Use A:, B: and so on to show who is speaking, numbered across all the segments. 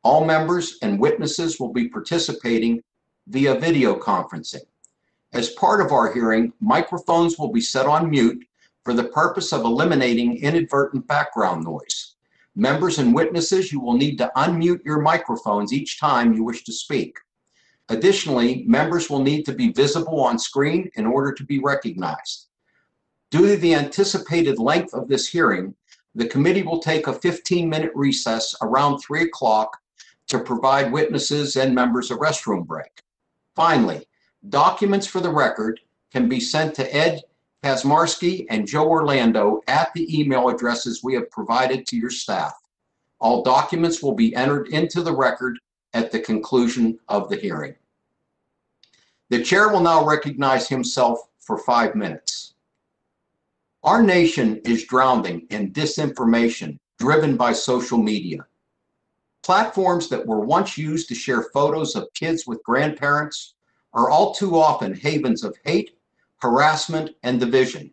A: All members and witnesses will be participating via video conferencing. As part of our hearing, microphones will be set on mute for the purpose of eliminating inadvertent background noise. Members and witnesses, you will need to unmute your microphones each time you wish to speak. Additionally, members will need to be visible on screen in order to be recognized. Due to the anticipated length of this hearing, the committee will take a 15-minute recess around 3 o'clock to provide witnesses and members a restroom break. Finally, documents for the record can be sent to Ed Kazmarski and Joe Orlando at the email addresses we have provided to your staff. All documents will be entered into the record at the conclusion of the hearing. The chair will now recognize himself for 5 minutes. Our nation is drowning in disinformation driven by social media. Platforms that were once used to share photos of kids with grandparents are all too often havens of hate, harassment, and division.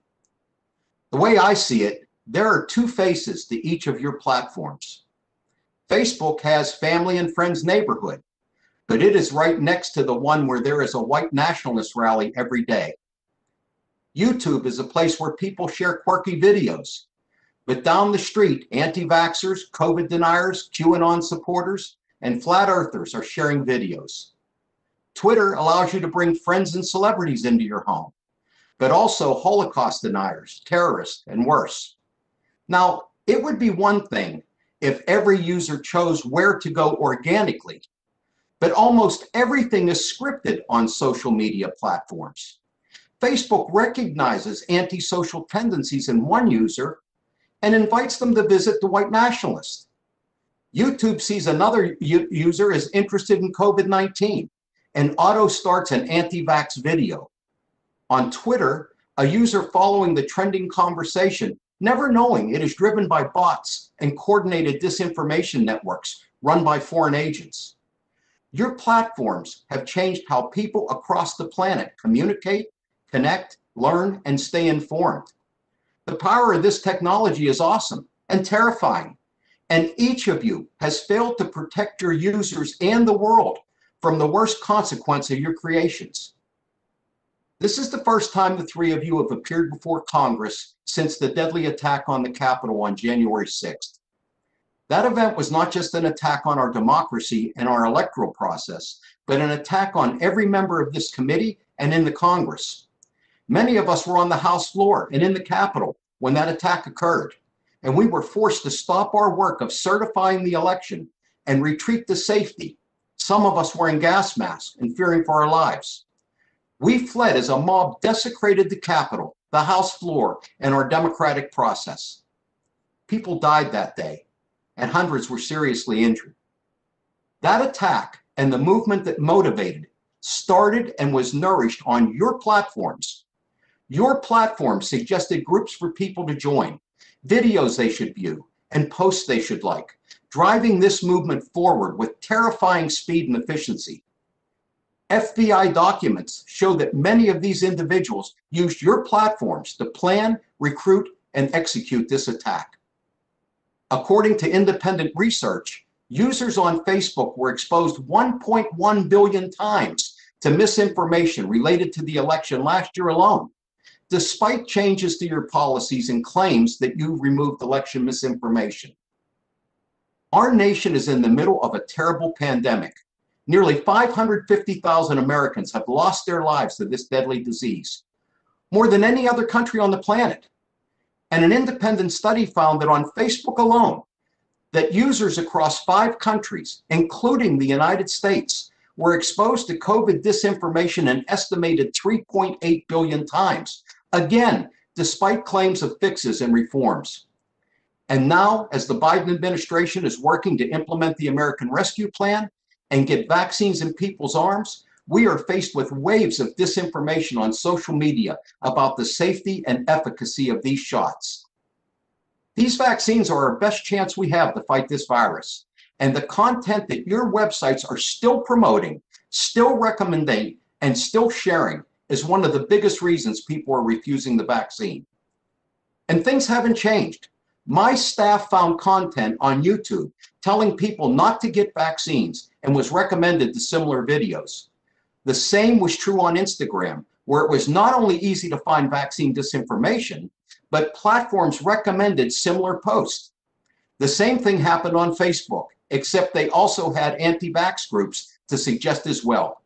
A: The way I see it, there are 2 faces to each of your platforms. Facebook has family and friends neighborhood, but it is right next to the one where there is a white nationalist rally every day. YouTube is a place where people share quirky videos, but down the street, anti-vaxxers, COVID deniers, QAnon supporters, and flat earthers are sharing videos. Twitter allows you to bring friends and celebrities into your home, but also Holocaust deniers, terrorists, and worse. Now, it would be one thing if every user chose where to go organically, but almost everything is scripted on social media platforms. Facebook recognizes antisocial tendencies in one user and invites them to visit the white nationalist. YouTube sees another user is interested in COVID-19 and auto starts an anti-vax video. On Twitter, a user following the trending conversation, never knowing it is driven by bots and coordinated disinformation networks run by foreign agents. Your platforms have changed how people across the planet communicate, connect, learn, and stay informed. The power of this technology is awesome and terrifying, and each of you has failed to protect your users and the world from the worst consequence of your creations. This is the first time the 3 of you have appeared before Congress since the deadly attack on the Capitol on January 6th. That event was not just an attack on our democracy and our electoral process, but an attack on every member of this committee and in the Congress. Many of us were on the House floor and in the Capitol when that attack occurred, and we were forced to stop our work of certifying the election and retreat to safety, some of us wearing gas masks and fearing for our lives. We fled as a mob desecrated the Capitol, the House floor, and our democratic process. People died that day, and hundreds were seriously injured. That attack and the movement that motivated it started and was nourished on your platforms. Your platform suggested groups for people to join, videos they should view, and posts they should like, driving this movement forward with terrifying speed and efficiency. FBI documents show that many of these individuals used your platforms to plan, recruit, and execute this attack. According to independent research, users on Facebook were exposed 1.1 billion times to misinformation related to the election last year alone, despite changes to your policies and claims that you removed election misinformation. Our nation is in the middle of a terrible pandemic. Nearly 550,000 Americans have lost their lives to this deadly disease, more than any other country on the planet. And an independent study found that on Facebook alone, that users across 5 countries, including the United States, were exposed to COVID disinformation an estimated 3.8 billion times, again, despite claims of fixes and reforms. And now, as the Biden administration is working to implement the American Rescue Plan and get vaccines in people's arms, we are faced with waves of disinformation on social media about the safety and efficacy of these shots. These vaccines are our best chance we have to fight this virus, and the content that your websites are still promoting, still recommending, and still sharing is one of the biggest reasons people are refusing the vaccine. And things haven't changed. My staff found content on YouTube telling people not to get vaccines and was recommended to similar videos. The same was true on Instagram, where it was not only easy to find vaccine disinformation, but platforms recommended similar posts. The same thing happened on Facebook, except they also had anti-vax groups to suggest as well.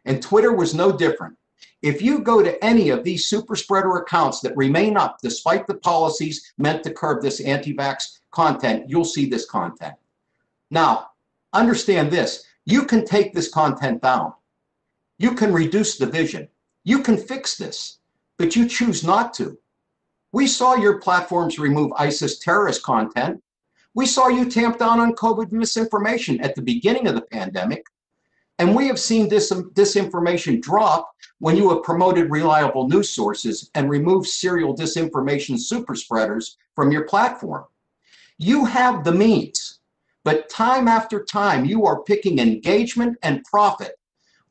A: And Twitter was no different. If you go to any of these super spreader accounts that remain up despite the policies meant to curb this anti-vax content, you'll see this content. Now, understand this. You can take this content down. You can reduce the division. You can fix this, but you choose not to. We saw your platforms remove ISIS terrorist content. We saw you tamp down on COVID misinformation at the beginning of the pandemic. And we have seen disinformation drop when you have promoted reliable news sources and removed serial disinformation super spreaders from your platform. You have the means, but time after time, you are picking engagement and profit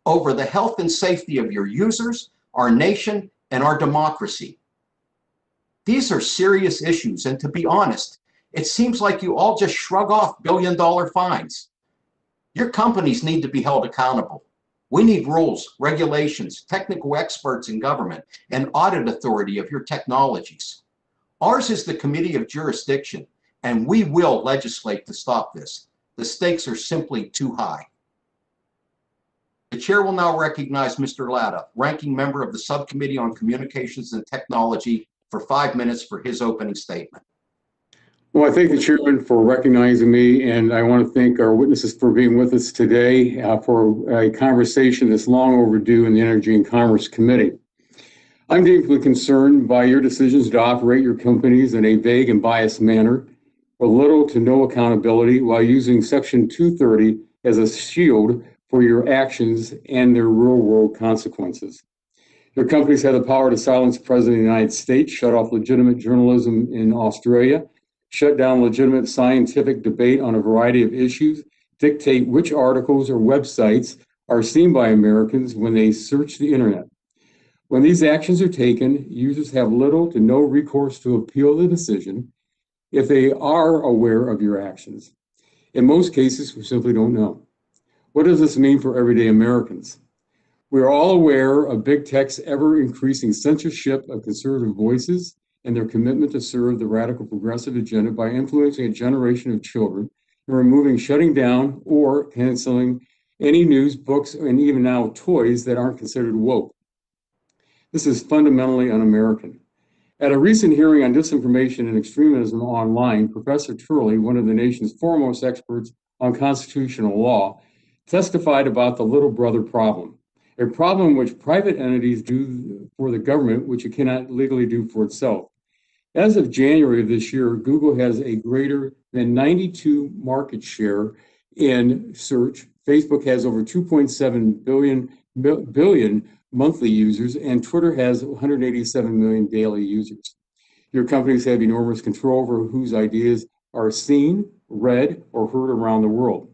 A: over the health and safety of your users, our nation, and our democracy. These are serious issues, and to be honest, it seems like you all just shrug off billion-dollar fines. Your companies need to be held accountable. We need rules, regulations, technical experts in government, and audit authority of your technologies. Ours is the committee of jurisdiction, and we will legislate to stop this. The stakes are simply too high. The chair will now recognize Mr. Latta, ranking member of the Subcommittee on Communications and Technology, for 5 minutes for his opening statement.
B: Well, I thank the chairman for recognizing me, and I want to thank our witnesses for being with us today for a conversation that's long overdue in the Energy and Commerce Committee. I'm deeply concerned by your decisions to operate your companies in a vague and biased manner, with little to no accountability, while using Section 230 as a shield for your actions and their real-world consequences. Your companies have the power to silence the President of the United States, shut off legitimate journalism in Australia, shut down legitimate scientific debate on a variety of issues, dictate which articles or websites are seen by Americans when they search the internet. When these actions are taken, users have little to no recourse to appeal the decision if they are aware of your actions. In most cases, we simply don't know. What does this mean for everyday Americans? We are all aware of big tech's ever-increasing censorship of conservative voices and their commitment to serve the radical progressive agenda by influencing a generation of children and removing, shutting down, or canceling any news, books, and even now toys that aren't considered woke. This is fundamentally un-American. At a recent hearing on disinformation and extremism online, Professor Turley, one of the nation's foremost experts on constitutional law, testified about the little brother problem, a problem which private entities do for the government, which it cannot legally do for itself. As of January of this year, Google has a greater than 92 market share in search. Facebook has over 2.7 billion monthly users, and Twitter has 187 million daily users. Your companies have enormous control over whose ideas are seen, read, or heard around the world.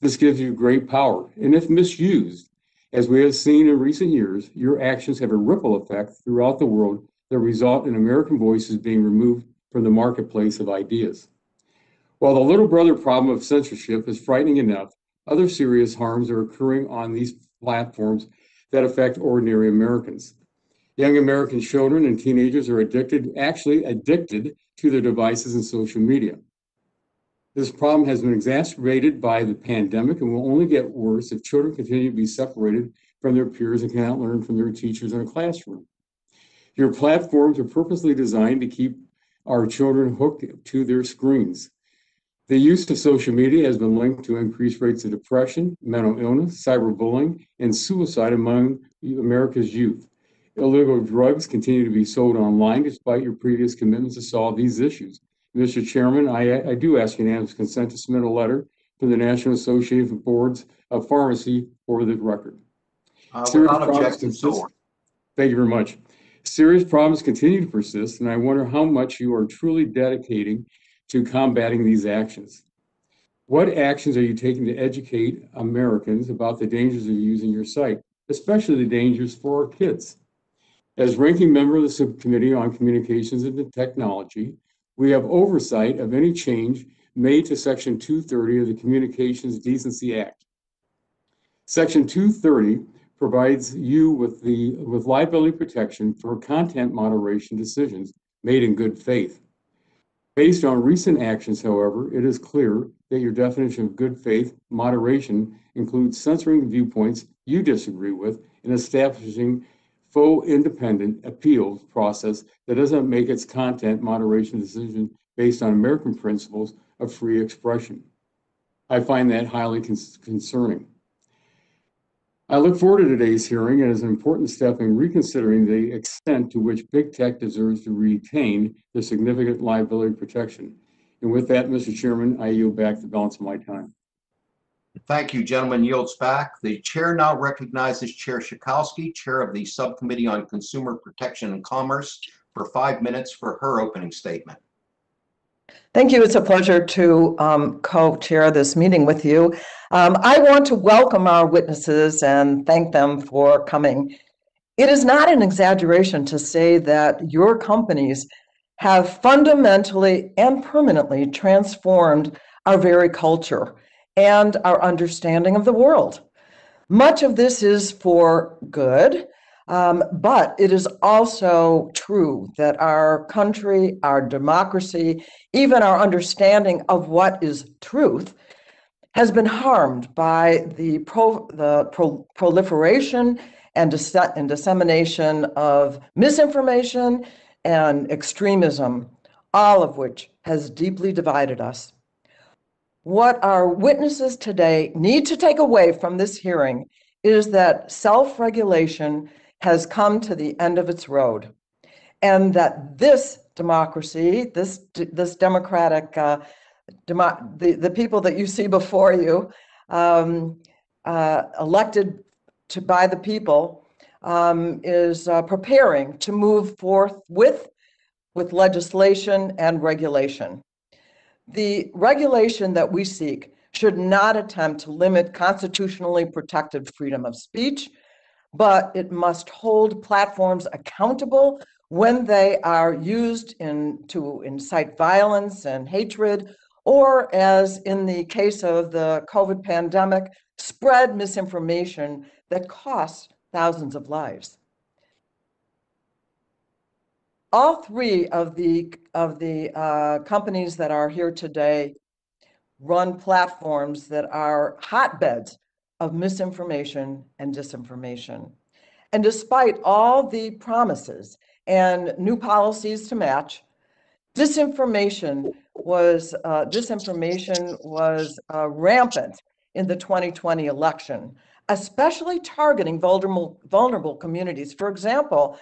B: This gives you great power, and if misused, as we have seen in recent years, your actions have a ripple effect throughout the world that result in American voices being removed from the marketplace of ideas. While the little brother problem of censorship is frightening enough, other serious harms are occurring on these platforms that affect ordinary Americans. Young American children and teenagers are addicted to their devices and social media. This problem has been exacerbated by the pandemic and will only get worse if children continue to be separated from their peers and cannot learn from their teachers in a classroom. Your platforms are purposely designed to keep our children hooked to their screens. The use of social media has been linked to increased rates of depression, mental illness, cyberbullying, and suicide among America's youth. Illegal drugs continue to be sold online despite your previous commitments to solve these issues. Mr. Chairman, I do ask unanimous consent to submit a letter to the National Association of Boards of Pharmacy for the record.
A: Without objection,
B: thank you very much. Serious problems continue to persist, and I wonder how much you are truly dedicating to combating these actions. What actions are you taking to educate Americans about the dangers of using your site, especially the dangers for our kids? As ranking member of the Subcommittee on Communications and Technology, We have oversight of any change made to Section 230 of the Communications Decency Act. Section 230 provides you with liability protection for content moderation decisions made in good faith. Based on recent actions, however, it is clear that your definition of good faith moderation includes censoring viewpoints you disagree with and establishing full independent appeals process that doesn't make its content moderation decision based on American principles of free expression. I find that highly concerning. I look forward to today's hearing as an important step in reconsidering the extent to which big tech deserves to retain the significant liability protection. And with that, Mr. Chairman, I yield back the balance of my time.
A: Thank you, gentleman. Yields back. The chair now recognizes Chair Schakowsky, chair of the Subcommittee on Consumer Protection and Commerce, for 5 minutes for her opening statement.
C: Thank you. It's a pleasure to co-chair this meeting with you. I want to welcome our witnesses and thank them for coming. It is not an exaggeration to say that your companies have fundamentally and permanently transformed our very culture and our understanding of the world. Much of this is for good, but it is also true that our country, our democracy, even our understanding of what is truth has been harmed by the proliferation and dissemination of misinformation and extremism, all of which has deeply divided us. What our witnesses today need to take away from this hearing is that self-regulation has come to the end of its road, and that this democracy, this democratic, the people that you see before you, elected by the people, is preparing to move forth with legislation and regulation. The regulation that we seek should not attempt to limit constitutionally protected freedom of speech, but it must hold platforms accountable when they are used to incite violence and hatred, or, as in the case of the COVID pandemic, spread misinformation that costs thousands of lives. All three of the companies that are here today run platforms that are hotbeds of misinformation and disinformation. And despite all the promises and new policies to match, disinformation was rampant in the 2020 election, especially targeting vulnerable communities. For example,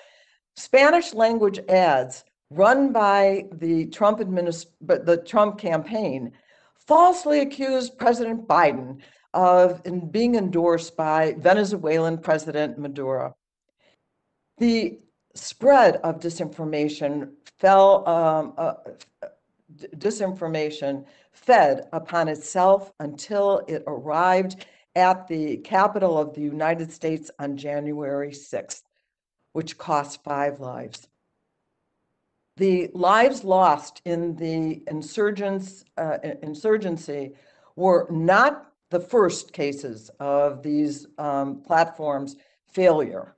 C: Spanish language ads run by the Trump campaign falsely accused President Biden of being endorsed by Venezuelan President Maduro. The spread of disinformation fed upon itself until it arrived at the Capitol of the United States on January 6th, which cost 5 lives. The lives lost in the insurgency were not the first cases of these platforms' failure,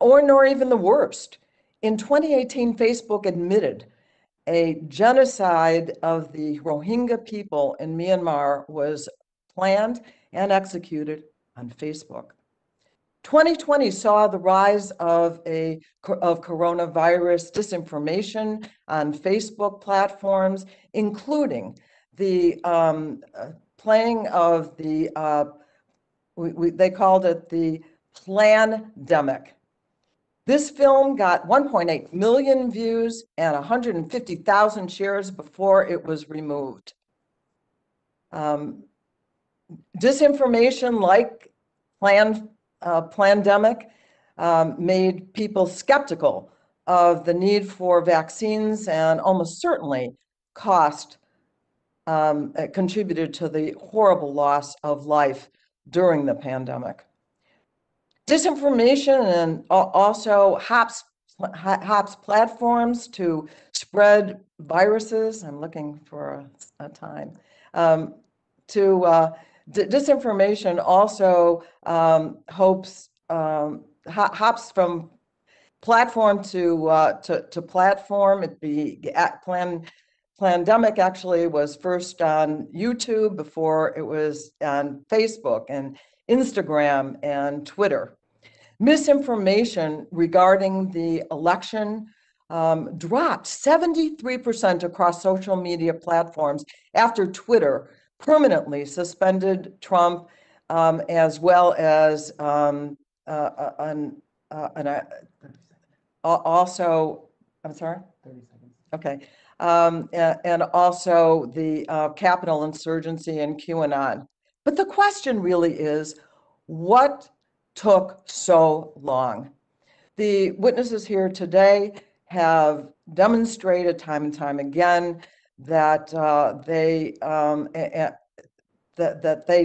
C: nor even the worst. In 2018, Facebook admitted a genocide of the Rohingya people in Myanmar was planned and executed on Facebook. 2020 saw the rise of coronavirus disinformation on Facebook platforms, including the playing of they called it the Plandemic. This film got 1.8 million views and 150,000 shares before it was removed. Disinformation like Plandemic made people skeptical of the need for vaccines and almost certainly contributed to the horrible loss of life during the pandemic. Disinformation and also hops HOPS platforms to spread viruses. I'm looking for a time. Disinformation also hops from platform to platform. Pandemic actually was first on YouTube before it was on Facebook and Instagram and Twitter. Misinformation regarding the election dropped 73% across social media platforms after Twitter permanently suspended Trump, as well as also, I'm sorry? 30 seconds. Okay. And also the Capitol insurgency and QAnon. But the question really is, what took so long? The witnesses here today have demonstrated time and time again that they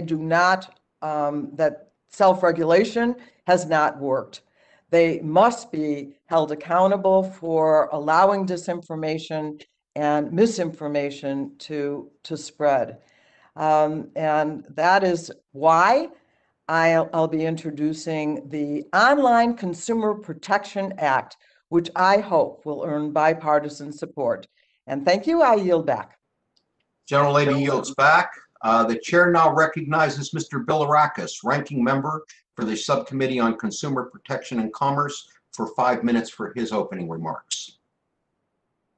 C: do not, that self-regulation has not worked. They must be held accountable for allowing disinformation and misinformation to spread. And that is why I'll be introducing the Online Consumer Protection Act, which I hope will earn bipartisan support. And thank you. I yield back.
A: Gentlelady yields back. The chair now recognizes Mr. Bilirakis, ranking member for the Subcommittee on Consumer Protection and Commerce, for 5 minutes for his opening remarks.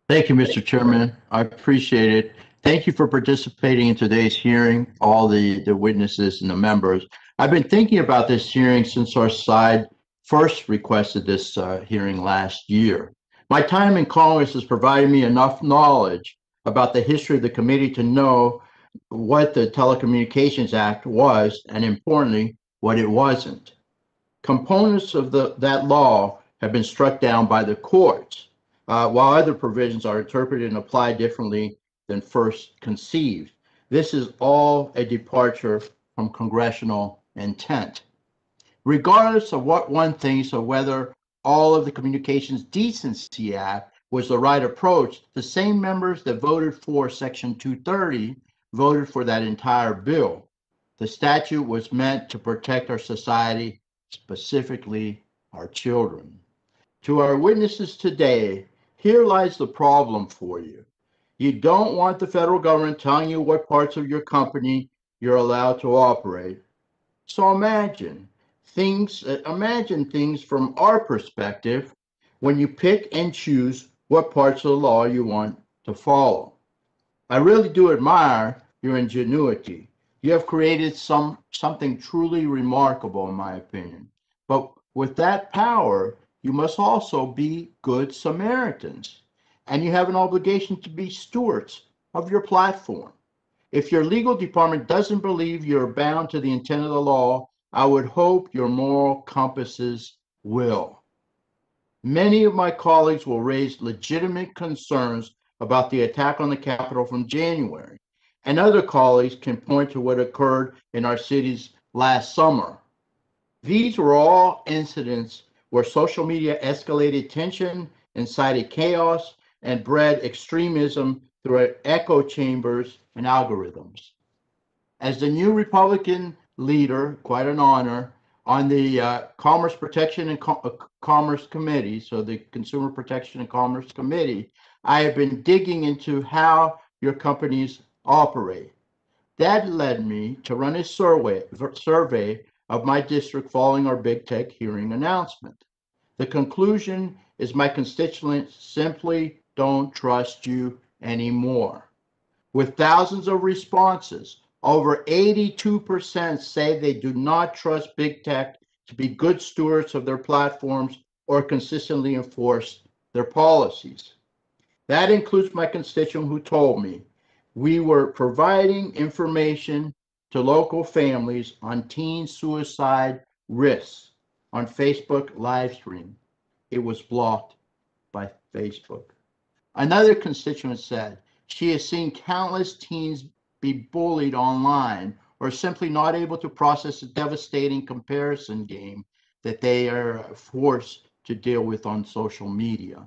D: Thank you, Mr. Chairman. I appreciate it. Thank you for participating in today's hearing, all the witnesses and the members. I've been thinking about this hearing since our side first requested this hearing last year. My time in Congress has provided me enough knowledge about the history of the committee to know what the Telecommunications Act was, and importantly, what it wasn't. Components of that law have been struck down by the courts, while other provisions are interpreted and applied differently than first conceived. This is all a departure from congressional intent. Regardless of what one thinks or whether all of the Communications Decency Act was the right approach, the same members that voted for Section 230 voted for that entire bill. The statute was meant to protect our society, specifically our children. To our witnesses today, here lies the problem for you. You don't want the federal government telling you what parts of your company you're allowed to operate. So imagine things from our perspective when you pick and choose what parts of the law you want to follow. I really do admire your ingenuity. You have created something truly remarkable, in my opinion. But with that power, you must also be good Samaritans, and you have an obligation to be stewards of your platform. If your legal department doesn't believe you're bound to the intent of the law, I would hope your moral compasses will. Many of my colleagues will raise legitimate concerns about the attack on the Capitol from January, and other colleagues can point to what occurred in our cities last summer. These were all incidents where social media escalated tension, incited chaos, and bred extremism through echo chambers and algorithms. As the new Republican leader, quite an honor, on the Commerce Protection and Commerce Committee, so the Consumer Protection and Commerce Committee, I have been digging into how your companies operate. That led me to run a survey of my district following our big tech hearing announcement. The conclusion is my constituents simply don't trust you anymore. With thousands of responses, over 82% say they do not trust big tech to be good stewards of their platforms or consistently enforce their policies. That includes my constituent who told me we were providing information to local families on teen suicide risks on Facebook live stream. It was blocked by Facebook. Another constituent said she has seen countless teens be bullied online or simply not able to process a devastating comparison game that they are forced to deal with on social media.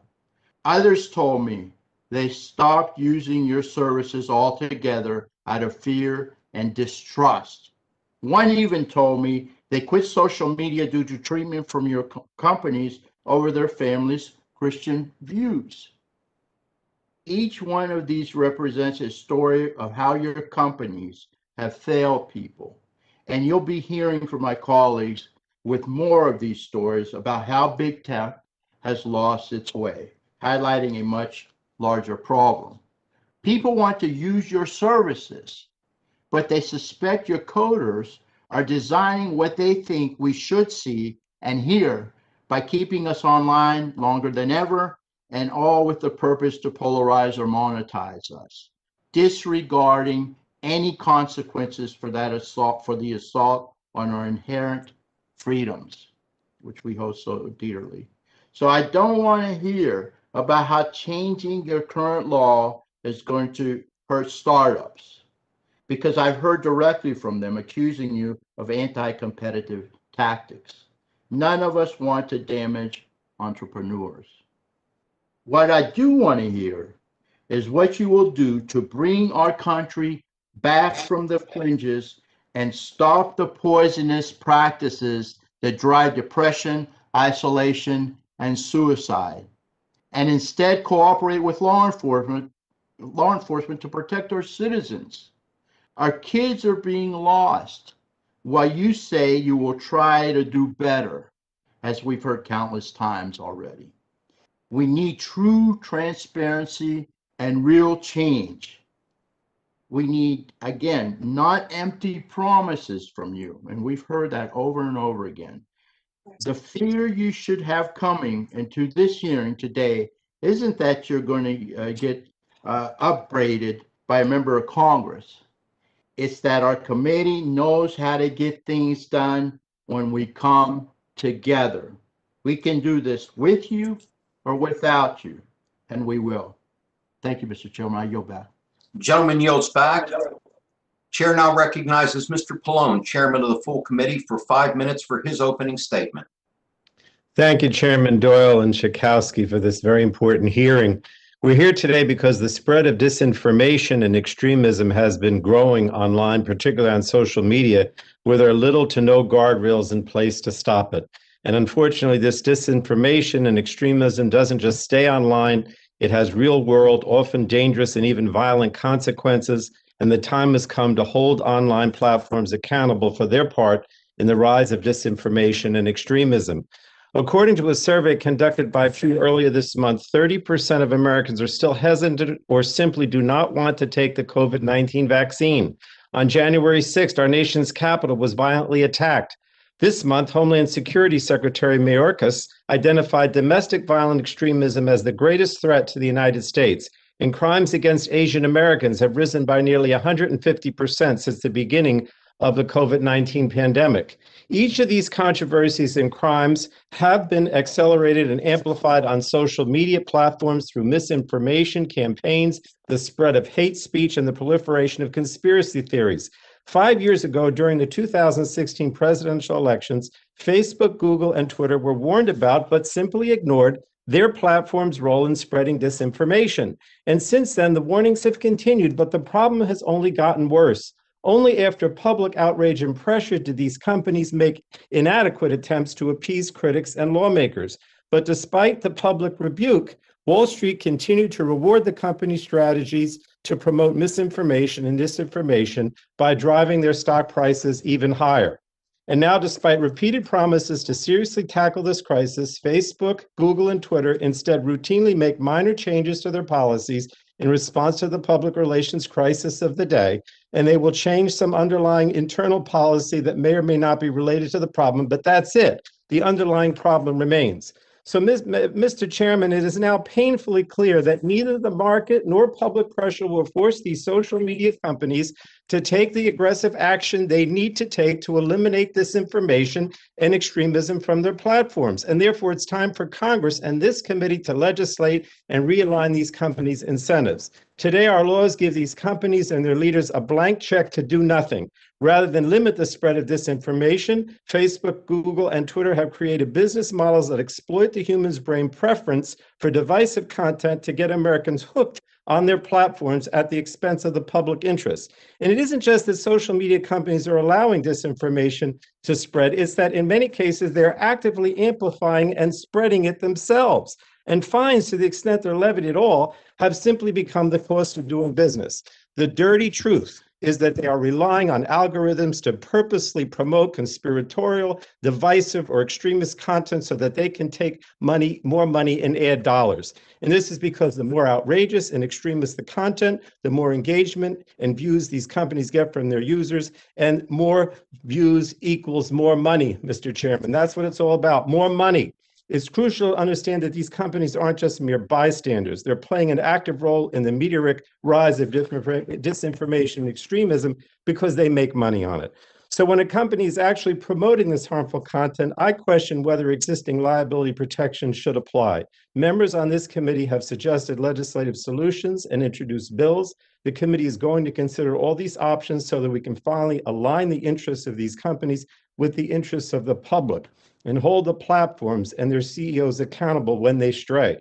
D: Others told me they stopped using your services altogether out of fear and distrust. One even told me they quit social media due to treatment from your companies over their family's Christian views. Each one of these represents a story of how your companies have failed people. And you'll be hearing from my colleagues with more of these stories about how big tech has lost its way, highlighting a much larger problem. People want to use your services, but they suspect your coders are designing what they think we should see and hear by keeping us online longer than ever, and all with the purpose to polarize or monetize us, disregarding any consequences for that assault, for the assault on our inherent freedoms, which we hold so dearly. So I don't want to hear about how changing your current law is going to hurt startups, because I've heard directly from them accusing you of anti-competitive tactics. None of us want to damage entrepreneurs. What I do want to hear is what you will do to bring our country back from the fringes and stop the poisonous practices that drive depression, isolation, and suicide, and instead cooperate with law enforcement to protect our citizens. Our kids are being lost while you say you will try to do better, as we've heard countless times already. We need true transparency and real change. We need, again, not empty promises from you, and we've heard that over and over again. The fear you should have coming into this hearing today isn't that you're going to get upbraided by a member of Congress. It's that our committee knows how to get things done when we come together. We can do this with you or without you, and we will. Thank you, Mr. Chairman. I yield back.
A: Gentleman yields back. Chair now recognizes Mr. Pallone, Chairman of the full committee, for 5 minutes for his opening statement.
E: Thank you, Chairman Doyle and Schakowsky, for this very important hearing. We're here today because the spread of disinformation and extremism has been growing online, particularly on social media, where there are little to no guardrails in place to stop it. And unfortunately, this disinformation and extremism doesn't just stay online. It has real world, often dangerous and even violent consequences. And the time has come to hold online platforms accountable for their part in the rise of disinformation and extremism. According to a survey conducted by Pew earlier this month, 30% of Americans are still hesitant or simply do not want to take the COVID-19 vaccine. On January 6th, our nation's capital was violently attacked. This month, Homeland Security Secretary Mayorkas identified domestic violent extremism as the greatest threat to the United States, and crimes against Asian Americans have risen by nearly 150% since the beginning of the COVID-19 pandemic. Each of these controversies and crimes have been accelerated and amplified on social media platforms through misinformation campaigns, the spread of hate speech, and the proliferation of conspiracy theories. 5 years ago, during the 2016 presidential elections, Facebook, Google, and Twitter were warned about, but simply ignored, their platform's role in spreading disinformation. And since then, the warnings have continued, but the problem has only gotten worse. Only after public outrage and pressure did these companies make inadequate attempts to appease critics and lawmakers. But despite the public rebuke, Wall Street continued to reward the company's strategies to promote misinformation and disinformation by driving their stock prices even higher. And now, despite repeated promises to seriously tackle this crisis, Facebook, Google, and Twitter instead routinely make minor changes to their policies in response to the public relations crisis of the day, and they will change some underlying internal policy that may or may not be related to the problem, but that's it. The underlying problem remains. So, Mr. Chairman, it is now painfully clear that neither the market nor public pressure will force these social media companies to take the aggressive action they need to take to eliminate disinformation and extremism from their platforms. And therefore, it's time for Congress and this committee to legislate and realign these companies' incentives. Today, our laws give these companies and their leaders a blank check to do nothing. Rather than limit the spread of disinformation, Facebook, Google, and Twitter have created business models that exploit the human's brain preference for divisive content to get Americans hooked on their platforms at the expense of the public interest. And it isn't just that social media companies are allowing disinformation to spread, it's that in many cases, they're actively amplifying and spreading it themselves. And fines, to the extent they're levied at all, have simply become the cost of doing business. The dirty truth is that they are relying on algorithms to purposely promote conspiratorial, divisive, or extremist content so that they can take more money and add dollars. And this is because the more outrageous and extremist the content, the more engagement and views these companies get from their users, and more views equals more money, Mr. Chairman. That's what it's all about, more money. It's crucial to understand that these companies aren't just mere bystanders. They're playing an active role in the meteoric rise of disinformation and extremism because they make money on it. So when a company is actually promoting this harmful content, I question whether existing liability protection should apply. Members on this committee have suggested legislative solutions and introduced bills. The committee is going to consider all these options so that we can finally align the interests of these companies with the interests of the public and hold the platforms and their CEOs accountable when they stray.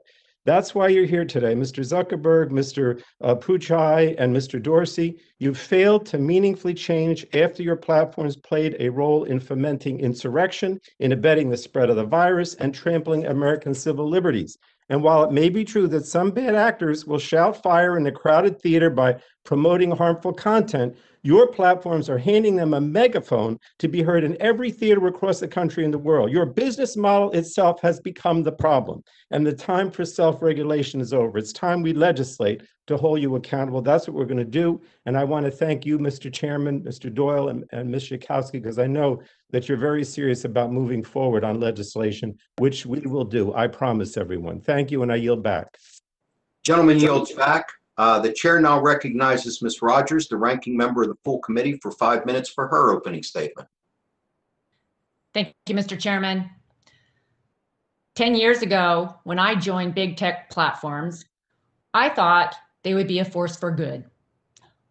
E: That's why you're here today, Mr. Zuckerberg, Mr. Pichai, and Mr. Dorsey. You failed to meaningfully change after your platforms played a role in fomenting insurrection, in abetting the spread of the virus, and trampling American civil liberties. And while it may be true that some bad actors will shout fire in a crowded theater by promoting harmful content, your platforms are handing them a megaphone to be heard in every theater across the country and the world. Your business model itself has become the problem, and the time for self-regulation is over. It's time we legislate to hold you accountable. That's what we're going to do. And I want to thank you, Mr. Chairman, Mr. Doyle, and Ms. Schakowsky, because I know that you're very serious about moving forward on legislation, which we will do. I promise everyone. Thank you, and I yield back.
A: Gentleman yields back. The chair now recognizes Ms. Rogers, the ranking member of the full committee, for 5 minutes for her opening statement.
F: Thank you, Mr. Chairman. 10 years ago, when I joined big tech platforms, I thought they would be a force for good.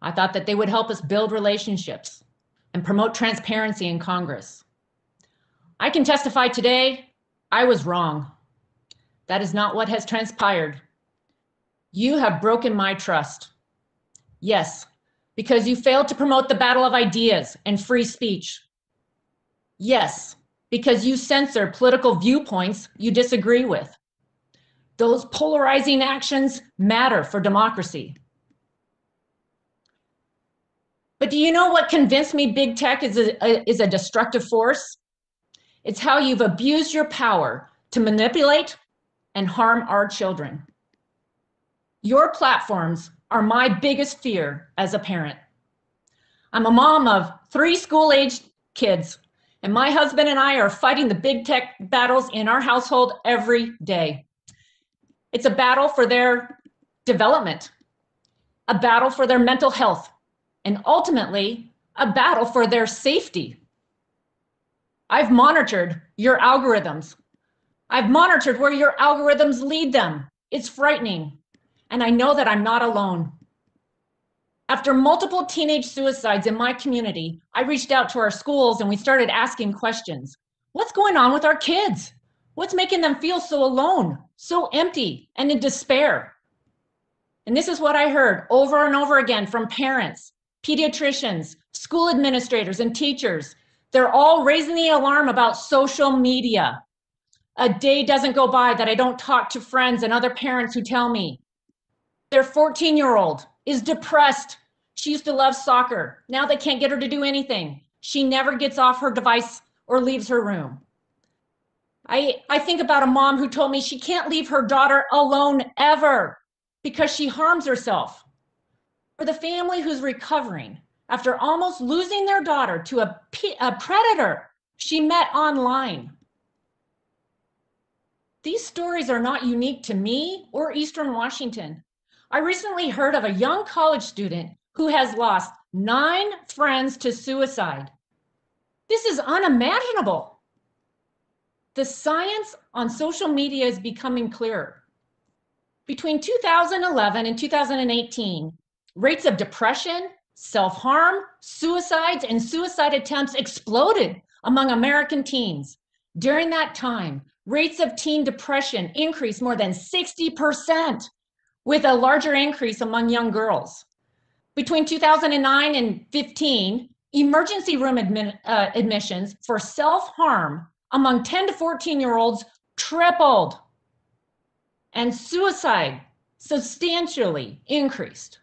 F: I thought that they would help us build relationships and promote transparency in Congress. I can testify today, I was wrong. That is not what has transpired. You have broken my trust. Yes, because you failed to promote the battle of ideas and free speech. Yes, because you censor political viewpoints you disagree with. Those polarizing actions matter for democracy. But do you know what convinced me big tech is a destructive force? It's how you've abused your power to manipulate and harm our children. Your platforms are my biggest fear as a parent. I'm a mom of 3 school-aged kids, and my husband and I are fighting the big tech battles in our household every day. It's a battle for their development, a battle for their mental health, and ultimately, a battle for their safety. I've monitored your algorithms. I've monitored where your algorithms lead them. It's frightening. And I know that I'm not alone. After multiple teenage suicides in my community, I reached out to our schools and we started asking questions. What's going on with our kids? What's making them feel so alone, so empty, and in despair? And this is what I heard over and over again from parents, pediatricians, school administrators, and teachers. They're all raising the alarm about social media. A day doesn't go by that I don't talk to friends and other parents who tell me, their 14-year-old is depressed. She used to love soccer. Now they can't get her to do anything. She never gets off her device or leaves her room. I think about a mom who told me she can't leave her daughter alone ever because she harms herself. For the family who's recovering after almost losing their daughter to a predator she met online. These stories are not unique to me or Eastern Washington. I recently heard of a young college student who has lost 9 friends to suicide. This is unimaginable. The science on social media is becoming clearer. Between 2011 and 2018, rates of depression, self-harm, suicides, and suicide attempts exploded among American teens. During that time, rates of teen depression increased more than 60%, with a larger increase among young girls. Between 2009 and 15, emergency room admissions for self-harm among 10 to 14-year-olds tripled, and suicide substantially increased.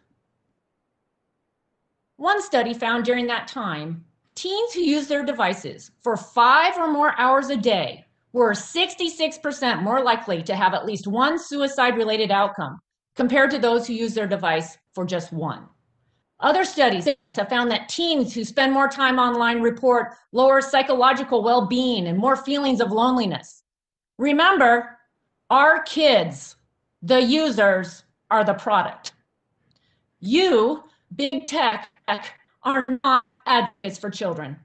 F: One study found during that time, teens who used their devices for 5 or more hours a day were 66% more likely to have at least one suicide-related outcome compared to those who use their device for just one. Other studies have found that teens who spend more time online report lower psychological well-being and more feelings of loneliness. Remember, our kids, the users, are the product. You, big tech, are not advocates for children.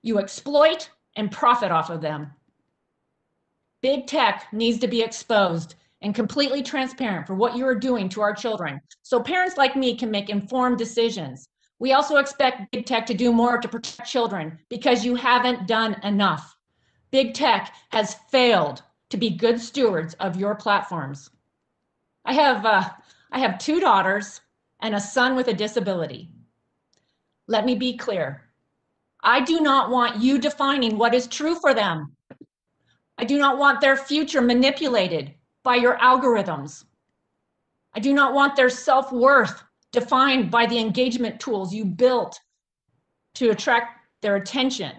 F: You exploit and profit off of them. Big tech needs to be exposed and completely transparent for what you are doing to our children, so parents like me can make informed decisions. We also expect big tech to do more to protect children because you haven't done enough. Big tech has failed to be good stewards of your platforms. I have 2 daughters and a son with a disability. Let me be clear. I do not want you defining what is true for them. I do not want their future manipulated by your algorithms. I do not want their self-worth defined by the engagement tools you built to attract their attention.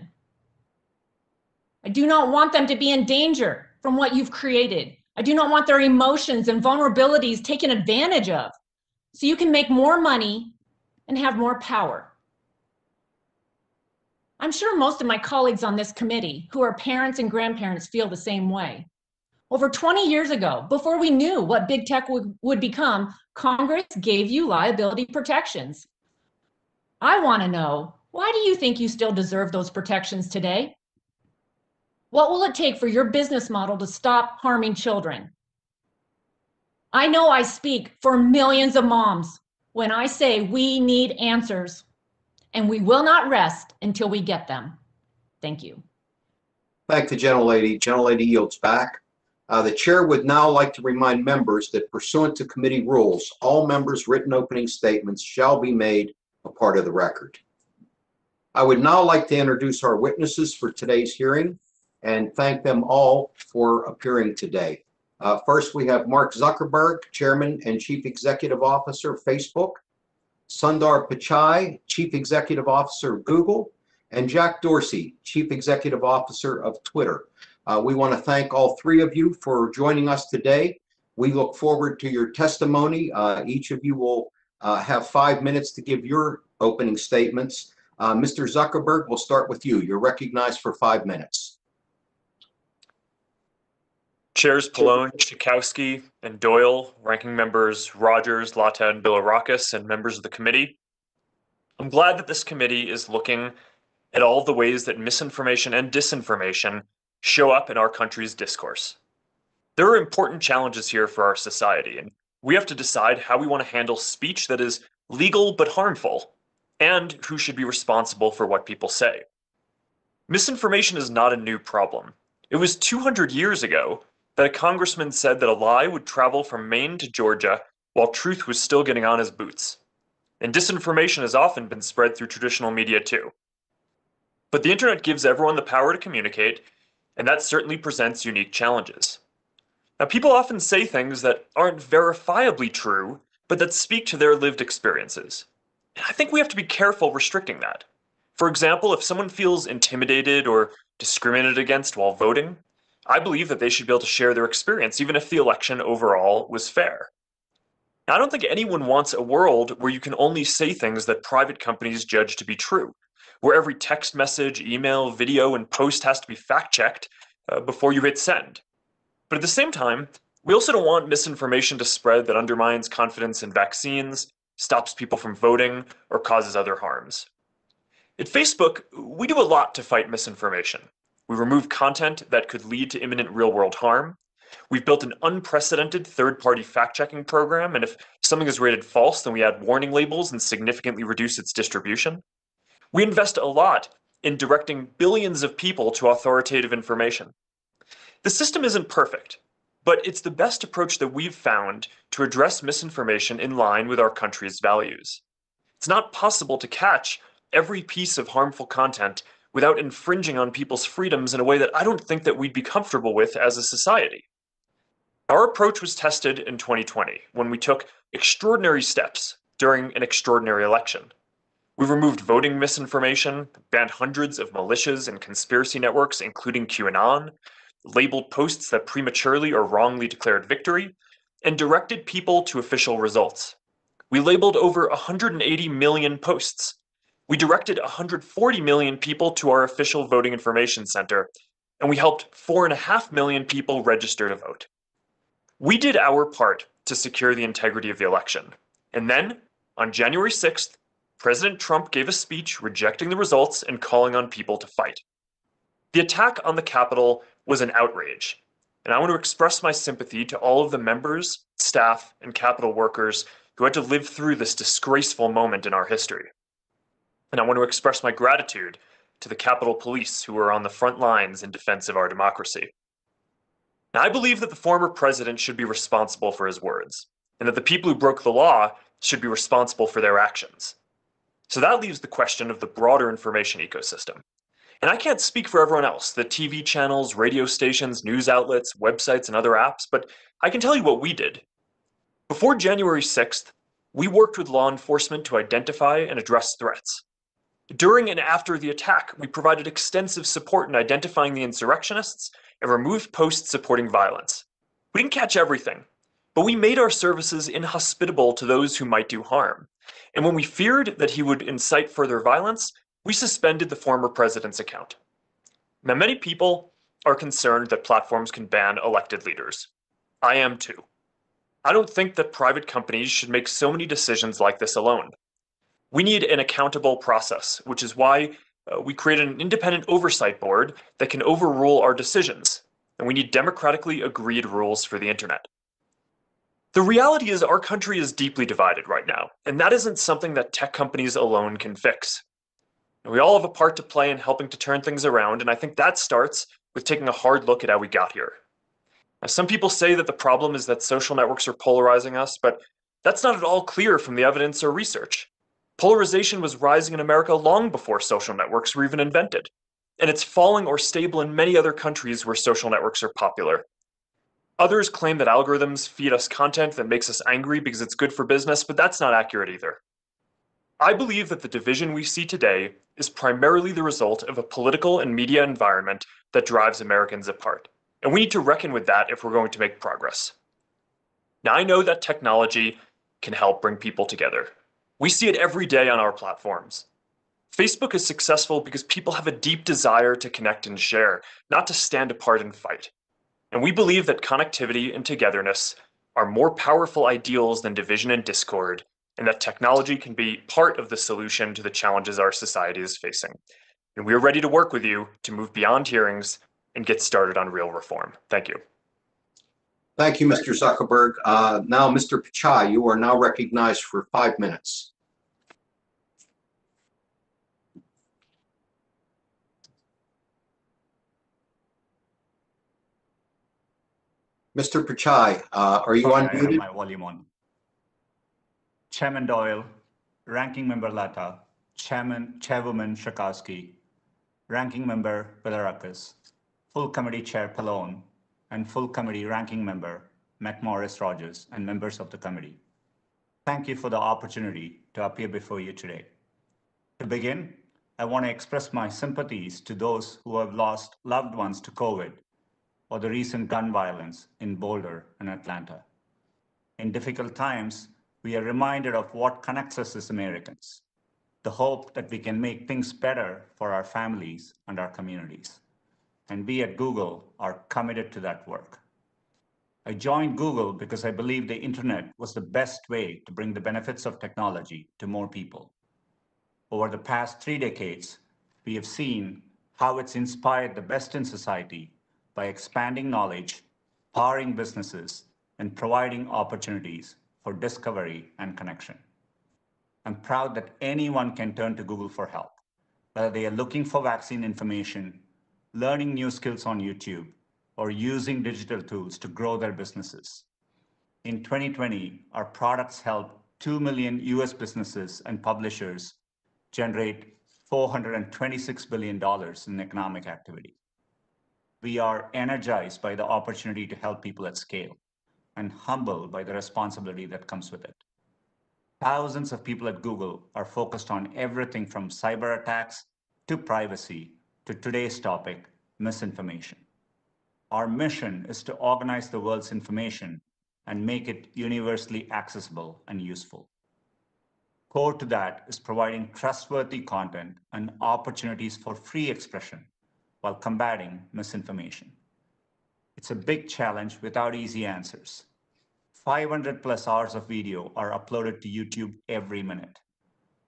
F: I do not want them to be in danger from what you've created. I do not want their emotions and vulnerabilities taken advantage of so you can make more money and have more power. I'm sure most of my colleagues on this committee who are parents and grandparents feel the same way. Over 20 years ago, before we knew what big tech would become, Congress gave you liability protections. I want to know, why do you think you still deserve those protections today? What will it take for your business model to stop harming children? I know I speak for millions of moms when I say we need answers, and we will not rest until we get them. Thank you.
A: Thank the gentlelady. Gentlelady yields back. The chair would now like to remind members that pursuant to committee rules, all members' written opening statements shall be made a part of the record. I would now like to introduce our witnesses for today's hearing and thank them all for appearing today. First, we have Mark Zuckerberg, Chairman and Chief Executive Officer of Facebook, Sundar Pichai, Chief Executive Officer of Google, and Jack Dorsey, Chief Executive Officer of Twitter. We want to thank all 3 of you for joining us today. We look forward to your testimony. Each of you will have 5 minutes to give your opening statements. Mr. Zuckerberg, we'll start with you. You're recognized for 5 minutes.
G: Chairs Pallone, Schakowsky, and Doyle, ranking members Rogers, Latta, and Bilirakis, and members of the committee. I'm glad that this committee is looking at all the ways that misinformation and disinformation show up in our country's discourse. There are important challenges here for our society, and we have to decide how we want to handle speech that is legal but harmful, and who should be responsible for what people say. Misinformation is not a new problem. It was 200 years ago that a congressman said that a lie would travel from Maine to Georgia while truth was still getting on his boots. And disinformation has often been spread through traditional media too. But the internet gives everyone the power to communicate, and that certainly presents unique challenges. Now, people often say things that aren't verifiably true, but that speak to their lived experiences. And I think we have to be careful restricting that. For example, if someone feels intimidated or discriminated against while voting, I believe that they should be able to share their experience, even if the election overall was fair. Now, I don't think anyone wants a world where you can only say things that private companies judge to be true, where every text message, email, video, and post has to be fact-checked before you hit send. But at the same time, we also don't want misinformation to spread that undermines confidence in vaccines, stops people from voting, or causes other harms. At Facebook, we do a lot to fight misinformation. We remove content that could lead to imminent real-world harm. We've built an unprecedented third-party fact-checking program, and if something is rated false, then we add warning labels and significantly reduce its distribution. We invest a lot in directing billions of people to authoritative information. The system isn't perfect, but it's the best approach that we've found to address misinformation in line with our country's values. It's not possible to catch every piece of harmful content without infringing on people's freedoms in a way that I don't think that we'd be comfortable with as a society. Our approach was tested in 2020 when we took extraordinary steps during an extraordinary election. We removed voting misinformation, banned hundreds of militias and conspiracy networks, including QAnon, labeled posts that prematurely or wrongly declared victory, and directed people to official results. We labeled over 180 million posts. We directed 140 million people to our official voting information center, and we helped 4.5 million people register to vote. We did our part to secure the integrity of the election. And then, on January 6th, President Trump gave a speech rejecting the results and calling on people to fight. The attack on the Capitol was an outrage, and I want to express my sympathy to all of the members, staff, and Capitol workers who had to live through this disgraceful moment in our history. And I want to express my gratitude to the Capitol Police who were on the front lines in defense of our democracy. Now, I believe that the former president should be responsible for his words, and that the people who broke the law should be responsible for their actions. So that leaves the question of the broader information ecosystem. And I can't speak for everyone else, the TV channels, radio stations, news outlets, websites, and other apps, but I can tell you what we did. Before January 6th, we worked with law enforcement to identify and address threats. During and after the attack, we provided extensive support in identifying the insurrectionists and removed posts supporting violence. We didn't catch everything, but we made our services inhospitable to those who might do harm. And when we feared that he would incite further violence, we suspended the former president's account. Now, many people are concerned that platforms can ban elected leaders. I am too. I don't think that private companies should make so many decisions like this alone. We need an accountable process, which is why we created an independent oversight board that can overrule our decisions. And we need democratically agreed rules for the internet. The reality is our country is deeply divided right now, and that isn't something that tech companies alone can fix. And we all have a part to play in helping to turn things around, and I think that starts with taking a hard look at how we got here. Now, some people say that the problem is that social networks are polarizing us, but that's not at all clear from the evidence or research. Polarization was rising in America long before social networks were even invented, and it's falling or stable in many other countries where social networks are popular. Others claim that algorithms feed us content that makes us angry because it's good for business, but that's not accurate either. I believe that the division we see today is primarily the result of a political and media environment that drives Americans apart. And we need to reckon with that if we're going to make progress. Now, I know that technology can help bring people together. We see it every day on our platforms. Facebook is successful because people have a deep desire to connect and share, not to stand apart and fight. And we believe that connectivity and togetherness are more powerful ideals than division and discord, and that technology can be part of the solution to the challenges our society is facing. And we are ready to work with you to move beyond hearings and get started on real reform. Thank you.
A: Thank you, Mr. Zuckerberg. Now, Mr. Pichai, you are now recognized for 5 minutes. Mr. Pichai, are you
H: Sorry, I have
A: unmuted?
H: my volume on. Chairman Doyle, Ranking Member Latta, Chairwoman Schakowsky, Ranking Member Bilirakis, Full Committee Chair Pallone, and Full Committee Ranking Member McMorris-Rogers, and members of the committee. Thank you for the opportunity to appear before you today. To begin, I want to express my sympathies to those who have lost loved ones to COVID or the recent gun violence in Boulder and Atlanta. In difficult times, we are reminded of what connects us as Americans, the hope that we can make things better for our families and our communities. And we at Google are committed to that work. I joined Google because I believed the internet was the best way to bring the benefits of technology to more people. Over the past 3 decades, we have seen how it's inspired the best in society by expanding knowledge, powering businesses, and providing opportunities for discovery and connection. I'm proud that anyone can turn to Google for help, whether they are looking for vaccine information, learning new skills on YouTube, or using digital tools to grow their businesses. In 2020, our products helped 2 million US businesses and publishers generate $426 billion in economic activity. We are energized by the opportunity to help people at scale and humbled by the responsibility that comes with it. Thousands of people at Google are focused on everything from cyber attacks to privacy to today's topic, misinformation. Our mission is to organize the world's information and make it universally accessible and useful. Core to that is providing trustworthy content and opportunities for free expression while combating misinformation. It's a big challenge without easy answers. 500 plus hours of video are uploaded to YouTube every minute,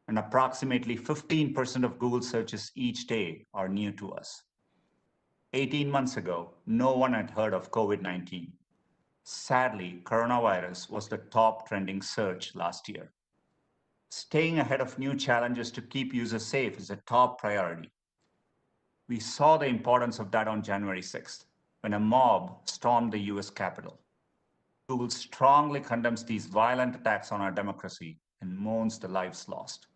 H: and approximately 15% of Google searches each day are new to us. 18 months ago, no one had heard of COVID-19. Sadly, coronavirus was the top trending search last year. Staying ahead of new challenges to keep users safe is a top priority. We saw the importance of that on January 6th, when a mob stormed the US Capitol. Google strongly condemns these violent attacks on our democracy and mourns the lives lost.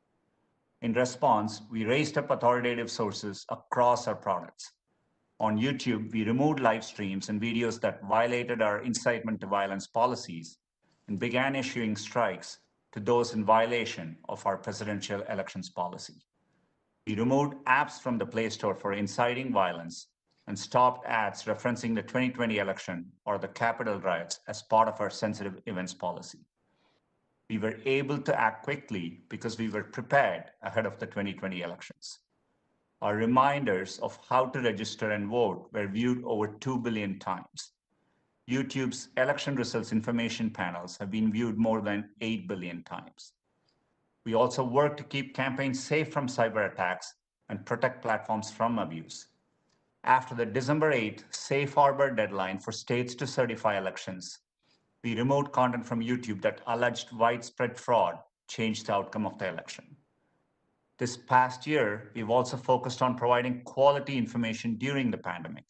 H: In response, we raised up authoritative sources across our products. On YouTube, we removed live streams and videos that violated our incitement to violence policies and began issuing strikes to those in violation of our presidential elections policy. We removed apps from the Play Store for inciting violence and stopped ads referencing the 2020 election or the Capitol riots as part of our sensitive events policy. We were able to act quickly because we were prepared ahead of the 2020 elections. Our reminders of how to register and vote were viewed over 2 billion times. YouTube's election results information panels have been viewed more than 8 billion times. We also work to keep campaigns safe from cyber attacks and protect platforms from abuse. After the December 8th safe harbor deadline for states to certify elections, we removed content from YouTube that alleged widespread fraud changed the outcome of the election. This past year, we've also focused on providing quality information during the pandemic.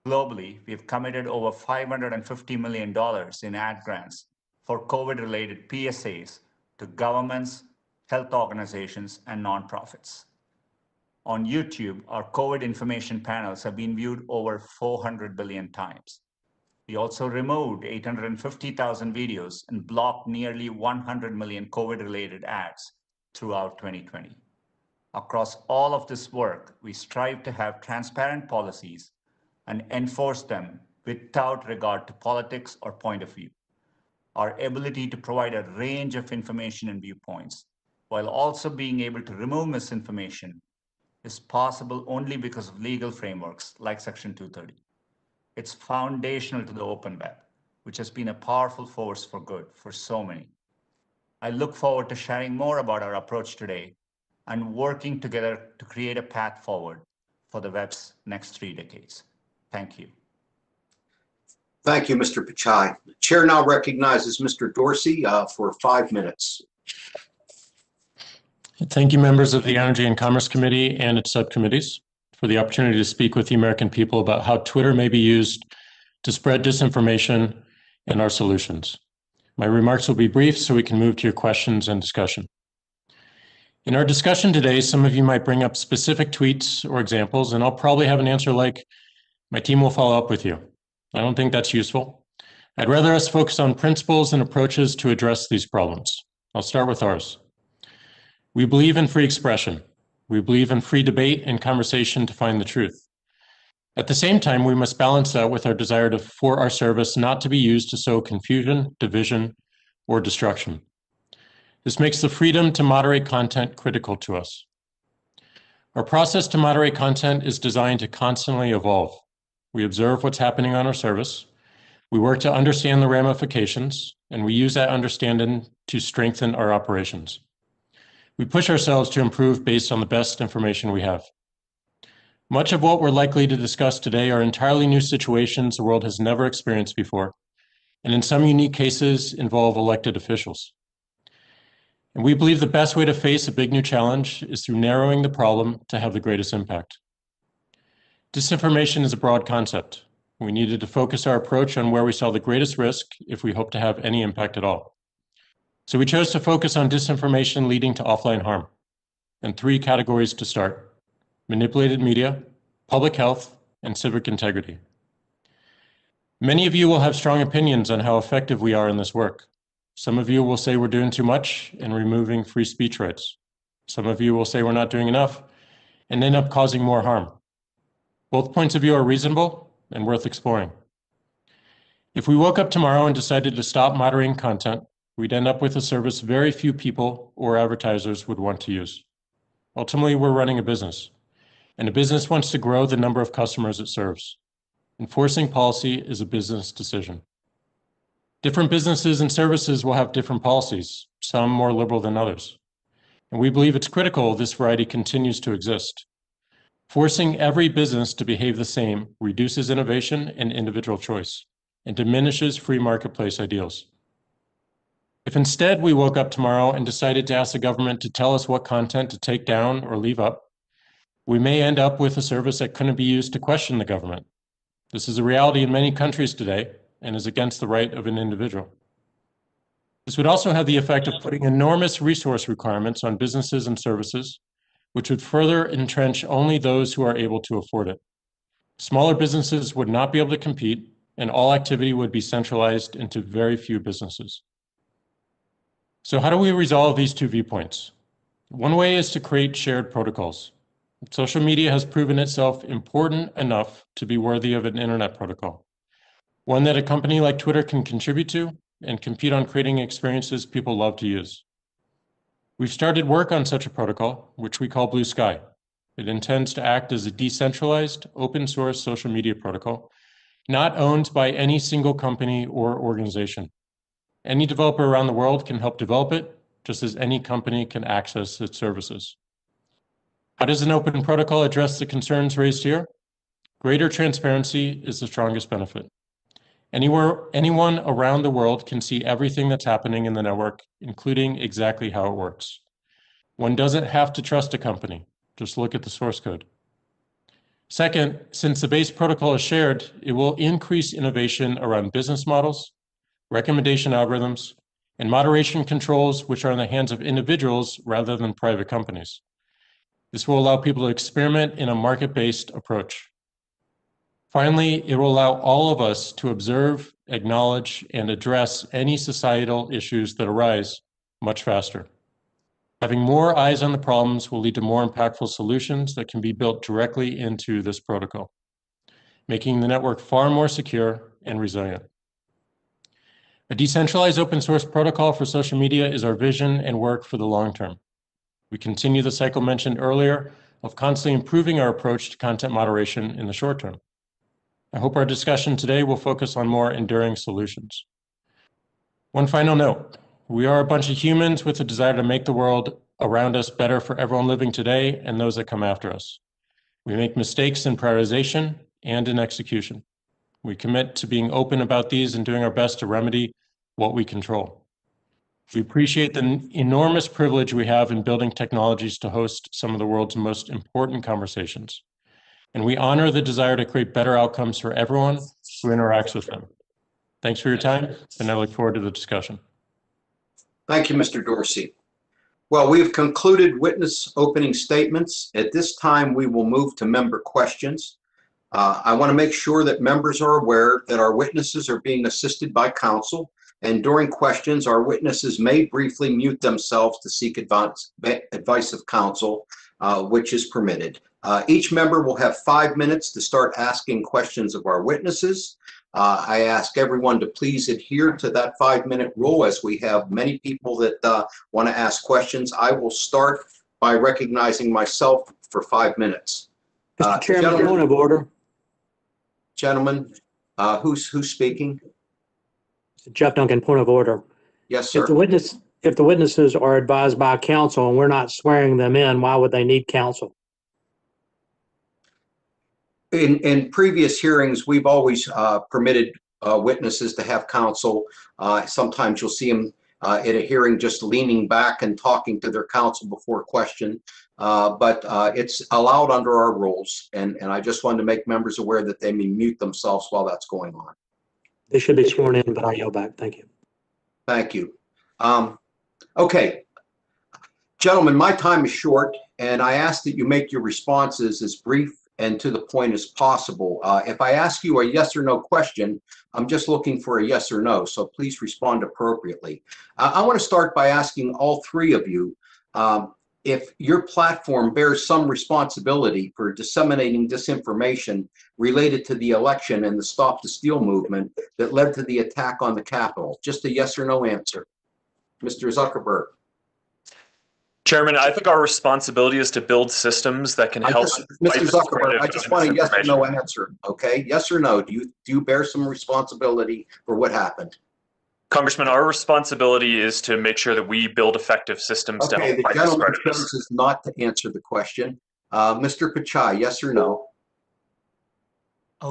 H: Globally, we've committed over $550 million in ad grants for COVID-related PSAs to governments, health organizations, and nonprofits. On YouTube, our COVID information panels have been viewed over 400 billion times. We also removed 850,000 videos and blocked nearly 100 million COVID-related ads throughout 2020. Across all of this work, we strive to have transparent policies and enforce them without regard to politics or point of view. Our ability to provide a range of information and viewpoints, while also being able to remove misinformation, is possible only because of legal frameworks like Section 230. It's foundational to the open web, which has been a powerful force for good for so many. I look forward to sharing more about our approach today and working together to create a path forward for the web's next 3 decades. Thank you.
A: Thank you, Mr. Pichai. The chair now recognizes Mr. Dorsey for 5 minutes.
I: Thank you, members of the Energy and Commerce Committee and its subcommittees, for the opportunity to speak with the American people about how Twitter may be used to spread disinformation and our solutions. My remarks will be brief so we can move to your questions and discussion. In our discussion today, some of you might bring up specific tweets or examples, and I'll probably have an answer like, my team will follow up with you. I don't think that's useful. I'd rather us focus on principles and approaches to address these problems. I'll start with ours. We believe in free expression. We believe in free debate and conversation to find the truth. At the same time, we must balance that with our desire for our service not to be used to sow confusion, division, or destruction. This makes the freedom to moderate content critical to us. Our process to moderate content is designed to constantly evolve. We observe what's happening on our service. We work to understand the ramifications, and we use that understanding to strengthen our operations. We push ourselves to improve based on the best information we have. Much of what we're likely to discuss today are entirely new situations the world has never experienced before, and in some unique cases involve elected officials. And we believe the best way to face a big new challenge is through narrowing the problem to have the greatest impact. Disinformation is a broad concept. We needed to focus our approach on where we saw the greatest risk if we hope to have any impact at all. So we chose to focus on disinformation leading to offline harm, and 3 categories to start: manipulated media, public health, and civic integrity. Many of you will have strong opinions on how effective we are in this work. Some of you will say we're doing too much and removing free speech rights. Some of you will say we're not doing enough and end up causing more harm. Both points of view are reasonable and worth exploring. If we woke up tomorrow and decided to stop moderating content, we'd end up with a service very few people or advertisers would want to use. Ultimately, we're running a business, and a business wants to grow the number of customers it serves. Enforcing policy is a business decision. Different businesses and services will have different policies, some more liberal than others. And we believe it's critical this variety continues to exist. Forcing every business to behave the same reduces innovation and individual choice, and diminishes free marketplace ideals. If instead we woke up tomorrow and decided to ask the government to tell us what content to take down or leave up, we may end up with a service that couldn't be used to question the government. This is a reality in many countries today and is against the right of an individual. This would also have the effect of putting enormous resource requirements on businesses and services, which would further entrench only those who are able to afford it. Smaller businesses would not be able to compete, and all activity would be centralized into very few businesses. So how do we resolve these 2 viewpoints? One way is to create shared protocols. Social media has proven itself important enough to be worthy of an internet protocol, one that a company like Twitter can contribute to and compete on creating experiences people love to use. We've started work on such a protocol, which we call Blue Sky. It intends to act as a decentralized, open source social media protocol, not owned by any single company or organization. Any developer around the world can help develop it, just as any company can access its services. How does an open protocol address the concerns raised here? Greater transparency is the strongest benefit. Anyone around the world can see everything that's happening in the network, including exactly how it works. One doesn't have to trust a company, just look at the source code. Second, since the base protocol is shared, it will increase innovation around business models, recommendation algorithms, and moderation controls, which are in the hands of individuals rather than private companies. This will allow people to experiment in a market-based approach. Finally, it will allow all of us to observe, acknowledge, and address any societal issues that arise much faster. Having more eyes on the problems will lead to more impactful solutions that can be built directly into this protocol, making the network far more secure and resilient. A decentralized open source protocol for social media is our vision and work for the long term. We continue the cycle mentioned earlier of constantly improving our approach to content moderation in the short term. I hope our discussion today will focus on more enduring solutions. One final note, we are a bunch of humans with a desire to make the world around us better for everyone living today and those that come after us. We make mistakes in prioritization and in execution. We commit to being open about these and doing our best to remedy what we control. We appreciate the enormous privilege we have in building technologies to host some of the world's most important conversations. And we honor the desire to create better outcomes for everyone who interacts with them. Thanks for your time, and I look forward to the discussion.
A: Thank you, Mr. Dorsey. Well, we've concluded witness opening statements. At this time, we will move to member questions. I want to make sure that members are aware that our witnesses are being assisted by counsel, and during questions, our witnesses may briefly mute themselves to seek advice of counsel, which is permitted. Each member will have 5 minutes to start asking questions of our witnesses. I ask everyone to please adhere to that 5-minute rule, as we have many people that want to ask questions. I will start by recognizing myself for 5 minutes.
J: Mr. Chairman, point of order.
A: Gentlemen, who's speaking?
J: Jeff Duncan, point of order.
A: Yes,
J: If
A: sir.
J: if the witnesses are advised by counsel and we're not swearing them in, why would they need counsel?
A: In previous hearings, we've always permitted witnesses to have counsel. Sometimes you'll see them at a hearing just leaning back and talking to their counsel before a question. But it's allowed under our rules. And I just wanted to make members aware that they may mute themselves while that's going on.
J: They should be sworn in, but I yield back. Thank you.
A: Thank you. Okay. Gentlemen, my time is short, and I ask that you make your responses as brief and to the point as possible. If I ask you a yes or no question, I'm just looking for a yes or no, so please respond appropriately. I want to start by asking all three of you if your platform bears some responsibility for disseminating disinformation related to the election and the Stop the Steal movement that led to the attack on the Capitol. Just a yes or no answer. Mr. Zuckerberg.
G: Chairman, I think our responsibility is to build systems that can help.
A: Mr. Zuckerberg, I just want a yes or no answer, okay? Yes or no, do you bear some responsibility for what happened?
G: Congressman, our responsibility is to make sure that we build effective systems to help fight the spread of this.
A: Is not to answer the question. Mr. Pichai, yes or no?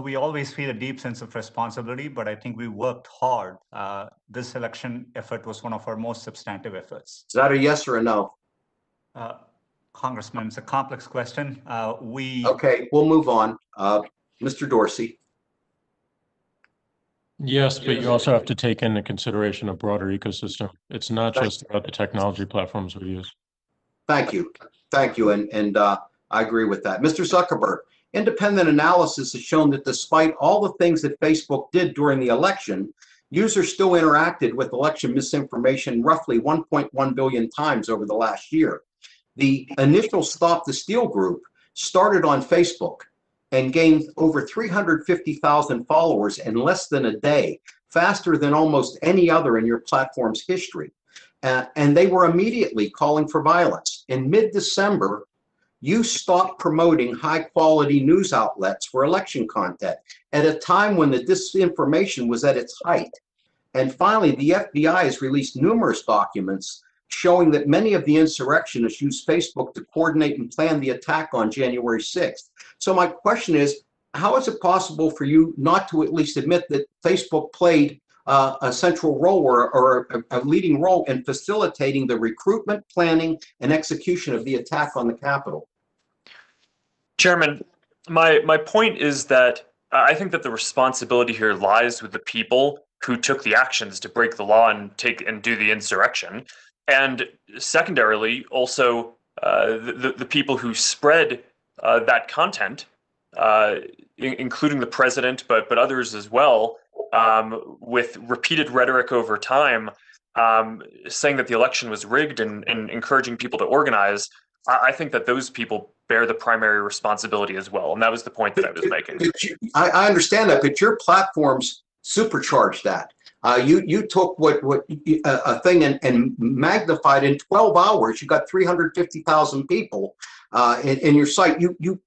H: We always feel a deep sense of responsibility, but I think we worked hard. This election effort was one of our most substantive efforts.
A: Is that a yes or a no?
H: Congressman, it's a complex question.
A: Okay, we'll move on. Mr. Dorsey.
I: Yes, but you also have to take into consideration a broader ecosystem. It's not just about the technology platforms we use.
A: Thank you. Thank you. And I agree with that. Mr. Zuckerberg, independent analysis has shown that despite all the things that Facebook did during the election, users still interacted with election misinformation roughly 1.1 billion times over the last year. The initial Stop the Steal group started on Facebook and gained over 350,000 followers in less than a day, faster than almost any other in your platform's history. And they were immediately calling for violence. In mid-December, you stopped promoting high-quality news outlets for election content at a time when the disinformation was at its height. And finally, the FBI has released numerous documents showing that many of the insurrectionists used Facebook to coordinate and plan the attack on January 6th. So my question is, how is it possible for you not to at least admit that Facebook played a central role or a leading role in facilitating the recruitment, planning, and execution of the attack on the Capitol?
G: Chairman, my point is that I think that the responsibility here lies with the people who took the actions to break the law and do the insurrection. And secondarily, also the people who spread that content, including the president, but others as well, with repeated rhetoric over time, saying that the election was rigged and encouraging people to organize. I think that those people bear the primary responsibility as well. And that was the point that I was making.
A: I understand that, but your platforms supercharged that. You took a thing and magnified in 12 hours. You got 350,000 people in your site. You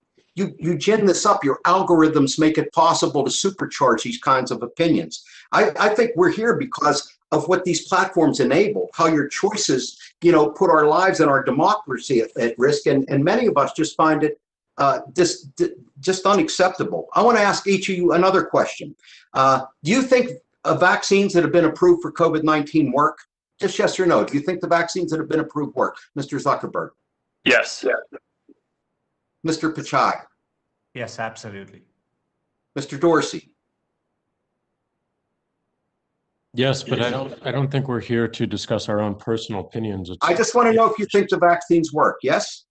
A: gin this up. Your algorithms make it possible to supercharge these kinds of opinions. I think we're here because of what these platforms enable, how your choices, put our lives and our democracy at risk. And many of us just find it just unacceptable. I want to ask each of you another question. Do you think vaccines that have been approved for COVID-19 work? Just yes or no. Do you think the vaccines that have been approved work? Mr. Zuckerberg.
G: Yes.
A: Mr. Pichai.
H: Yes, absolutely.
A: Mr. Dorsey.
I: Yes, but I don't think we're here to discuss our own personal opinions.
A: I just want to know if you think the vaccines work. Yes?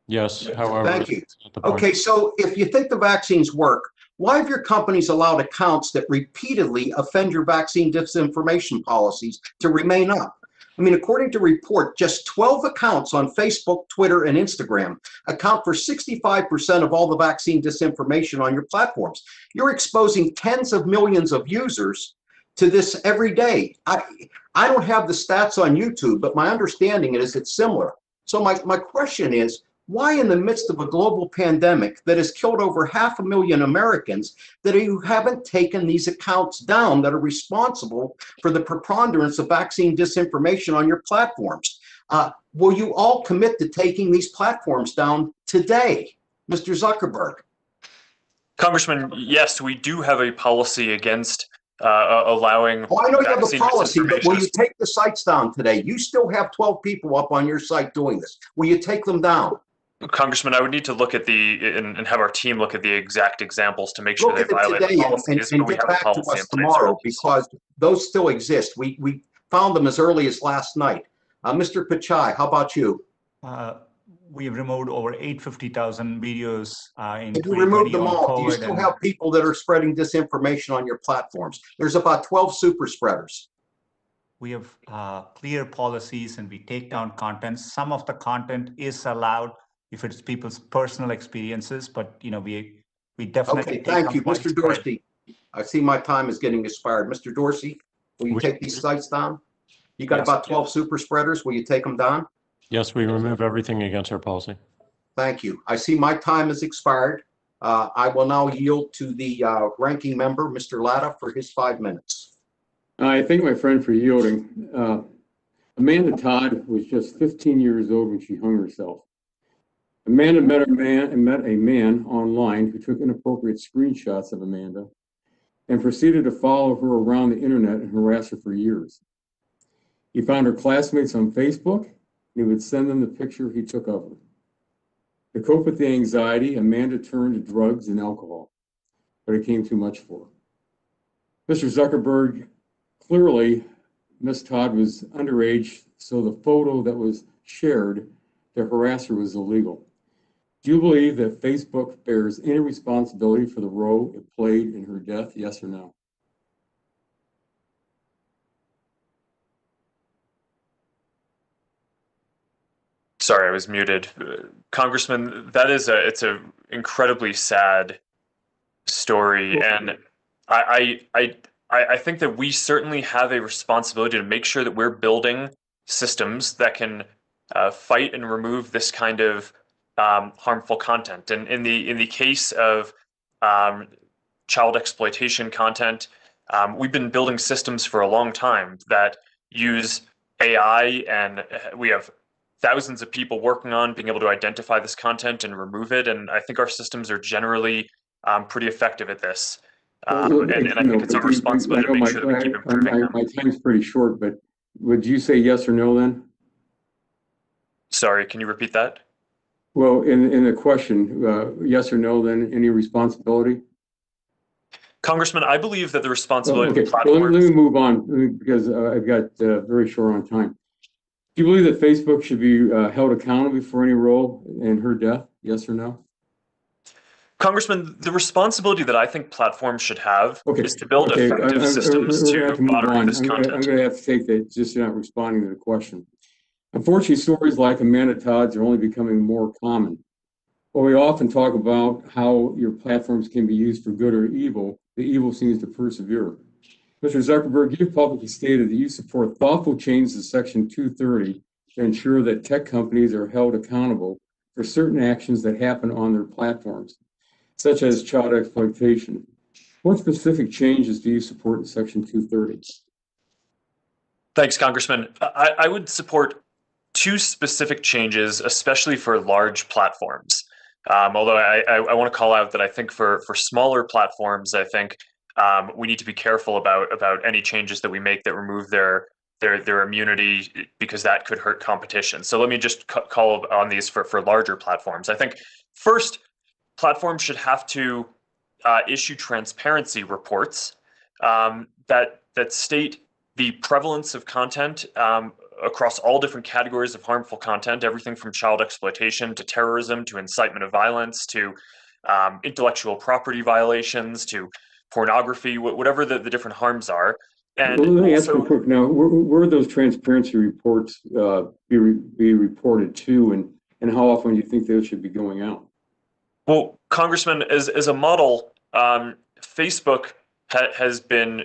I: Yes, however.
A: Thank you. Okay, so if you think the vaccines work, why have your companies allowed accounts that repeatedly offend your vaccine disinformation policies to remain up? I mean, according to report, just 12 accounts on Facebook, Twitter, and Instagram account for 65% of all the vaccine disinformation on your platforms. You're exposing tens of millions of users to this every day. I don't have the stats on YouTube, but my understanding is it's similar. So my question is, Why in the midst of a global pandemic that has killed over 500,000 Americans that you haven't taken these accounts down that are responsible for the preponderance of vaccine disinformation on your platforms? Will you all commit to taking these platforms down today, Mr. Zuckerberg?
G: Congressman, yes, we do have a policy against allowing.
A: Oh, I know you have a
G: vaccine
A: policy, but will
G: disinformation.
A: you take the sites down today? You still have 12 people up on your site doing this. Will you take them down?
G: Congressman, I would need to look at and have our team look at the exact examples to make sure
A: Look
G: they
A: at it
G: violate
A: today
G: the policies,
A: and
G: but we
A: get
G: have a
A: back to
G: policy in
A: us
G: place
A: tomorrow
G: already.
A: because those still exist. We found them as early as last night. Mr. Pichai, how about you?
H: We have removed over 850,000 videos in
A: If you remove
H: 2020
A: them
H: on
A: all, do you
H: COVID.
A: still have people that are spreading disinformation on your platforms? There's about 12 super spreaders.
H: We have clear policies and we take down content. Some of the content is allowed if it's people's personal experiences, but we definitely
A: Okay, thank you. Mr. Dorsey, I see my time is getting expired. Mr. Dorsey, will you take these sites down? You got
I: Yes.
A: about 12 super spreaders. Will you take them down?
I: Yes, we remove everything against our policy.
A: Thank you. I see my time has expired. I will now yield to the ranking member, Mr. Latta, for his 5 minutes.
B: I thank my friend for yielding. Amanda Todd was just 15 years old when she hung herself. Amanda met a man online who took inappropriate screenshots of Amanda and proceeded to follow her around the internet and harass her for years. He found her classmates on Facebook, and he would send them the picture he took of her. To cope with the anxiety, Amanda turned to drugs and alcohol, but it became too much for her. Mr. Zuckerberg, clearly, Ms. Todd was underage, so the photo that was shared to harass her was illegal. Do you believe that Facebook bears any responsibility for the role it played in her death, yes or no?
G: Sorry, I was muted. Congressman, it's a incredibly sad story, and I think that we certainly have a responsibility to make sure that we're building systems that can fight and remove this kind of harmful content. And in the case of child exploitation content, we've been building systems for a long time that use AI, and we have thousands of people working on being able to identify this content and remove it. And I think our systems are generally pretty effective at this. And I think it's our responsibility to make sure that we keep improving them.
B: My time's pretty short, but would you say yes or no then?
G: Sorry, can you repeat that?
B: Well, in the question, yes or no, then any responsibility?
G: Congressman, I believe that the responsibility
B: Okay.
G: of the platforms...
B: Well, let me move on because I've got very short on time. Do you believe that Facebook should be held accountable for any role in her death? Yes or no?
G: Congressman, the responsibility that I think platforms should have is to build effective systems to moderate this content.
B: I'm going to have to take that, just you're not responding to the question. Unfortunately, stories like Amanda Todd's are only becoming more common. While we often talk about how your platforms can be used for good or evil, the evil seems to persevere. Mr. Zuckerberg, you've publicly stated that you support thoughtful changes to Section 230 to ensure that tech companies are held accountable for certain actions that happen on their platforms, such as child exploitation. What specific changes do you support in Section 230?
G: Thanks, Congressman. I would support two specific changes, especially for large platforms. Although I want to call out that I think for smaller platforms, I think we need to be careful about any changes that we make that remove their immunity, because that could hurt competition. So let me just call on these for larger platforms. I think first, platforms should have to issue transparency reports that state the prevalence of content across all different categories of harmful content, everything from child exploitation to terrorism to incitement of violence to intellectual property violations to pornography, whatever the different harms are. And
B: well, let me ask you quick now, where those transparency reports be reported to, and how often do you think those should be going out?
G: Well, Congressman, as a model, Facebook has been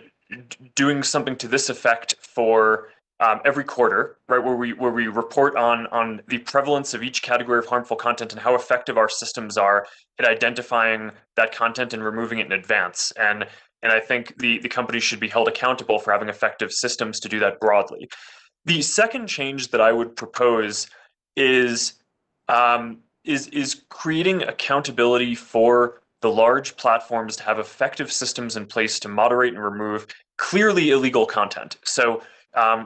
G: doing something to this effect for every quarter, right, where we report on the prevalence of each category of harmful content and how effective our systems are at identifying that content and removing it in advance. And I think the company should be held accountable for having effective systems to do that broadly. The second change that I would propose is creating accountability for the large platforms to have effective systems in place to moderate and remove clearly illegal content. So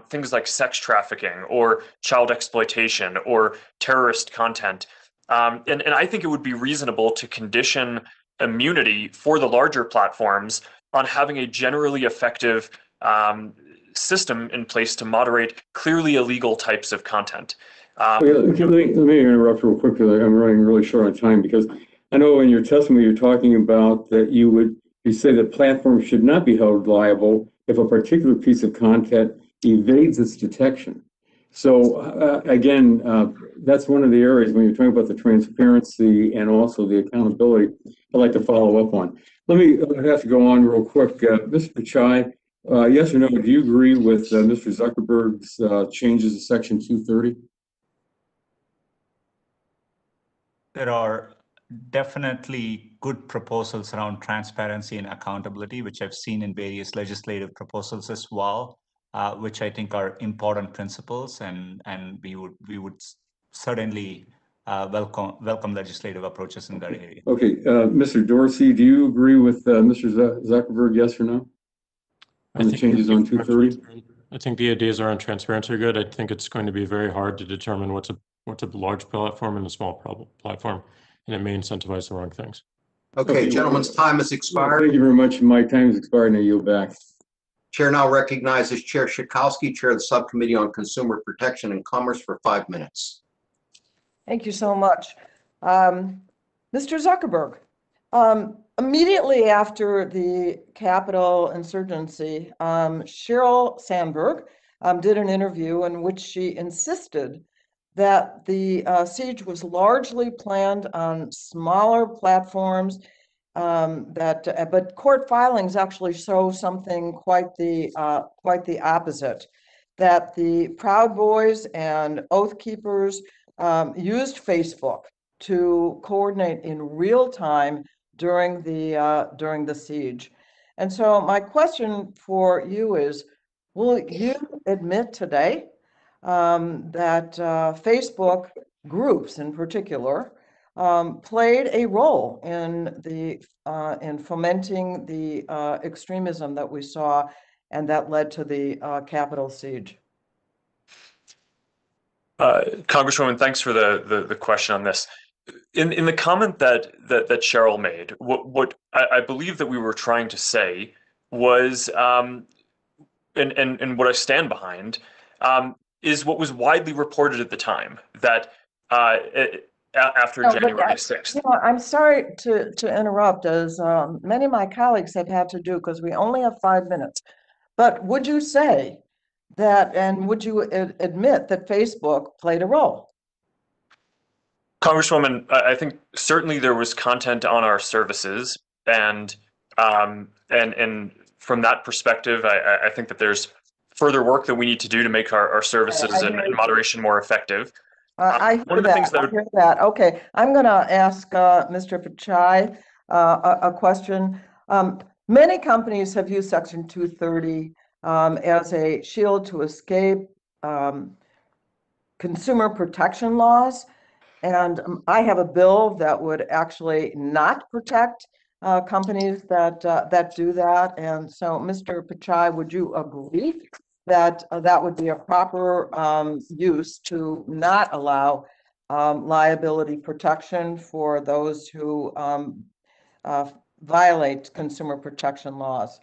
G: things like sex trafficking or child exploitation or terrorist content. And I think it would be reasonable to condition immunity for the larger platforms on having a generally effective system in place to moderate clearly illegal types of content.
B: Let me interrupt real quick because I'm running really short on time, because I know in your testimony you're talking about that you say that platforms should not be held liable if a particular piece of content evades its detection. So again, that's one of the areas when you're talking about the transparency and also the accountability I'd like to follow up on. I have to go on real quick. Mr. Pichai, yes or no, do you agree with Mr. Zuckerberg's changes to Section 230?
H: There are definitely good proposals around transparency and accountability, which I've seen in various legislative proposals as well, which I think are important principles, and we would certainly welcome legislative approaches in that area.
B: Okay, Mr. Dorsey, do you agree with Mr. Zuckerberg, yes or no? On the changes on 230?
I: I think the ideas around transparency are good. I think it's going to be very hard to determine what's a large platform and a small platform, and it may incentivize the wrong things.
A: Okay, gentlemen's time has expired.
B: Thank you very much. My time has expired, and I yield back.
A: Chair now recognizes Chair Schakowsky, Chair of the Subcommittee on Consumer Protection and Commerce, for 5 minutes.
C: Thank you so much. Mr. Zuckerberg, immediately after the Capitol insurgency, Sheryl Sandberg did an interview in which she insisted that the siege was largely planned on smaller platforms, but court filings actually show something quite the opposite. That the Proud Boys and Oath Keepers used Facebook to coordinate in real time during the siege. And so my question for you is, will you admit today that Facebook groups in particular played a role in fomenting the extremism that we saw and that led to the Capitol siege?
G: Congresswoman, thanks for the question on this. In the comment that Sheryl made, what I believe that we were trying to say was, and what I stand behind, is what was widely reported at the time, that after January 6th.
C: I'm sorry to interrupt, as many of my colleagues have had to do, because we only have 5 minutes. But would you say that, and would you admit that Facebook played a role?
G: Congresswoman, I think certainly there was content on our services, and from that perspective, I think that there's further work that we need to do to make our services and moderation more effective.
C: I hear that. Okay, I'm going to ask Mr. Pichai a question. Many companies have used Section 230 as a shield to escape consumer protection laws. And I have a bill that would actually not protect companies that do that. And so, Mr. Pichai, would you agree that that would be a proper use to not allow liability protection for those who violate consumer protection laws?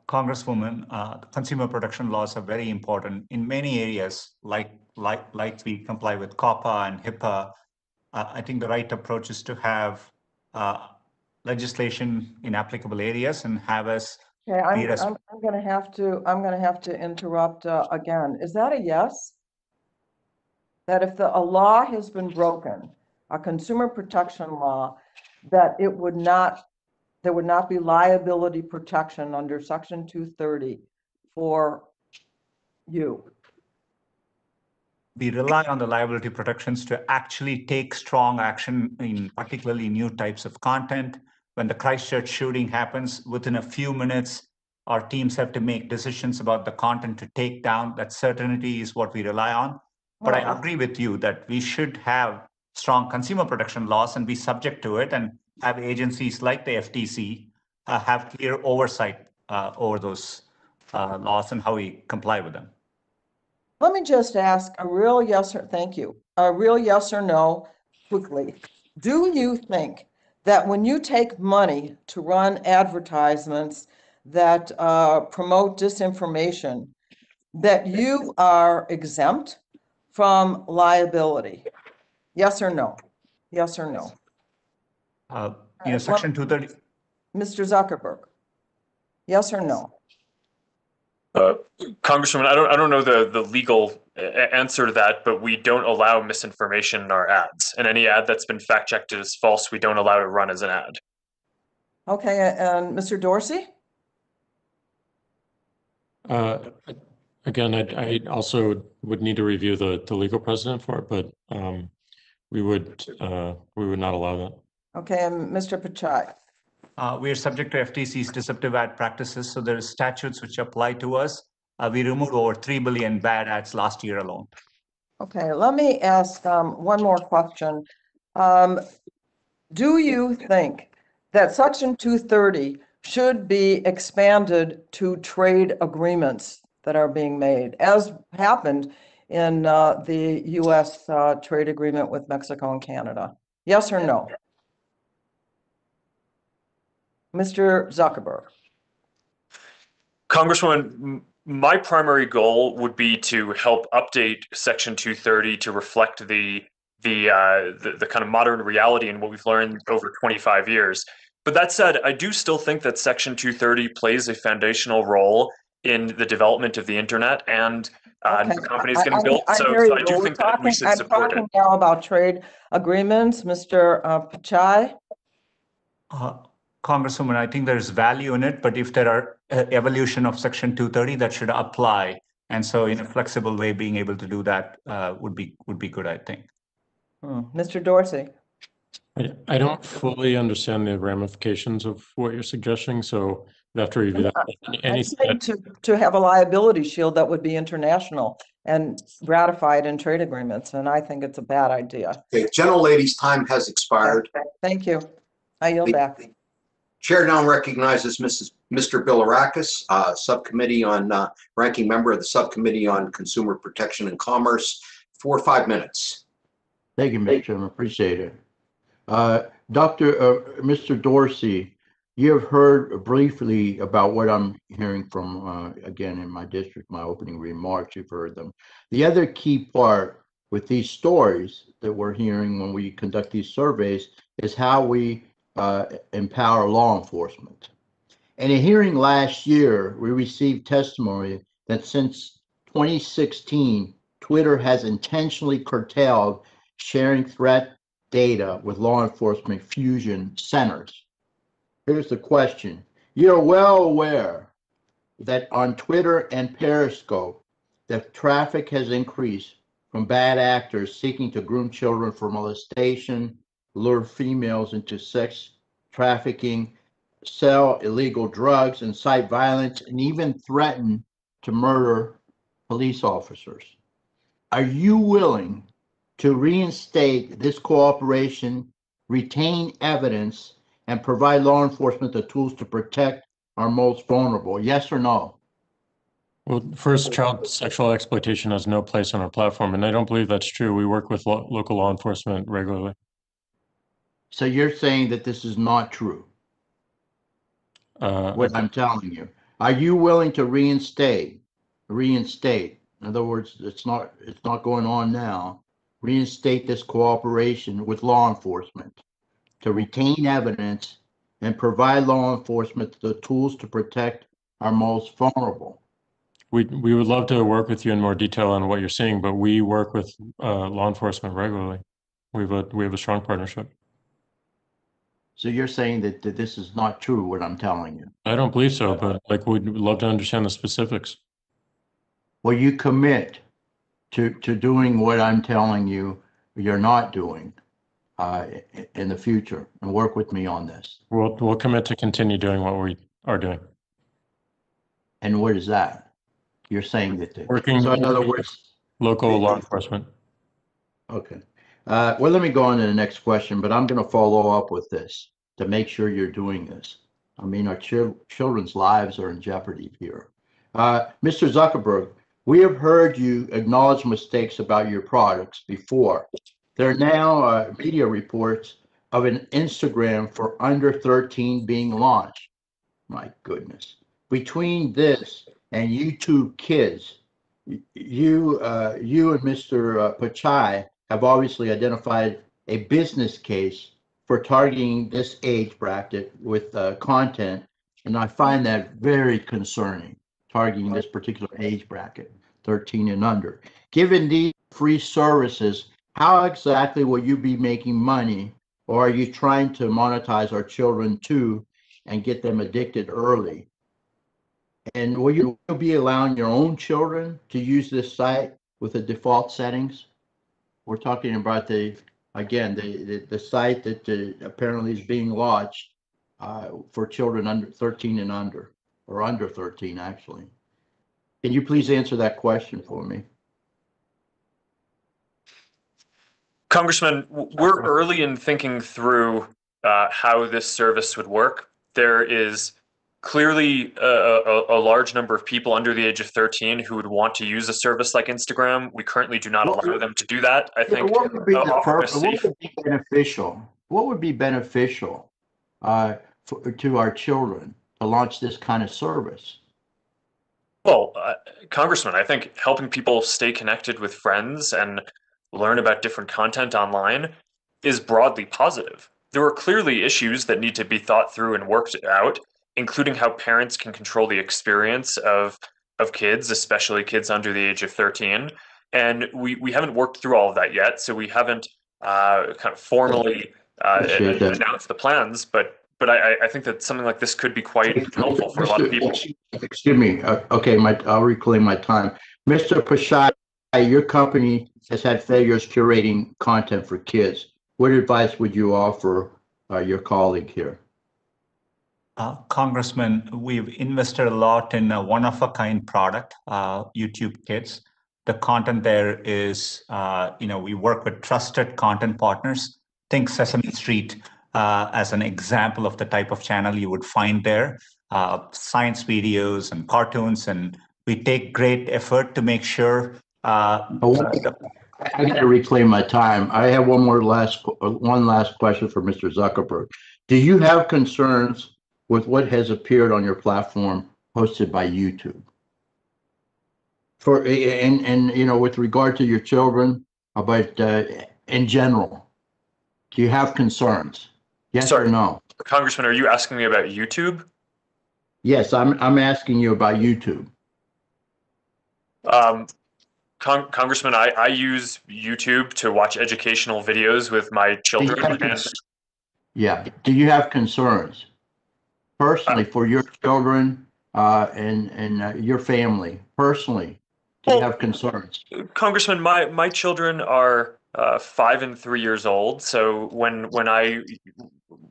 H: Congresswoman, consumer protection laws are very important in many areas, like we comply with COPPA and HIPAA. I think the right approach is to have legislation in applicable areas and have us.
C: Okay, I'm going to have to interrupt again. Is that a yes? That if a law has been broken, a consumer protection law, that there would not be liability protection under Section 230 for you?
H: We rely on the liability protections to actually take strong action in particularly new types of content. When the Christchurch shooting happens, within a few minutes, our teams have to make decisions about the content to take down. That certainty is what we rely on. But I agree with you that we should have strong consumer protection laws and be subject to it, and have agencies like the FTC have clear oversight over those laws and how we comply with them.
C: Let me just ask a real yes or thank you, a real yes or no quickly. Do you think that when you take money to run advertisements that promote disinformation, that you are exempt from liability? Yes or no? Yes or no?
H: Section 230.
C: Mr. Zuckerberg, yes or no?
G: Congresswoman, I don't know the legal answer to that, but we don't allow misinformation in our ads. And any ad that's been fact checked as false, we don't allow to run as an ad.
C: Okay, and Mr. Dorsey?
I: Again, I also would need to review the legal precedent for it, but we would not allow that.
C: Okay, and Mr. Pichai?
H: We are subject to FTC's deceptive ad practices, so there are statutes which apply to us. We removed over 3 billion bad ads last year alone.
C: Okay, let me ask one more question. Do you think that Section 230 should be expanded to trade agreements that are being made, as happened in the U.S. trade agreement with Mexico and Canada? Yes or no? Mr. Zuckerberg?
G: Congresswoman, my primary goal would be to help update Section 230 to reflect the kind of modern reality and what we've learned over 25 years. But that said, I do still think that Section 230 plays a foundational role in the development of the internet and new companies getting built. So I do think that we should support it.
C: I'm talking now about trade agreements. Mr. Pichai?
H: Congresswoman, I think there's value in it, but if there are evolution of Section 230, that should apply. And so in a flexible way, being able to do that would be good, I think.
C: Mr. Dorsey?
I: I don't fully understand the ramifications of what you're suggesting, so we have to review that.
C: I'm saying to have a liability shield that would be international and ratified in trade agreements, and I think it's a bad idea.
A: Okay, gentlelady's time has expired.
C: Okay, thank you. I yield back.
A: Chair now recognizes Mr. Bilirakis, subcommittee on ranking member of the Subcommittee on Consumer Protection and Commerce, for 5 minutes.
D: Thank you, Mr. Chairman. Appreciate it. Mr. Dorsey, you have heard briefly about what I'm hearing from, again, in my district, my opening remarks, you've heard them. The other key part with these stories that we're hearing when we conduct these surveys is how we empower law enforcement. In a hearing last year, we received testimony that since 2016, Twitter has intentionally curtailed sharing threat data with law enforcement fusion centers. Here's the question. You're well aware that on Twitter and Periscope, the traffic has increased from bad actors seeking to groom children for molestation, lure females into sex trafficking, sell illegal drugs, incite violence, and even threaten to murder police officers. Are you willing to reinstate this cooperation, retain evidence, and provide law enforcement the tools to protect our most vulnerable? Yes or no?
I: Well, first, child sexual exploitation has no place on our platform, and I don't believe that's true. We work with local law enforcement regularly.
D: So you're saying that this is not true? What I'm telling you. Are you willing to reinstate? In other words, it's not going on now. Reinstate this cooperation with law enforcement to retain evidence and provide law enforcement the tools to protect our most vulnerable.
I: We would love to work with you in more detail on what you're seeing, but we work with law enforcement regularly. We have a strong partnership.
D: So you're saying that this is not true, what I'm telling you?
I: I don't believe so, but we'd love to understand the specifics.
D: will you commit to doing what I'm telling you you're not doing in the future, and work with me on this?
I: We'll commit to continue doing what we are doing.
D: And what is that? You're saying that
I: Working
D: so in other words,
I: local law enforcement.
D: okay. Well, let me go on to the next question, but I'm going to follow up with this to make sure you're doing this. I mean, our children's lives are in jeopardy here. Mr. Zuckerberg, we have heard you acknowledge mistakes about your products before. There are now media reports of an Instagram for under 13 being launched. My goodness. Between this and YouTube Kids, you and Mr. Pichai have obviously identified a business case for targeting this age bracket with content, and I find that very concerning, targeting this particular age bracket, 13 and under. Given these free services, how exactly will you be making money, or are you trying to monetize our children too and get them addicted early? And will you be allowing your own children to use this site with the default settings? We're talking about the site that apparently is being launched for children under 13 and under, or under 13 actually. Can you please answer that question for me?
G: Congressman, we're early in thinking through how this service would work. There is clearly a large number of people under the age of 13 who would want to use a service like Instagram. We currently do not allow them to do that. I think
D: what would be beneficial? What would be beneficial to our children to launch this kind of service?
G: Well, Congressman, I think helping people stay connected with friends and learn about different content online is broadly positive. There are clearly issues that need to be thought through and worked out, including how parents can control the experience of kids, especially kids under the age of 13. And we haven't worked through all of that yet, so we haven't kind of formally announced the plans, but I think that something like this could be quite helpful for a lot of people.
D: Excuse me. Okay, I'll reclaim my time. Mr. Pichai, your company has had failures curating content for kids. What advice would you offer your colleague here?
H: Congressman, we've invested a lot in a one-of-a-kind product, YouTube Kids. The content there is, we work with trusted content partners. Think Sesame Street as an example of the type of channel you would find there. Science videos and cartoons, and we take great effort to make sure.
D: I got to reclaim my time. I have one last question for Mr. Zuckerberg. Do you have concerns with what has appeared on your platform hosted by YouTube? With regard to your children, but in general, do you have concerns? Yes or no?
G: Congressman, are you asking me about YouTube?
D: Yes, I'm asking you about YouTube.
G: Congressman, I use YouTube to watch educational videos with my children.
D: Yeah. Do you have concerns personally for your children and your family personally? Do you have concerns?
G: Congressman, my children are 5 and 3 years old. So when I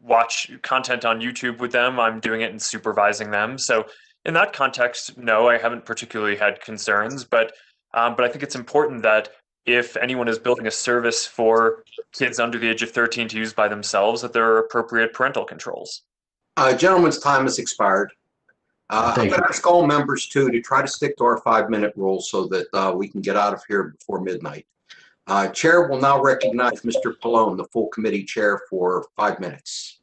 G: watch content on YouTube with them, I'm doing it and supervising them. So in that context, no, I haven't particularly had concerns, but I think it's important that if anyone is building a service for kids under the age of 13 to use by themselves, that there are appropriate parental controls.
A: Gentlemen's time has expired. I'm going to ask all members too to try to stick to our 5-minute rule so that we can get out of here before midnight. Chair will now recognize Mr. Pallone, the full committee chair, for 5 minutes.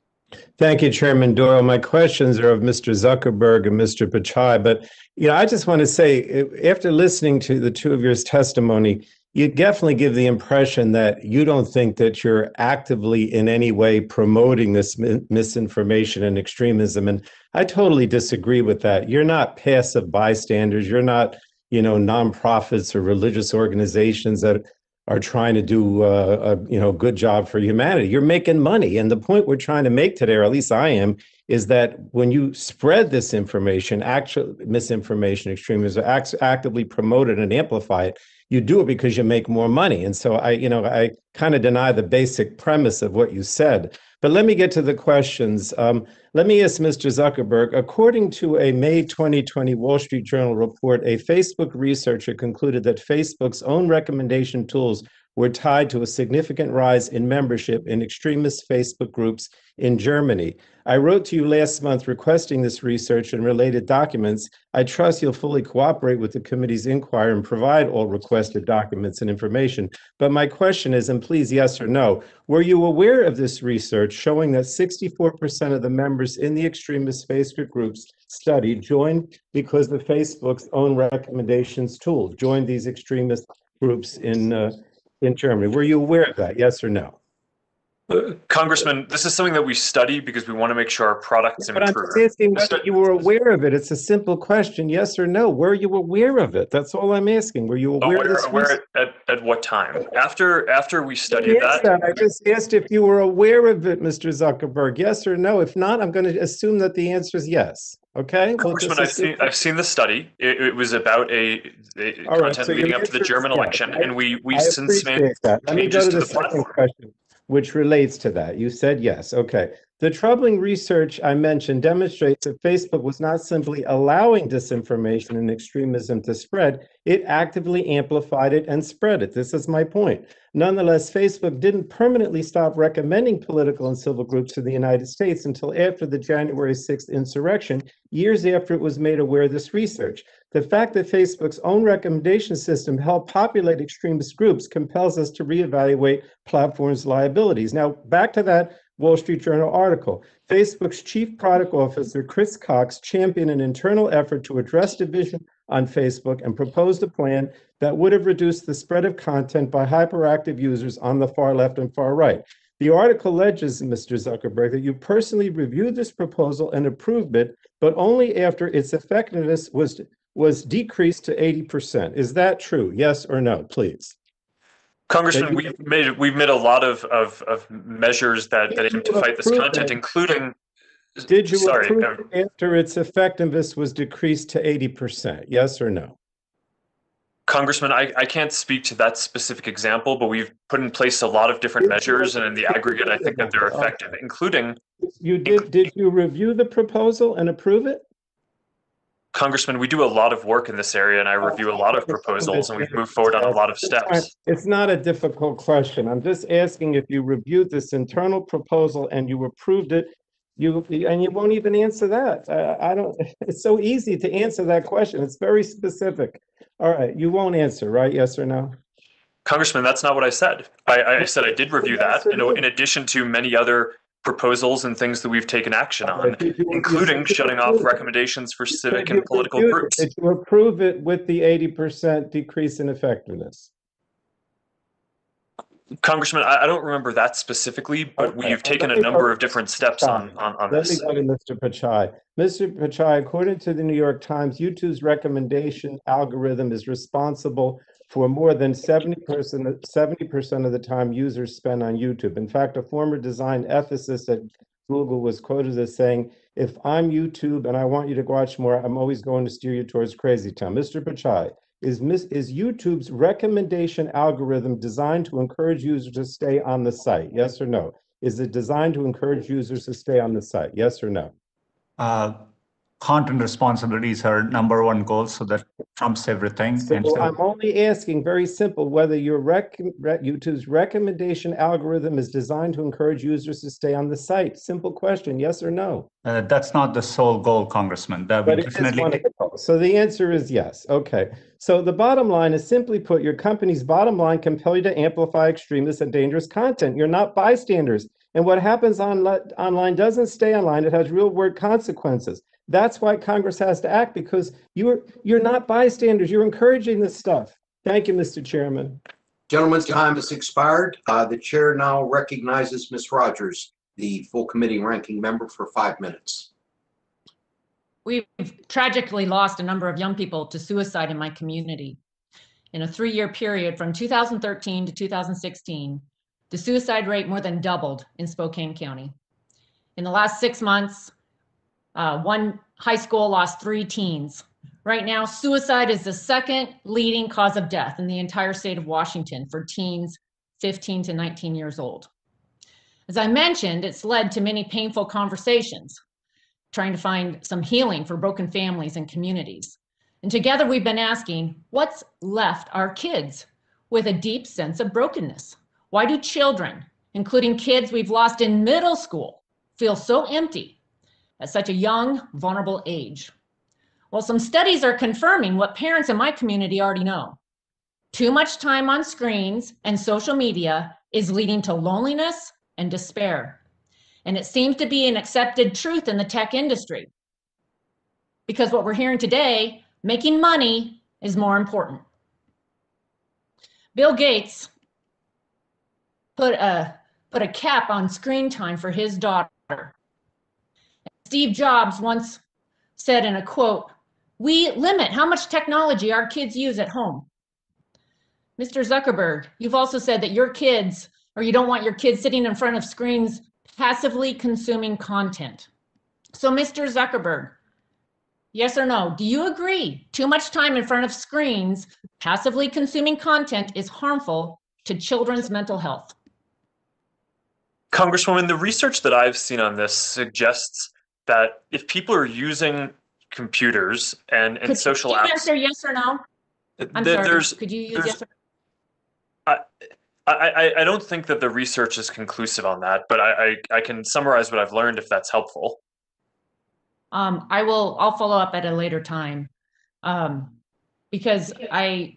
E: Thank you, Chairman Doyle. My questions are of Mr. Zuckerberg and Mr. Pichai, but I just want to say, after listening to the two of your testimony, you definitely give the impression that you don't think that you're actively in any way promoting this misinformation and extremism, and I totally disagree with that. You're not passive bystanders. You're not, nonprofits or religious organizations that are trying to do a good job for humanity. You're making money. And the point we're trying to make today, or at least I am, is that when you spread this information, actual misinformation, extremism, actively promote it and amplify it, you do it because you make more money. And so I kind of deny the basic premise of what you said. But let me get to the questions. Let me ask Mr. Zuckerberg, according to a May 2020 Wall Street Journal report, a Facebook researcher concluded that Facebook's own recommendation tools were tied to a significant rise in membership in extremist Facebook groups in Germany. I wrote to you last month requesting this research and related documents. I trust you'll fully cooperate with the committee's inquiry and provide all requested documents and information. But my question is, and please yes or no, were you aware of this research showing that 64% of the members in the extremist Facebook groups studied joined because of Facebook's own recommendations tools, joined these extremist groups in Germany? Were you aware of that, yes or no?
G: Congressman, this is something that we study because we want to make sure our products improve.
E: But I'm just asking whether you were aware of it. It's a simple question, yes or no. Were you aware of it? That's all I'm asking. Were you aware of this?
G: Aware at what time? After we studied that?
E: I just asked if you were aware of it, Mr. Zuckerberg. Yes or no? If not, I'm going to assume that the answer is yes. Okay.
G: Congressman, I've seen the study. It was about a content leading up to the German election, and we since made changes to the platform.
E: Question, which relates to that. You said yes. Okay. The troubling research I mentioned demonstrates that Facebook was not simply allowing disinformation and extremism to spread, it actively amplified it and spread it. This is my point. Nonetheless, Facebook didn't permanently stop recommending political and civil groups to the United States until after the January 6th insurrection, years after it was made aware of this research. The fact that Facebook's own recommendation system helped populate extremist groups compels us to reevaluate platforms' liabilities. Now, back to that Wall Street Journal article. Facebook's chief product officer, Chris Cox, championed an internal effort to address division on Facebook and proposed a plan that would have reduced the spread of content by hyperactive users on the far left and far right. The article alleges, Mr. Zuckerberg, that you personally reviewed this proposal and approved it, but only after its effectiveness was decreased to 80%. Is that true? Yes or no, please?
G: Congressman, we've made a lot of measures that aim to fight this content, including.
E: Did you approve after its effectiveness was decreased to 80%? Yes or no?
G: Congressman, I can't speak to that specific example, but we've put in place a lot of different measures, and in the aggregate, I think that they're effective, including.
E: Did you review the proposal and approve it?
G: Congressman, we do a lot of work in this area, and I review a lot of proposals, and we've moved forward on a lot of steps.
E: It's not a difficult question. I'm just asking if you reviewed this internal proposal and you approved it. You won't even answer that. I don't. It's so easy to answer that question. It's very specific. All right, you won't answer, right? Yes or no?
G: Congressman, that's not what I said. I said I did review that, in addition to many other proposals and things that we've taken action on, including shutting off recommendations for civic and political groups.
E: Did you approve it with the 80% decrease in effectiveness?
G: Congressman, I don't remember that specifically, but we've taken a number of different steps on this.
E: Let me go to Mr. Pichai. Mr. Pichai, according to the New York Times, YouTube's recommendation algorithm is responsible for more than 70% of the time users spend on YouTube. In fact, a former design ethicist at Google was quoted as saying, "If I'm YouTube and I want you to watch more, I'm always going to steer you towards Crazy Town." Mr. Pichai, is YouTube's recommendation algorithm designed to encourage users to stay on the site? Yes or no? Is it designed to encourage users to stay on the site? Yes or no?
H: Content responsibility is our number one goal, so that trumps everything.
E: So I'm only asking, very simple, whether your YouTube's recommendation algorithm is designed to encourage users to stay on the site. Simple question, yes or no?
H: That's not the sole goal, Congressman. That would definitely.
E: So the answer is yes. Okay. So the bottom line is, simply put, your company's bottom line compel you to amplify extremist and dangerous content. You're not bystanders. And what happens online doesn't stay online. It has real-world consequences. That's why Congress has to act, because you're not bystanders. You're encouraging this stuff. Thank you, Mr. Chairman.
A: Gentleman's time has expired. The chair now recognizes Ms. Rogers, the full committee ranking member, for 5 minutes.
F: We've tragically lost a number of young people to suicide in my community. in a 3-year period from 2013 to 2016, the suicide rate more than doubled in Spokane County. In the last 6 months, one high school lost 3 teens. Right now, suicide is the second leading cause of death in the entire state of Washington for teens 15 to 19 years old. As I mentioned, it's led to many painful conversations, trying to find some healing for broken families and communities. And together we've been asking, what's left our kids with a deep sense of brokenness? Why do children, including kids we've lost in middle school, feel so empty at such a young, vulnerable age? Well, some studies are confirming what parents in my community already know. Too much time on screens and social media is leading to loneliness and despair. And it seems to be an accepted truth in the tech industry. Because what we're hearing today, making money is more important. Bill Gates put a cap on screen time for his daughter. Steve Jobs once said in a quote, "We limit how much technology our kids use at home." Mr. Zuckerberg, you've also said that your kids, or you don't want your kids sitting in front of screens passively consuming content. So Mr. Zuckerberg, yes or no, do you agree too much time in front of screens passively consuming content is harmful to children's mental health?
G: Congresswoman, the research that I've seen on this suggests that if people are using computers and social apps—
F: Could you answer yes or no? I'm sorry, could you use yes or no?
G: I don't think that the research is conclusive on that, but I can summarize what I've learned if that's helpful.
F: I'll follow up at a later time, because I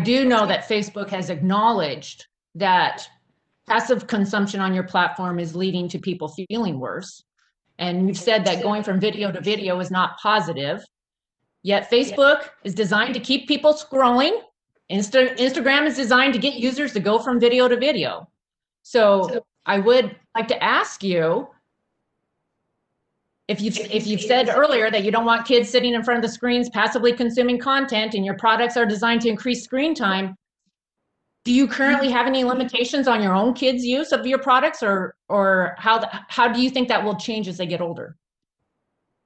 F: do know that Facebook has acknowledged that passive consumption on your platform is leading to people feeling worse. And you've said that going from video to video is not positive, yet Facebook is designed to keep people scrolling. Instagram is designed to get users to go from video to video. So I would like to ask you, if you've said earlier that you don't want kids sitting in front of the screens passively consuming content and your products are designed to increase screen time, do you currently have any limitations on your own kids' use of your products, or how do you think that will change as they get older?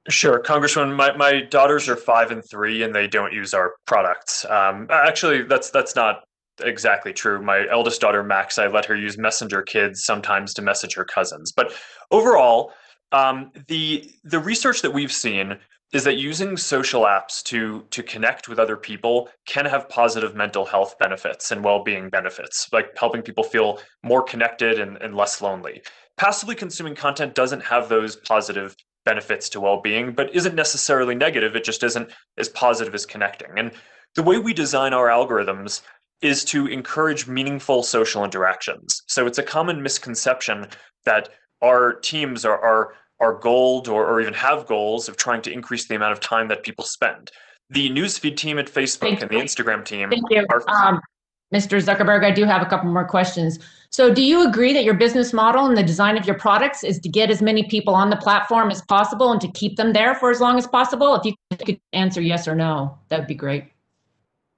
G: Sure, Congresswoman. My daughters are 5 and 3, and they don't use our products. Actually, that's not exactly true. My eldest daughter, Max, I let her use Messenger Kids sometimes to message her cousins. But overall, the research that we've seen is that using social apps to connect with other people can have positive mental health benefits and well-being benefits, like helping people feel more connected and less lonely. Passively consuming content doesn't have those positive benefits to well-being, but isn't necessarily negative. It just isn't as positive as connecting. And the way we design our algorithms is to encourage meaningful social interactions. So it's a common misconception that our teams are goaled or even have goals of trying to increase the amount of time that people spend. The newsfeed team at Facebook and the Instagram team—
F: Thank you. Mr. Zuckerberg, I do have a couple more questions. So do you agree that your business model and the design of your products is to get as many people on the platform as possible and to keep them there for as long as possible? If you could answer yes or no, that would be great.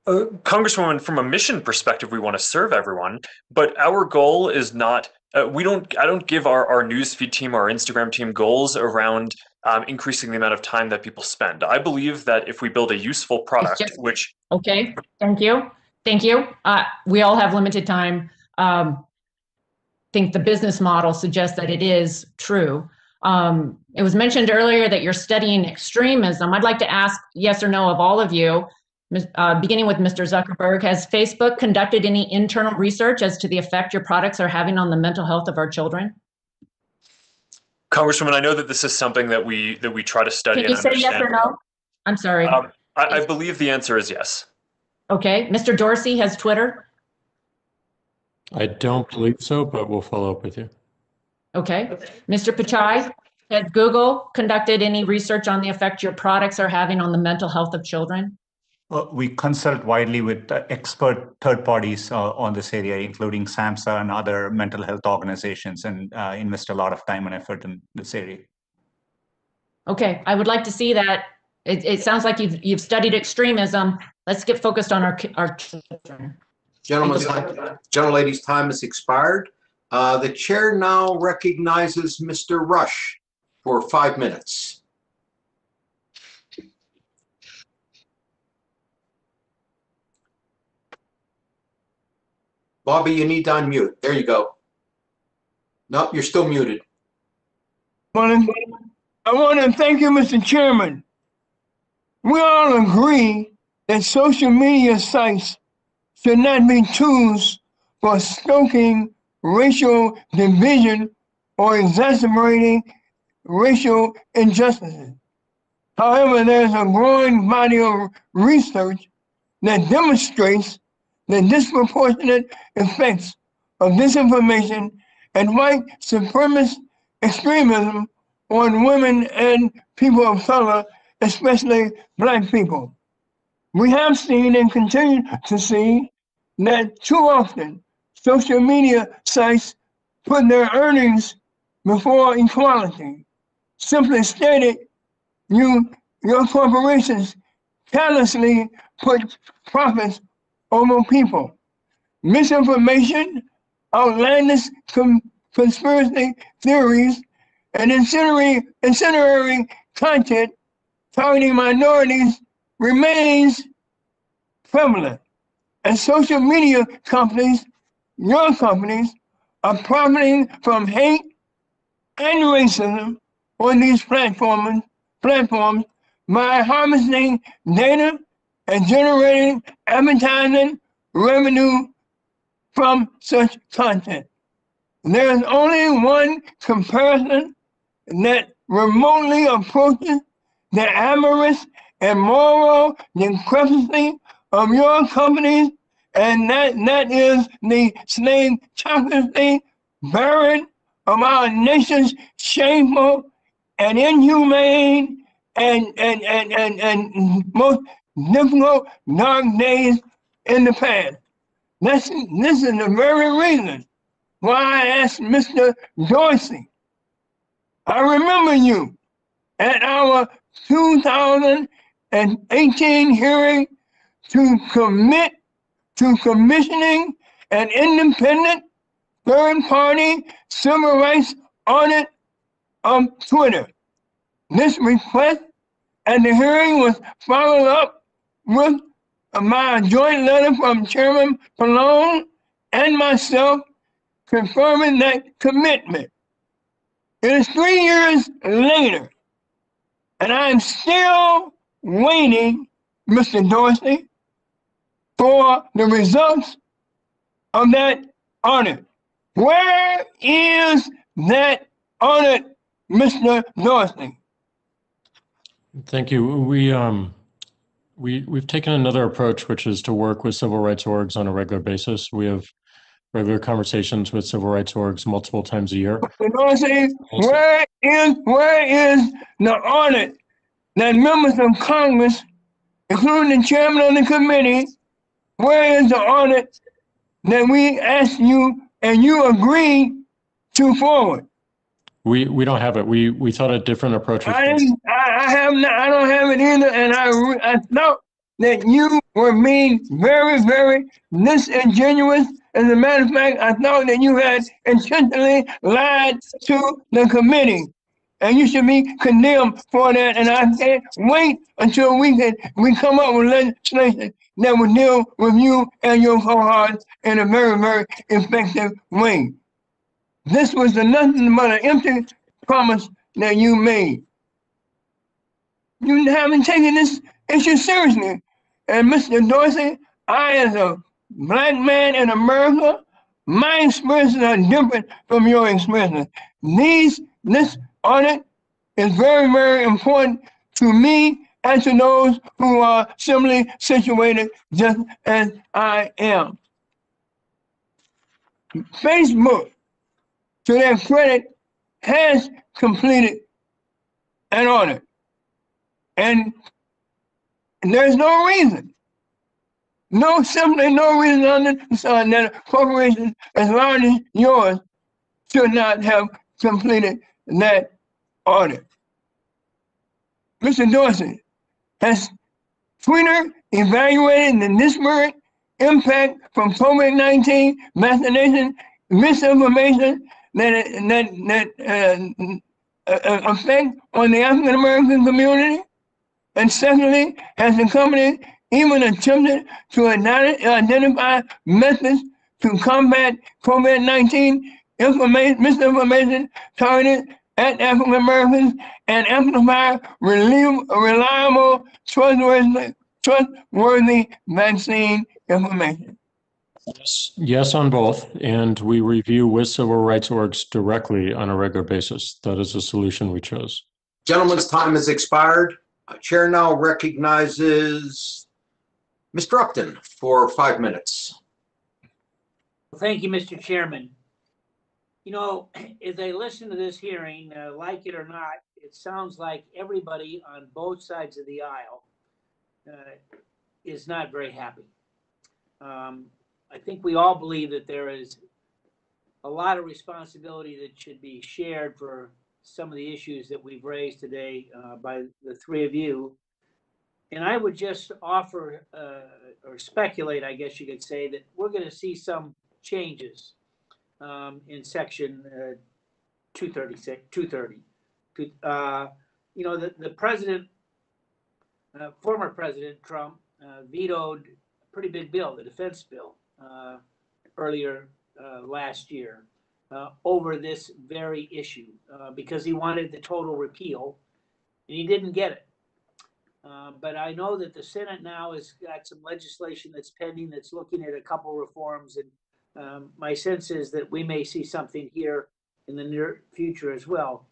G: Congresswoman, from a mission perspective, we want to serve everyone, but our goal is not— I don't give our newsfeed team or our Instagram team goals around increasing the amount of time that people spend. I believe that if we build a useful product,
F: Okay, thank you. Thank you. We all have limited time. I think the business model suggests that it is true. It was mentioned earlier that you're studying extremism. I'd like to ask yes or no of all of you, beginning with Mr. Zuckerberg. Has Facebook conducted any internal research as to the effect your products are having on the mental health of our children?
G: Congresswoman, I know that this is something that we try to study.
F: Can you say yes or no? I'm sorry.
G: I believe the answer is yes.
F: Okay. Mr. Dorsey has Twitter?
I: I don't believe so, but we'll follow up with you.
F: Okay. Mr. Pichai, has Google conducted any research on the effect your products are having on the mental health of children?
H: We consult widely with expert third parties on this area, including SAMHSA and other mental health organizations, and invest a lot of time and effort in this area.
F: Okay, I would like to see that It sounds like you've studied extremism. Let's get focused on our children.
A: Gentlelady's time has expired. The chair now recognizes Mr. Rush for 5 minutes. Bobby, you need to unmute. There you go. Nope, you're still muted.
K: I want to thank you, Mr. Chairman. We all agree that social media sites should not be tools for stoking racial division or exacerbating racial injustices. However, there's a growing body of research that demonstrates the disproportionate effects of disinformation and white supremacist extremism on women and people of color, especially Black people. We have seen and continue to see that too often social media sites put their earnings before equality. Simply stated, your corporations carelessly put profits over people. Misinformation, outlandish conspiracy theories, and incendiary content targeting minorities remains prevalent. And social media companies, your companies, are profiting from hate and racism on these platforms by harvesting data and generating advertising revenue from such content. There is only one comparison that remotely approaches the avarice and moral decrepity of your companies, and that is the slave trafficking buried of our nation's shameful and inhumane and most difficult dark days in the past. This is the very reason why I asked Mr. Dorsey. I remember you at our 2018 hearing to commit to commissioning an independent third-party civil rights audit of Twitter. This request at the hearing was followed up with my joint letter from Chairman Pallone and myself confirming that commitment. It is 3 years later, and I am still waiting, Mr. Dorsey, for the results of that audit. Where is that audit, Mr. Dorsey?
I: Thank you. We've taken another approach, which is to work with civil rights orgs on a regular basis. We have regular conversations with civil rights orgs multiple times a year.
K: Mr. Dorsey, where is the audit that members of Congress, including the chairman of the committee, where is the audit that we asked you and you agreed to forward?
I: We don't have it. We thought a different approach.
K: I don't have it either, and I thought that you were being very, very disingenuous. As a matter of fact, I thought that you had intentionally lied to the committee, and you should be condemned for that. And I can't wait until we come up with legislation that will deal with you and your cohorts in a very, very effective way. This was nothing but an empty promise that you made. You haven't taken this issue seriously. And Mr. Dorsey, I, as a Black man in America, my experiences are different from your experiences. This audit is very, very important to me and to those who are similarly situated just as I am. Facebook, to their credit, has completed an audit. And there's no reason, simply no reason under the sun that a corporation as large as yours should not have completed that audit. Mr. Dorsey, Has Twitter evaluated the disparate impact from COVID-19 vaccination misinformation that effect on the African American community? And secondly, has the company even attempted to identify methods to combat COVID-19 misinformation targeted at African Americans and amplify reliable, trustworthy vaccine information?
I: Yes, on both. And we review with civil rights orgs directly on a regular basis. That is the solution we chose.
A: Gentlemen's time has expired. Chair now recognizes Mr. Upton for 5 minutes.
L: Thank you, Mr. Chairman. You know, as I listen to this hearing, like it or not, it sounds like everybody on both sides of the aisle is not very happy. I think we all believe that there is a lot of responsibility that should be shared for some of the issues that we've raised today by the three of you. And I would just offer or speculate, I guess you could say, that we're going to see some changes in section 230. You know, the president, former President Trump, vetoed a pretty big bill, the defense bill, earlier last year over this very issue because he wanted the total repeal, and he didn't get it. But I know that the Senate now has got some legislation that's pending that's looking at a couple reforms, and my sense is that we may see something here in the near future as well.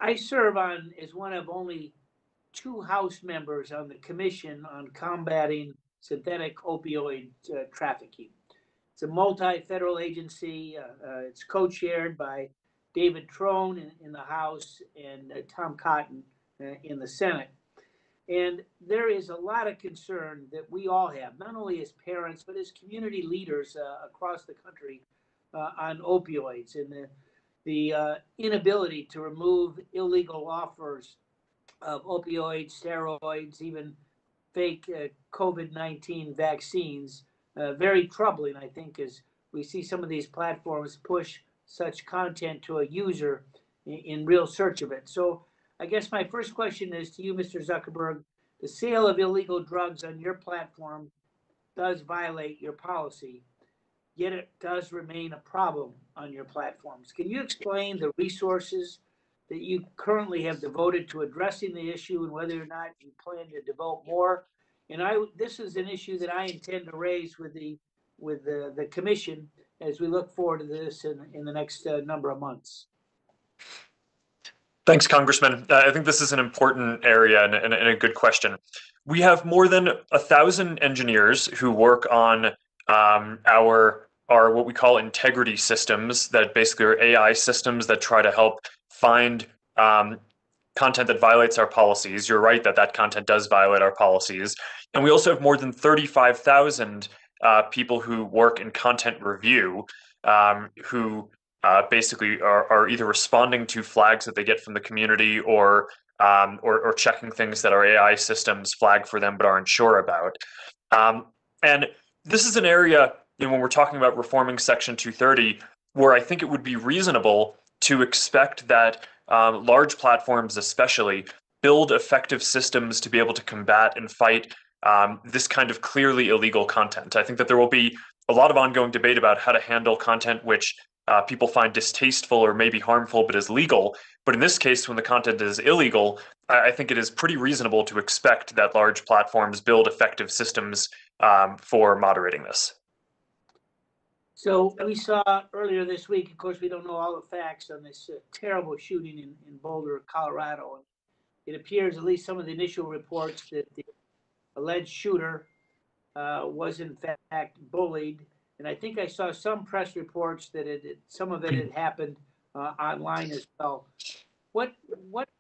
L: I serve on as one of only 2 House members on the Commission on Combating Synthetic Opioid Trafficking. It's a multi-federal agency. It's co-chaired by David Trone in the House and Tom Cotton in the Senate. And there is a lot of concern that we all have, not only as parents, but as community leaders across the country on opioids and the inability to remove illegal offers of opioids, steroids, even fake COVID-19 vaccines. Very troubling, I think, as we see some of these platforms push such content to a user in real search of it. So I guess my first question is to you, Mr. Zuckerberg. The sale of illegal drugs on your platform does violate your policy, yet it does remain a problem on your platforms. Can you explain the resources that you currently have devoted to addressing the issue and whether or not you plan to devote more? And this is an issue that I intend to raise with the commission as we look forward to this in the next number of months.
G: Thanks, Congressman. I think this is an important area and a good question. We have more than 1,000 engineers who work on our what we call integrity systems, that basically are AI systems that try to help find content that violates our policies. You're right that content does violate our policies. And we also have more than 35,000 people who work in content review who basically are either responding to flags that they get from the community or checking things that our AI systems flag for them but aren't sure about. And this is an area, when we're talking about reforming Section 230, where I think it would be reasonable to expect that large platforms especially build effective systems to be able to combat and fight this kind of clearly illegal content. I think that there will be a lot of ongoing debate about how to handle content which people find distasteful or maybe harmful but is legal. But in this case, when the content is illegal, I think it is pretty reasonable to expect that large platforms build effective systems for moderating this.
L: So we saw earlier this week, of course, we don't know all the facts on this terrible shooting in Boulder, Colorado. It appears, at least some of the initial reports, that the alleged shooter was in fact bullied. And I think I saw some press reports that some of it had happened online as well. What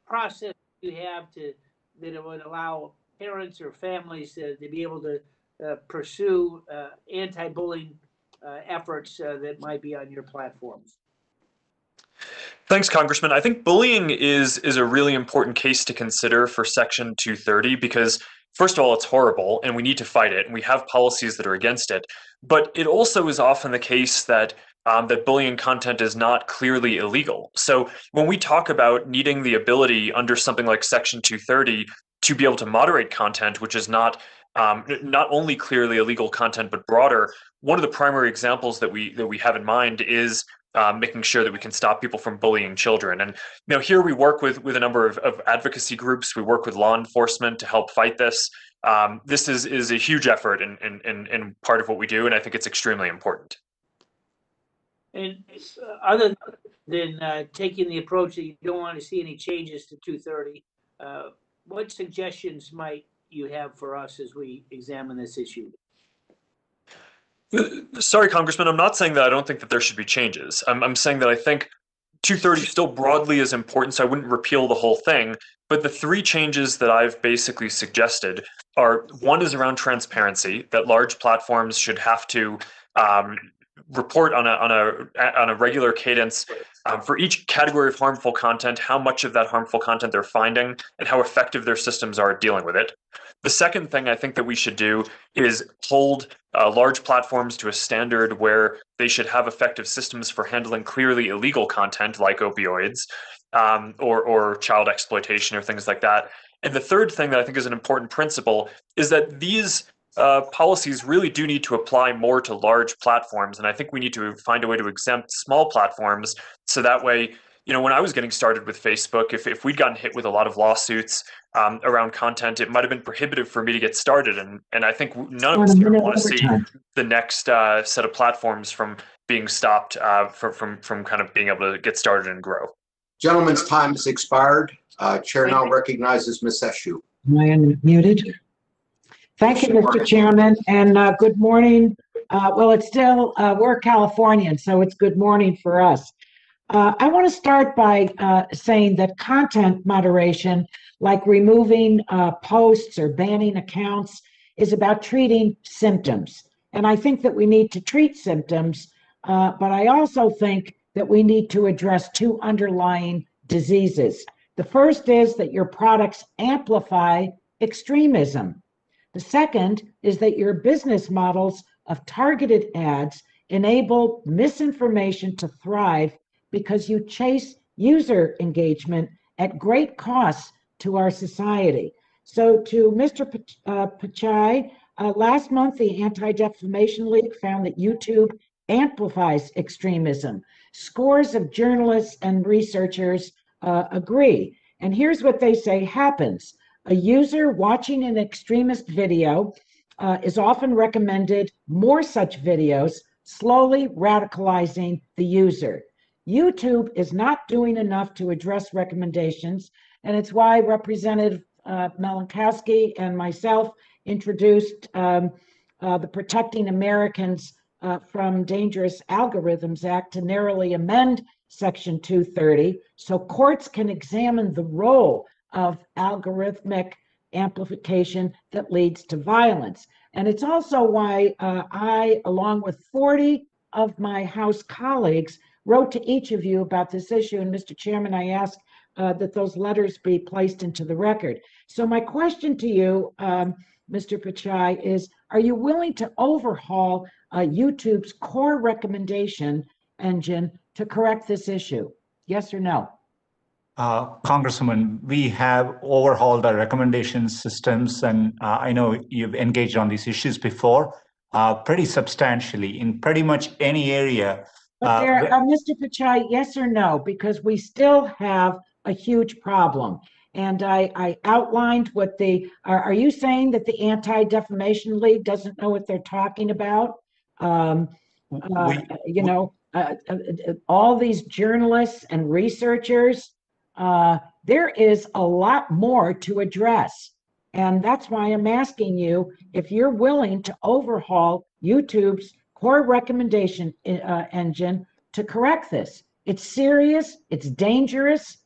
L: process do you have that it would allow parents or families to be able to pursue anti-bullying efforts that might be on your platforms?
G: Thanks, Congressman. I think bullying is a really important case to consider for Section 230 because, first of all, it's horrible and we need to fight it, and we have policies that are against it. But it also is often the case that that bullying content is not clearly illegal. So when we talk about needing the ability under something like Section 230 to be able to moderate content, which is not only clearly illegal content but broader, one of the primary examples that we have in mind is making sure that we can stop people from bullying children. And here we work with a number of advocacy groups. We work with law enforcement to help fight this. This is a huge effort and part of what we do, and I think it's extremely important.
L: And other than taking the approach that you don't want to see any changes to 230, what suggestions might you have for us as we examine this issue?
G: Sorry, Congressman, I'm not saying that I don't think that there should be changes. I'm saying that I think 230 still broadly is important, so I wouldn't repeal the whole thing. But the three changes that I've basically suggested are, one is around transparency, that large platforms should have to report on a regular cadence for each category of harmful content, how much of that harmful content they're finding, and how effective their systems are at dealing with it. The second thing I think that we should do is hold large platforms to a standard where they should have effective systems for handling clearly illegal content like opioids or child exploitation or things like that. And the third thing that I think is an important principle is that these policies really do need to apply more to large platforms. And I think we need to find a way to exempt small platforms so that way, when I was getting started with Facebook, if we'd gotten hit with a lot of lawsuits around content, it might have been prohibitive for me to get started. And I think none of us here want to see the next set of platforms from being stopped from kind of being able to get started and grow.
A: Gentleman's time has expired. Chair now recognizes Ms. Eshu.
M: Am I unmuted? Thank you, Mr. Chairman, and good morning. Well, it's still, we're Californian, so it's good morning for us. I want to start by saying that content moderation, like removing posts or banning accounts, is about treating symptoms. And I think that we need to treat symptoms, but I also think that we need to address two underlying diseases. The first is that your products amplify extremism. The second is that your business models of targeted ads enable misinformation to thrive because you chase user engagement at great costs to our society. So to Mr. Pichai, last month, the Anti-Defamation League found that YouTube amplifies extremism. Scores of journalists and researchers agree. And here's what they say happens. A user watching an extremist video is often recommended more such videos, slowly radicalizing the user. YouTube is not doing enough to address recommendations, and it's why Representative Melankowski and myself introduced the Protecting Americans from Dangerous Algorithms Act to narrowly amend Section 230 so courts can examine the role of algorithmic amplification that leads to violence. And it's also why I, along with 40 of my House colleagues, wrote to each of you about this issue. And Mr. Chairman, I ask that those letters be placed into the record. So my question to you, Mr. Pichai, is, are you willing to overhaul YouTube's core recommendation engine to correct this issue? Yes or no?
H: Congresswoman, we have overhauled our recommendation systems, and I know you've engaged on these issues before, pretty substantially in pretty much any area.
M: But Mr. Pichai, yes or no? Because we still have a huge problem. And I outlined what are you saying that the Anti-Defamation League doesn't know what they're talking about? All these journalists and researchers, there is a lot more to address. And that's why I'm asking you if you're willing to overhaul YouTube's core recommendation engine to correct this. It's serious, it's dangerous.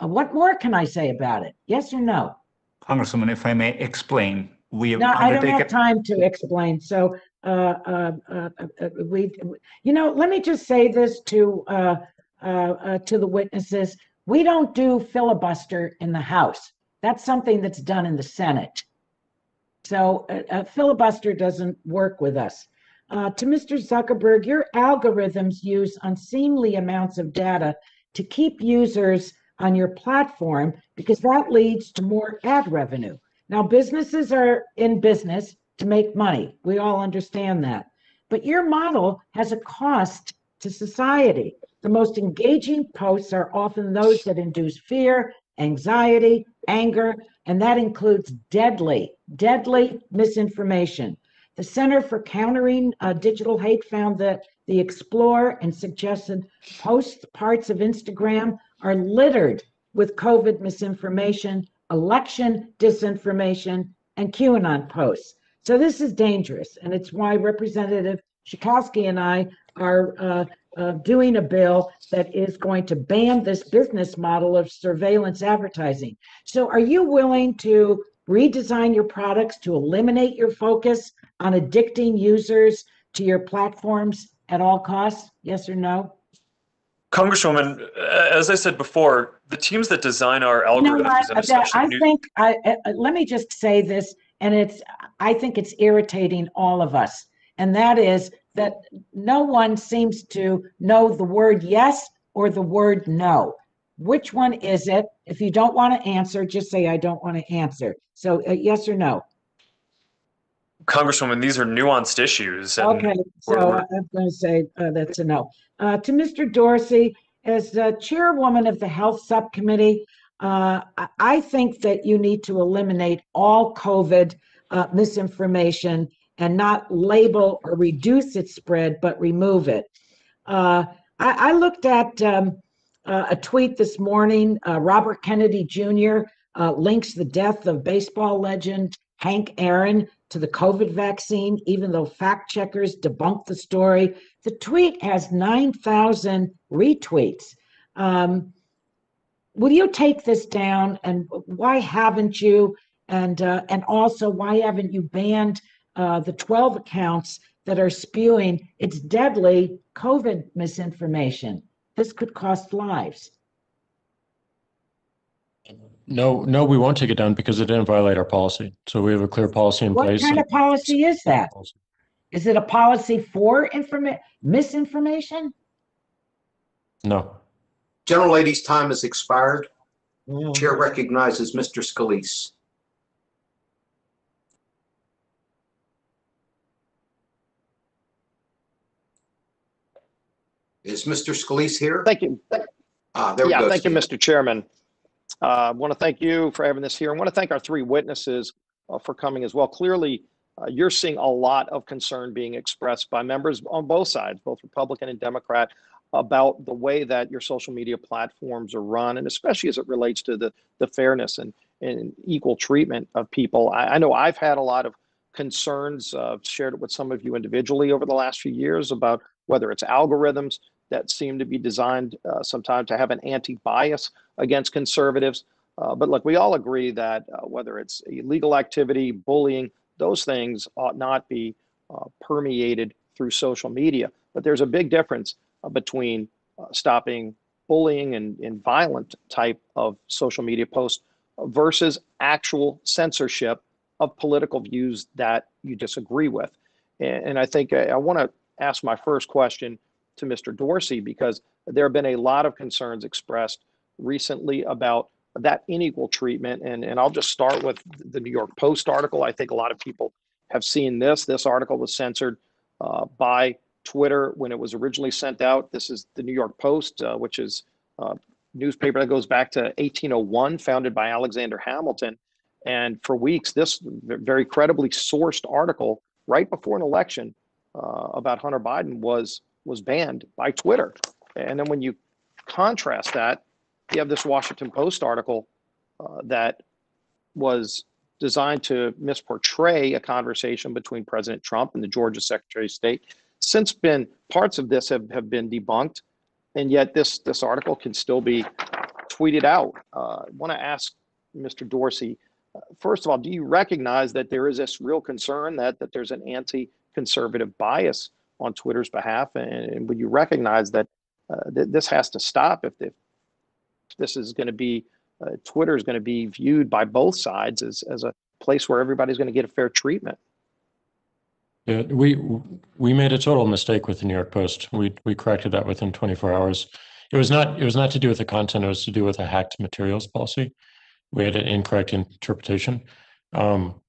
M: What more can I say about it? Yes or no?
H: Congresswoman, if I may explain, we have
M: I don't have time to explain. So, let me just say this to to the witnesses, we don't do filibuster in the House. That's something that's done in the Senate. So filibuster doesn't work with us. To Mr. Zuckerberg, your algorithms use unseemly amounts of data to keep users on your platform because that leads to more ad revenue. Now, businesses are in business to make money. We all understand that. But your model has a cost to society. The most engaging posts are often those that induce fear, anxiety, anger, and that includes deadly misinformation. The Center for Countering Digital Hate found that the Explore and suggested post parts of Instagram are littered with COVID misinformation, election disinformation, and QAnon posts. So this is dangerous, and it's why Representative Schakowsky and I are doing a bill that is going to ban this business model of surveillance advertising. So are you willing to redesign your products to eliminate your focus on addicting users to your platforms at all costs? Yes or no?
G: Congresswoman, as I said before, the teams that design our algorithms, and especially
M: let me just say this, and I think it's irritating all of us, and that is that no one seems to know the word yes or the word no. Which one is it? If you don't want to answer, just say, I don't want to answer. So yes or no?
G: Congresswoman, these are nuanced issues. And
M: okay, so I'm going to say that's a no. To Mr. Dorsey, as the chairwoman of the Health Subcommittee, I think that you need to eliminate all COVID misinformation and not label or reduce its spread, but remove it. I looked at a tweet this morning. Robert Kennedy Jr. Links the death of baseball legend Hank Aaron to the COVID vaccine, even though fact checkers debunked the story. The tweet has 9,000 retweets. Will you take this down, and why haven't you? And also, why haven't you banned the 12 accounts that are spewing its deadly COVID misinformation? This could cost lives.
I: No, we won't take it down because it didn't violate our policy. So we have a clear policy in place.
M: What kind of policy is that? Is it a policy for misinformation?
I: No.
A: Gentlelady's time has expired. Chair recognizes Mr. Scalise. Is Mr. Scalise here?
N: Thank you.
A: There we go.
N: Thank you, Mr. Chairman. I want to thank you for having this here. I want to thank our three witnesses for coming as well. Clearly, you're seeing a lot of concern being expressed by members on both sides, both Republican and Democrat, about the way that your social media platforms are run, and especially as it relates to the fairness and equal treatment of people. I know I've had a lot of concerns, shared it with some of you individually over the last few years about whether it's algorithms that seem to be designed sometimes to have an anti-bias against conservatives. But look, we all agree that whether it's illegal activity, bullying, those things ought not be permeated through social media. But there's a big difference between stopping bullying and violent type of social media posts versus actual censorship of political views that you disagree with. And I think I want to ask my first question to Mr. Dorsey, because there have been a lot of concerns expressed recently about that unequal treatment. And I'll just start with the New York Post article. I think a lot of people have seen this. This article was censored by Twitter when it was originally sent out. This is the New York Post, which is a newspaper that goes back to 1801, founded by Alexander Hamilton. And for weeks, this very credibly sourced article right before an election about Hunter Biden was banned by Twitter. And then when you contrast that, you have this Washington Post article that was designed to misportray a conversation between President Trump and the Georgia Secretary of State. Since parts of this have been debunked, and yet this article can still be tweeted out. I want to ask Mr. Dorsey, first of all, do you recognize that there is this real concern that there's an anti-conservative bias on Twitter's behalf? And would you recognize that this has to stop. If this is going to be, Twitter is going to be viewed by both sides as a place where everybody's going to get a fair treatment.
I: Yeah, we made a total mistake with the New York Post. We corrected that within 24 hours. It was not to do with the content. It was to do with a hacked materials policy. We had an incorrect interpretation.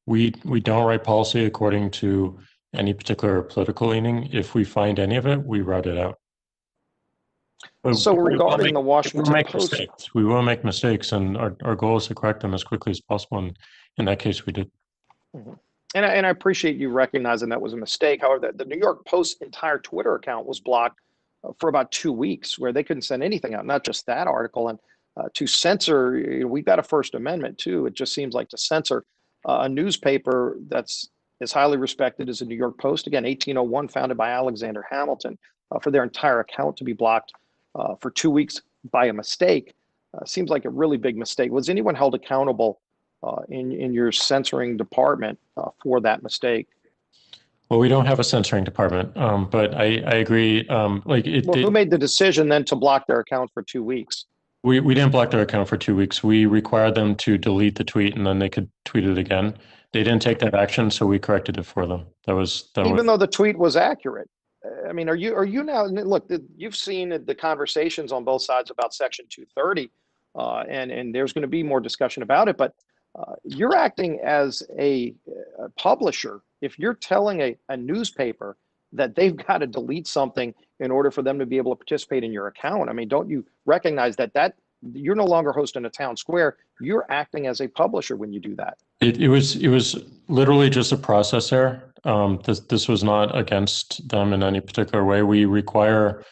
I: We don't write policy according to any particular political leaning. If we find any of it, we route it out.
N: So regarding the Washington Post,
I: we will make mistakes, and our goal is to correct them as quickly as possible. And in that case, we did.
N: Mm-hmm. And I appreciate you recognizing that was a mistake. However, the New York Post's entire Twitter account was blocked for about 2 weeks, where they couldn't send anything out, not just that article. And to censor, we've got a First Amendment too. It just seems like to censor a newspaper that's as highly respected as the New York Post, again, 1801, founded by Alexander Hamilton, for their entire account to be blocked for 2 weeks by a mistake, seems like a really big mistake. Was anyone held accountable in your censoring department for that mistake?
I: Well, we don't have a censoring department, but I agree.
N: Who made the decision then to block their account for 2 weeks?
I: We didn't block their account for 2 weeks. We required them to delete the tweet, and then they could tweet it again. They didn't take that action, so we corrected it for them. Even though
N: the tweet was accurate. I mean, are you now, look, you've seen the conversations on both sides about Section 230, and there's going to be more discussion about it, but you're acting as a publisher. If you're telling a newspaper that they've got to delete something in order for them to be able to participate in your account, I mean, don't you recognize that you're no longer hosting a town square? You're acting as a publisher when you do that.
I: It was literally just a process error. This was not against them in any particular way. We require,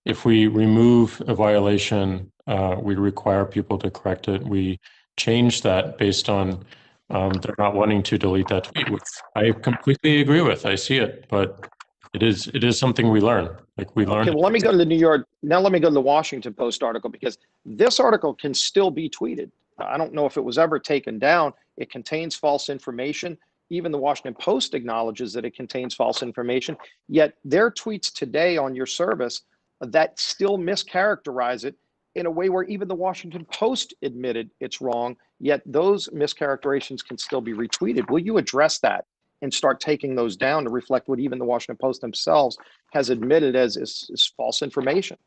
I: if we remove a violation, we require people to correct it. We change that based on they're not wanting to delete that tweet, which I completely agree with. I see it, but it is something we learn. Learn.
N: Okay, well, let me go to the New York. Now let me go to the Washington Post article, because this article can still be tweeted. I don't know if it was ever taken down. It contains false information. Even the Washington Post acknowledges that it contains false information. Yet their tweets today on your service that still mischaracterize it in a way where even the Washington Post admitted it's wrong. Yet those mischaracterizations can still be retweeted. Will you address that and start taking those down to reflect what even the Washington Post themselves has admitted as false information?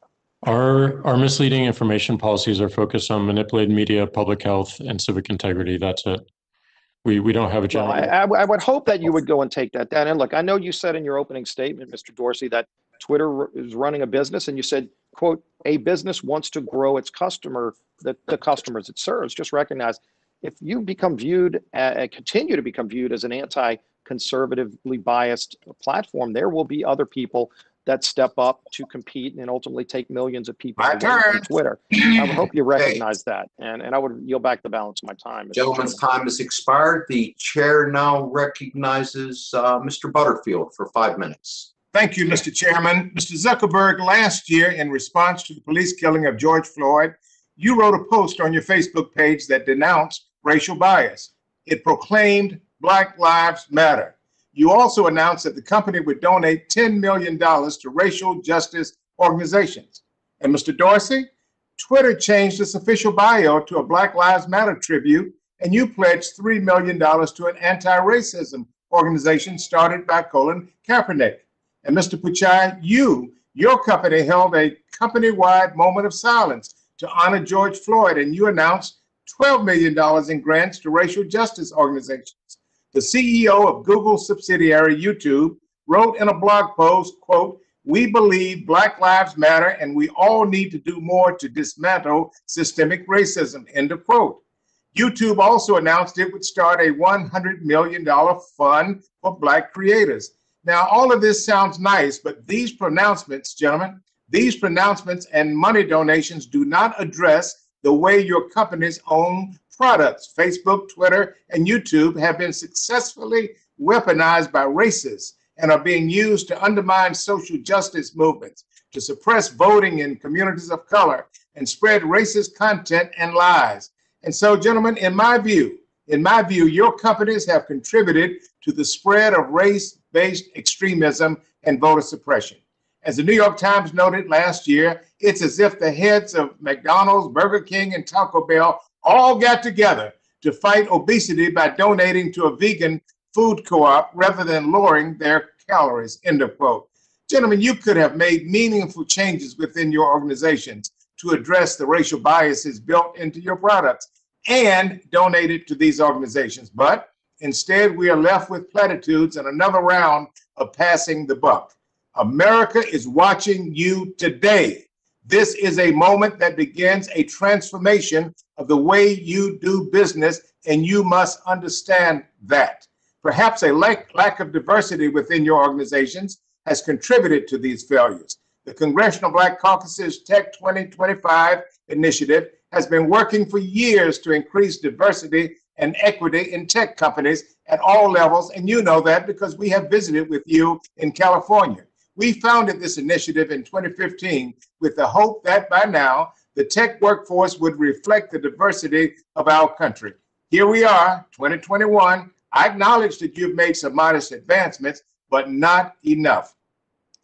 I: Our misleading information policies are focused on manipulated media, public health, and civic integrity. That's it. We don't have a general.
N: Well, I would hope that you would go and take that down. And look, I know you said in your opening statement, Mr. Dorsey, that Twitter is running a business, and you said, quote, a business wants to grow its customer, the customers it serves. Just recognize, if you become viewed, continue to become viewed as an anti-conservatively biased platform, there will be other people that step up to compete and ultimately take millions of people away from Twitter. I would hope you recognize that, and I would yield back the balance of my time.
A: Gentleman's time has expired. The chair now recognizes Mr. Butterfield for 5 minutes.
O: Thank you, Mr. Chairman. Mr. Zuckerberg, last year, in response to the police killing of George Floyd, you wrote a post on your Facebook page that denounced racial bias. It proclaimed Black Lives Matter. You also announced that the company would donate $10 million to racial justice organizations. And Mr. Dorsey, Twitter changed its official bio to a Black Lives Matter tribute, and you pledged $3 million to an anti-racism organization started by Colin Kaepernick. And Mr. Pichai, your company held a company-wide moment of silence to honor George Floyd, and you announced $12 million in grants to racial justice organizations. The CEO of Google subsidiary YouTube wrote in a blog post, quote, "We believe Black Lives Matter and we all need to do more to dismantle systemic racism," end of quote. YouTube also announced it would start a $100 million fund for Black creators. Now, all of this sounds nice, but these pronouncements, gentlemen, these pronouncements and money donations do not address the way your company's own products, Facebook, Twitter, and YouTube, have been successfully weaponized by racists and are being used to undermine social justice movements, to suppress voting in communities of color, and spread racist content and lies. And so, gentlemen, in my view, your companies have contributed to the spread of race-based extremism and voter suppression. As the New York Times noted last year, It's as if the heads of McDonald's, Burger King, and Taco Bell all got together to fight obesity by donating to a vegan food co-op rather than lowering their calories, end of quote. Gentlemen, you could have made meaningful changes within your organizations to address the racial biases built into your products and donated to these organizations. But instead, we are left with platitudes and another round of passing the buck. America is watching you today. This is a moment that begins a transformation of the way you do business, and you must understand that. Perhaps a lack of diversity within your organizations has contributed to these failures. The Congressional Black Caucus's Tech 2025 initiative has been working for years to increase diversity and equity in tech companies at all levels, and you know that because we have visited with you in California. We founded this initiative in 2015 with the hope that by now the tech workforce would reflect the diversity of our country. Here we are, 2021. I acknowledge that you've made some modest advancements, but not enough.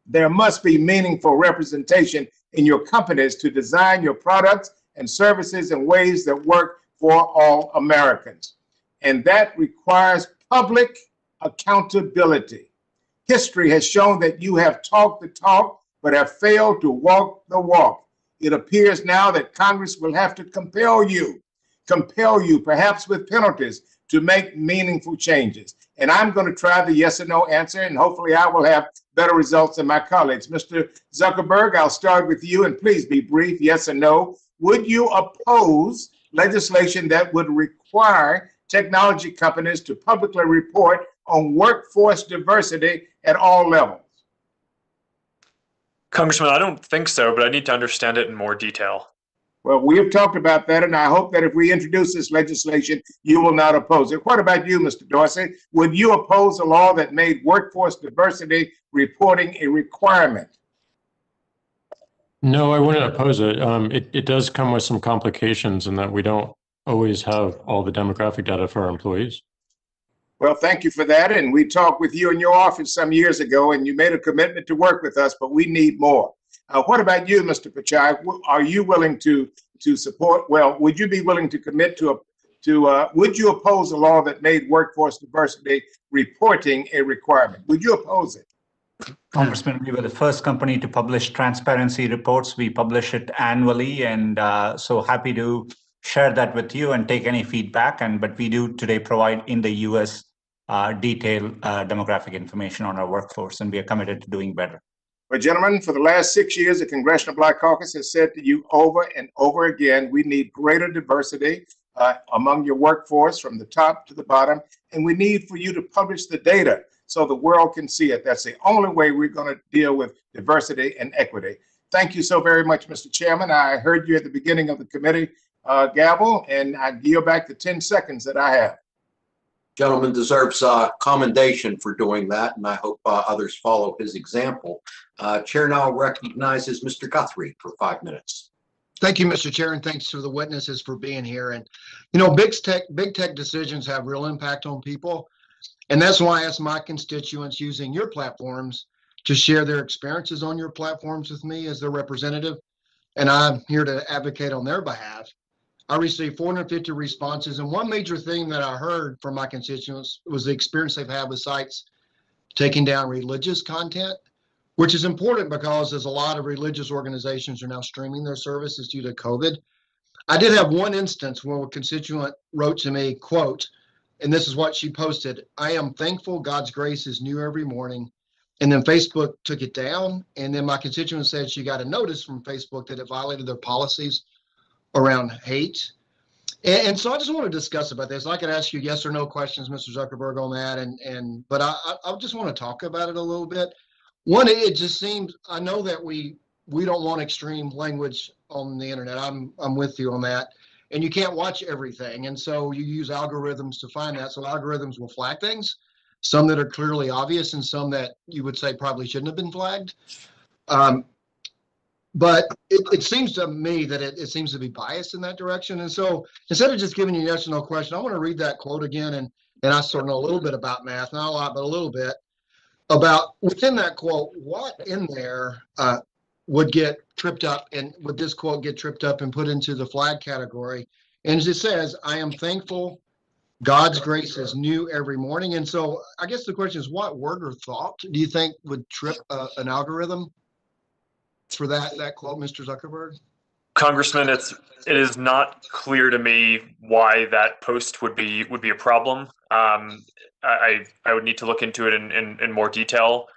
O: There must be meaningful representation in your companies to design your products and services in ways that work for all Americans. And that requires public accountability. History has shown that you have talked the talk, but have failed to walk the walk. It appears now that Congress will have to compel you, perhaps with penalties, to make meaningful changes. And I'm going to try the yes or no answer, and hopefully I will have better results than my colleagues. Mr. Zuckerberg, I'll start with you, and please be brief, yes or no. Would you oppose legislation that would require technology companies to publicly report on workforce diversity at all levels?
G: Congressman, I don't think so, but I need to understand it in more detail.
O: Well, we have talked about that, and I hope that if we introduce this legislation, you will not oppose it. What about you, Mr. Dorsey? Would you oppose a law that made workforce diversity reporting a requirement?
I: No, I wouldn't oppose it. It does come with some complications in that we don't always have all the demographic data for our employees.
O: Well, thank you for that. And we talked with you in your office some years ago, and you made a commitment to work with us, but we need more. What about you, Mr. Pichai? Are you willing to support? Well, would you be willing to commit would you oppose a law that made workforce diversity reporting a requirement? Would you oppose it?
H: Congressman, we were the first company to publish transparency reports. We publish it annually, and so happy to share that with you and take any feedback. But we do today provide in the U.S. Detailed demographic information on our workforce, and we are committed to doing better.
O: Well, gentlemen, for the last 6 years, the Congressional Black Caucus has said to you over and over again, we need greater diversity among your workforce from the top to the bottom, and we need for you to publish the data so the world can see it. That's the only way we're going to deal with diversity and equity. Thank you so very much, Mr. Chairman. I heard you at the beginning of the committee gavel, and I yield back the 10 seconds that I have.
A: Gentleman deserves commendation for doing that, and I hope others follow his example. Chair now recognizes Mr. Guthrie for 5 minutes.
P: Thank you, Mr. Chair, and thanks to the witnesses for being here. And you know, big tech decisions have real impact on people, and that's why I ask my constituents using your platforms to share their experiences on your platforms with me as their representative, and I'm here to advocate on their behalf. I received 450 responses, and one major thing that I heard from my constituents was the experience they've had with sites taking down religious content, which is important because there's a lot of religious organizations are now streaming their services due to COVID. I did have one instance where a constituent wrote to me, quote, and this is what she posted: "I am thankful God's grace is new every morning." And then Facebook took it down. And then my constituent said she got a notice from Facebook that it violated their policies around hate. And so I just want to discuss about this. I could ask you yes or no questions, Mr. Zuckerberg, on that. But I just want to talk about it a little bit. One, it just seems, I know that we don't want extreme language on the internet. I'm with you on that. And you can't watch everything. And so you use algorithms to find that. So algorithms will flag things, some that are clearly obvious and some that you would say probably shouldn't have been flagged. But it seems to me that it seems to be biased in that direction. And so instead of just giving you a yes or no question, I want to read that quote again. And I sort of know a little bit about math, not a lot, but a little bit about within that quote, what in there would get tripped up, and would this quote get tripped up and put into the flag category? And as it says, I am thankful God's grace is new every morning. And so I guess the question is, what word or thought do you think would trip an algorithm for that quote, Mr. Zuckerberg?
G: Congressman, it is not clear to me why that post would be a problem. I would need to look into it in more detail.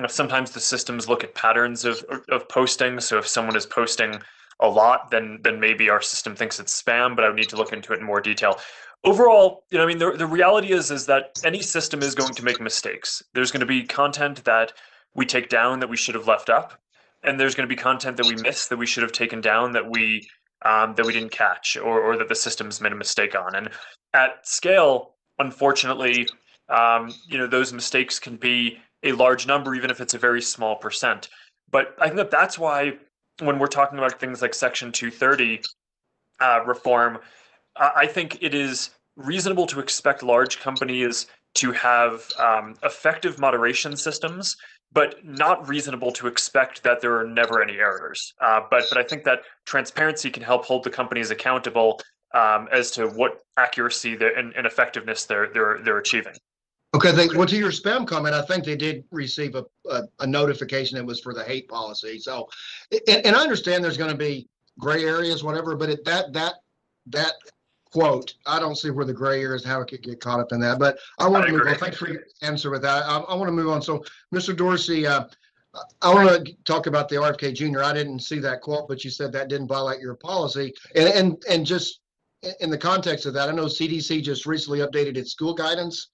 G: Sometimes the systems look at patterns of posting. So if someone is posting a lot, then maybe our system thinks it's spam, but I would need to look into it in more detail. Overall, I mean, the reality is that any system is going to make mistakes. There's going to be content that we take down that we should have left up, and there's going to be content that we missed that we should have taken down that we didn't catch, or that the system's made a mistake on. And at scale, unfortunately, those mistakes can be a large number, even if it's a very small percent. But I think that's why when we're talking about things like Section 230 reform, I think it is reasonable to expect large companies to have effective moderation systems, but not reasonable to expect that there are never any errors. But I think that transparency can help hold the companies accountable as to what accuracy and effectiveness they're achieving.
P: Okay, well, to your spam comment, I think they did receive a notification that was for the hate policy. So, and I understand there's going to be gray areas, whatever, but that quote, I don't see where the gray area is, how it could get caught up in that. But I want to move on. Thanks for your answer with that. I want to move on. So, Mr. Dorsey, I want to talk about the RFK Jr. I didn't see that quote, but you said that didn't violate your policy. And just in the context of that, I know CDC just recently updated its school guidance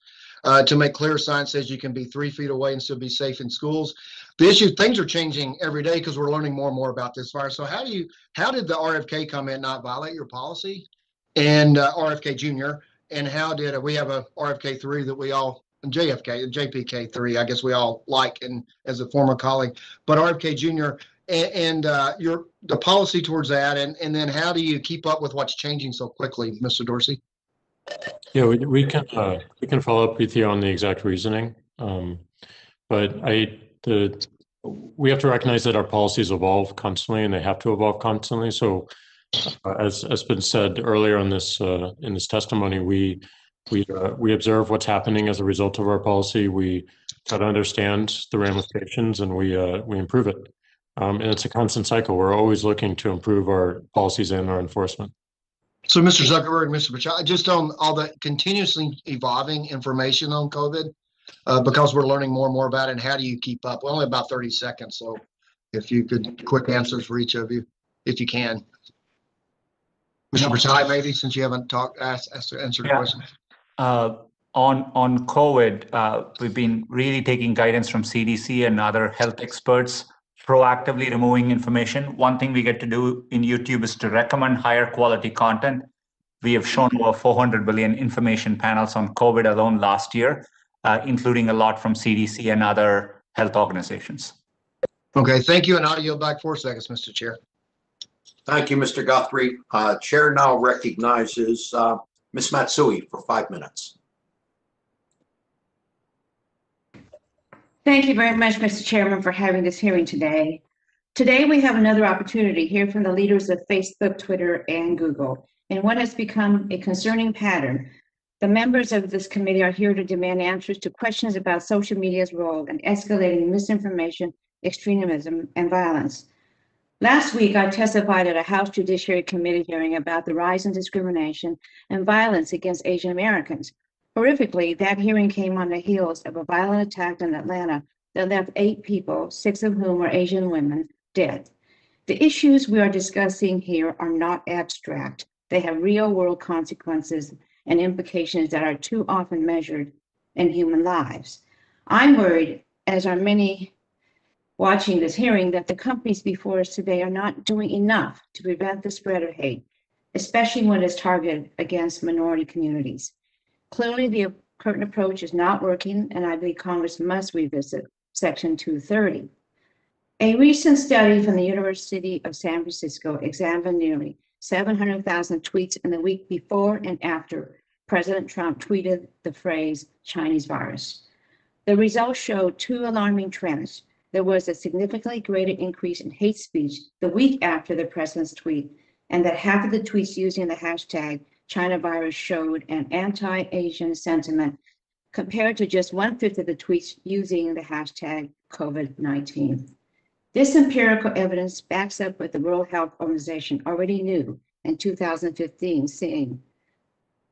P: to make clear science says you can be 3 feet away and still be safe in schools. The issue, things are changing every day because we're learning more and more about this virus. So how did the RFK comment not violate your policy? And RFK Jr. and how did we have a RFK 3 that we all JPK 3 I guess we all like, and as a former colleague, but RFK Jr. and the policy towards that, and then how do you keep up with what's changing so quickly, Mr. Dorsey?
I: Yeah, we can follow up with you on the exact reasoning, but we have to recognize that our policies evolve constantly, and they have to evolve constantly. So, as has been said earlier in this testimony, we observe what's happening as a result of our policy. We try to understand the ramifications, and we improve it. And it's a constant cycle. We're always looking to improve our policies and our enforcement.
P: So, Mr. Zuckerberg, Mr. Pichai, just on all the continuously evolving information on COVID, because we're learning more and more about it, and how do you keep up? Well, only about 30 seconds, so if you could, quick answers for each of you, if you can. Mr. Pichai, maybe, since you haven't answered the question.
H: On COVID, we've been really taking guidance from CDC and other health experts, proactively removing information. One thing we get to do in YouTube is to recommend higher quality content. We have shown over 400 billion information panels on COVID alone last year, including a lot from CDC and other health organizations.
P: Okay, thank you. And I'll yield back 4 seconds, Mr. Chair.
A: Thank you, Mr. Guthrie. Chair now recognizes Ms. Matsui for 5 minutes.
Q: Thank you very much, Mr. Chairman, for having this hearing today. Today, we have another opportunity to hear from the leaders of Facebook, Twitter, and Google. In what has become a concerning pattern, the members of this committee are here to demand answers to questions about social media's role in escalating misinformation, extremism, and violence. Last week, I testified at a House Judiciary Committee hearing about the rise in discrimination and violence against Asian Americans. Horrifically, that hearing came on the heels of a violent attack in Atlanta that left 8 people, 6 of whom were Asian women, dead. The issues we are discussing here are not abstract. They have real-world consequences and implications that are too often measured in human lives. I'm worried, as are many watching this hearing, that the companies before us today are not doing enough to prevent the spread of hate, especially when it's targeted against minority communities. Clearly, the current approach is not working, and I believe Congress must revisit Section 230. A recent study from the University of San Francisco examined nearly 700,000 tweets in the week before and after President Trump tweeted the phrase Chinese virus. The results showed 2 alarming trends. there was a significantly greater increase in hate speech the week after the president's tweet, and that half of the tweets using the hashtag China virus showed an anti-Asian sentiment compared to just 1/5 of the tweets using the hashtag COVID-19. This empirical evidence backs up what the World Health Organization already knew in 2015, saying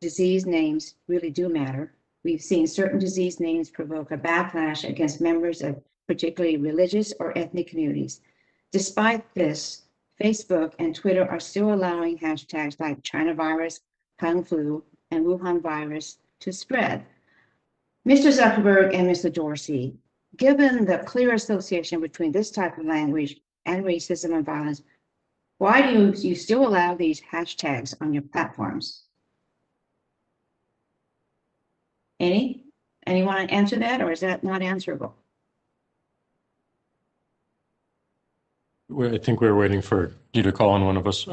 Q: disease names really do matter. We've seen certain disease names provoke a backlash against members of particularly religious or ethnic communities. Despite this, Facebook and Twitter are still allowing hashtags like China virus, Kung flu, and Wuhan virus to spread. Mr. Zuckerberg and Mr. Dorsey, given the clear association between this type of language and racism and violence, why do you still allow these hashtags on your platforms? Anyone answer that, or is that not answerable?
I: I think we're waiting for you to call on one of us.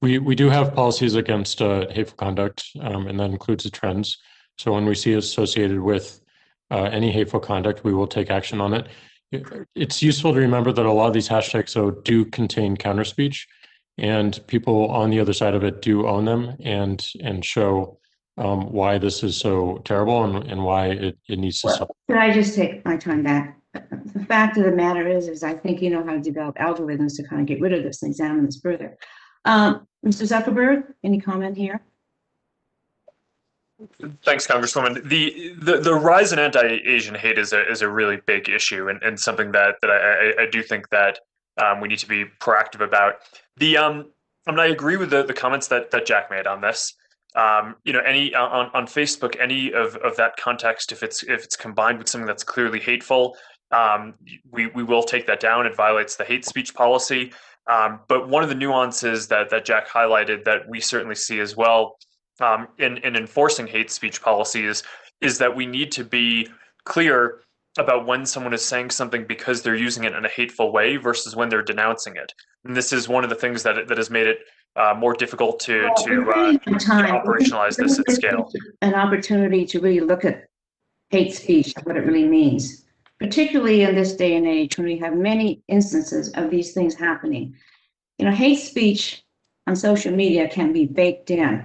I: We do have policies against hateful conduct, and that includes the trends. So when we see it associated with any hateful conduct, we will take action on it. It's useful to remember that a lot of these hashtags, though, do contain counter speech, and people on the other side of it do own them and show why this is so terrible and why it needs to stop.
Q: Could I just take my time back? The fact of the matter is I think you know how to develop algorithms to kind of get rid of this and examine this further. Mr. Zuckerberg, any comment here?
G: Thanks, Congresswoman. The rise in anti-Asian hate is a really big issue and something that I do think that we need to be proactive about. I agree with the comments that Jack made on this. Any on Facebook, any of that context, if it's combined with something that's clearly hateful, we will take that down. It violates the hate speech policy. But one of the nuances that Jack highlighted that we certainly see as well in enforcing hate speech policies is that we need to be clear about when someone is saying something because they're using it in a hateful way versus when they're denouncing it. And this is one of the things that has made it more difficult to operationalize this at scale.
Q: An opportunity to really look at hate speech, what it really means, particularly in this day and age when we have many instances of these things happening. Hate speech on social media can be baked in.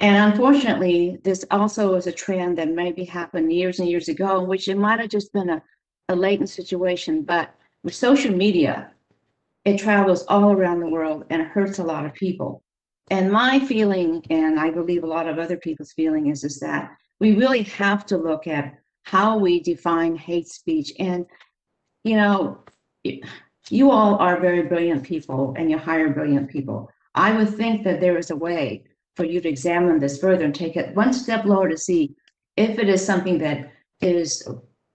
Q: And unfortunately, this also is a trend that maybe happened years and years ago, in which it might have just been a latent situation. But with social media, it travels all around the world and it hurts a lot of people. And my feeling, and I believe a lot of other people's feeling, is that we really have to look at how we define hate speech. And, you all are very brilliant people and you hire brilliant people. I would think that there is a way for you to examine this further and take it one step lower to see if it is something that is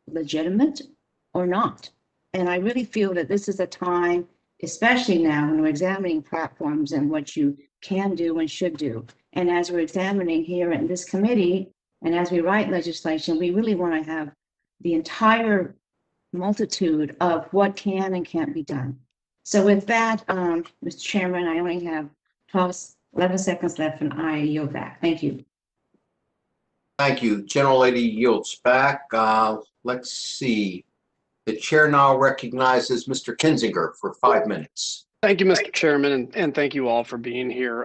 Q: legitimate or not. And I really feel that this is a time, especially now when we're examining platforms and what you can do and should do. And as we're examining here in this committee, and as we write legislation, we really want to have the entire multitude of what can and can't be done. So with that, Mr. Chairman, I only have 11 seconds left and I yield back. Thank you.
A: Thank you. Gentlelady yields back. Let's see. The chair now recognizes Mr. Kinzinger for 5 minutes.
R: Thank you, Mr. Chairman, and thank you all for being here.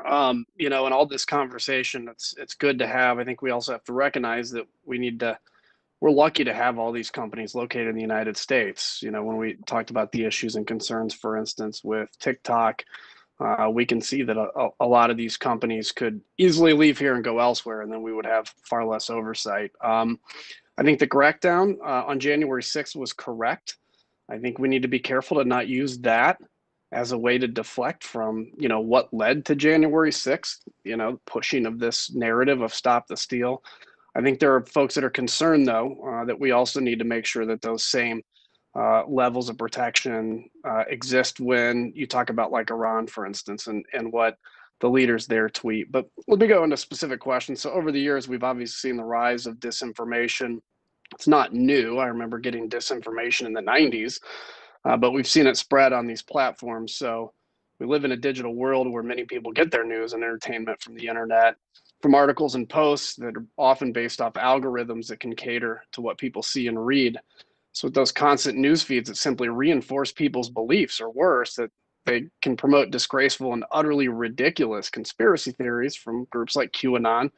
R: In all this conversation, it's good to have. I think we also have to recognize that we're lucky to have all these companies located in the United States. When we talked about the issues and concerns, for instance, with TikTok, we can see that a lot of these companies could easily leave here and go elsewhere, and then we would have far less oversight. I think the crackdown on January 6th was correct. I think we need to be careful to not use that as a way to deflect from, what led to January 6th, pushing of this narrative of stop the steal. I think there are folks that are concerned, though, that we also need to make sure that those same levels of protection exist when you talk about like Iran, for instance, and what the leaders there tweet. But let me go into specific questions. So over the years, we've obviously seen the rise of disinformation. It's not new. I remember getting disinformation in the 90s, but we've seen it spread on these platforms. So we live in a digital world where many people get their news and entertainment from the internet, from articles and posts that are often based off algorithms that can cater to what people see and read. So with those constant news feeds that simply reinforce people's beliefs, or worse, that they can promote disgraceful and utterly ridiculous conspiracy theories from groups like QAnon,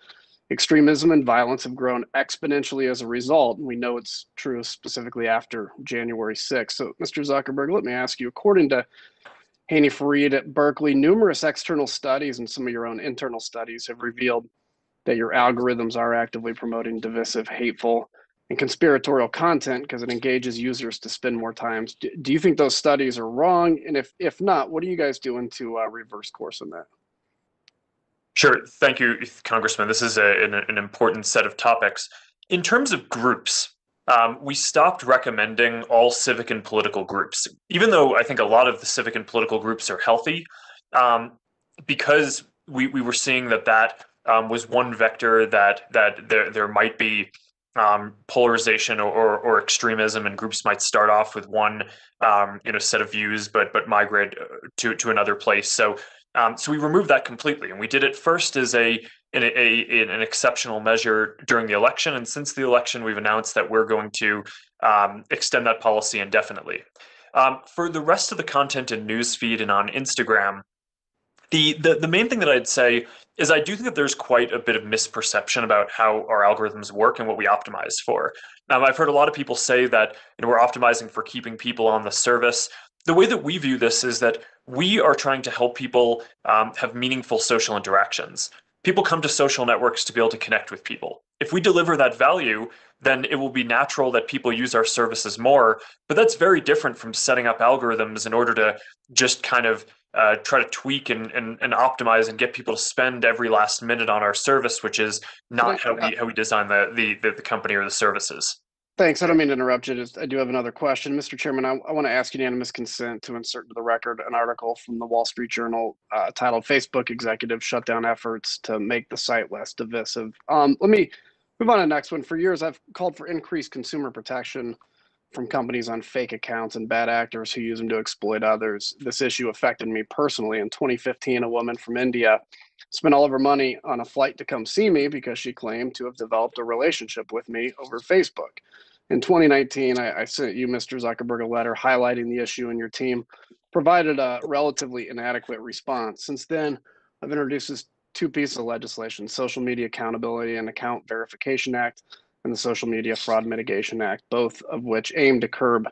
R: extremism and violence have grown exponentially as a result. And we know it's true specifically after January 6th. So, Mr. Zuckerberg, let me ask you, according to Haney Fareed at Berkeley, numerous external studies and some of your own internal studies have revealed that your algorithms are actively promoting divisive, hateful, and conspiratorial content because it engages users to spend more time. Do you think those studies are wrong? And if not, what are you guys doing to reverse course on that?
G: Sure. Thank you, Congressman. This is an important set of topics. In terms of groups, we stopped recommending all civic and political groups, even though I think a lot of the civic and political groups are healthy, because we were seeing that was one vector that there might be polarization or extremism, and groups might start off with one set of views, but migrate to another place. So we removed that completely, and we did it first as an exceptional measure during the election, and since the election, we've announced that we're going to extend that policy indefinitely. For the rest of the content in newsfeed and on Instagram, the main thing that I'd say is I do think that there's quite a bit of misperception about how our algorithms work and what we optimize for. I've heard a lot of people say that we're optimizing for keeping people on the service. The way that we view this is that we are trying to help people have meaningful social interactions. People come to social networks to be able to connect with people. If we deliver that value, then it will be natural that people use our services more. But that's very different from setting up algorithms in order to just kind of try to tweak and optimize and get people to spend every last minute on our service, which is not how we design the company or the services.
R: Thanks. I don't mean to interrupt you. I do have another question. Mr. Chairman, I want to ask unanimous consent to insert into the record an article from the Wall Street Journal titled "Facebook Executives Shut Down Efforts to Make the Site Less Divisive." Let me move on to the next one. For years, I've called for increased consumer protection from companies on fake accounts and bad actors who use them to exploit others. This issue affected me personally. In 2015, a woman from India spent all of her money on a flight to come see me because she claimed to have developed a relationship with me over Facebook. In 2019, I sent you, Mr. Zuckerberg, a letter highlighting the issue, and your team provided a relatively inadequate response. Since then, I've introduced this two pieces of legislation: Social Media Accountability and Account Verification Act, and the Social Media Fraud Mitigation Act, both of which aim to curb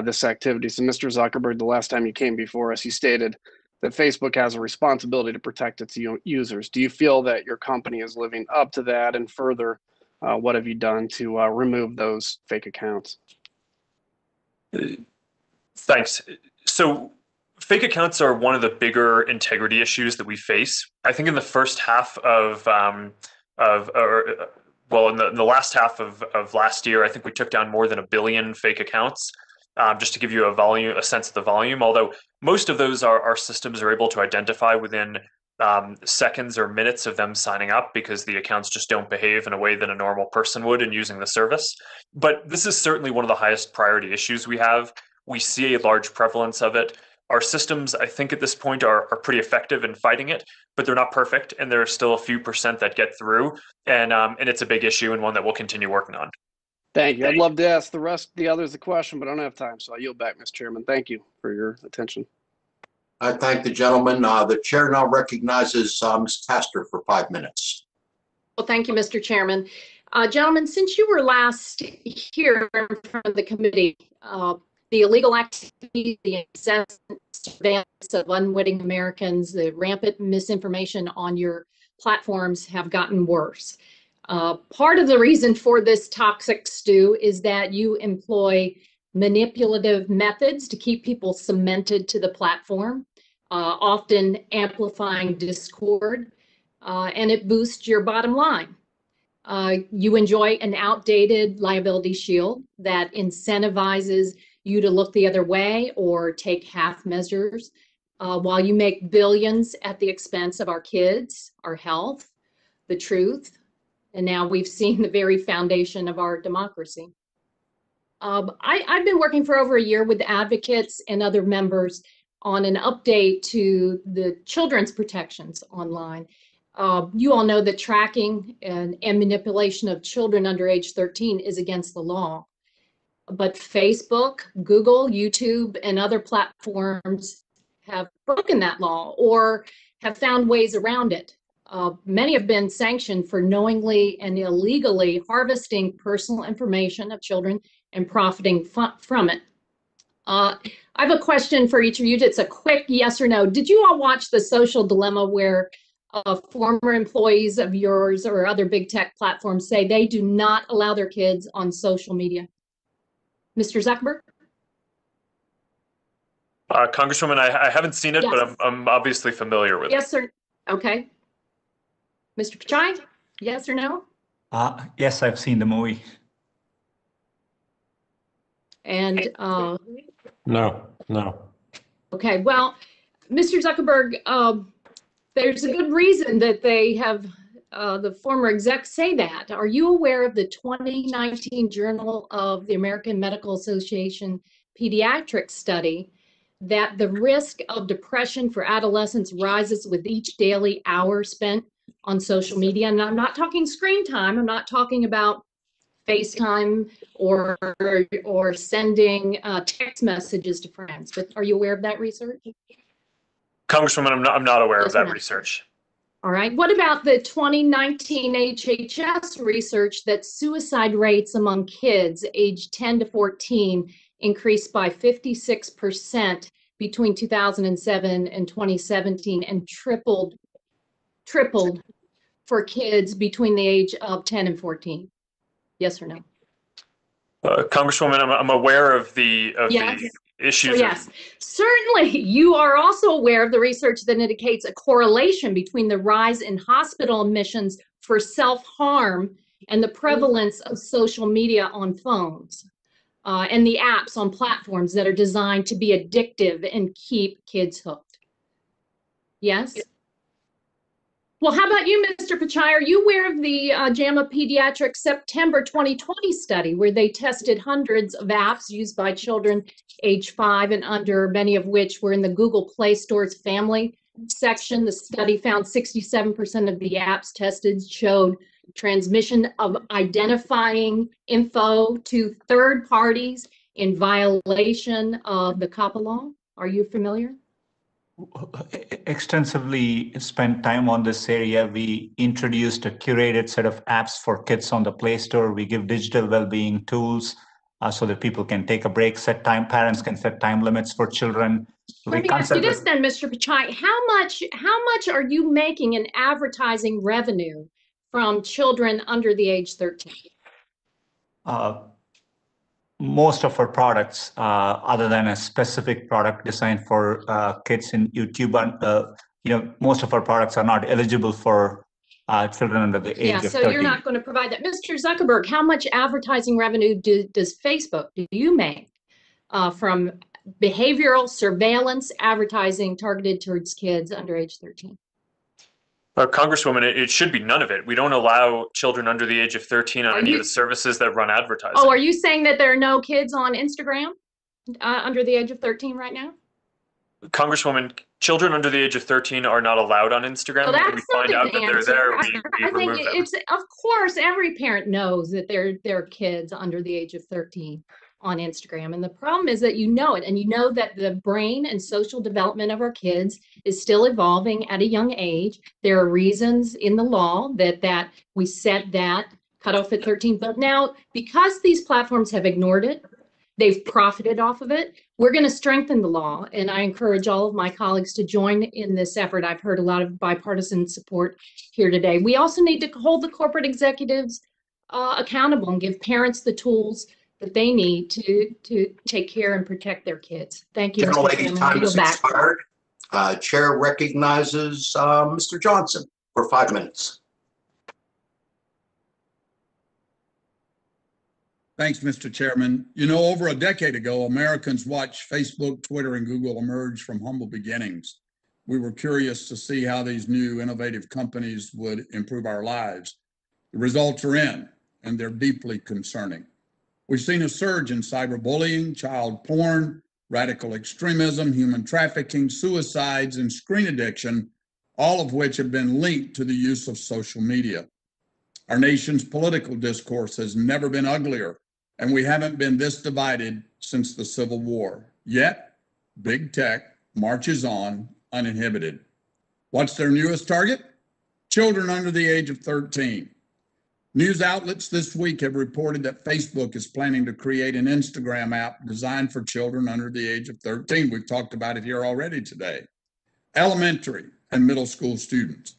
R: this activity. So, Mr. Zuckerberg, the last time you came before us, you stated that Facebook has a responsibility to protect its users. Do you feel that your company is living up to that? And further, what have you done to remove those fake accounts?
G: Thanks. So fake accounts are one of the bigger integrity issues that we face. I think in the first half in the last half of last year, I think we took down more than 1 billion fake accounts, just to give you a sense of the volume, although most of those our systems are able to identify within seconds or minutes of them signing up, because the accounts just don't behave in a way that a normal person would in using the service. But this is certainly one of the highest priority issues we have. We see a large prevalence of it. Our systems, I think at this point, are pretty effective in fighting it, but they're not perfect, and there are still a few percent that get through, and it's a big issue and one that we'll continue working on.
R: Thank you. I'd love to ask the others the question, but I don't have time, so I yield back, Mr. Chairman. Thank you for your attention.
A: I thank the gentleman. The chair now recognizes Ms. Castor for 5 minutes.
S: Well, thank you, Mr. Chairman. Gentlemen, since you were last here in front of the committee, the illegal activity, the incessant surveillance of unwitting Americans, the rampant misinformation on your platforms have gotten worse. Part of the reason for this toxic stew is that you employ manipulative methods to keep people cemented to the platform, often amplifying discord, and it boosts your bottom line. You enjoy an outdated liability shield that incentivizes you to look the other way or take half measures, while you make billions at the expense of our kids, our health, the truth, and now we've seen the very foundation of our democracy. I've been working for over a year with advocates and other members on an update to the children's protections online. You all know that tracking and manipulation of children under age 13 is against the law. but Facebook, Google, YouTube, and other platforms have broken that law or have found ways around it. Many have been sanctioned for knowingly and illegally harvesting personal information of children and profiting from it. I have a question for each of you. It's a quick yes or no. Did you all watch The Social Dilemma, where former employees of yours or other big tech platforms say they do not allow their kids on social media? Mr. Zuckerberg?
G: Congresswoman, I haven't seen it,
S: Yes.
G: but I'm obviously familiar with it.
S: Yes, sir. Okay. Mr. Pichai, yes or no?
H: Yes, I've seen the movie.
S: And
I: No.
S: okay, well, Mr. Zuckerberg, there's a good reason that they have the former execs say that. Are you aware of the 2019 Journal of the American Medical Association Pediatric study that the risk of depression for adolescents rises with each daily hour spent on social media? And I'm not talking screen time. I'm not talking about FaceTime or sending text messages to friends. But are you aware of that research?
G: Congresswoman, I'm not aware of that research.
S: All right. What about the 2019 HHS research that suicide rates among kids aged 10 to 14 increased by 56% between 2007 and 2017 and tripled for kids between the age of 10 and 14? Yes or no?
G: Congresswoman, I'm aware of the issues.
S: So yes, certainly you are also aware of the research that indicates a correlation between the rise in hospital admissions for self-harm and the prevalence of social media on phones and the apps on platforms that are designed to be addictive and keep kids hooked. Yes? Well, how about you, Mr. Pichai? Are you aware of the JAMA Pediatric September 2020 study where they tested hundreds of apps used by children age 5 and under, many of which were in the Google Play Store's family section? The study found 67% of the apps tested showed transmission of identifying info to third parties in violation of the COPPA law. Are you familiar?
H: Extensively spent time on this area. We introduced a curated set of apps for kids on the Play Store. We give digital well-being tools so that people can take a break, set time, parents can set time limits for children.
S: Let me ask you this then, Mr. Pichai, how much are you making in advertising revenue from children under the age 13?
H: Most of our products, other than a specific product designed for kids in YouTube, most of our products are not eligible for children under the age of 13.
S: So you're not going to provide that. Mr. Zuckerberg, how much advertising revenue does Facebook, do you make from behavioral surveillance advertising targeted towards kids under age 13?
G: Congresswoman, it should be none of it. We don't allow children under the age of 13 on any of the services that run advertising.
S: Oh, are you saying that there are no kids on Instagram under the age of 13 right now?
G: Congresswoman, children under the age of 13 are not allowed on Instagram.
S: Well,
G: when we find out that they're there, we remove them.
S: It's, of course, every parent knows that there are kids under the age of 13 on Instagram. And the problem is that you know it, and you know that the brain and social development of our kids is still evolving at a young age. There are reasons in the law that we set that cutoff at 13. But now, because these platforms have ignored it, they've profited off of it, we're going to strengthen the law. And I encourage all of my colleagues to join in this effort. I've heard a lot of bipartisan support here today. We also need to hold the corporate executives accountable and give parents the tools that they need to take care and protect their kids. Thank you, Mr.
A: Lady, time is expired. Chair recognizes Mr. Johnson for 5 minutes.
T: Thanks, Mr. Chairman. You know, over a decade ago, Americans watched Facebook, Twitter, and Google emerge from humble beginnings. We were curious to see how these new innovative companies would improve our lives. The results are in, and they're deeply concerning. We've seen a surge in cyberbullying, child porn, radical extremism, human trafficking, suicides, and screen addiction, all of which have been linked to the use of social media. Our nation's political discourse has never been uglier. and we haven't been this divided since the Civil War. Yet, big tech marches on uninhibited. What's their newest target? Children under the age of 13. News outlets this week have reported that Facebook is planning to create an Instagram app designed for children under the age of 13. We've talked about it here already today. Elementary and middle school students.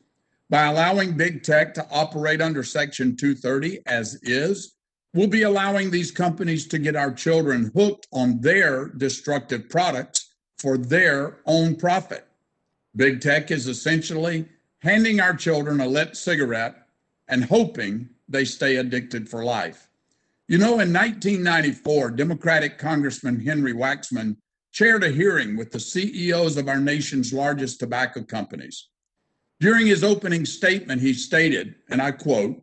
T: By allowing big tech to operate under Section 230 as is, we'll be allowing these companies to get our children hooked on their destructive products for their own profit. Big tech is essentially handing our children a lit cigarette and hoping they stay addicted for life. You know, in 1994, Democratic Congressman Henry Waxman chaired a hearing with the CEOs of our nation's largest tobacco companies. During his opening statement, he stated, and I quote,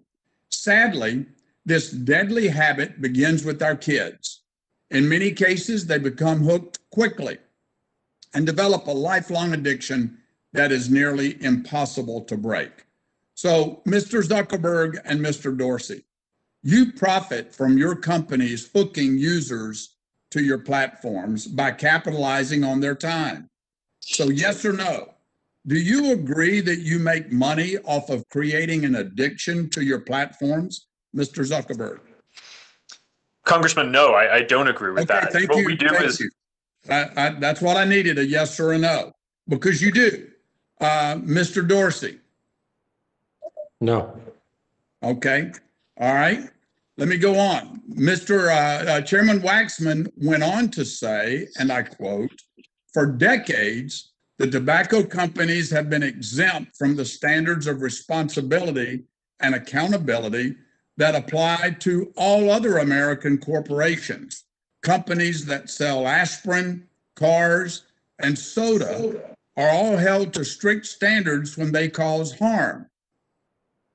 T: "Sadly, this deadly habit begins with our kids. In many cases, they become hooked quickly and develop a lifelong addiction that is nearly impossible to break." So, Mr. Zuckerberg and Mr. Dorsey, you profit from your companies hooking users to your platforms by capitalizing on their time. So, yes or no? Do you agree that you make money off of creating an addiction to your platforms, Mr. Zuckerberg?
G: Congressman, no, I don't agree with that.
T: Thank
G: what
T: you.
G: we do
T: Thank
G: is
T: you. That's what I needed, a yes or a no, because you do. Mr. Dorsey?
I: No.
T: Okay. All right. Let me go on. Mr. Chairman Waxman went on to say, and I quote, "For decades, the tobacco companies have been exempt from the standards of responsibility and accountability that apply to all other American corporations. Companies that sell aspirin, cars, and soda are all held to strict standards when they cause harm,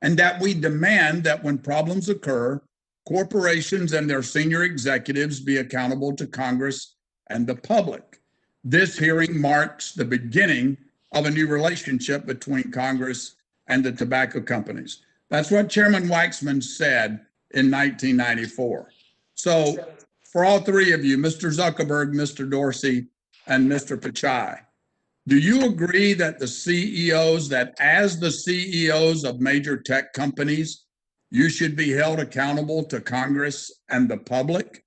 T: and that we demand that when problems occur, corporations and their senior executives be accountable to Congress and the public. This hearing marks the beginning of a new relationship between Congress and the tobacco companies." That's what Chairman Waxman said in 1994. So for all three of you, Mr. Zuckerberg, Mr. Dorsey, and Mr. Pichai, do you agree that as the CEOs of major tech companies, you should be held accountable to Congress and the public?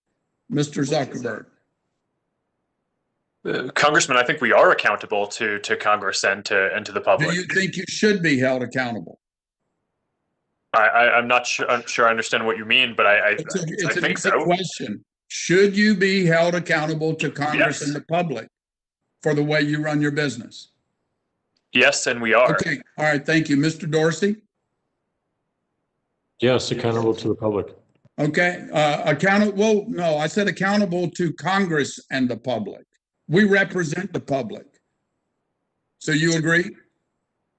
T: Mr. Zuckerberg.
G: Congressman, I think we are accountable to Congress and to the public.
T: Do you think you should be held accountable?
G: I'm not sure. I'm sure I understand what you mean, but I think so.
T: Question. Should you be held accountable to Congress and the public for the way you run your business?
G: Yes, and we are.
T: Okay. All right. Thank you. Mr. Dorsey?
I: Yes, accountable to the public.
T: Okay. Well, no, I said accountable to Congress and the public. We represent the public. So you agree?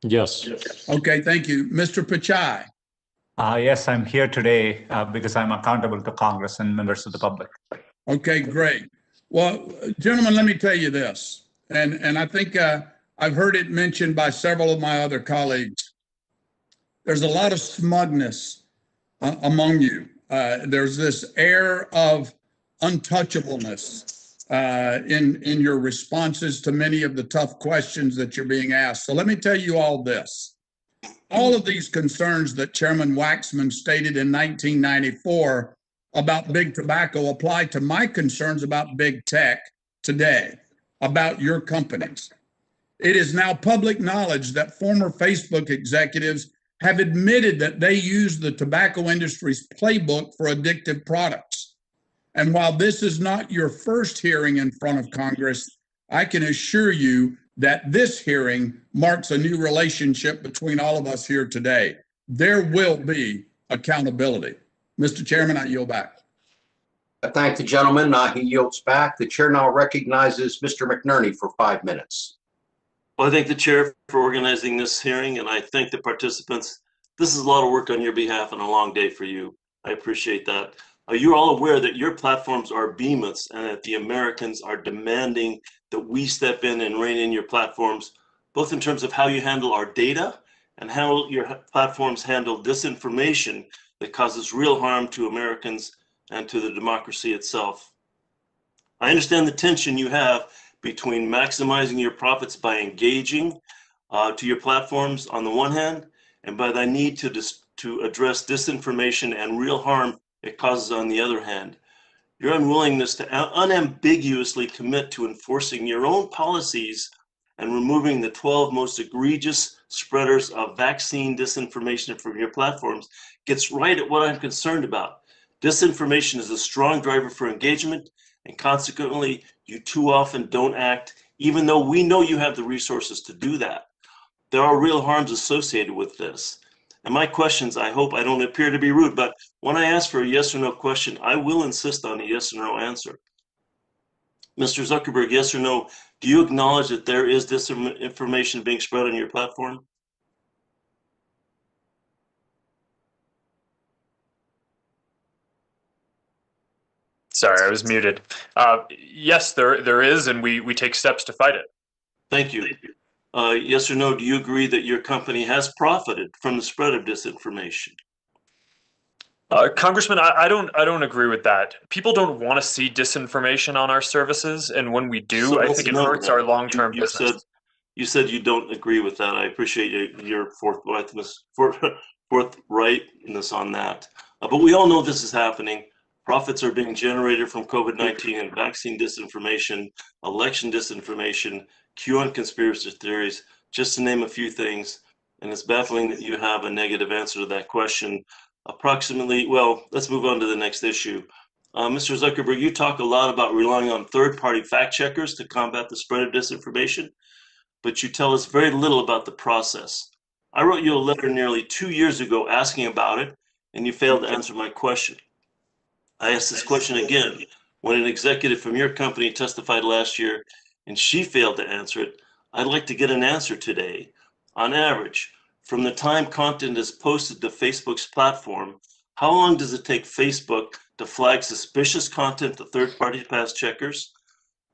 I: Yes.
T: Okay. Thank you. Mr. Pichai?
H: Yes, I'm here today because I'm accountable to Congress and members of the public.
T: Okay, great. Well, gentlemen, let me tell you this, and I think I've heard it mentioned by several of my other colleagues. There's a lot of smugness among you. There's this air of untouchableness in your responses to many of the tough questions that you're being asked. So let me tell you all this. All of these concerns that Chairman Waxman stated in 1994 about big tobacco apply to my concerns about big tech today, about your companies. It is now public knowledge that former Facebook executives have admitted that they use the tobacco industry's playbook for addictive products. And while this is not your first hearing in front of Congress, I can assure you that this hearing marks a new relationship between all of us here today. There will be accountability. Mr. Chairman, I yield back.
A: I thank the gentleman. He yields back. The chair now recognizes Mr. McNerney for 5 minutes.
U: Well, I thank the chair for organizing this hearing, and I thank the participants. This is a lot of work on your behalf and a long day for you. I appreciate that. You're all aware that your platforms are behemoths and that the Americans are demanding that we step in and rein in your platforms, both in terms of how you handle our data and how your platforms handle disinformation that causes real harm to Americans and to the democracy itself. I understand the tension you have between maximizing your profits by engaging to your platforms on the one hand, and by the need to address disinformation and real harm it causes on the other hand. Your unwillingness to unambiguously commit to enforcing your own policies and removing the 12 most egregious spreaders of vaccine disinformation from your platforms gets right at what I'm concerned about. Disinformation is a strong driver for engagement, and consequently, you too often don't act, even though we know you have the resources to do that. There are real harms associated with this. And my questions, I hope I don't appear to be rude, but when I ask for a yes or no question, I will insist on a yes or no answer. Mr. Zuckerberg, yes or no, do you acknowledge that there is disinformation being spread on your platform?
G: Sorry, I was muted. Yes, there is, and we take steps to fight it.
U: Thank you. Yes or no, do you agree that your company has profited from the spread of disinformation?
G: Congressman, I don't agree with that. People don't want to see disinformation on our services, and when we do,
U: So
G: I
U: let's
G: think it
U: note
G: hurts
U: that.
G: our long-term
U: You
G: business.
U: You said you don't agree with that. I appreciate your forthrightness on that. But we all know this is happening. Profits are being generated from COVID-19 and vaccine disinformation, election disinformation, QAnon conspiracy theories, just to name a few things. And it's baffling that you have a negative answer to that question. Approximately, well, let's move on to the next issue. Mr. Zuckerberg, you talk a lot about relying on third-party fact checkers to combat the spread of disinformation, but you tell us very little about the process. I wrote you a letter nearly 2 years ago asking about it, and you failed to answer my question. I asked this question again when an executive from your company testified last year, and she failed to answer it. I'd like to get an answer today. On average, from the time content is posted to Facebook's platform, how long does it take Facebook to flag suspicious content to third-party fact checkers,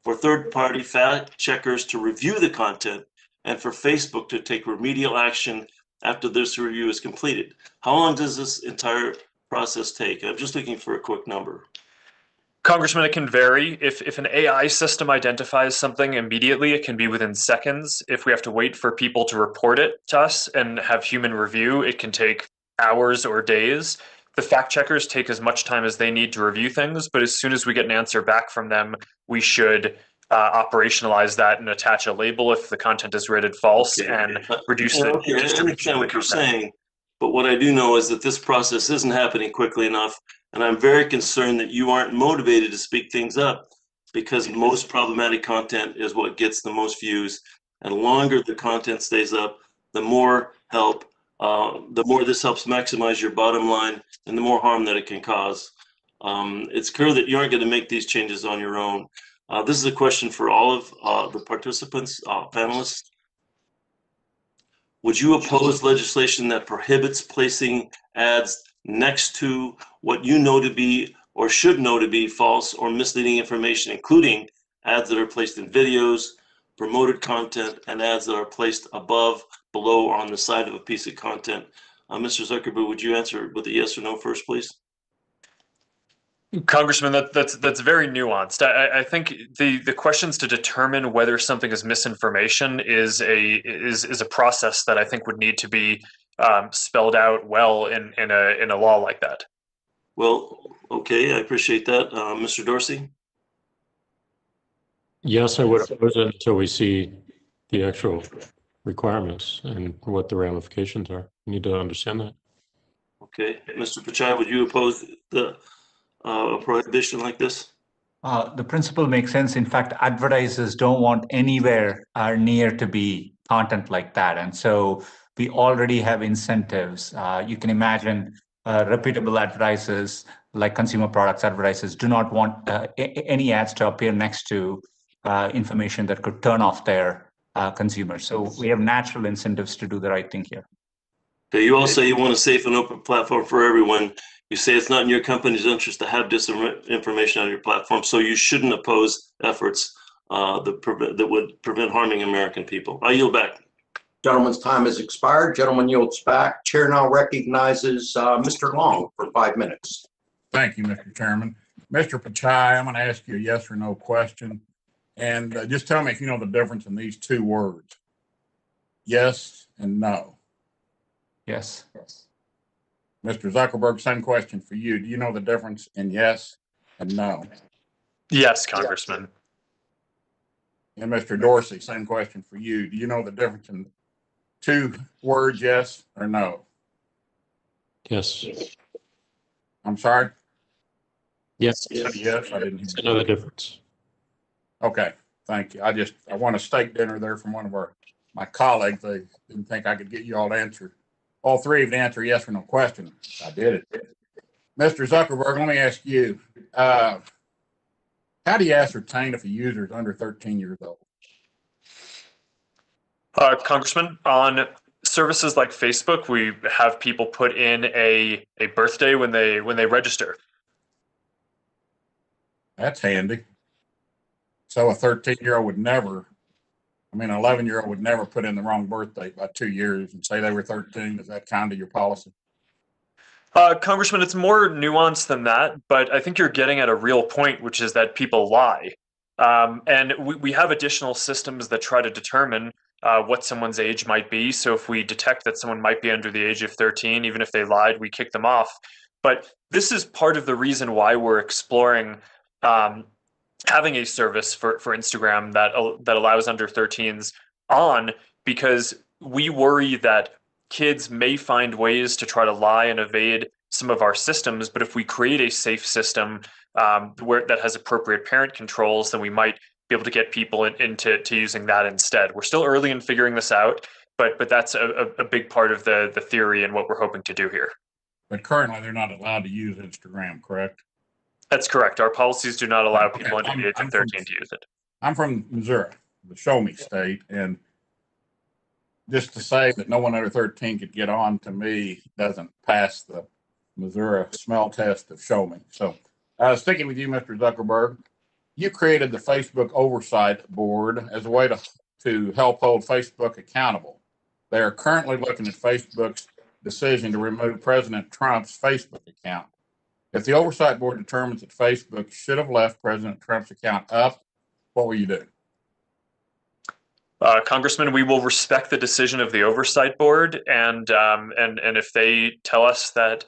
U: for third-party fact checkers to review the content, and for Facebook to take remedial action after this review is completed? How long does this entire process take? I'm just looking for a quick number.
G: Congressman, it can vary. If an AI system identifies something immediately, it can be within seconds. If we have to wait for people to report it to us and have human review, it can take hours or days. The fact checkers take as much time as they need to review things, but as soon as we get an answer back from them, we should operationalize that and attach a label if the content is rated false and reduce the
U: I understand what you're saying, but what I do know is that this process isn't happening quickly enough, and I'm very concerned that you aren't motivated to speak things up, because most problematic content is what gets the most views, and the longer the content stays up, the more this helps maximize your bottom line and the more harm that it can cause. It's clear that you aren't going to make these changes on your own. This is a question for all of the participants, panelists. Would you oppose legislation that prohibits placing ads next to what you know to be or should know to be false or misleading information, including ads that are placed in videos, promoted content, and ads that are placed above, below, or on the side of a piece of content? Mr. Zuckerberg, would you answer with a yes or no first, please?
G: Congressman, that's very nuanced. I think the questions to determine whether something is misinformation is a process that I think would need to be spelled out well in a law like that.
U: Well, okay, I appreciate that. Mr. Dorsey?
I: Yes, I would oppose it until we see the actual requirements and what the ramifications are. We need to understand that.
U: Okay, Mr. Pichai, would you oppose the prohibition like this?
H: The principle makes sense. In fact, advertisers don't want anywhere near to be content like that. And so we already have incentives. You can imagine reputable advertisers like consumer products advertisers do not want any ads to appear next to information that could turn off their consumers. So we have natural incentives to do the right thing here.
U: Okay, you all say you want a safe and open platform for everyone. You say it's not in your company's interest to have disinformation on your platform, so you shouldn't oppose efforts that would prevent harming American people. I yield back.
A: Gentleman's time has expired. Gentleman yields back. Chair now recognizes Mr. Long for 5 minutes.
T: Thank you, Mr. Chairman. Mr. Pichai, I'm going to ask you a yes or no question. And just tell me if you know the difference in these two words. Yes and no.
H: Yes.
T: Mr. Zuckerberg, same question for you. Do you know the difference in yes and no?
G: Yes, Congressman.
T: And Mr. Dorsey, same question for you. Do you know the difference in two words, yes or no?
I: Yes.
T: I'm sorry?
I: Yes.
T: Yes, I didn't hear.
I: I know the difference.
T: Okay, thank you. I won a steak dinner there from one of my colleagues. They didn't think I could get you all to answer, all three of you to answer yes or no question. I did it. Mr. Zuckerberg, let me ask you, how do you ascertain if a user is under 13 years old?
G: Congressman, on services like Facebook, we have people put in a birthday when they register.
T: That's handy. So a 13-year-old would never, an 11-year-old would never put in the wrong birthday by 2 years and say they were 13. Is that kind of your policy?
G: Congressman, it's more nuanced than that, but I think you're getting at a real point, which is that people lie. And we have additional systems that try to determine what someone's age might be. So if we detect that someone might be under the age of 13, even if they lied, we kick them off. But this is part of the reason why we're exploring having a service for Instagram that allows under 13s on, because we worry that kids may find ways to try to lie and evade some of our systems. But if we create a safe system where that has appropriate parent controls, then we might be able to get people into using that instead. We're still early in figuring this out, but that's a big part of the theory and what we're hoping to do here.
T: But currently, they're not allowed to use Instagram, correct?
G: That's correct. Our policies do not allow people under the age of 13 to use it.
T: I'm from Missouri, the show me state, and just to say that no one under 13 could get on, to me, doesn't pass the Missouri smell test of show me. So sticking with you, Mr. Zuckerberg, you created the Facebook Oversight Board as a way to help hold Facebook accountable. They are currently looking at Facebook's decision to remove President Trump's Facebook account. If the Oversight Board determines that Facebook should have left President Trump's account up, what will you do?
G: Congressman, we will respect the decision of the Oversight Board, and if they tell us that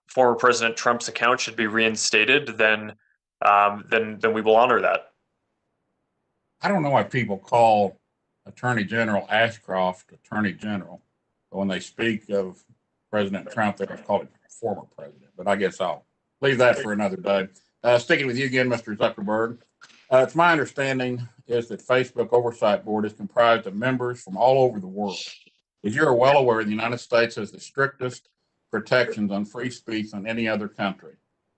G: former President Trump's account should be reinstated, then we will honor that.
T: I don't know why people call Attorney General Ashcroft Attorney General, but when they speak of President Trump, they just call him former president. But I guess I'll leave that for another day. Sticking with you again, Mr. Zuckerberg. It's my understanding is that Facebook Oversight Board is comprised of members from all over the world. As you're well aware, the United States has the strictest protections on free speech than any other country.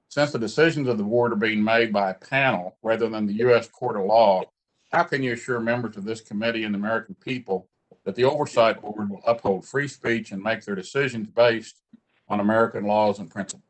T: Since the decisions of the board are being made by a panel rather than the U.S. Court of Law, how can you assure members of this committee and the American people that the Oversight Board will uphold free speech and make their decisions based on American laws and principles?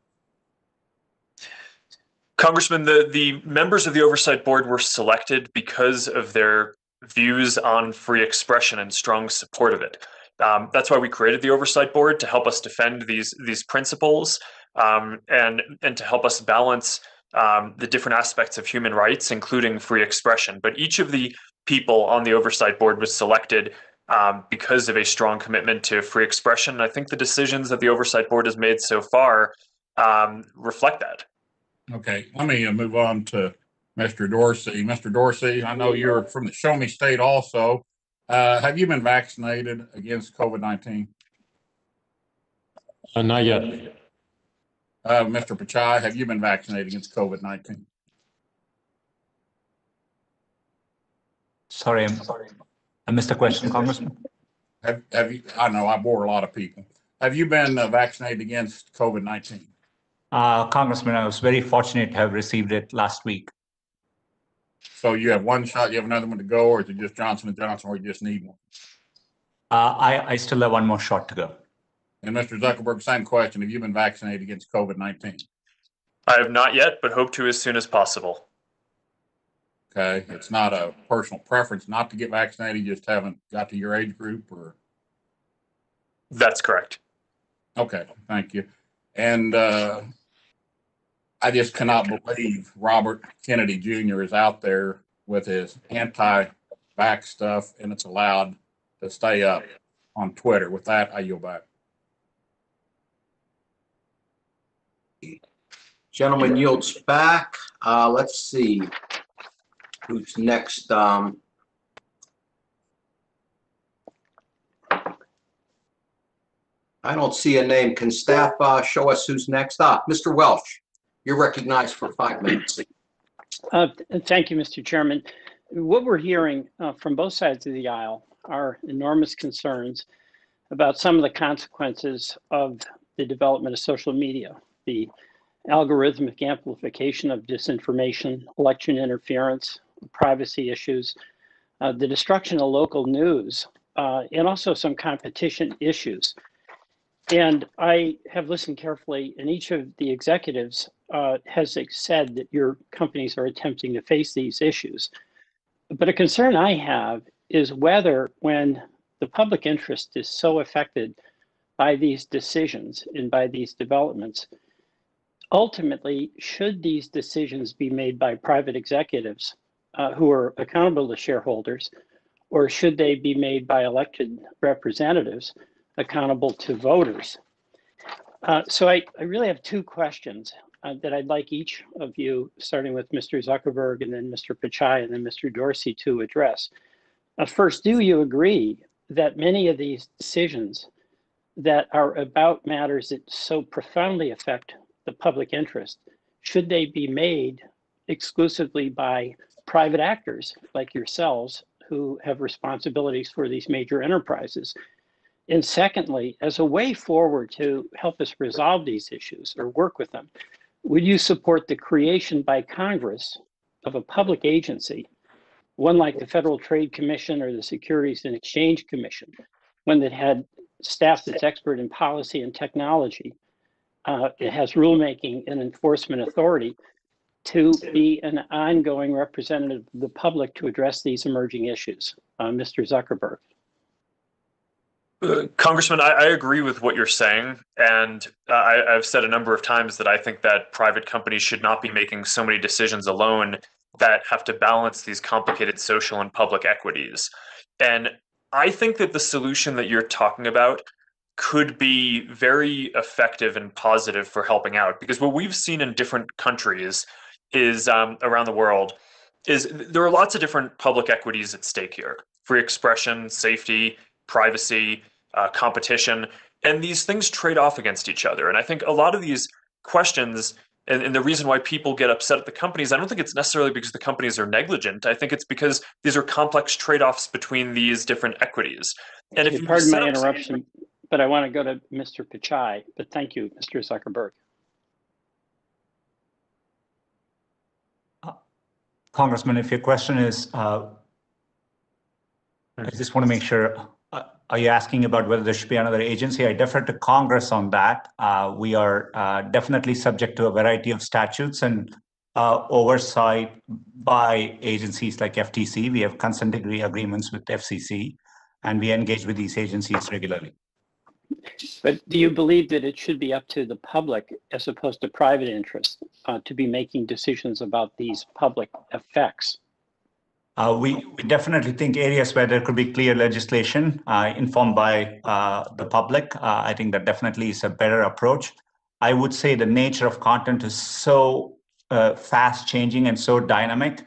G: Congressman, the members of the Oversight Board were selected because of their views on free expression and strong support of it. That's why we created the Oversight Board, to help us defend these principles and to help us balance the different aspects of human rights, including free expression. But each of the people on the Oversight Board was selected because of a strong commitment to free expression. And I think the decisions that the Oversight Board has made so far reflect that.
T: Okay, let me move on to Mr. Dorsey. Mr. Dorsey, I know you're from the Show Me State also. Have you been vaccinated against COVID-19?
I: Not yet.
T: Mr. Pichai, have you been vaccinated against COVID-19?
H: Sorry, I missed the question, Congressman.
T: Have you? I know I bore a lot of people. Have you been vaccinated against COVID-19?
H: Congressman, I was very fortunate to have received it last week.
T: So you have one shot, you have another one to go, or is it just Johnson & Johnson, or you just need one?
H: I still have one more shot to go.
T: And Mr. Zuckerberg, same question. Have you been vaccinated against COVID-19?
G: I have not yet, but hope to as soon as possible.
T: Okay, it's not a personal preference not to get vaccinated, you just haven't got to your age group, or?
G: That's correct.
T: Okay, thank you. And
J: I just cannot believe Robert Kennedy Jr. is out there with his anti-vax stuff, and it's allowed to stay up on Twitter. With that, I yield back.
A: Gentleman yields back. Let's see who's next. I don't see a name. Can staff show us who's next? Mr. Welsh, you're recognized for 5 minutes.
V: Thank you, Mr. Chairman. What we're hearing from both sides of the aisle are enormous concerns about some of the consequences of the development of social media, the algorithmic amplification of disinformation, election interference, privacy issues, the destruction of local news, and also some competition issues. And I have listened carefully, and each of the executives has said that your companies are attempting to face these issues. But a concern I have is whether, when the public interest is so affected by these decisions and by these developments, ultimately, should these decisions be made by private executives who are accountable to shareholders, or should they be made by elected representatives accountable to voters? So I really have two questions that I'd like each of you, starting with Mr. Zuckerberg and then Mr. Pichai and then Mr. Dorsey, to address. First, do you agree that many of these decisions that are about matters that so profoundly affect the public interest, should they be made exclusively by private actors like yourselves who have responsibilities for these major enterprises? And secondly, as a way forward to help us resolve these issues or work with them, would you support the creation by Congress of a public agency, one like the Federal Trade Commission or the Securities and Exchange Commission, one that had staff that's expert in policy and technology, it has rulemaking and enforcement authority, to be an ongoing representative of the public to address these emerging issues? Mr. Zuckerberg.
G: Congressman, I agree with what you're saying, and I've said a number of times that I think that private companies should not be making so many decisions alone that have to balance these complicated social and public equities. And I think that the solution that you're talking about could be very effective and positive for helping out, because what we've seen in different countries is around the world is there are lots of different public equities at stake here: free expression, safety, privacy, competition, and these things trade off against each other. And I think a lot of these questions and the reason why people get upset at the companies, I don't think it's necessarily because the companies are negligent. I think it's because these are complex trade-offs between these different equities. And if you
V: pardon my interruption, but I want to go to Mr. Pichai, but thank you, Mr. Zuckerberg.
H: Congressman, if your question is, I just want to make sure, are you asking about whether there should be another agency? I defer to Congress on that. We are definitely subject to a variety of statutes and oversight by agencies like FTC. We have consent decree agreements with FCC, and we engage with these agencies regularly.
V: But do you believe that it should be up to the public as opposed to private interests to be making decisions about these public effects?
H: We definitely think areas where there could be clear legislation informed by the public, I think that definitely is a better approach. I would say the nature of content is so fast changing and so dynamic.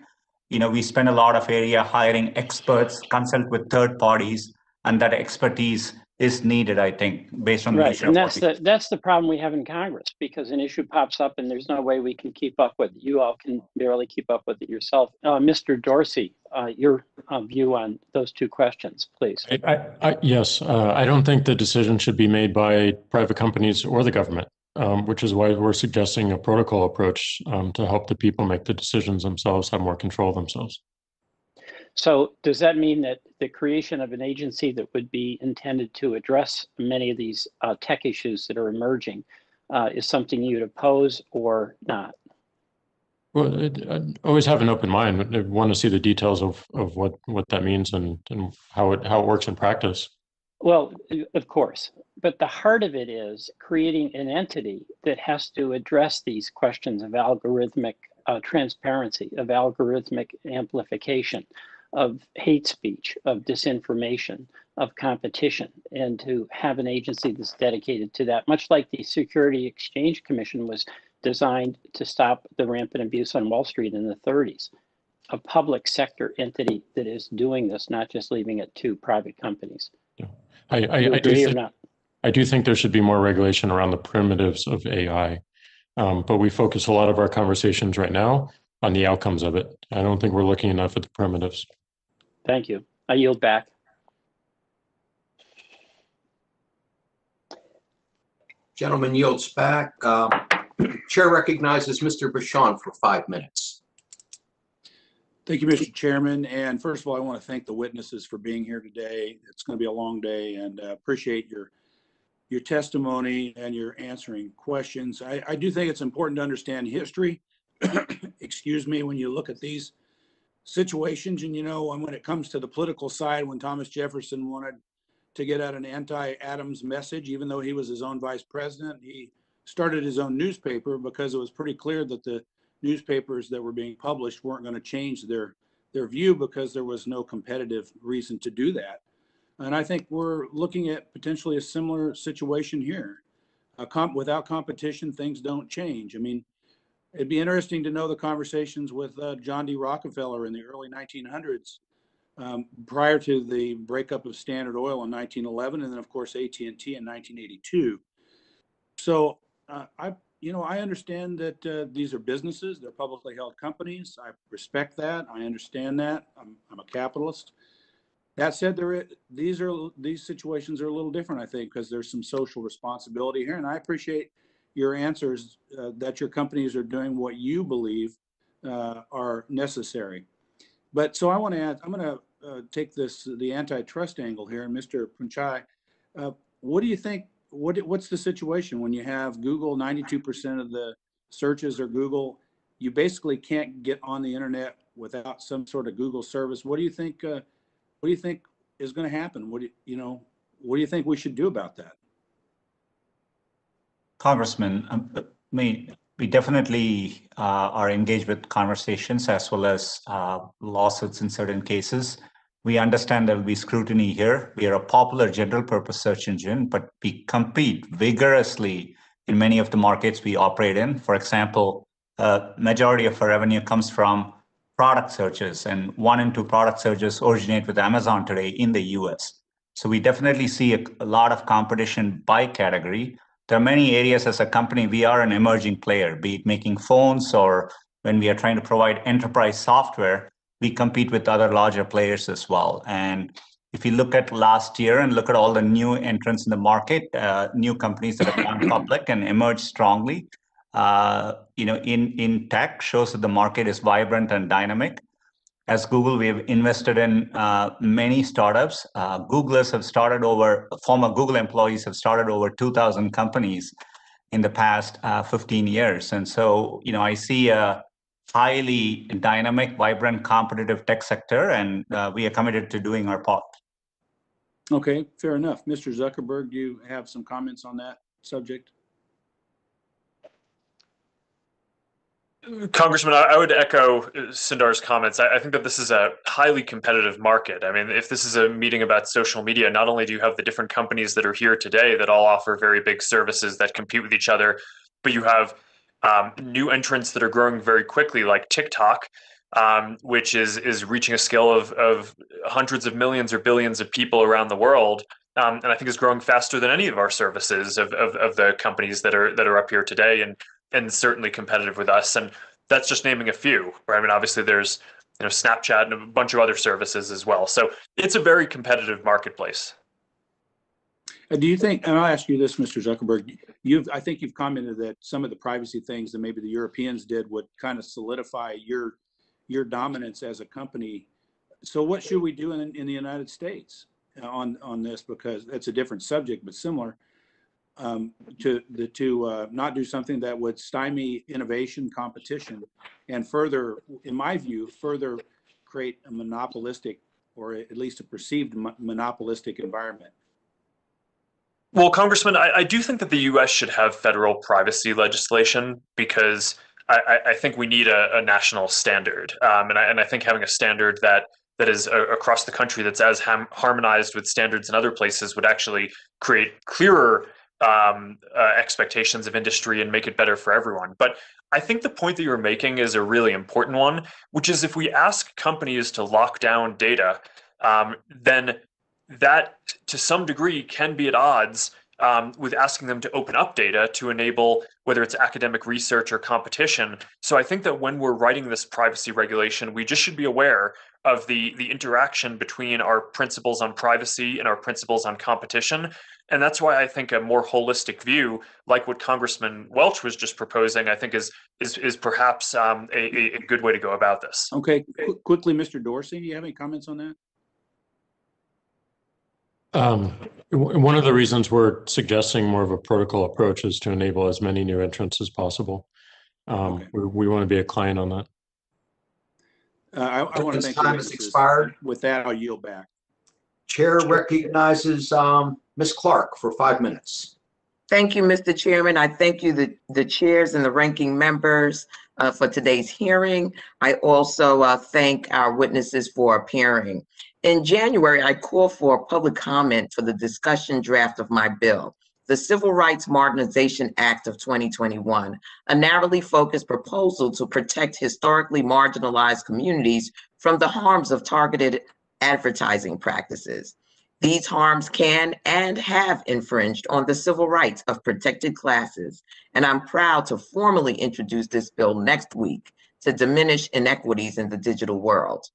H: You know, we spend a lot of area hiring experts, consult with third parties, and that expertise is needed, I think, based on the nature
V: and
H: of
V: that's the problem we have in Congress, because an issue pops up and there's no way we can keep up with it. You all can barely keep up with it yourself. Mr. Dorsey, your view on those two questions, please.
I: Yes, I don't think the decision should be made by private companies or the government, which is why we're suggesting a protocol approach to help the people make the decisions themselves, have more control themselves.
V: So does that mean that the creation of an agency that would be intended to address many of these tech issues that are emerging is something you'd oppose or not?
I: Well, I always have an open mind. I want to see the details of what that means and how it works in practice.
V: Well, of course, but the heart of it is creating an entity that has to address these questions of algorithmic transparency, of algorithmic amplification, of hate speech, of disinformation, of competition, and to have an agency that's dedicated to that, much like the Security Exchange Commission was designed to stop the rampant abuse on Wall Street in the 30s. A public sector entity that is doing this, not just leaving it to private companies.
I: I do think there should be more regulation around the primitives of AI, but we focus a lot of our conversations right now on the outcomes of it. I don't think we're looking enough at the primitives.
V: Thank you. I yield back.
A: Gentleman yields back. Chair recognizes Mr. Bashan for 5 minutes.
B: Thank you, Mr. Chairman. And first of all, I want to thank the witnesses for being here today. It's going to be a long day, and appreciate your testimony and your answering questions. I do think it's important to understand history, excuse me, when you look at these situations. And, you know, when it comes to the political side, when Thomas Jefferson wanted to get out an anti-Adams message, even though he was his own vice president, he started his own newspaper because it was pretty clear that the newspapers that were being published weren't going to change their view because there was no competitive reason to do that. And I think we're looking at potentially a similar situation here. Without competition, things don't change. I mean, it'd be interesting to know the conversations with John D. Rockefeller in the early 1900s, prior to the breakup of Standard Oil in 1911, and then of course AT&T in 1982. So I understand that these are businesses, they're publicly held companies. I respect that. I understand that. I'm a capitalist. That said, these situations are a little different, I think, because there's some social responsibility here. And I appreciate your answers that your companies are doing what you believe are necessary. But so I want to add, I'm going to take the antitrust angle here. And Mr. Pichai, what do you think? What's the situation when you have Google? 92% of the searches are Google. You basically can't get on the internet without some sort of Google service. What do you think? What do you think is going to happen? What do you think we should do about that?
H: Congressman, we definitely are engaged with conversations as well as lawsuits in certain cases. We understand there will be scrutiny here. We are a popular general purpose search engine, but we compete vigorously in many of the markets we operate in. For example, majority of our revenue comes from product searches, and 1 in 2 product searches originate with Amazon today in the US. So we definitely see a lot of competition by category. There are many areas as a company, we are an emerging player, be it making phones or when we are trying to provide enterprise software, we compete with other larger players as well. And if you look at last year and look at all the new entrants in the market, new companies that have gone public and emerged strongly, in tech shows that the market is vibrant and dynamic. As Google, we have invested in many startups. Googlers have started former Google employees have started over 2,000 companies in the past 15 years. And so, I see a highly dynamic, vibrant, competitive tech sector, and we are committed to doing our part.
B: Okay, fair enough. Mr. Zuckerberg, do you have some comments on that subject?
G: Congressman, I would echo Sundar's comments. I think that this is a highly competitive market. I mean, if this is a meeting about social media, not only do you have the different companies that are here today that all offer very big services that compete with each other, but you have new entrants that are growing very quickly, like TikTok, which is reaching a scale of hundreds of millions or billions of people around the world, and I think is growing faster than any of our services of the companies that are up here today, and certainly competitive with us. And that's just naming a few. Right? I mean, obviously there's Snapchat and a bunch of other services as well. So it's a very competitive marketplace.
B: Do you think, and I'll ask you this, Mr. Zuckerberg, I think you've commented that some of the privacy things that maybe the Europeans did would kind of solidify your dominance as a company. So what should we do in the United States on this? Because it's a different subject, but similar, to not do something that would stymie innovation, competition, and further, in my view, further create a monopolistic, or at least a perceived monopolistic environment.
G: Well, Congressman, I do think that the U.S. should have federal privacy legislation because I think we need a national standard, and I think having a standard that is across the country that's as harmonized with standards in other places would actually create clearer expectations of industry and make it better for everyone. But I think the point that you're making is a really important one, which is if we ask companies to lock down data, then that to some degree can be at odds with asking them to open up data to enable whether it's academic research or competition. So I think that when we're writing this privacy regulation, we just should be aware of the interaction between our principles on privacy and our principles on competition. And that's why I think a more holistic view, like what Congressman Welch was just proposing, I think is perhaps a good way to go about this.
B: Okay, quickly, Mr. Dorsey, do you have any comments on that?
I: One of the reasons we're suggesting more of a protocol approach is to enable as many new entrants as possible.
B: Okay.
I: We want to be a client on that.
B: I want to thank you.
A: Time has expired.
B: With that, I'll yield back.
A: Chair recognizes Ms. Clark for 5 minutes.
C: Thank you, Mr. Chairman. I thank you, the chairs and the ranking members for today's hearing. I also thank our witnesses for appearing. In January, I called for a public comment for the discussion draft of my bill, the Civil Rights Modernization Act of 2021, a narrowly focused proposal to protect historically marginalized communities from the harms of targeted advertising practices. These harms can and have infringed on the civil rights of protected classes, and I'm proud to formally introduce this bill next week to diminish inequities in the digital world.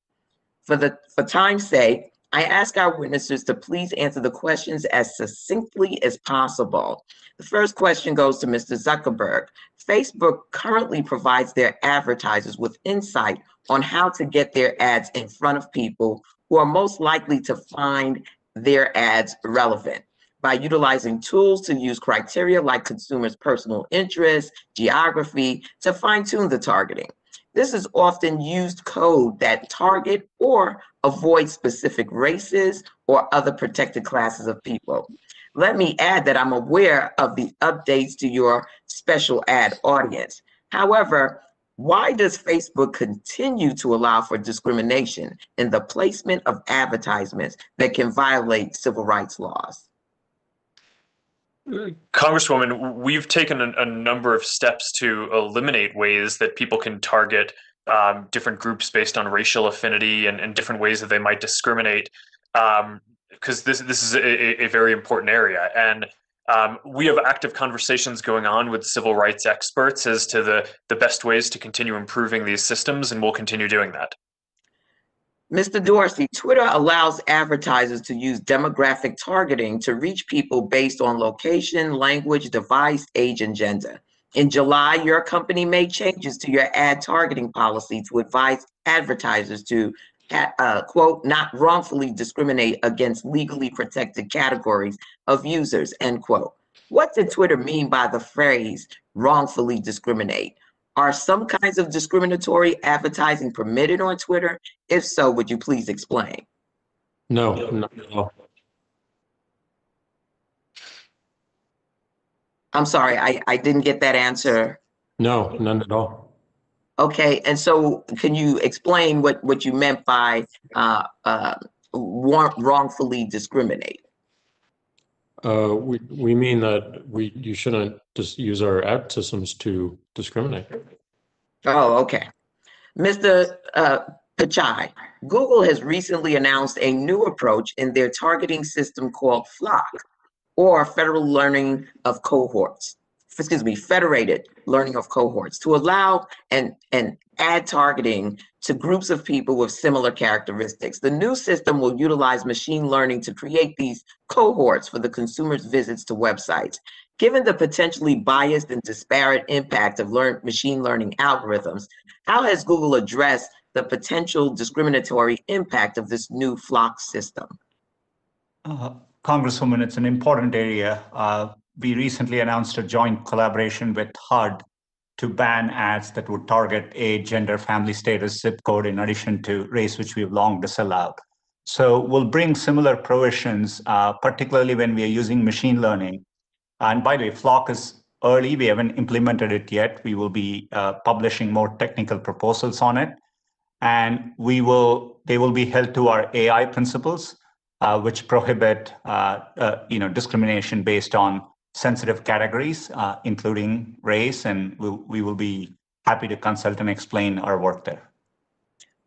C: For time's sake, I ask our witnesses to please answer the questions as succinctly as possible. The first question goes to Mr. Zuckerberg. Facebook currently provides their advertisers with insight on how to get their ads in front of people who are most likely to find their ads relevant by utilizing tools to use criteria like consumers' personal interests, geography, to fine-tune the targeting. This is often used code that target or avoid specific races or other protected classes of people. Let me add that I'm aware of the updates to your special ad audience. However, why does Facebook continue to allow for discrimination in the placement of advertisements that can violate civil rights laws?
G: Congresswoman, we've taken a number of steps to eliminate ways that people can target different groups based on racial affinity and different ways that they might discriminate, because this is a very important area. And we have active conversations going on with civil rights experts as to the best ways to continue improving these systems, and we'll continue doing that.
C: Mr. Dorsey, Twitter allows advertisers to use demographic targeting to reach people based on location, language, device, age, and gender. In July, your company made changes to your ad targeting policy to advise advertisers to, quote, not wrongfully discriminate against legally protected categories of users, end quote. What did Twitter mean by the phrase wrongfully discriminate? Are some kinds of discriminatory advertising permitted on Twitter? If so, would you please explain?
I: No, not at all.
C: I'm sorry, I didn't get that answer.
I: No, none at all.
C: Okay, and so can you explain what you meant by wrongfully discriminate?
I: We mean that you shouldn't just use our ad systems to discriminate.
C: Oh, okay. Mr. Pichai, Google has recently announced a new approach in their targeting system called FLoC, or Federal Learning of Cohorts. Excuse me, Federated Learning of Cohorts, to allow an ad targeting to groups of people with similar characteristics. The new system will utilize machine learning to create these cohorts for the consumer's visits to websites. Given the potentially biased and disparate impact of machine learning algorithms, how has Google addressed the potential discriminatory impact of this new FLoC system?
H: Congresswoman, it's an important area. We recently announced a joint collaboration with HUD to ban ads that would target age, gender, family status, zip code, in addition to race, which we've long disallowed. So we'll bring similar provisions, particularly when we are using machine learning. And by the way, Flock is early. We haven't implemented it yet. We will be publishing more technical proposals on it. And they will be held to our AI principles, which prohibit discrimination based on sensitive categories, including race. And we will be happy to consult and explain our work there.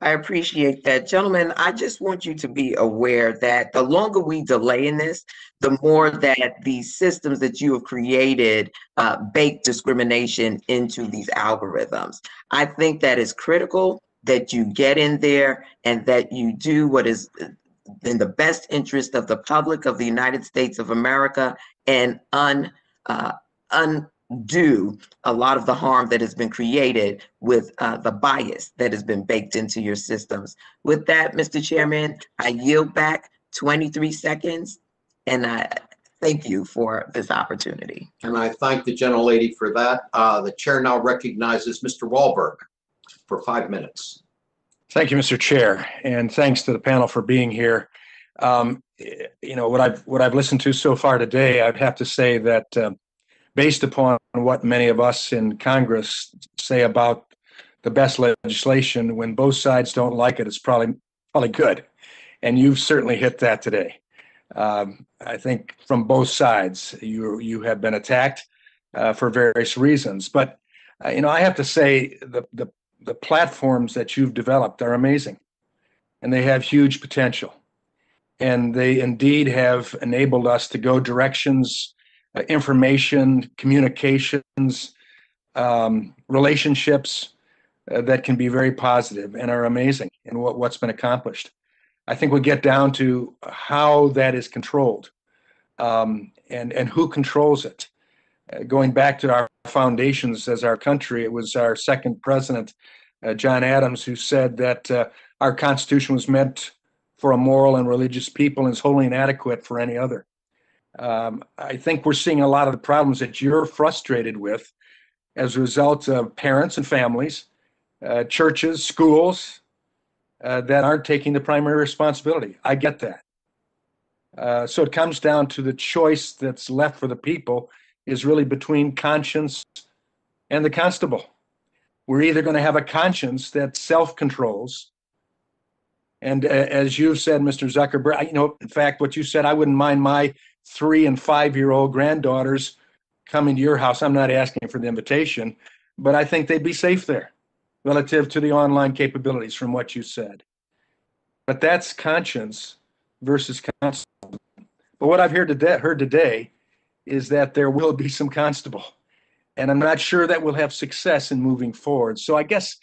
C: I appreciate that. Gentlemen, I just want you to be aware that the longer we delay in this, the more that these systems that you have created bake discrimination into these algorithms. I think that is critical that you get in there and that you do what is in the best interest of the public of the United States of America and undo a lot of the harm that has been created with the bias that has been baked into your systems. With that, Mr. Chairman, I yield back 23 seconds, and I thank you for this opportunity.
A: And I thank the gentlelady for that. The chair now recognizes Mr. Wahlberg for 5 minutes.
B: Thank you, Mr. Chair, and thanks to the panel for being here. What I've listened to so far today, I'd have to say that based upon what many of us in Congress say about the best legislation, when both sides don't like it, it's probably good. And you've certainly hit that today. I think from both sides, you have been attacked for various reasons. But I have to say the platforms that you've developed are amazing, and they have huge potential. And they indeed have enabled us to go directions, information, communications, relationships that can be very positive and are amazing in what's been accomplished. I think we get down to how that is controlled and who controls it. Going back to our foundations as our country, it was our second president, John Adams, who said that our Constitution was meant for a moral and religious people and is wholly inadequate for any other. I think we're seeing a lot of the problems that you're frustrated with as a result of parents and families, churches, schools that aren't taking the primary responsibility. I get that. So it comes down to the choice that's left for the people is really between conscience and the constable. We're either going to have a conscience that self-controls, and as you've said, Mr. Zuckerberg, in fact, what you said, I wouldn't mind my 3- and 5-year-old granddaughters coming to your house. I'm not asking for the invitation, but I think they'd be safe there relative to the online capabilities from what you said. But that's conscience versus constable. But what I've heard today is that there will be some constable. And I'm not sure that we'll have success in moving forward. So I guess,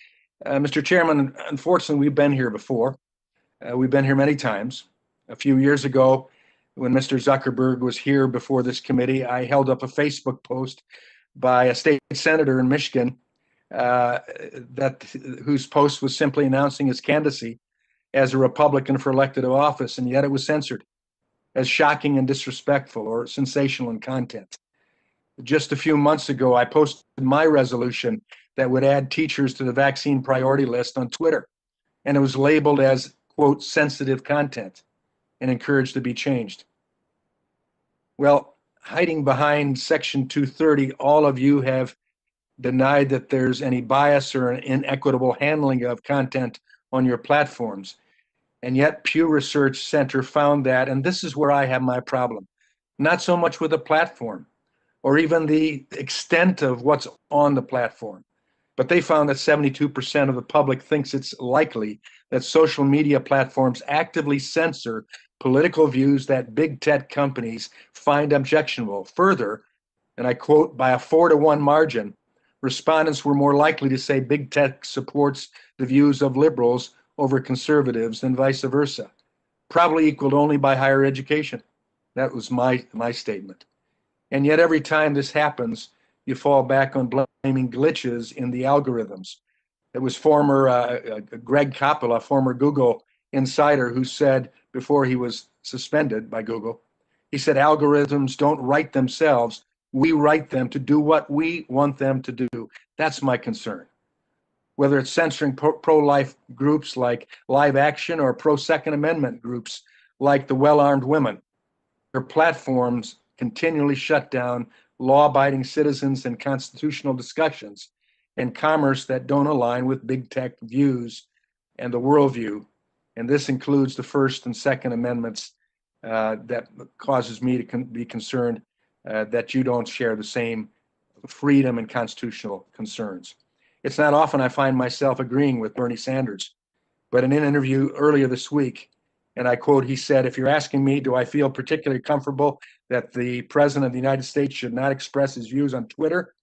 B: Mr. Chairman, unfortunately, we've been here before. We've been here many times. A few years ago, when Mr. Zuckerberg was here before this committee, I held up a Facebook post by a state senator in Michigan whose post was simply announcing his candidacy as a Republican for elected office, and yet it was censored as shocking and disrespectful or sensational in content. Just a few months ago, I posted my resolution that would add teachers to the vaccine priority list on Twitter, and it was labeled as, quote, sensitive content and encouraged to be changed. Well, hiding behind Section 230, all of you have denied that there's any bias or an inequitable handling of content on your platforms. And yet Pew Research Center found that, and this is where I have my problem, not so much with the platform or even the extent of what's on the platform, but they found that 72% of the public thinks it's likely that social media platforms actively censor political views that big tech companies find objectionable. Further, and I quote, by a 4-to-1 margin, respondents were more likely to say big tech supports the views of liberals over conservatives than vice versa, probably equaled only by higher education. That was my statement. And yet every time this happens, you fall back on blaming glitches in the algorithms. It was former Greg Coppola, former Google insider, who said before he was suspended by Google, he said, algorithms don't write themselves. We write them to do what we want them to do. That's my concern.
D: whether it's censoring pro-life groups like Live Action or pro-Second Amendment groups like the Well-Armed Women. Their platforms continually shut down law-abiding citizens and constitutional discussions and commerce that don't align with big tech views and the worldview. And this includes the First and Second Amendments that causes me to be concerned that you don't share the same freedom and constitutional concerns. It's not often I find myself agreeing with Bernie Sanders, but in an interview earlier this week, and I quote, he said, "If you're asking me, do I feel particularly comfortable that the President of the United States should not express his views on Twitter?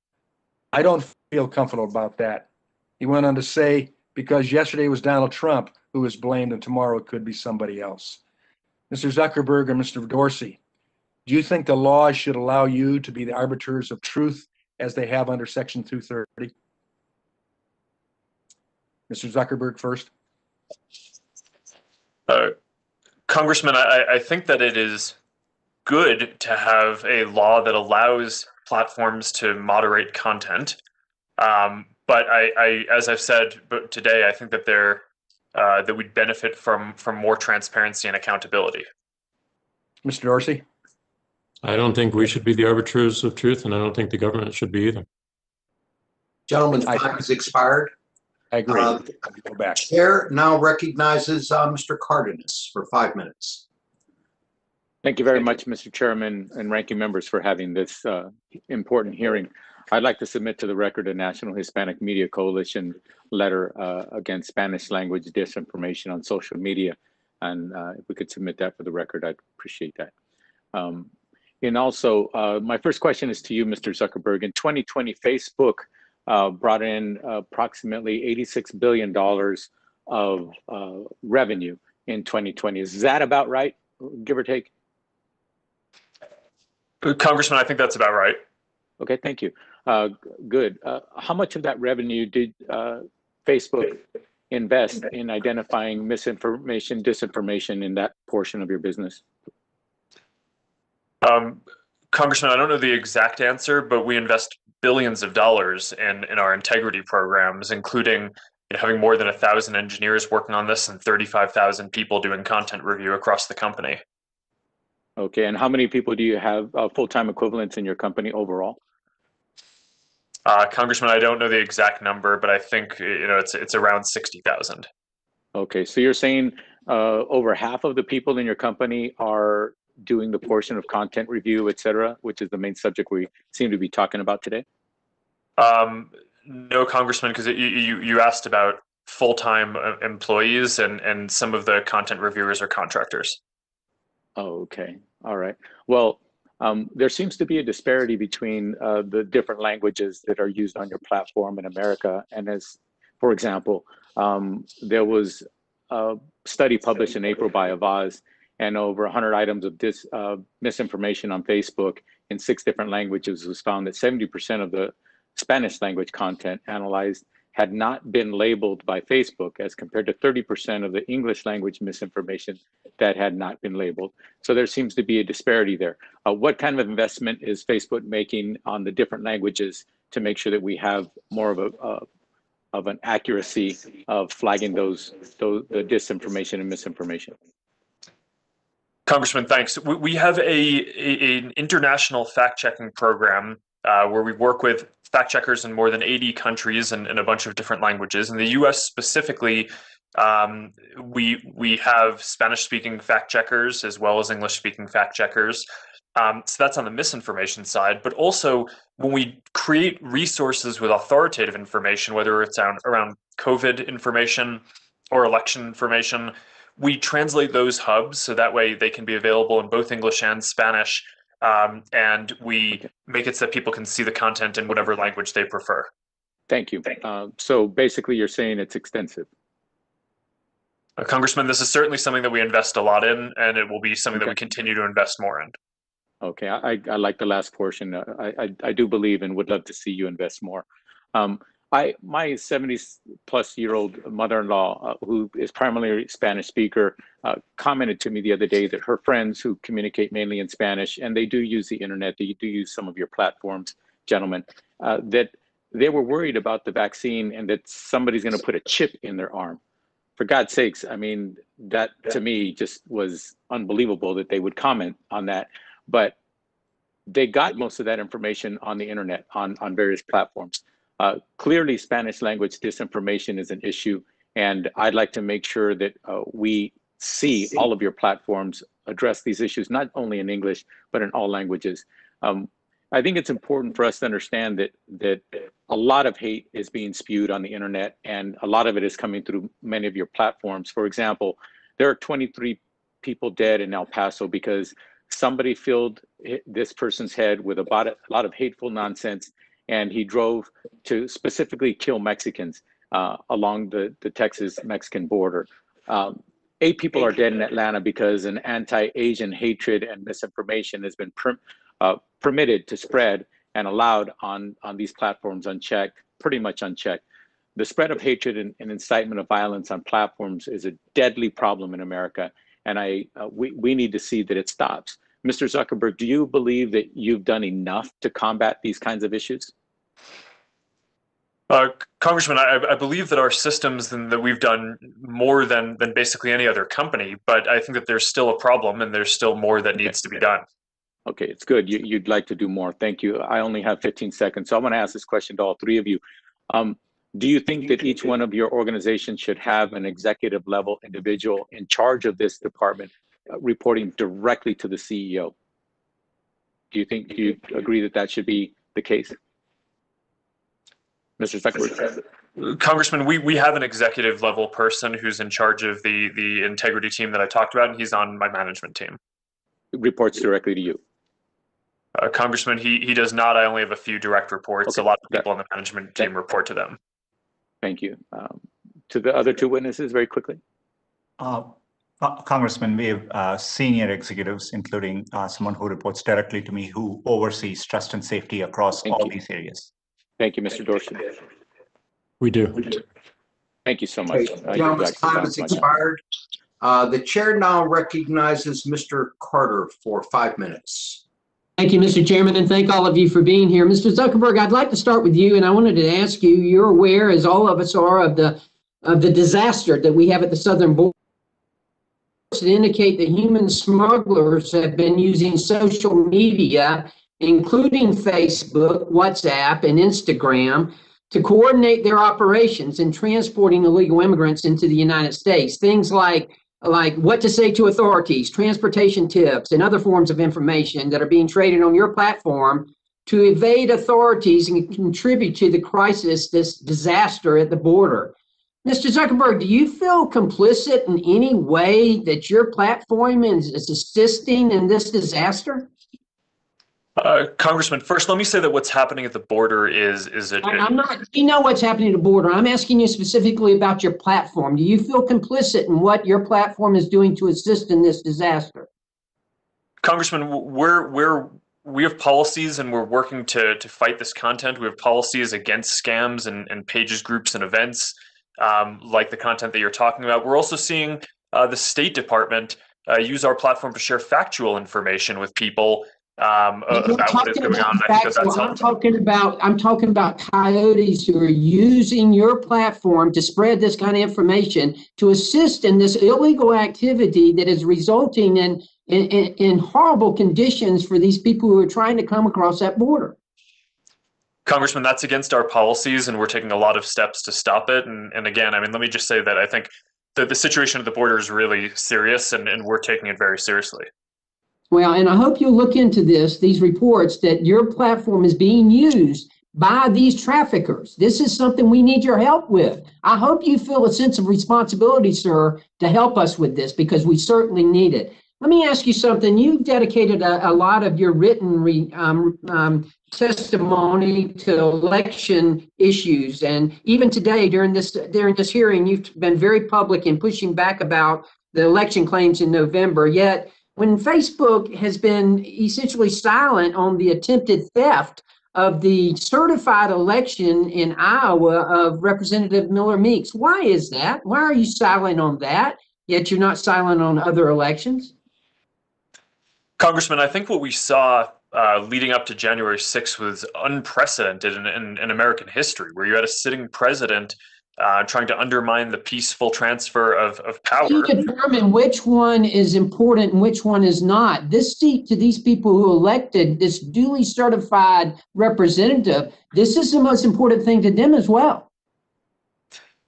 D: I don't feel comfortable about that." He went on to say, because yesterday was Donald Trump who was blamed and tomorrow it could be somebody else. Mr. Zuckerberg and Mr. Dorsey, do you think the laws should allow you to be the arbiters of truth as they have under Section 230? Mr. Zuckerberg first.
G: Congressman, I think that it is good to have a law that allows platforms to moderate content. But as I've said today, I think that that we'd benefit from more transparency and accountability.
D: Mr. Dorsey?
I: I don't think we should be the arbiters of truth, and I don't think the government should be either.
A: Gentleman's time has expired.
D: I agree. Go back.
A: Chair now recognizes Mr. Cardenas for 5 minutes.
E: Thank you very much, Mr. Chairman and ranking members, for having this important hearing. I'd like to submit to the record a National Hispanic Media Coalition letter against Spanish language disinformation on social media. And if we could submit that for the record, I'd appreciate that. And also, my first question is to you, Mr. Zuckerberg. In 2020, Facebook brought in approximately $86 billion of revenue in 2020. Is that about right, give or take?
G: Congressman, I think that's about right.
E: Okay, thank you. Good. How much of that revenue did Facebook invest in identifying misinformation, disinformation in that portion of your business?
G: Congressman, I don't know the exact answer, but we invest billions of dollars in our integrity programs, including having more than 1,000 engineers working on this and 35,000 people doing content review across the company.
E: Okay, and how many people do you have full-time equivalents in your company overall?
G: Congressman, I don't know the exact number, but I think it's around 60,000.
E: Okay, so you're saying over half of the people in your company are doing the portion of content review, et cetera, which is the main subject we seem to be talking about today?
G: No, Congressman, because you asked about full-time employees, and some of the content reviewers are contractors.
E: Oh, okay. All right. Well, there seems to be a disparity between the different languages that are used on your platform in America. And as, for example, there was a study published in April by Avaz, and over 100 items of misinformation on Facebook in 6 different languages was found that 70% of the Spanish language content analyzed had not been labeled by Facebook, as compared to 30% of the English language misinformation that had not been labeled. So there seems to be a disparity there. What kind of investment is Facebook making on the different languages to make sure that we have more of an accuracy of flagging the disinformation and misinformation?
G: Congressman, thanks. We have an international fact-checking program where we work with fact checkers in more than 80 countries and in a bunch of different languages. In the US specifically, we have Spanish-speaking fact checkers as well as English-speaking fact checkers. So that's on the misinformation side. But also, when we create resources with authoritative information, whether it's around COVID information or election information, we translate those hubs so that way they can be available in both English and Spanish. And we make it so that people can see the content in whatever language they prefer.
E: Thank you. So basically you're saying it's extensive.
G: Congressman, this is certainly something that we invest a lot in, and it will be something that we continue to invest more in.
E: Okay, I like the last portion. I do believe and would love to see you invest more. My 70-plus-year-old mother-in-law, who is primarily a Spanish speaker, commented to me the other day that her friends who communicate mainly in Spanish, and they do use the internet, they do use some of your platforms, gentlemen, that they were worried about the vaccine and that somebody's going to put a chip in their arm. For God's sakes, I mean, that to me just was unbelievable that they would comment on that. But they got most of that information on the internet, on various platforms. Clearly, Spanish language disinformation is an issue, and I'd like to make sure that we see all of your platforms address these issues, not only in English, but in all languages. I think it's important for us to understand that a lot of hate is being spewed on the internet, and a lot of it is coming through many of your platforms. For example, there are 23 people dead in El Paso because somebody filled this person's head with a lot of hateful nonsense, and he drove to specifically kill Mexicans along the Texas-Mexican border. 8 people are dead in Atlanta because an anti-Asian hatred and misinformation has been permitted to spread and allowed on these platforms unchecked, pretty much unchecked. The spread of hatred and incitement of violence on platforms is a deadly problem in America, and we need to see that it stops. Mr. Zuckerberg, do you believe that you've done enough to combat these kinds of issues?
G: Congressman, I believe that our systems and that we've done more than basically any other company, but I think that there's still a problem and there's still more that needs to be done.
E: Okay, it's good. You'd like to do more. Thank you. I only have 15 seconds, so I'm going to ask this question to all 3 of you. Do you think that each one of your organizations should have an executive level individual in charge of this department reporting directly to the CEO? Do you agree that that should be the case? Mr. Zuckerberg.
G: Congressman, we have an executive level person who's in charge of the integrity team that I talked about, and he's on my management team.
E: It reports directly to you.
G: Congressman, he does not. I only have a few direct reports. Okay. A lot of people on the management team report to them.
E: Thank you. To the other 2 witnesses, very quickly.
H: Congressman, we have senior executives, including someone who reports directly to me, who oversees trust and safety across all these areas.
E: Thank you, Mr. Dorsey.
I: We do.
E: Thank you so much.
A: Gentlemen's time has expired. The chair now recognizes Mr. Carter for 5 minutes.
F: Thank you, Mr. Chairman, and thank all of you for being here. Mr. Zuckerberg, I'd like to start with you, and I wanted to ask you, you're aware, as all of us are, of the disaster that we have at the southern border. To indicate that human smugglers have been using social media, including Facebook, WhatsApp, and Instagram, to coordinate their operations in transporting illegal immigrants into the United States. Things like what to say to authorities, transportation tips, and other forms of information that are being traded on your platform to evade authorities and contribute to the crisis, this disaster at the border. Mr. Zuckerberg, do you feel complicit in any way that your platform is assisting in this disaster?
G: Congressman, first, let me say that what's happening at the border is
F: I'm not, you know what's happening at the border. I'm asking you specifically about your platform. Do you feel complicit in what your platform is doing to assist in this disaster?
G: Congressman, we have policies and we're working to fight this content. We have policies against scams and pages, groups, and events like the content that you're talking about. We're also seeing the State Department use our platform to share factual information with people about what is going on. I think that's helpful.
F: I'm talking about coyotes who are using your platform to spread this kind of information to assist in this illegal activity that is resulting in horrible conditions for these people who are trying to come across that border.
G: Congressman, that's against our policies, and we're taking a lot of steps to stop it. And again, I mean, let me just say that I think that the situation at the border is really serious, and we're taking it very seriously.
F: Well, and I hope you'll look into these reports that your platform is being used by these traffickers. This is something we need your help with. I hope you feel a sense of responsibility, sir, to help us with this, because we certainly need it. Let me ask you something. You've dedicated a lot of your written testimony to election issues, and even today during this hearing, you've been very public in pushing back about the election claims in November. Yet, when Facebook has been essentially silent on the attempted theft of the certified election in Iowa of Representative Miller Meeks, why is that? Why are you silent on that, yet you're not silent on other elections?
G: Congressman, I think what we saw leading up to January 6th was unprecedented in American history, where you had a sitting president trying to undermine the peaceful transfer of power.
F: You determine which one is important and which one is not. This seat to these people who elected this duly certified representative, this is the most important thing to them as well.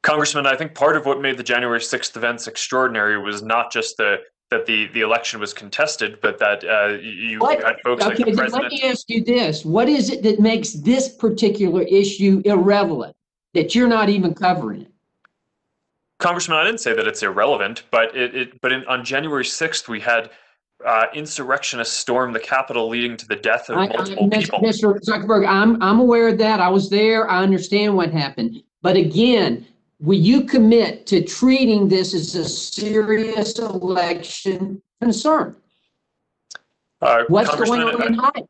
G: Congressman, I think part of what made the January 6th events extraordinary was not just that the election was contested, but that you had folks like the president.
F: Let me ask you this. What is it that makes this particular issue irrelevant, that you're not even covering it?
G: Congressman, I didn't say that it's irrelevant, but on January 6th, we had insurrectionists storm the Capitol, leading to the death of multiple people.
F: Mr. Zuckerberg, I'm aware of that. I was there. I understand what happened. But again, will you commit to treating this as a serious election concern? What's going on in Hyde?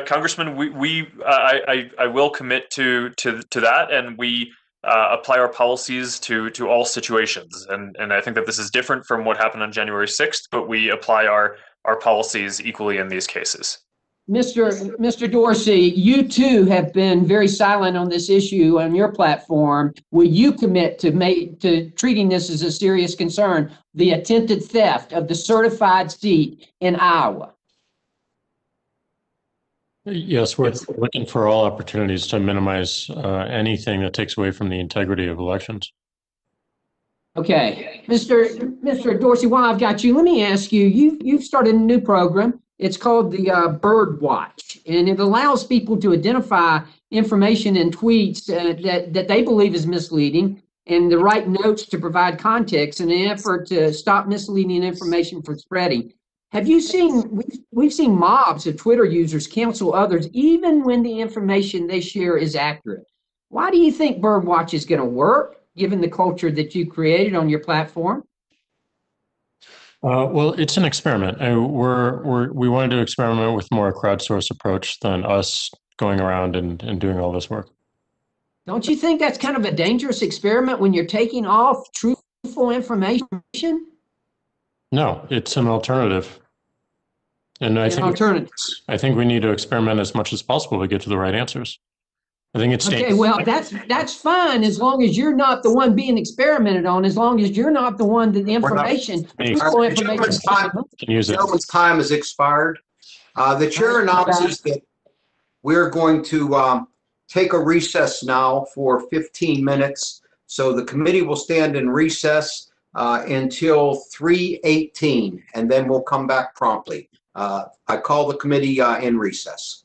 G: Congressman, I will commit to that, and we apply our policies to all situations. And I think that this is different from what happened on January 6th, but we apply our policies equally in these cases.
F: Mr. Dorsey, you too have been very silent on this issue on your platform. Will you commit to treating this as a serious concern, the attempted theft of the certified seat in Iowa?
I: Yes, we're looking for all opportunities to minimize anything that takes away from the integrity of elections.
F: Okay, Mr. Dorsey, while I've got you, let me ask you, you've started a new program. It's called the Bird Watch, and it allows people to identify information in tweets that they believe is misleading and the right notes to provide context in an effort to stop misleading information from spreading. Have you seen, we've seen mobs of Twitter users cancel others even when the information they share is accurate. Why do you think Bird Watch is going to work, given the culture that you created on your platform?
I: Well, it's an experiment. We wanted to experiment with more a crowdsourced approach than us going around and doing all this work.
F: Don't you think that's kind of a dangerous experiment when you're taking off truthful information?
I: No, it's an alternative. And I think we need to experiment as much as possible to get to the right answers. I think it's
F: okay. Well, that's fine as long as you're not the one being experimented on. As long as you're not the one that the information,
A: Gentleman's time has expired. The chair announces that we're going to take a recess now for 15 minutes. So the committee will stand in recess until 3:18, and then we'll come back promptly. I call the committee in recess.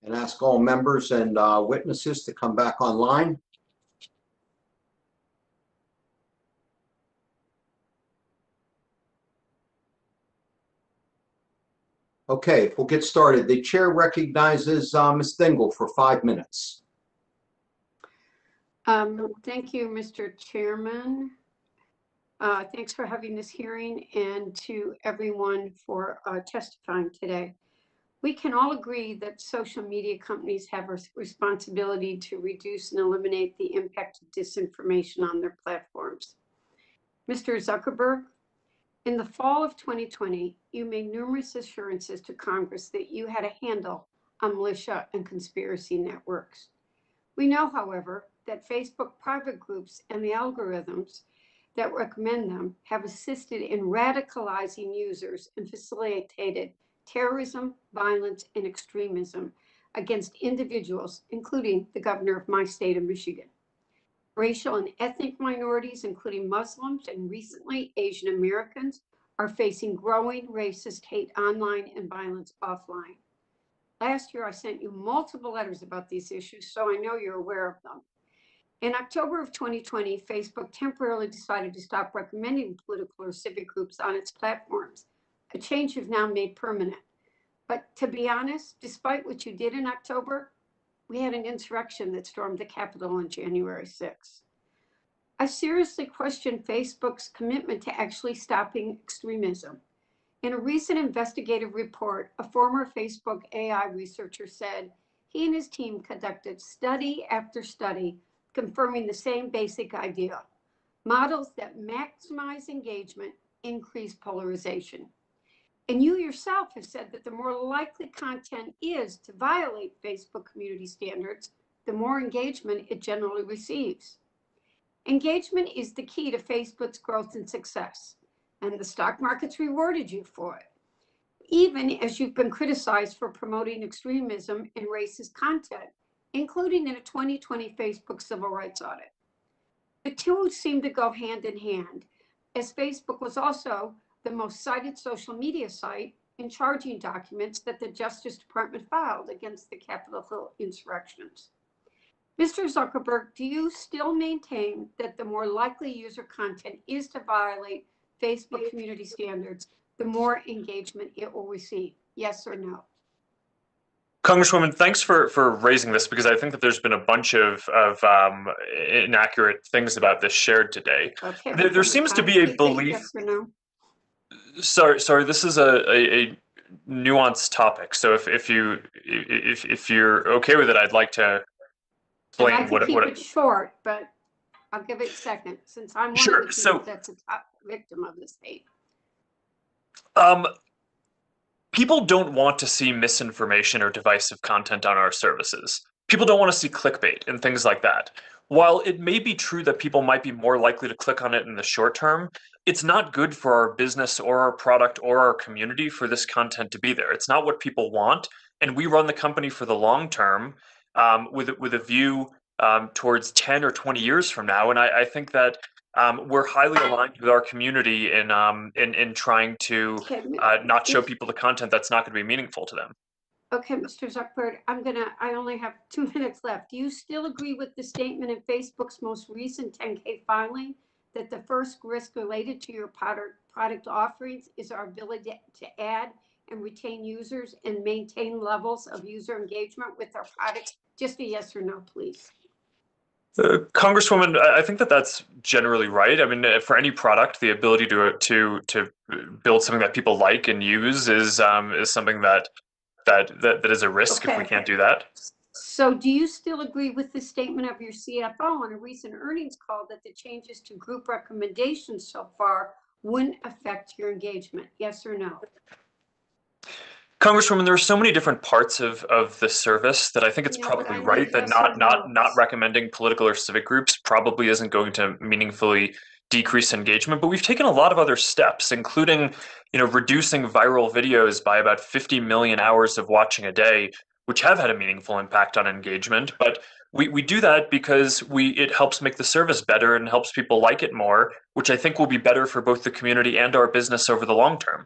A: and ask all members and witnesses to come back online. Okay, we'll get started. The chair recognizes Ms. Dingle for 5 minutes.
K: Thank you, Mr. Chairman. Thanks for having this hearing, and to everyone for testifying today. We can all agree that social media companies have a responsibility to reduce and eliminate the impact of disinformation on their platforms. Mr. Zuckerberg, in the fall of 2020, you made numerous assurances to Congress that you had a handle on militia and conspiracy networks. We know, however, that Facebook private groups and the algorithms that recommend them have assisted in radicalizing users and facilitated terrorism, violence, and extremism against individuals, including the governor of my state of Michigan. Racial and ethnic minorities, including Muslims and recently Asian Americans, are facing growing racist hate online and violence offline. Last year, I sent you multiple letters about these issues, so I know you're aware of them. In October of 2020, Facebook temporarily decided to stop recommending political or civic groups on its platforms, a change you've now made permanent. But to be honest, despite what you did in October, we had an insurrection that stormed the Capitol on January 6th. I seriously question Facebook's commitment to actually stopping extremism. In a recent investigative report, a former Facebook AI researcher said he and his team conducted study after study confirming the same basic idea: models that maximize engagement increase polarization. And you yourself have said that the more likely content is to violate Facebook community standards, the more engagement it generally receives. Engagement is the key to Facebook's growth and success, and the stock market's rewarded you for it, even as you've been criticized for promoting extremism and racist content, including in a 2020 Facebook civil rights audit. The two seem to go hand in hand, as Facebook was also the most cited social media site in charging documents that the Justice Department filed against the Capitol Hill insurrections. Mr. Zuckerberg, do you still maintain that the more likely user content is to violate Facebook community standards, the more engagement it will receive? Yes or no?
G: Congresswoman, thanks for raising this, because I think that there's been a bunch of inaccurate things about this shared today.
K: Okay,
G: There seems to be a belief.
K: Yes or no?
G: Sorry, this is a nuanced topic. So if you're okay with it, I'd like to explain
K: And I can
G: what
K: keep it short, but I'll give it a second, since I'm one
G: Sure,
K: of the
G: so-
K: people that's a top victim of this hate.
G: People don't want to see misinformation or divisive content on our services. People don't want to see clickbait and things like that. While it may be true that people might be more likely to click on it in the short term, it's not good for our business or our product or our community for this content to be there. It's not what people want, and we run the company for the long term with a view towards 10 or 20 years from now. And I think that we're highly aligned with our community in trying to not show people the content that's not going to be meaningful to them.
K: Okay, Mr. Zuckerberg, I only have 2 minutes left. Do you still agree with the statement in Facebook's most recent 10-K filing that the first risk related to your product offerings is our ability to add and retain users and maintain levels of user engagement with our products? Just a yes or no, please.
G: Congresswoman, I think that that's generally right. I mean, for any product, the ability to build something that people like and use is something that is a risk if we can't do that.
K: So do you still agree with the statement of your CFO on a recent earnings call that the changes to group recommendations so far wouldn't affect your engagement? Yes or no?
G: Congresswoman, there are so many different parts of the service that I think it's probably right that not recommending political or civic groups probably isn't going to meaningfully decrease engagement. But we've taken a lot of other steps, including, reducing viral videos by about 50 million hours of watching a day, which have had a meaningful impact on engagement. But we do that because it helps make the service better and helps people like it more, which I think will be better for both the community and our business over the long term.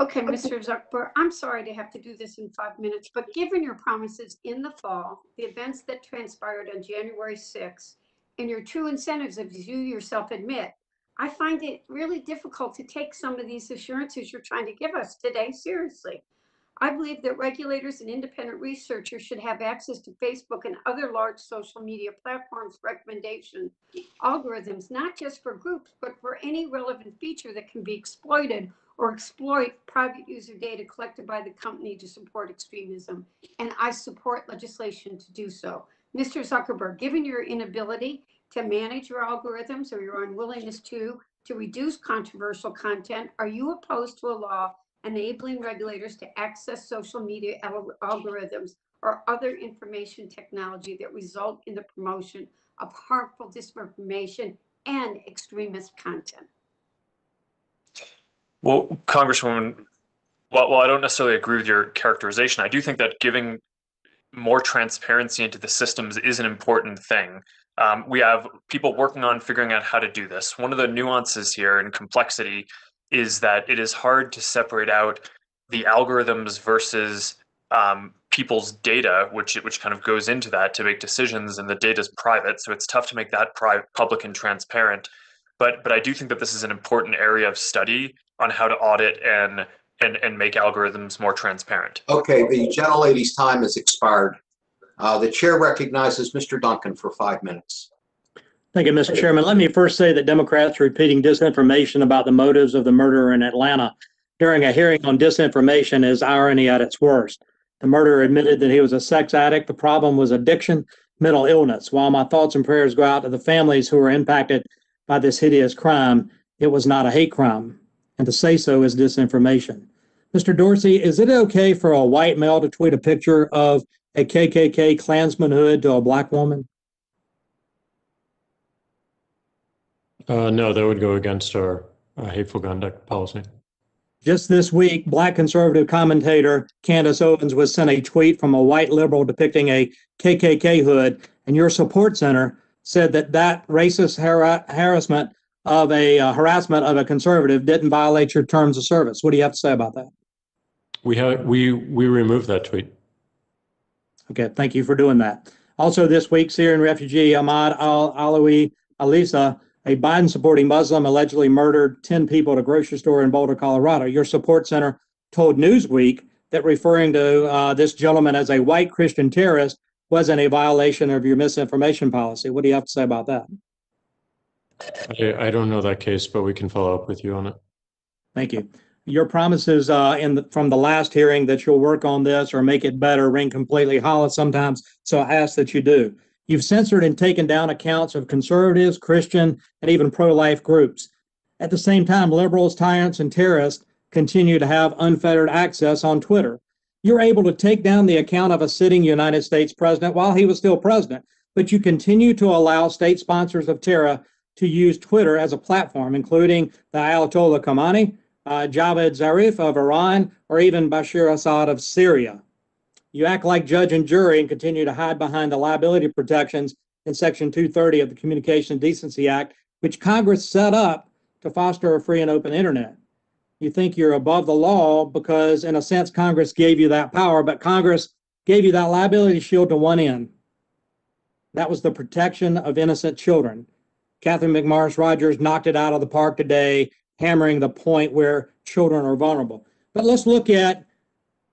K: Okay, Mr. Zuckerberg, I'm sorry to have to do this in 5 minutes, but given your promises in the fall, the events that transpired on January 6th, and your true incentives, as you yourself admit, I find it really difficult to take some of these assurances you're trying to give us today seriously. I believe that regulators and independent researchers should have access to Facebook and other large social media platforms' recommendation algorithms, not just for groups, but for any relevant feature that can be exploited or exploit private user data collected by the company to support extremism. And I support legislation to do so. Mr. Zuckerberg, given your inability to manage your algorithms or your unwillingness to reduce controversial content, are you opposed to a law enabling regulators to access social media algorithms or other information technology that result in the promotion of harmful disinformation and extremist content?
G: Well, Congresswoman, while I don't necessarily agree with your characterization, I do think that giving more transparency into the systems is an important thing. We have people working on figuring out how to do this. One of the nuances here and complexity is that it is hard to separate out the algorithms versus people's data, which kind of goes into that to make decisions, and the data is private, so it's tough to make that public and transparent. But I do think that this is an important area of study on how to audit and make algorithms more transparent.
A: Okay, the gentlelady's time has expired. The chair recognizes Mr. Duncan for 5 minutes.
L: Thank you, Mr. Chairman. Let me first say that Democrats are repeating disinformation about the motives of the murderer in Atlanta during a hearing on disinformation is irony at its worst. The murderer admitted that he was a sex addict. The problem was addiction, mental illness. While my thoughts and prayers go out to the families who were impacted by this hideous crime, it was not a hate crime. And to say so is disinformation. Mr. Dorsey, is it okay for a white male to tweet a picture of a KKK Klansman hood to a black woman?
I: No, that would go against our hateful conduct policy.
L: Just this week, Black conservative commentator Candace Owens was sent a tweet from a white liberal depicting a KKK hood, and your support center said that racist harassment of a conservative didn't violate your terms of service. What do you have to say about that?
I: We removed that tweet.
L: Okay, thank you for doing that. Also this week, Syrian refugee Ahmad al-Alawi Alisa, a Biden-supporting Muslim, allegedly murdered 10 people at a grocery store in Boulder, Colorado. Your support center told Newsweek that referring to this gentleman as a white Christian terrorist wasn't a violation of your misinformation policy. What do you have to say about that?
I: I don't know that case, but we can follow up with you on it.
L: Thank you. Your promises from the last hearing that you'll work on this or make it better ring completely hollow sometimes, so I ask that you do. You've censored and taken down accounts of conservatives, Christian, and even pro-life groups. At the same time, liberals, tyrants, and terrorists continue to have unfettered access on Twitter. You're able to take down the account of a sitting United States president while he was still president, but you continue to allow state sponsors of terror to use Twitter as a platform, including the Ayatollah Khamenei, Javad Zarif of Iran, or even Bashar Assad of Syria. You act like judge and jury and continue to hide behind the liability protections in Section 230 of the Communication Decency Act, which Congress set up to foster a free and open internet. You think you're above the law because, in a sense, Congress gave you that power, but Congress gave you that liability shield to one end. That was the protection of innocent children. Catherine McMorris Rodgers knocked it out of the park today, hammering the point where children are vulnerable. But let's look at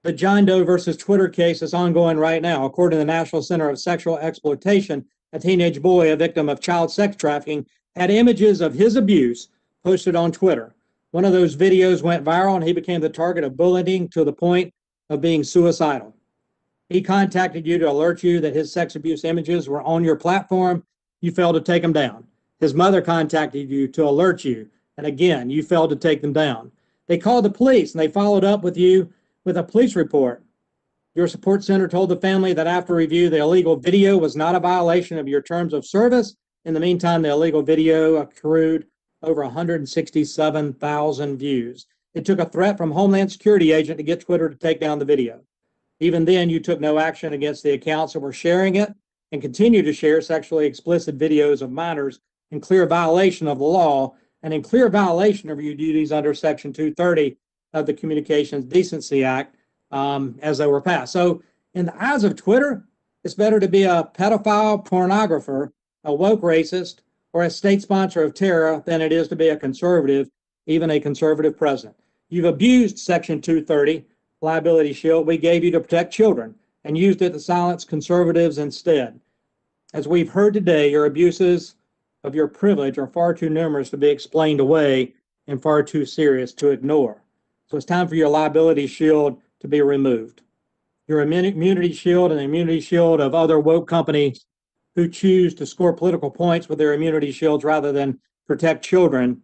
L: the John Doe versus Twitter case that's ongoing right now. According to the National Center of Sexual Exploitation, a teenage boy, a victim of child sex trafficking, had images of his abuse posted on Twitter. One of those videos went viral and he became the target of bullying to the point of being suicidal. He contacted you to alert you that his sex abuse images were on your platform. You failed to take them down. His mother contacted you to alert you, and again, you failed to take them down. They called the police and they followed up with you with a police report. Your support center told the family that after review, the illegal video was not a violation of your terms of service. In the meantime, the illegal video accrued over 167,000 views. It took a threat from Homeland Security agent to get Twitter to take down the video. Even then, you took no action against the accounts that were sharing it and continue to share sexually explicit videos of minors in clear violation of the law and in clear violation of your duties under Section 230 of the Communications Decency Act as they were passed. So in the eyes of Twitter, it's better to be a pedophile pornographer, a woke racist, or a state sponsor of terror than it is to be a conservative, even a conservative president. You've abused Section 230 liability shield we gave you to protect children and used it to silence conservatives instead. As we've heard today, your abuses of your privilege are far too numerous to be explained away and far too serious to ignore. So it's time for your liability shield to be removed. Your immunity shield and the immunity shield of other woke companies who choose to score political points with their immunity shields rather than protect children.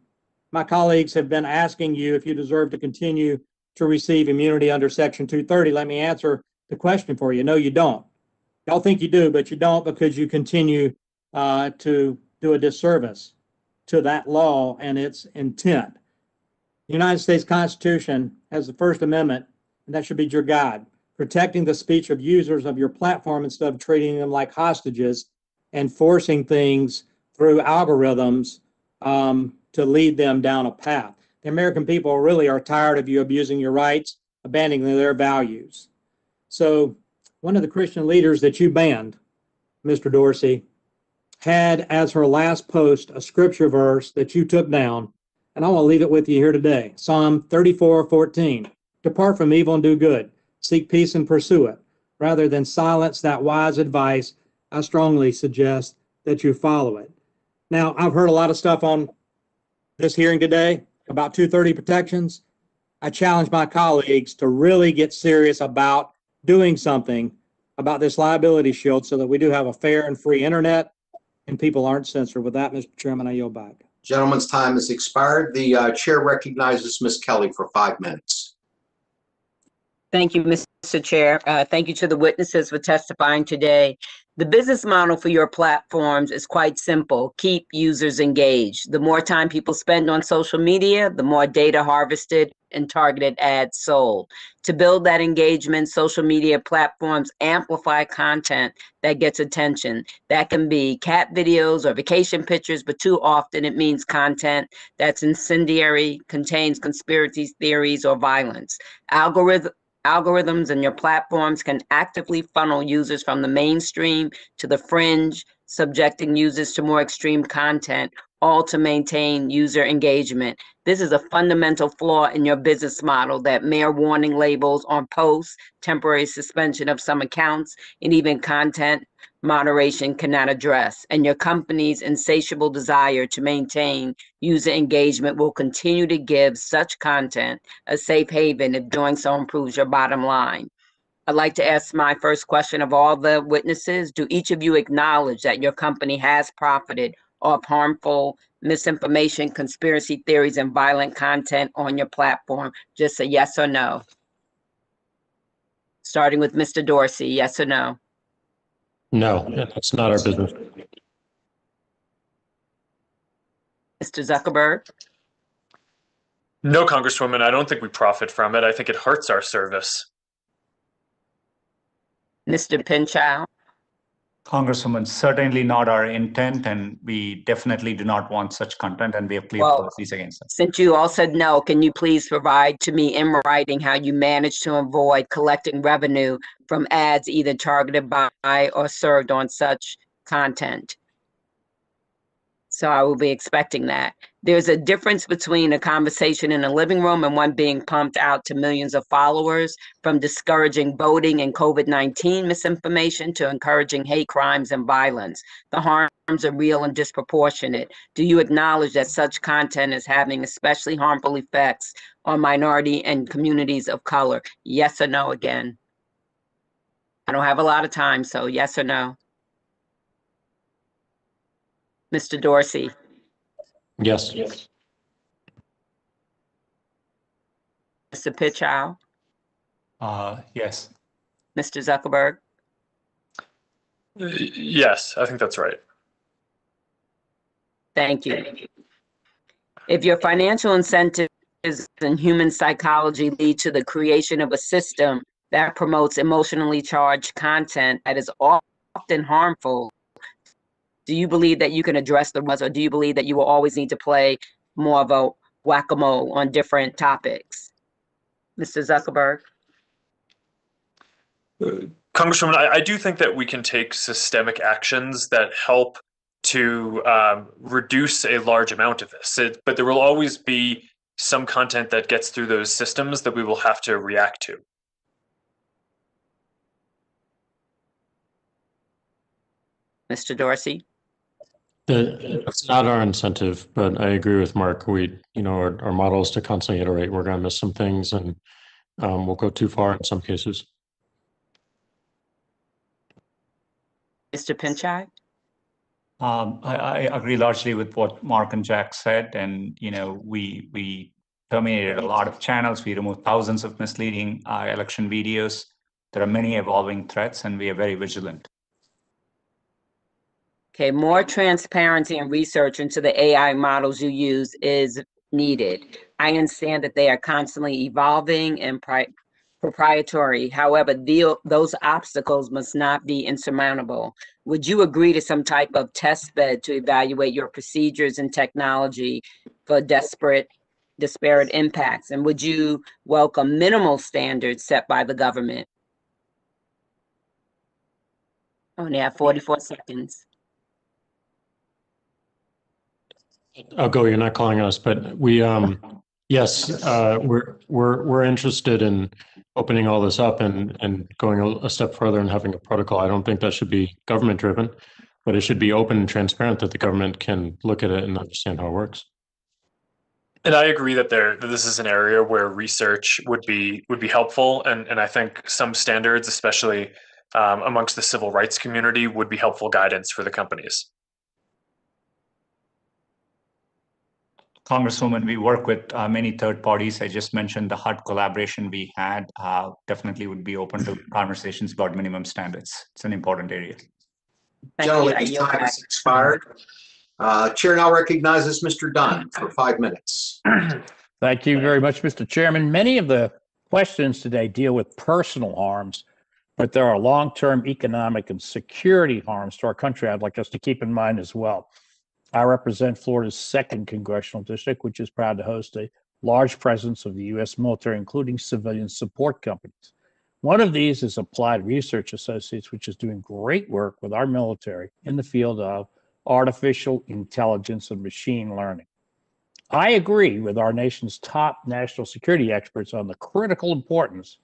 L: My colleagues have been asking you if you deserve to continue to receive immunity under Section 230. Let me answer the question for you. No, you don't. Y'all think you do, but you don't, because you continue to do a disservice to that law and its intent. The United States Constitution has the First Amendment, and that should be your guide, protecting the speech of users of your platform instead of treating them like hostages and forcing things through algorithms to lead them down a path. The American people really are tired of you abusing your rights, abandoning their values. So one of the Christian leaders that you banned, Mr. Dorsey, had as her last post a scripture verse that you took down, and I want to leave it with you here today. Psalm 34:14. Depart from evil and do good. Seek peace and pursue it. Rather than silence that wise advice, I strongly suggest that you follow it. Now, I've heard a lot of stuff on this hearing today about 230 protections. I challenge my colleagues to really get serious about doing something about this liability shield so that we do have a fair and free internet and people aren't censored. With that, Mr. Chairman, I yield back.
A: Gentleman's time has expired. The chair recognizes Ms. Kelly for 5 minutes.
C: Thank you, Mr. Chair. Thank you to the witnesses for testifying today. The business model for your platforms is quite simple. Keep users engaged. The more time people spend on social media, the more data harvested and targeted ads sold. To build that engagement, social media platforms amplify content that gets attention. That can be cat videos or vacation pictures, but too often it means content that's incendiary, contains conspiracy theories or violence. Algorithms and your platforms can actively funnel users from the mainstream to the fringe, subjecting users to more extreme content, all to maintain user engagement. This is a fundamental flaw in your business model that mere warning labels on posts, temporary suspension of some accounts, and even content moderation cannot address. And your company's insatiable desire to maintain user engagement will continue to give such content a safe haven if doing so improves your bottom line. I'd like to ask my first question of all the witnesses. Do each of you acknowledge that your company has profited off harmful misinformation, conspiracy theories, and violent content on your platform? Just a yes or no. Starting with Mr. Dorsey, yes or no?
I: No, that's not our business.
C: Mr. Zuckerberg?
G: No, Congresswoman, I don't think we profit from it. I think it hurts our service.
C: Mr. Pichai?
H: Congresswoman, certainly not our intent, and we definitely do not want such content, and we have clear policies against it.
C: Since you all said no, can you please provide to me in writing how you managed to avoid collecting revenue from ads either targeted by or served on such content? So I will be expecting that. There's a difference between a conversation in a living room and one being pumped out to millions of followers, from discouraging voting and COVID-19 misinformation to encouraging hate crimes and violence. The harms are real and disproportionate. Do you acknowledge that such content is having especially harmful effects on minority and communities of color? Yes or no again? I don't have a lot of time, so yes or no? Mr. Dorsey?
I: Yes.
C: Mr. Pichai?
H: Yes.
C: Mr. Zuckerberg?
G: Yes, I think that's right.
C: Thank you. If your financial incentives and human psychology lead to the creation of a system that promotes emotionally charged content that is often harmful, do you believe that you can address the ones, or do you believe that you will always need to play more of a whack-a-mole on different topics? Mr. Zuckerberg.
G: Congresswoman, I do think that we can take systemic actions that help to reduce a large amount of this. But there will always be some content that gets through those systems that we will have to react to.
C: Mr. Dorsey.
I: It's not our incentive, but I agree with Mark. Our model is to constantly iterate. We're going to miss some things, and we'll go too far in some cases.
C: Mr. Pichai.
H: I agree largely with what Mark and Jack said, and we terminated a lot of channels. We removed thousands of misleading election videos. There are many evolving threats, and we are very vigilant.
C: Okay, more transparency and research into the AI models you use is needed. I understand that they are constantly evolving and proprietary. However, those obstacles must not be insurmountable. Would you agree to some type of test bed to evaluate your procedures and technology for disparate impacts? And would you welcome minimal standards set by the government? Only have 44 seconds.
I: I'll go. You're not calling us, but we, yes, we're interested in opening all this up and going a step further and having a protocol. I don't think that should be government driven, but it should be open and transparent that the government can look at it and understand how it works.
G: And I agree that this is an area where research would be helpful, and I think some standards, especially amongst the civil rights community, would be helpful guidance for the companies.
H: Congresswoman, we work with many third parties. I just mentioned the HUD collaboration we had. Definitely would be open to conversations about minimum standards. It's an important area.
A: Gentleman's time has expired. Chair now recognizes Mr. Dunn for 5 minutes.
M: Thank you very much, Mr. Chairman. Many of the questions today deal with personal harms, but there are long-term economic and security harms to our country I'd like us to keep in mind as well. I represent Florida's 2nd Congressional District, which is proud to host a large presence of the U.S. military, including civilian support companies. One of these is Applied Research Associates, which is doing great work with our military in the field of artificial intelligence and machine learning. I agree with our nation's top national security experts on the critical importance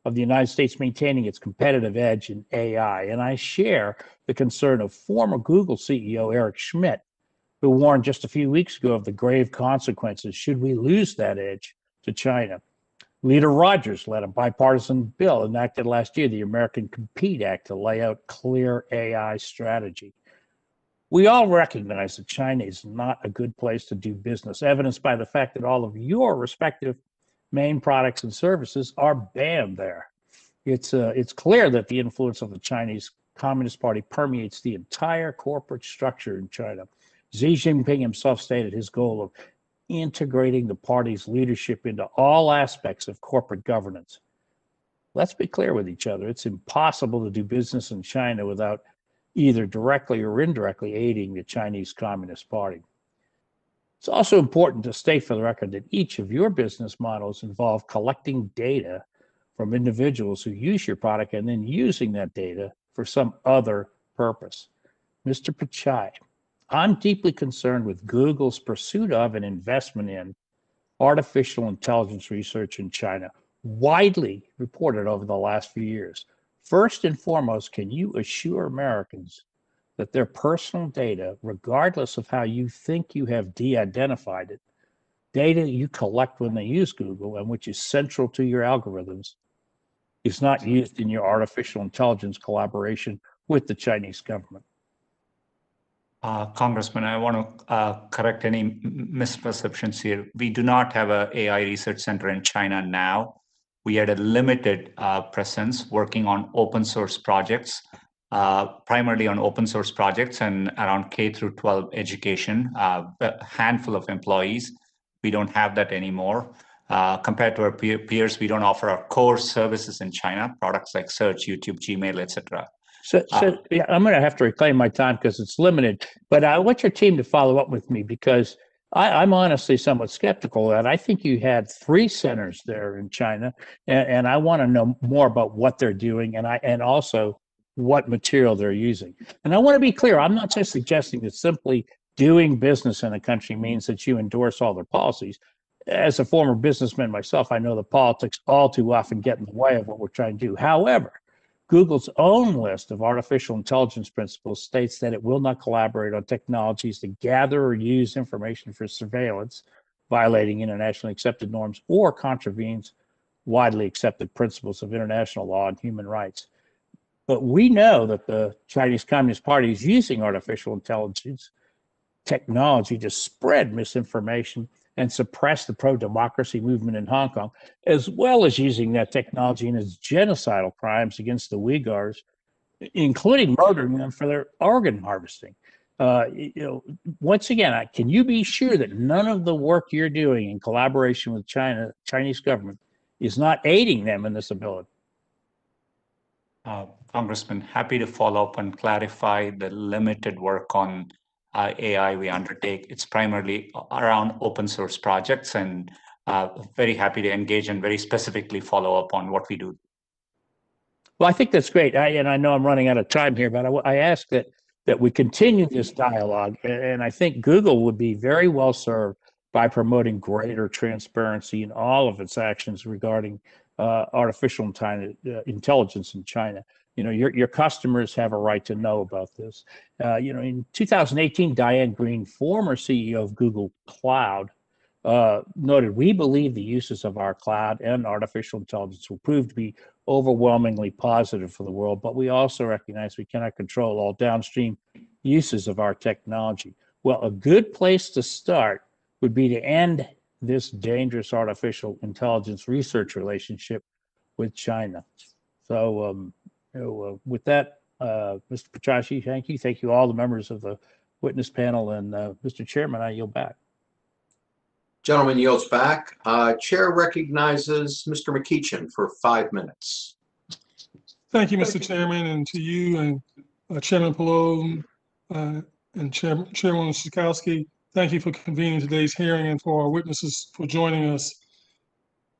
M: of the United States maintaining its competitive edge in AI, and I share the concern of former Google CEO Eric Schmidt, who warned just a few weeks ago of the grave consequences should we lose that edge to China. Leader Rogers led a bipartisan bill enacted last year, the American Compete Act, to lay out clear AI strategy. We all recognize that China is not a good place to do business, evidenced by the fact that all of your respective main products and services are banned there. It's clear that the influence of the Chinese Communist Party permeates the entire corporate structure in China. Xi Jinping himself stated his goal of integrating the party's leadership into all aspects of corporate governance. Let's be clear with each other. It's impossible to do business in China without either directly or indirectly aiding the Chinese Communist Party. It's also important to state for the record that each of your business models involve collecting data from individuals who use your product and then using that data for some other purpose. Mr. Pichai, I'm deeply concerned with Google's pursuit of and investment in artificial intelligence research in China, widely reported over the last few years. First and foremost, can you assure Americans that their personal data, regardless of how you think you have de-identified it, data you collect when they use Google and which is central to your algorithms, is not used in your artificial intelligence collaboration with the Chinese government?
H: Congressman, I want to correct any misperceptions here. We do not have an AI research center in China now. We had a limited presence working on open source projects, primarily on open source projects and around K through 12 education, a handful of employees. We don't have that anymore. Compared to our peers, we don't offer our core services in China, products like search, YouTube, Gmail, etc.
M: So yeah, I'm going to have to reclaim my time because it's limited. But I want your team to follow up with me because I'm honestly somewhat skeptical of that. I think you had 3 centers there in China, and I want to know more about what they're doing and also what material they're using. And I want to be clear, I'm not just suggesting that simply doing business in a country means that you endorse all their policies. As a former businessman myself, I know that politics all too often get in the way of what we're trying to do. However, Google's own list of artificial intelligence principles states that it will not collaborate on technologies to gather or use information for surveillance, violating internationally accepted norms, or contravenes widely accepted principles of international law and human rights. But we know that the Chinese Communist Party is using artificial intelligence technology to spread misinformation and suppress the pro-democracy movement in Hong Kong, as well as using that technology in its genocidal crimes against the Uyghurs, including murdering them for their organ harvesting. Once again, can you be sure that none of the work you're doing in collaboration with Chinese government is not aiding them in this ability?
H: Congressman, happy to follow up and clarify the limited work on AI we undertake. It's primarily around open source projects, and very happy to engage and very specifically follow up on what we do.
M: Well, I think that's great. I know I'm running out of time here, but I ask that we continue this dialogue. And I think Google would be very well served by promoting greater transparency in all of its actions regarding artificial intelligence in China. Your customers have a right to know about this. In 2018, Diane Greene, former CEO of Google Cloud, noted, "We believe the uses of our cloud and artificial intelligence will prove to be overwhelmingly positive for the world, but we also recognize we cannot control all downstream uses of our technology." Well, a good place to start would be to end this dangerous artificial intelligence research relationship with China. So with that, Mr. Pichai, thank you. Thank you all the members of the witness panel, and Mr. Chairman, I yield back.
A: Gentleman yields back. Chair recognizes Mr. McEachin for 5 minutes.
N: Thank you, Mr. Chairman, and to you and Chairman Pallone and Chairman Schakowsky. Thank you for convening today's hearing and for our witnesses for joining us.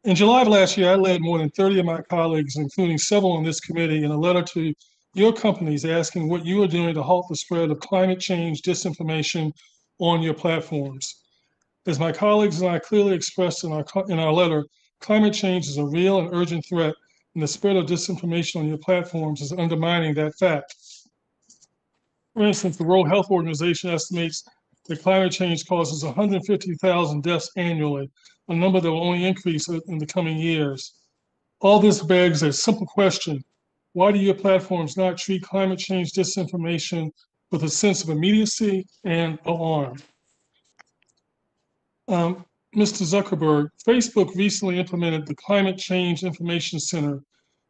N: In July of last year, I led more than 30 of my colleagues, including several on this committee, in a letter to your companies asking what you are doing to halt the spread of climate change disinformation on your platforms. As my colleagues and I clearly expressed in our letter, climate change is a real and urgent threat, and the spread of disinformation on your platforms is undermining that fact. For instance, the World Health Organization estimates that climate change causes 150,000 deaths annually, a number that will only increase in the coming years. All this begs a simple question: why do your platforms not treat climate change disinformation with a sense of immediacy and alarm? Mr. Zuckerberg, Facebook recently implemented the Climate Change Information Center,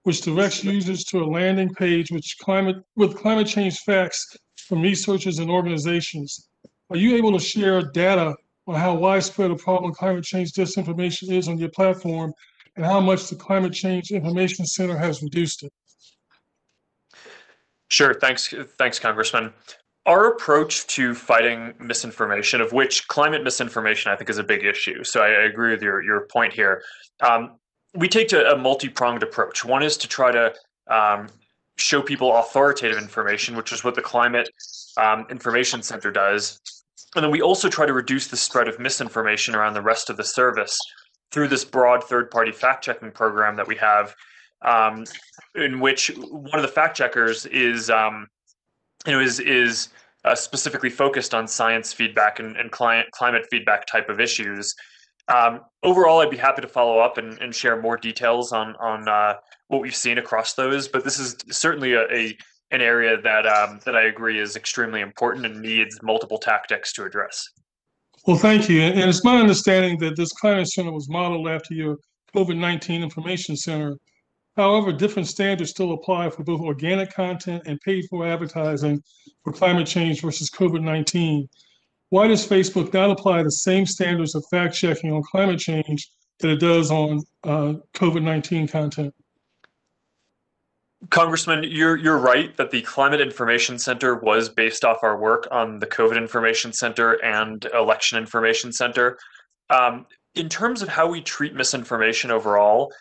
N: which directs users to a landing page with climate change facts from researchers and organizations. Are you able to share data on how widespread a problem climate change disinformation is on your platform, and how much the Climate Change Information Center has reduced it?
G: Sure. Thanks, Congressman. Our approach to fighting misinformation, of which climate misinformation I think is a big issue, so I agree with your point here. We take a multi-pronged approach. One is to try to show people authoritative information, which is what the Climate Information Center does. And then we also try to reduce the spread of misinformation around the rest of the service through this broad third-party fact-checking program that we have, in which one of the fact-checkers is specifically focused on science feedback and climate feedback type of issues. Overall, I'd be happy to follow up and share more details on what we've seen across those, but this is certainly an area that I agree is extremely important and needs multiple tactics to address.
N: Well, thank you. And it's my understanding that this climate center was modeled after your COVID-19 Information Center. However, different standards still apply for both organic content and paid-for advertising for climate change versus COVID-19. Why does Facebook not apply the same standards of fact-checking on climate change that it does on COVID-19 content?
G: Congressman, you're right that the Climate Information Center was based off our work on the COVID Information Center and Election Information Center. In terms of how we treat misinformation overall,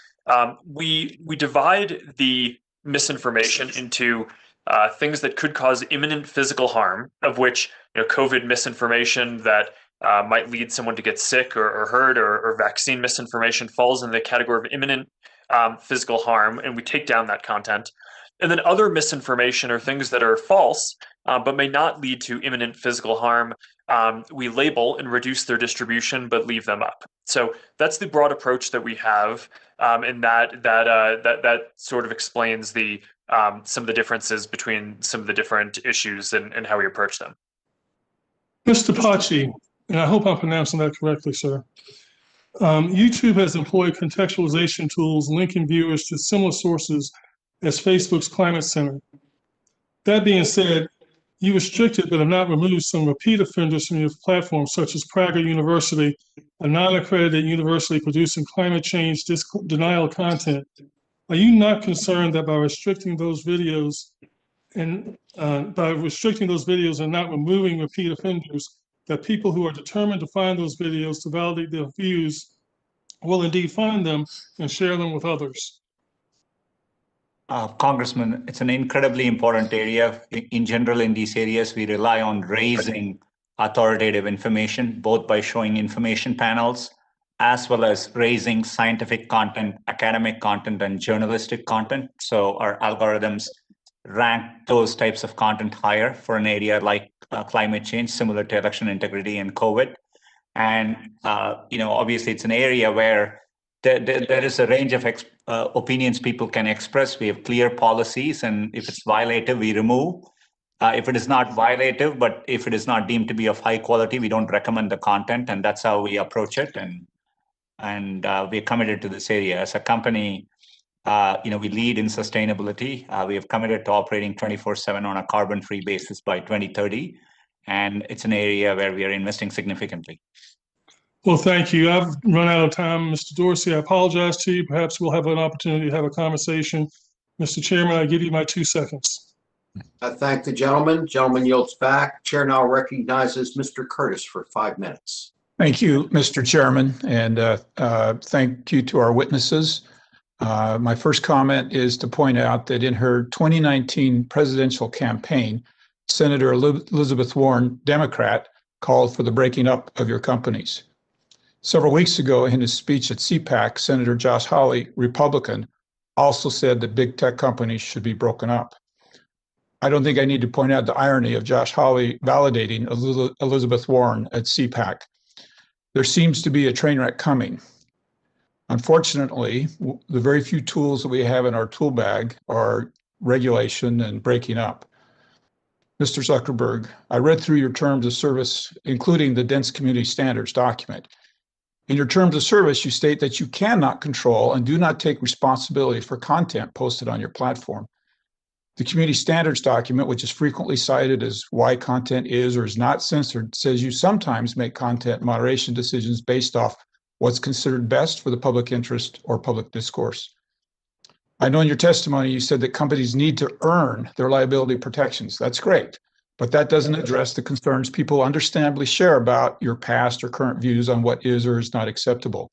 G: we divide the misinformation into things that could cause imminent physical harm, of which COVID misinformation that might lead someone to get sick or hurt, or vaccine misinformation falls in the category of imminent physical harm, and we take down that content. And then other misinformation are things that are false, but may not lead to imminent physical harm. We label and reduce their distribution, but leave them up. So that's the broad approach that we have, and that sort of explains the some of the differences between some of the different issues and how we approach them.
N: Mr. Pichai, and I hope I'm pronouncing that correctly, sir. YouTube has employed contextualization tools linking viewers to similar sources as Facebook's Climate Center. That being said, you restricted but have not removed some repeat offenders from your platform, such as Prager University, a non-accredited university producing climate change denial content. Are you not concerned that by restricting those videos and not removing repeat offenders, that people who are determined to find those videos to validate their views will indeed find them and share them with others?
H: Congressman, it's an incredibly important area. In general, in these areas, we rely on raising authoritative information, both by showing information panels, as well as raising scientific content, academic content, and journalistic content. So our algorithms rank those types of content higher for an area like climate change, similar to election integrity and COVID. And obviously, it's an area where there is a range of opinions people can express. We have clear policies, and if it's violative, we remove. If it is not violative, but if it is not deemed to be of high quality, we don't recommend the content, and that's how we approach it. And we're committed to this area. As a company, we lead in sustainability. We have committed to operating 24/7 on a carbon-free basis by 2030, and it's an area where we are investing significantly.
N: Well, thank you. I've run out of time, Mr. Dorsey. I apologize to you. Perhaps we'll have an opportunity to have a conversation. Mr. Chairman, I give you my 2 seconds.
A: I thank the gentleman. Gentleman yields back. Chair now recognizes Mr. Curtis for 5 minutes.
O: Thank you, Mr. Chairman, and thank you to our witnesses. My first comment is to point out that in her 2019 presidential campaign, Senator Elizabeth Warren, Democrat, called for the breaking up of your companies. Several weeks ago, in his speech at CPAC, Senator Josh Hawley, Republican, also said that big tech companies should be broken up. I don't think I need to point out the irony of Josh Hawley validating Elizabeth Warren at CPAC. There seems to be a train wreck coming. Unfortunately, the very few tools that we have in our tool bag are regulation and breaking up. Mr. Zuckerberg, I read through your terms of service, including the dense community standards document. In your terms of service, you state that you cannot control and do not take responsibility for content posted on your platform. The community standards document, which is frequently cited as why content is or is not censored, says you sometimes make content moderation decisions based off what's considered best for the public interest or public discourse. I know in your testimony you said that companies need to earn their liability protections. That's great, but that doesn't address the concerns people understandably share about your past or current views on what is or is not acceptable.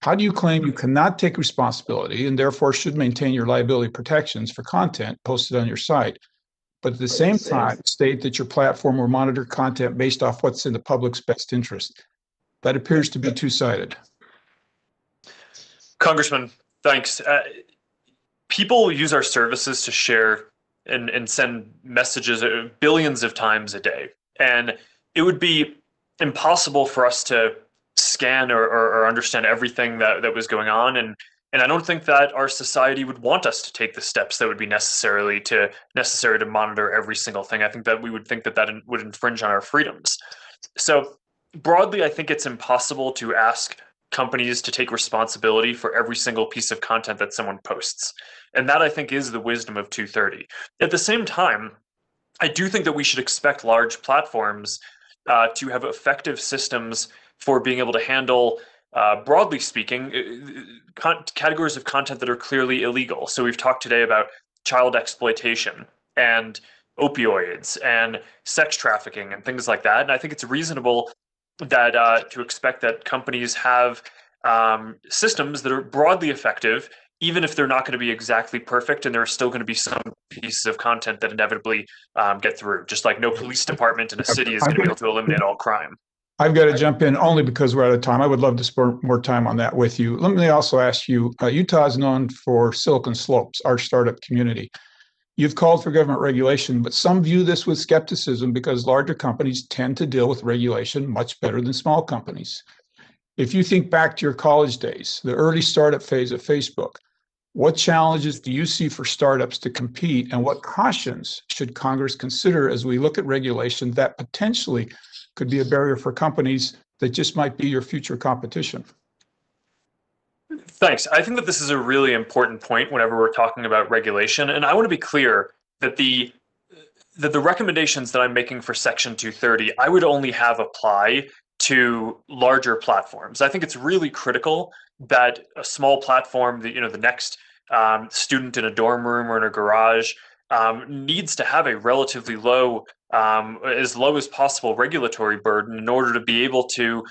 O: How do you claim you cannot take responsibility and therefore should maintain your liability protections for content posted on your site, but at the same time state that your platform will monitor content based off what's in the public's best interest? That appears to be two-sided.
G: Congressman, thanks. People use our services to share and send messages billions of times a day. And it would be impossible for us to scan or understand everything that was going on. And I don't think that our society would want us to take the steps that would be necessary to monitor every single thing. I think that we would think that would infringe on our freedoms. So broadly, I think it's impossible to ask companies to take responsibility for every single piece of content that someone posts. And that, I think, is the wisdom of 230. At the same time, I do think that we should expect large platforms to have effective systems for being able to handle, broadly speaking, categories of content that are clearly illegal. So we've talked today about child exploitation and opioids and sex trafficking and things like that. And I think it's reasonable that to expect that companies have systems that are broadly effective, even if they're not going to be exactly perfect, and there are still going to be some pieces of content that inevitably get through, just like no police department in a city is going to be able to eliminate all crime.
O: I've got to jump in only because we're out of time. I would love to spend more time on that with you. Let me also ask you, Utah is known for Silicon Slopes, our startup community. You've called for government regulation, but some view this with skepticism because larger companies tend to deal with regulation much better than small companies. If you think back to your college days, the early startup phase of Facebook, what challenges do you see for startups to compete, and what cautions should Congress consider as we look at regulation that potentially could be a barrier for companies that just might be your future competition?
G: Thanks. I think that this is a really important point whenever we're talking about regulation, and I want to be clear that the recommendations that I'm making for Section 230, I would only have apply to larger platforms. I think it's really critical that a small platform, the next student in a dorm room or in a garage, needs to have a relatively low, as low as possible regulatory burden in order to be able to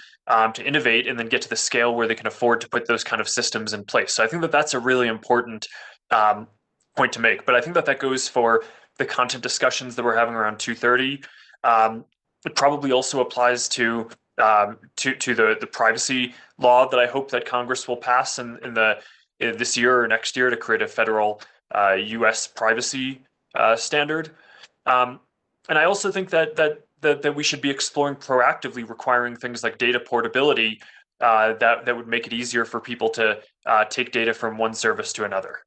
G: innovate and then get to the scale where they can afford to put those kind of systems in place. So I think that that's a really important point to make. But I think that goes for the content discussions that we're having around 230. It probably also applies to the privacy law that I hope that Congress will pass in this year or next year to create a federal U.S. privacy standard. And I also think that we should be exploring proactively requiring things like data portability that would make it easier for people to take data from one service to another.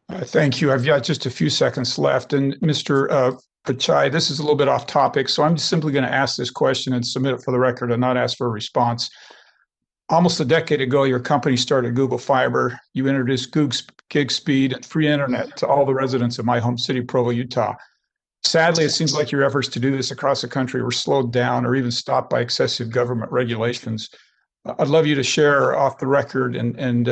O: Thank you. I've got just a few seconds left. And Mr. Pichai, this is a little bit off topic, so I'm simply going to ask this question and submit it for the record and not ask for a response. Almost a decade ago, your company started Google Fiber. You introduced gig speed and free internet to all the residents of my home city, Provo, Utah. Sadly, it seems like your efforts to do this across the country were slowed down or even stopped by excessive government regulations. I'd love you to share off the record, and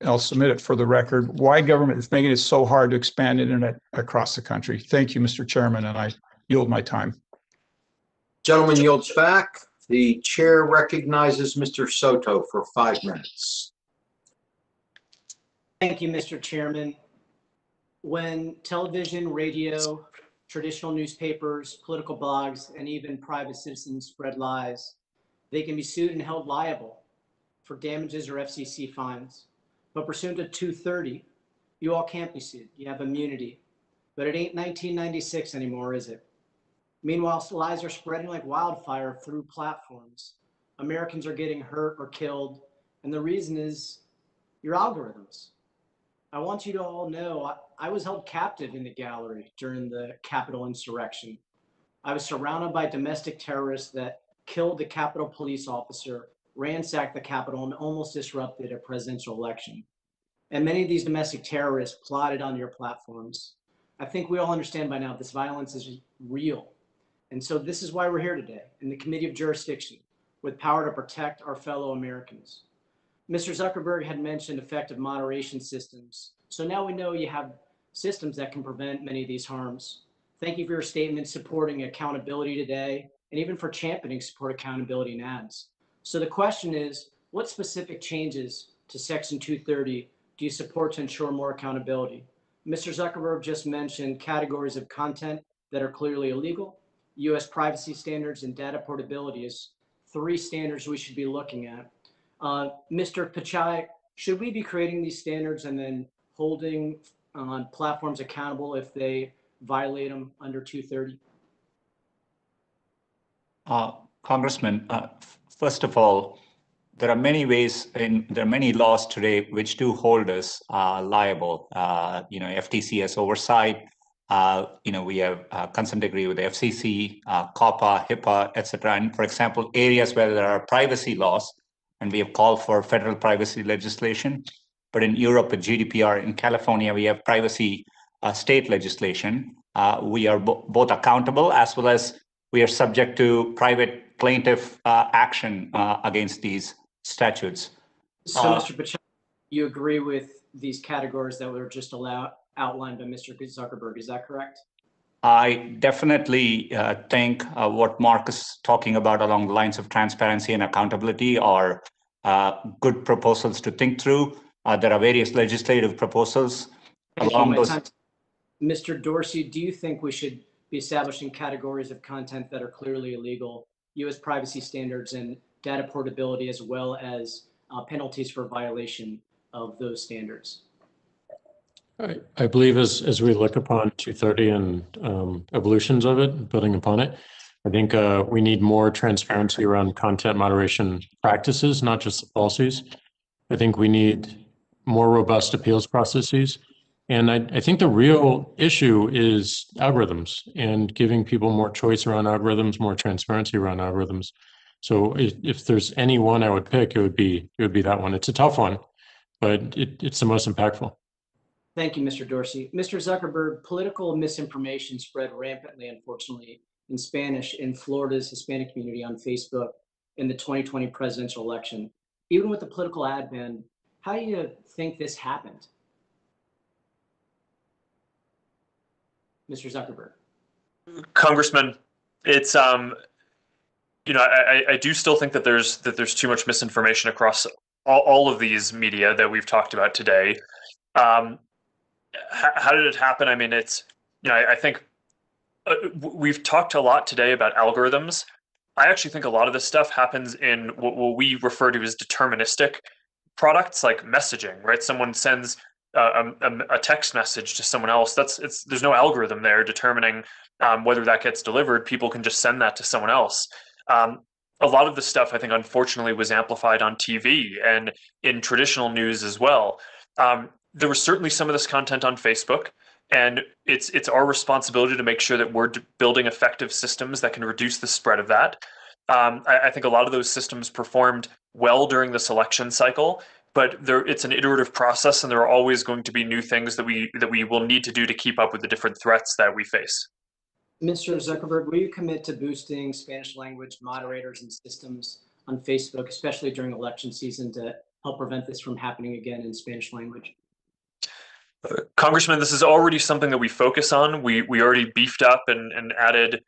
O: I'll submit it for the record, why government is making it so hard to expand internet across the country. Thank you, Mr. Chairman, and I yield my time.
A: Gentleman yields back. The chair recognizes Mr. Soto for 5 minutes.
P: Thank you, Mr. Chairman. When television, radio, traditional newspapers, political blogs, and even private citizens spread lies, they can be sued and held liable for damages or FCC fines. But pursuant to 230, you all can't be sued. You have immunity. But it ain't 1996 anymore, is it? Meanwhile, lies are spreading like wildfire through platforms. Americans are getting hurt or killed, and the reason is your algorithms. I want you to all know I was held captive in the gallery during the Capitol insurrection. I was surrounded by domestic terrorists that killed the Capitol police officer, ransacked the Capitol, and almost disrupted a presidential election. And many of these domestic terrorists plotted on your platforms. I think we all understand by now this violence is real. And so this is why we're here today in the Committee of Jurisdiction with power to protect our fellow Americans. Mr. Zuckerberg had mentioned effective moderation systems. So now we know you have systems that can prevent many of these harms. Thank you for your statement supporting accountability today, and even for championing support accountability in ads. So the question is, what specific changes to Section 230 do you support to ensure more accountability? Mr. Zuckerberg just mentioned categories of content that are clearly illegal, U.S. privacy standards, and data portability as 3 standards we should be looking at. Mr. Pichai, should we be creating these standards and then holding platforms accountable if they violate them under 230?
H: Congressman, first of all, there are many ways, there are many laws today which do hold us liable. FTC has oversight. We have consent decree with the FCC, COPPA, HIPAA, etc. And for example, areas where there are privacy laws, and we have called for federal privacy legislation. But in Europe, with GDPR, in California, we have privacy state legislation. We are both accountable as well as we are subject to private plaintiff action against these statutes.
P: So, Mr. Pichai, you agree with these categories that were just outlined by Mr. Zuckerberg. Is that correct?
H: I definitely think what Mark is talking about along the lines of transparency and accountability are good proposals to think through. There are various legislative proposals along those.
P: Mr. Dorsey, do you think we should be establishing categories of content that are clearly illegal, U.S. privacy standards and data portability, as well as penalties for violation of those standards?
I: I believe as we look upon 230 and evolutions of it, building upon it, I think we need more transparency around content moderation practices, not just the policies. I think we need more robust appeals processes. And I think the real issue is algorithms and giving people more choice around algorithms, more transparency around algorithms. So if there's any one I would pick, it would be that one. It's a tough one, but it's the most impactful.
P: Thank you, Mr. Dorsey. Mr. Zuckerberg, political misinformation spread rampantly, unfortunately, in Spanish in Florida's Hispanic community on Facebook in the 2020 presidential election. Even with the political ad ban, how do you think this happened? Mr. Zuckerberg.
G: Congressman, it's you know, I do still think that there's too much misinformation across all of these media that we've talked about today. How did it happen? I mean, it's, you know, I think we've talked a lot today about algorithms. I actually think a lot of this stuff happens in what we refer to as deterministic products, like messaging, right? Someone sends a text message to someone else. There's no algorithm there determining whether that gets delivered. People can just send that to someone else. A lot of the stuff, I think, unfortunately, was amplified on TV and in traditional news as well. There was certainly some of this content on Facebook, and it's our responsibility to make sure that we're building effective systems that can reduce the spread of that. I think a lot of those systems performed well during this election cycle, but it's an iterative process, and there are always going to be new things that we will need to do to keep up with the different threats that we face.
P: Mr. Zuckerberg, will you commit to boosting Spanish language moderators and systems on Facebook, especially during election season, to help prevent this from happening again in Spanish language?
G: Congressman, this is already something that we focus on. We already beefed up and added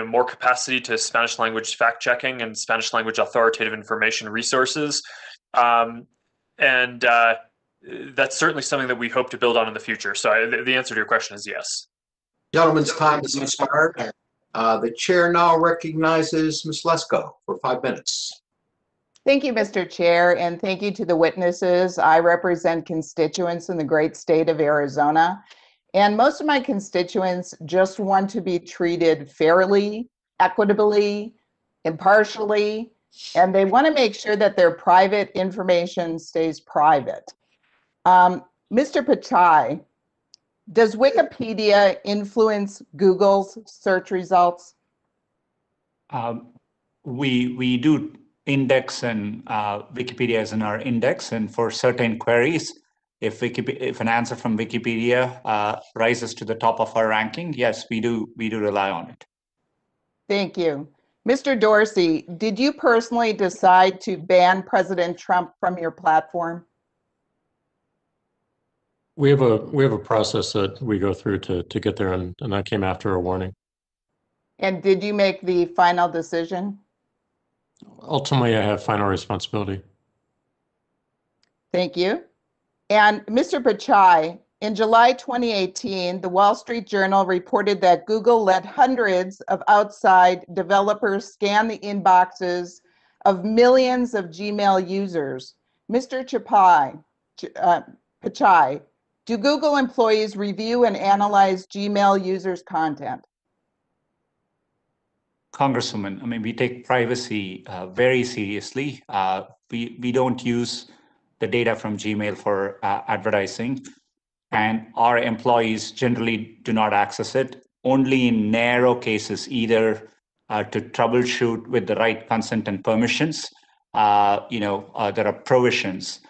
G: more capacity to Spanish language fact checking and Spanish language authoritative information resources. And that's certainly something that we hope to build on in the future. So the answer to your question is yes.
A: Gentlemen's time has expired. The chair now recognizes Ms. Lesko for 5 minutes.
Q: Thank you, Mr. Chair, and thank you to the witnesses. I represent constituents in the great state of Arizona, and most of my constituents just want to be treated fairly, equitably, impartially, and they want to make sure that their private information stays private. Mr. Pichai, does Wikipedia influence Google's search results?
H: We do index and Wikipedia is in our index, and for certain queries, if an answer from Wikipedia rises to the top of our ranking, yes, we do rely on it.
Q: Thank you. Mr. Dorsey, did you personally decide to ban President Trump from your platform?
I: We have a process that we go through to get there, and that came after a warning.
Q: And did you make the final decision?
I: Ultimately, I have final responsibility.
Q: Thank you. And Mr. Pichai, in July 2018, the Wall Street Journal reported that Google let hundreds of outside developers scan the inboxes of millions of Gmail users. Mr. Pichai, do Google employees review and analyze Gmail users' content?
H: Congresswoman, I mean, we take privacy very seriously. We don't use the data from Gmail for advertising, and our employees generally do not access it, only in narrow cases, either to troubleshoot with the right consent and permissions. There are provisions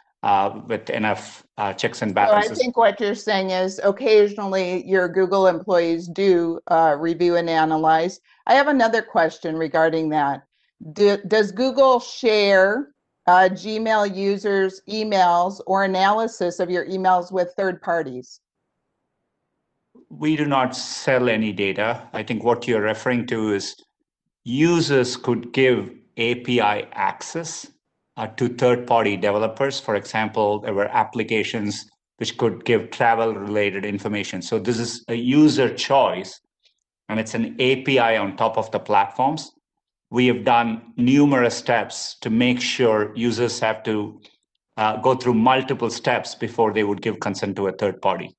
H: with enough checks and balances.
Q: So I think what you're saying is occasionally your Google employees do review and analyze. I have another question regarding that. Does Google share Gmail users' emails or analysis of your emails with third parties?
H: we do not sell any data. I think what you're referring to is users could give API access to third-party developers. For example, there were applications which could give travel-related information. So this is a user choice, and it's an API on top of the platforms. We have done numerous steps to make sure users have to go through multiple steps before they would give consent to a third party.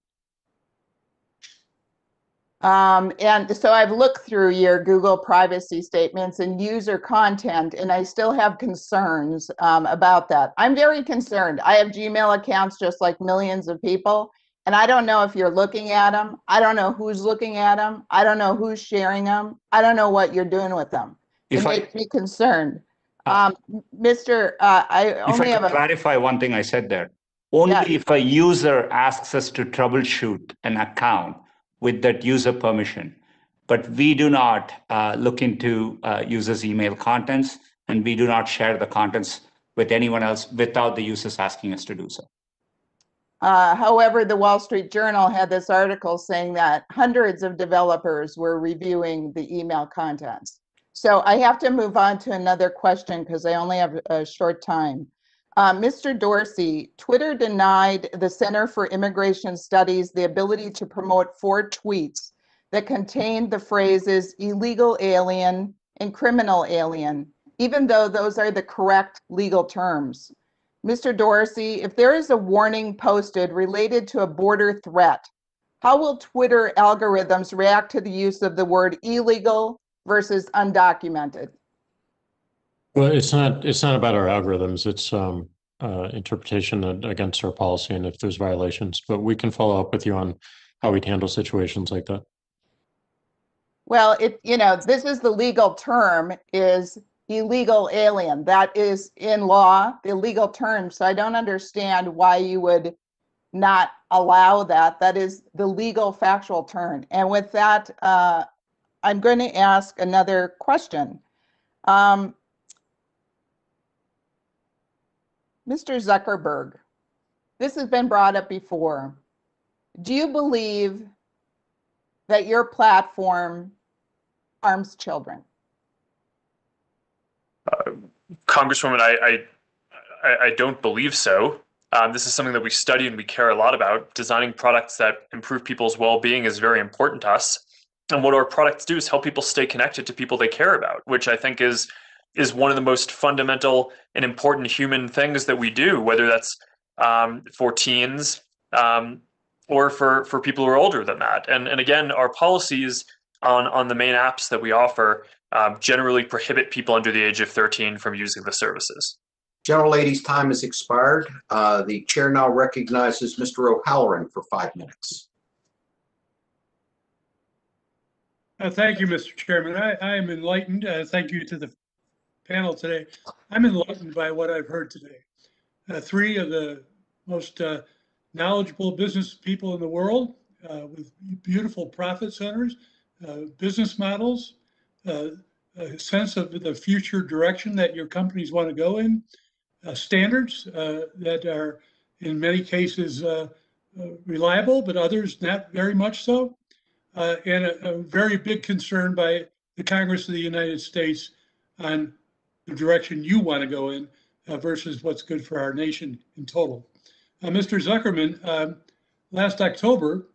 Q: And so I've looked through your Google privacy statements and user content, and I still have concerns about that. I'm very concerned. I have Gmail accounts just like millions of people, and I don't know if you're looking at them. I don't know who's looking at them. I don't know who's sharing them. I don't know what you're doing with them. It makes me concerned. I only have a
H: clarify one thing I said there. Only if a user asks us to troubleshoot an account with that user permission. But we do not look into users' email contents, and we do not share the contents with anyone else without the users asking us to do so.
Q: However, the Wall Street Journal had this article saying that hundreds of developers were reviewing the email contents. So I have to move on to another question because I only have a short time. Mr. Dorsey, Twitter denied the Center for Immigration Studies the ability to promote 4 tweets that contained the phrases illegal alien and criminal alien, even though those are the correct legal terms. Mr. Dorsey, if there is a warning posted related to a border threat, how will Twitter algorithms react to the use of the word illegal versus undocumented?
I: Well, it's not about our algorithms. It's interpretation against our policy and if there's violations. But we can follow up with you on how we'd handle situations like that.
Q: Well, this is the legal term is illegal alien. That is in law, the legal term. So I don't understand why you would not allow that. That is the legal factual term. And with that, I'm going to ask another question. Mr. Zuckerberg, this has been brought up before. Do you believe that your platform harms children?
G: Congresswoman, I don't believe so. This is something that we study and we care a lot about. Designing products that improve people's well-being is very important to us. And what our products do is help people stay connected to people they care about, which I think is one of the most fundamental and important human things that we do, whether that's for teens or for people who are older than that. And again, our policies on the main apps that we offer generally prohibit people under the age of 13 from using the services.
A: Gentlelady's time has expired. The chair now recognizes Mr. O'Halloran for 5 minutes.
R: Thank you, Mr. Chairman. I am enlightened. Thank you to the panel today. I'm enlightened by what I've heard today. 3 of the most knowledgeable business people in the world with beautiful profit centers, business models, a sense of the future direction that your companies want to go in, standards that are in many cases reliable, but others not very much so, and a very big concern by the Congress of the United States on the direction you want to go in versus what's good for our nation in total. Mr. Zuckerman, last October,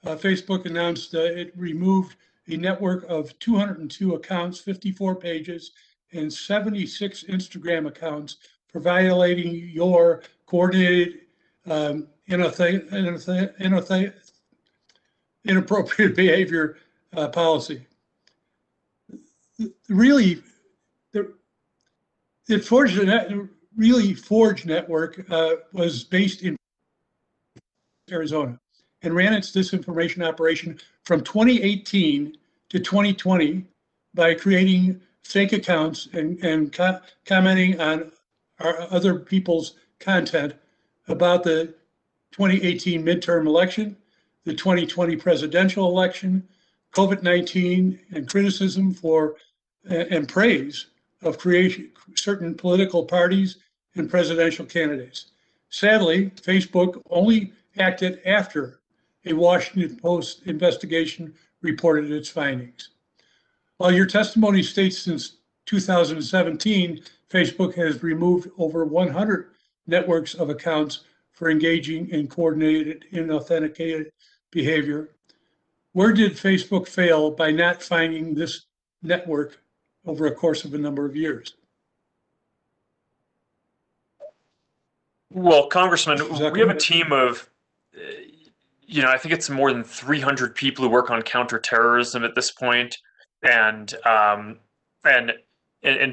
R: Facebook announced it removed a network of 202 accounts, 54 pages, and 76 Instagram accounts for violating your coordinated inappropriate behavior policy. Really, the Forge network was based in Arizona and ran its disinformation operation from 2018 to 2020 by creating fake accounts and commenting on other people's content about the 2018 midterm election, the 2020 presidential election, COVID-19, and criticism for and praise of certain political parties and presidential candidates. Sadly, Facebook only acted after A Washington Post investigation reported its findings. While your testimony states since 2017, Facebook has removed over 100 networks of accounts for engaging in coordinated, unauthenticated behavior, where did Facebook fail by not finding this network over a course of a number of years?
G: Well, Congressman, we have a team of, I think it's more than 300 people who work on counterterrorism at this point, and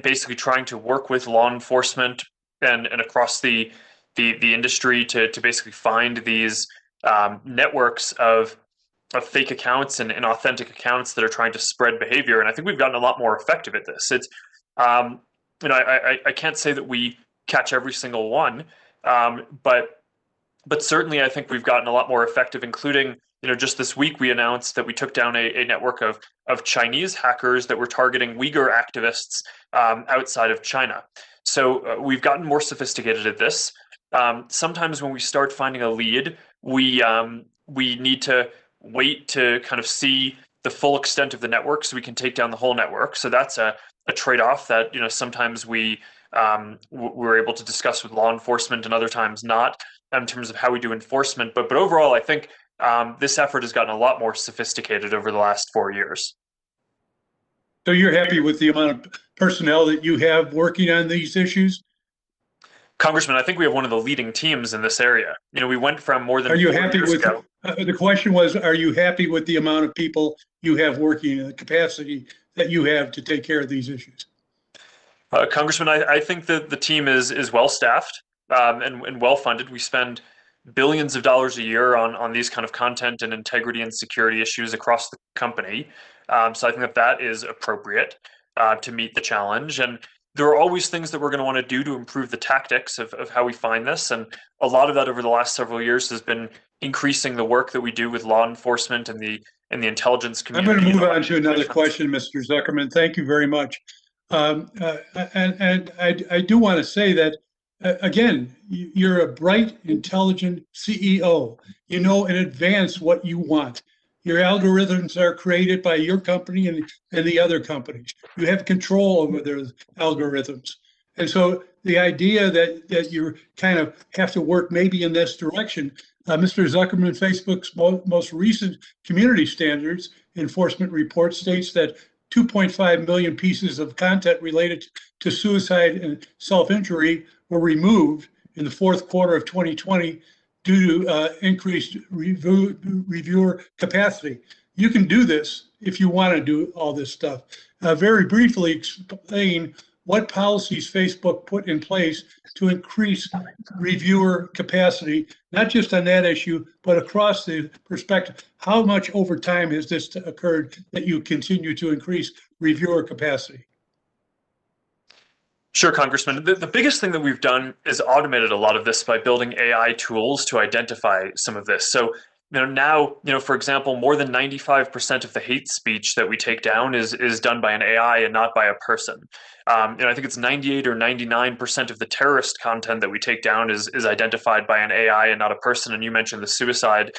G: basically trying to work with law enforcement and across the industry to basically find these networks of fake accounts and authentic accounts that are trying to spread behavior. And I think we've gotten a lot more effective at this. It's, I can't say that we catch every single one, but certainly I think we've gotten a lot more effective, including, just this week we announced that we took down a network of Chinese hackers that were targeting Uyghur activists outside of China. So we've gotten more sophisticated at this. Sometimes when we start finding a lead, we need to wait to kind of see the full extent of the network so we can take down the whole network. So that's a trade-off that, sometimes we're able to discuss with law enforcement and other times not, in terms of how we do enforcement. But overall, I think this effort has gotten a lot more sophisticated over the last 4 years.
R: So you're happy with the amount of personnel that you have working on these issues?
G: Congressman, I think we have one of the leading teams in this area. We went from more than
R: Are you
G: 4
R: happy
G: years
R: with,
G: ago.
R: the question was, are you happy with the amount of people you have working and the capacity that you have to take care of these issues?
G: Congressman, I think that the team is well-staffed and well-funded. We spend billions of dollars a year on these kind of content and integrity and security issues across the company. So I think that is appropriate to meet the challenge. And there are always things that we're going to want to do to improve the tactics of how we find this. And a lot of that over the last several years has been increasing the work that we do with law enforcement and the intelligence community.
R: I'm going to move on to another question, Mr. Zuckerman. Thank you very much. And I do want to say that, again, you're a bright, intelligent CEO. You know in advance what you want. Your algorithms are created by your company and the other companies. You have control over those algorithms. And so the idea that you kind of have to work maybe in this direction, Mr. Zuckerman, Facebook's most recent community standards enforcement report states that 2.5 million pieces of content related to suicide and self-injury were removed in the fourth quarter of 2020 due to increased reviewer capacity. You can do this if you want to do all this stuff. Very briefly explain what policies Facebook put in place to increase reviewer capacity, not just on that issue, but across the perspective. How much over time has this occurred that you continue to increase reviewer capacity?
G: Sure, Congressman. The biggest thing that we've done is automated a lot of this by building AI tools to identify some of this. So, now, for example, more than 95% of the hate speech that we take down is done by an AI and not by a person. I think it's 98 or 99% of the terrorist content that we take down is identified by an AI and not a person. And you mentioned the suicide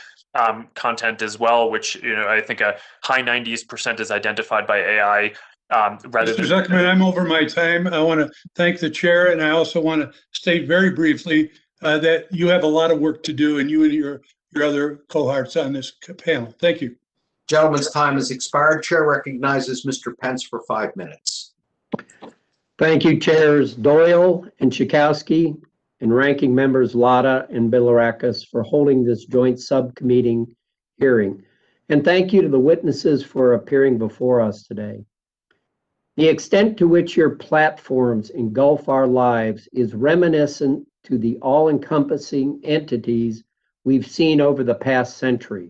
G: content as well, which, I think a high 90s% is identified by AI.
R: Mr. Zuckerman, I'm over my time. I want to thank the chair, and I also want to state very briefly that you have a lot of work to do, and you and your other cohorts on this panel. Thank you.
A: Gentleman's time has expired. Chair recognizes Mr. Pence for 5 minutes.
F: Thank you, Chairs Doyle and Chakowski and Ranking Members Latta and Bilirakis for holding this joint subcommittee hearing. And thank you to the witnesses for appearing before us today. The extent to which your platforms engulf our lives is reminiscent to the all-encompassing entities we've seen over the past century.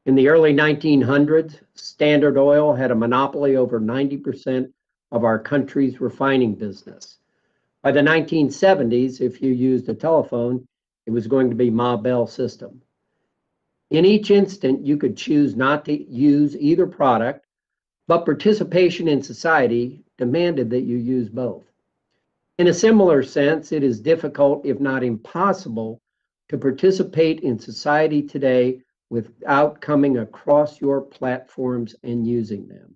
F: In the early 1900s, Standard Oil had a monopoly over 90% of our country's refining business. By the 1970s, if you used a telephone, it was going to be Ma Bell System. In each instant, you could choose not to use either product, but participation in society demanded that you use both. In a similar sense, it is difficult, if not impossible, to participate in society today without coming across your platforms and using them.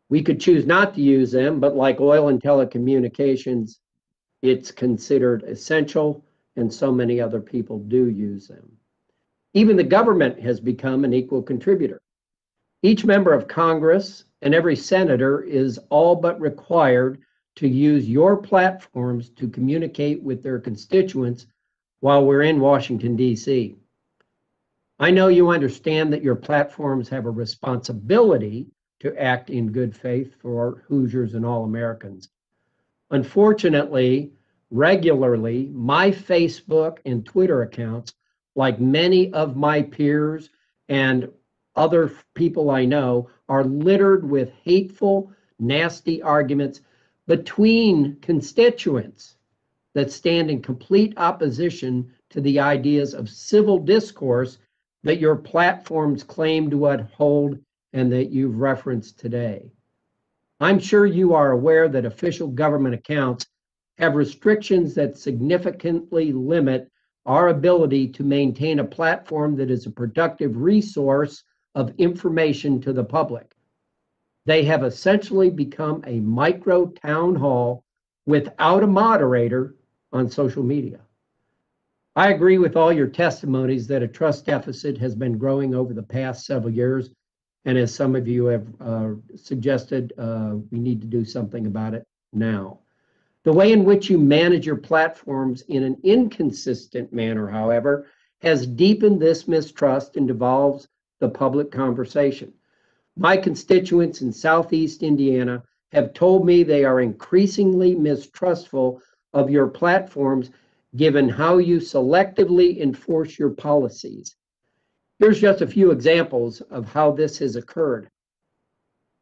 F: We could choose not to use them, but like oil and telecommunications, it's considered essential, and so many other people do use them. Even the government has become an equal contributor. Each member of Congress and every senator is all but required to use your platforms to communicate with their constituents while we're in Washington, D.C. I know you understand that your platforms have a responsibility to act in good faith for Hoosiers and all Americans. Unfortunately, regularly, my Facebook and Twitter accounts, like many of my peers and other people I know, are littered with hateful, nasty arguments between constituents that stand in complete opposition to the ideas of civil discourse that your platforms claim to uphold and that you've referenced today. I'm sure you are aware that official government accounts have restrictions that significantly limit our ability to maintain a platform that is a productive resource of information to the public. They have essentially become a micro town hall without a moderator on social media. I agree with all your testimonies that a trust deficit has been growing over the past several years. And as some of you have suggested, we need to do something about it now. The way in which you manage your platforms in an inconsistent manner, however, has deepened this mistrust and devolves the public conversation. My constituents in Southeast Indiana have told me they are increasingly mistrustful of your platforms given how you selectively enforce your policies. Here's just a few examples of how this has occurred.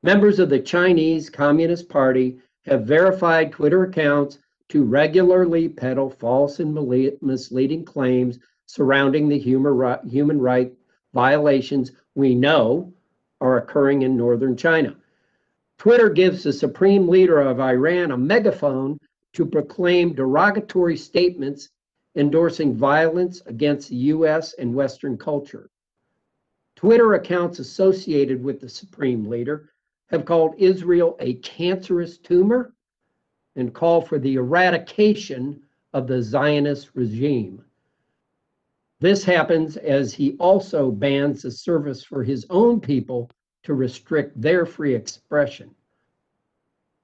F: Members of the Chinese Communist Party have verified Twitter accounts to regularly peddle false and misleading claims surrounding the human rights violations we know are occurring in northern China. Twitter gives the supreme leader of Iran a megaphone to proclaim derogatory statements endorsing violence against the U.S. and Western culture. Twitter accounts associated with the supreme leader have called Israel a cancerous tumor and call for the eradication of the Zionist regime. This happens as he also bans the service for his own people to restrict their free expression.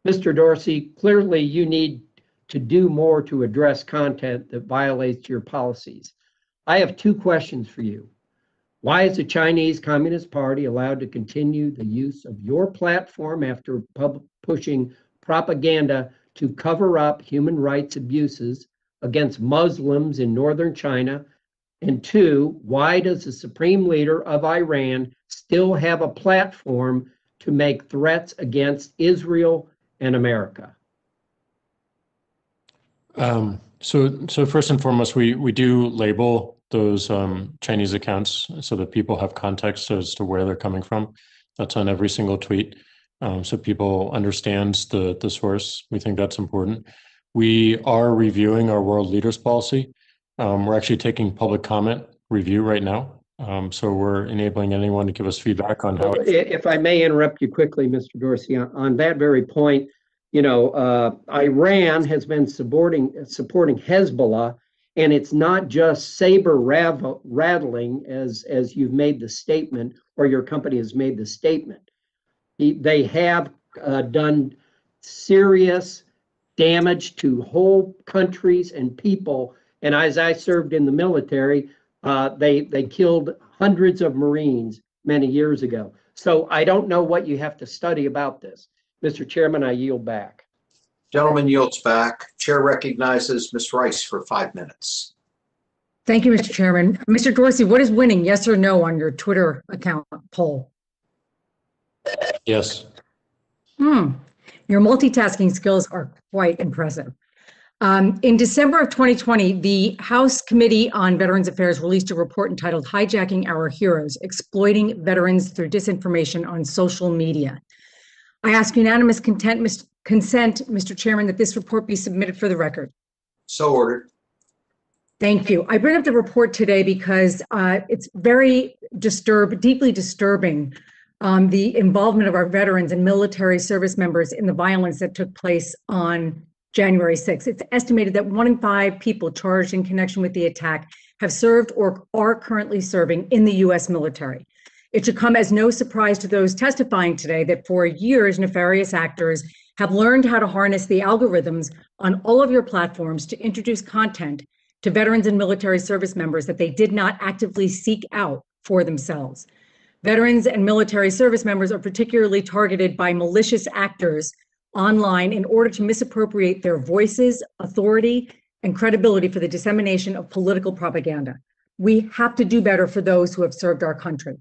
F: Mr. Dorsey, clearly you need to do more to address content that violates your policies. I have two questions for you. Why is the Chinese Communist Party allowed to continue the use of your platform after pushing propaganda to cover up human rights abuses against Muslims in northern China? And two, why does the supreme leader of Iran still have a platform to make threats against Israel and America?
I: So first and foremost, we do label those Chinese accounts so that people have context as to where they're coming from. That's on every single tweet, so people understands the source. We think that's important. We are reviewing our world leaders policy. We're actually taking public comment review right now. So we're enabling anyone to give us feedback on how.
F: If I may interrupt you quickly, Mr. Dorsey, on that very point, you know, Iran has been supporting Hezbollah, and it's not just saber rattling as you've made the statement, or your company has made the statement. They have done serious damage to whole countries and people. And as I served in the military, they killed hundreds of Marines many years ago. So I don't know what you have to study about this. Mr. Chairman, I yield back.
A: Gentleman yields back. Chair recognizes Ms. Rice for 5 minutes.
S: Thank you, Mr. Chairman. Mr. Dorsey, what is winning, yes or no, on your Twitter account poll?
I: Yes.
S: Your multitasking skills are quite impressive. In December of 2020, the House Committee on Veterans Affairs released a report entitled Hijacking Our Heroes, Exploiting Veterans Through Disinformation on Social Media. I ask unanimous consent, Mr. Chairman, that this report be submitted for the record.
A: So ordered.
S: Thank you. I bring up the report today because it's very deeply disturbing, the involvement of our veterans and military service members in the violence that took place on January 6th. It's estimated that 1 in 5 people charged in connection with the attack have served or are currently serving in the U.S. military. It should come as no surprise to those testifying today that for years, nefarious actors have learned how to harness the algorithms on all of your platforms to introduce content to veterans and military service members that they did not actively seek out for themselves. Veterans and military service members are particularly targeted by malicious actors online in order to misappropriate their voices, authority, and credibility for the dissemination of political propaganda. We have to do better for those who have served our country.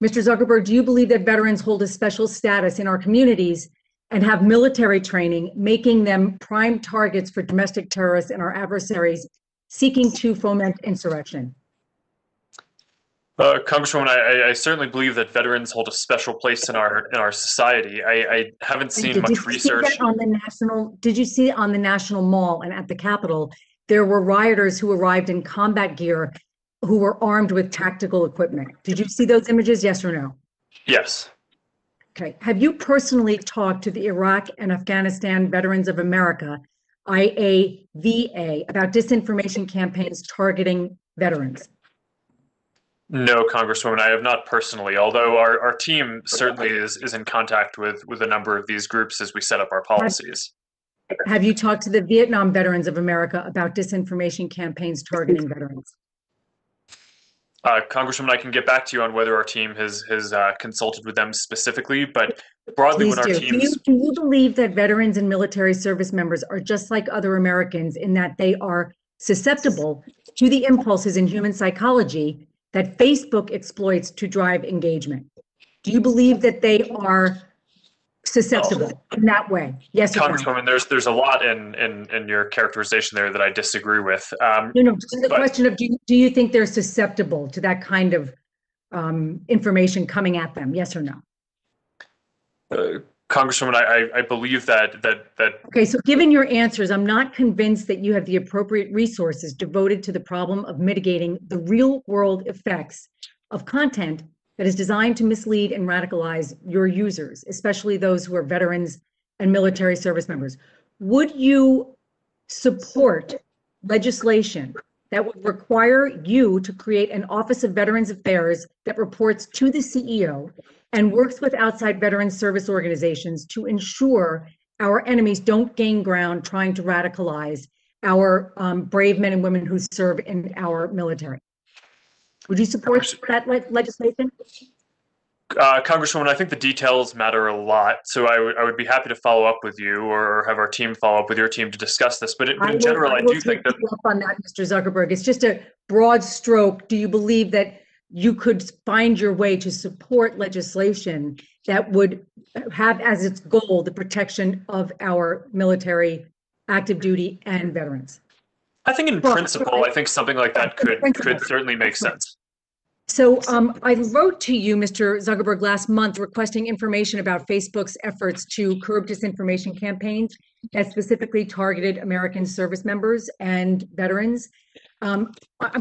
S: Mr. Zuckerberg, do you believe that veterans hold a special status in our communities and have military training, making them prime targets for domestic terrorists and our adversaries seeking to foment insurrection?
G: Congresswoman, I certainly believe that veterans hold a special place in our society. I haven't seen much research.
S: Did you see on the National Mall and at the Capitol, there were rioters who arrived in combat gear who were armed with tactical equipment? Did you see those images, yes or no?
G: Yes.
S: Okay. Have you personally talked to the Iraq and Afghanistan Veterans of America, IAVA, about disinformation campaigns targeting veterans?
G: No, Congresswoman, I have not personally, although our team certainly is in contact with a number of these groups as we set up our policies.
S: Have you talked to the Vietnam Veterans of America about disinformation campaigns targeting veterans?
G: Congresswoman, I can get back to you on whether our team has consulted with them specifically, but broadly
S: Please
G: when our
S: do.
G: teams...
S: Do you believe that veterans and military service members are just like other Americans in that they are susceptible to the impulses in human psychology that Facebook exploits to drive engagement? Do you believe that they are susceptible in that way? Yes or no?
G: Congresswoman, there's a lot in your characterization there that I disagree with.
S: No, the question of do you think they're susceptible to that kind of information coming at them? Yes or no?
G: Congresswoman, I believe that.
S: Okay, so given your answers, I'm not convinced that you have the appropriate resources devoted to the problem of mitigating the real world effects of content that is designed to mislead and radicalize your users, especially those who are veterans and military service members. Would you support legislation that would require you to create an Office of Veterans Affairs that reports to the CEO and works with outside veterans service organizations to ensure our enemies don't gain ground trying to radicalize our brave men and women who serve in our military? Would you support that legislation?
G: Congresswoman, I think the details matter a lot, so I would be happy to follow up with you or have our team follow up with your team to discuss this. But in general, I do think that
S: on that, Mr. Zuckerberg, it's just a broad stroke. Do you believe that you could find your way to support legislation that would have as its goal the protection of our military, active duty, and veterans?
G: I think in principle, I think something like that could certainly make sense.
S: So I wrote to you, Mr. Zuckerberg, last month requesting information about Facebook's efforts to curb disinformation campaigns that specifically targeted American service members and veterans. I'm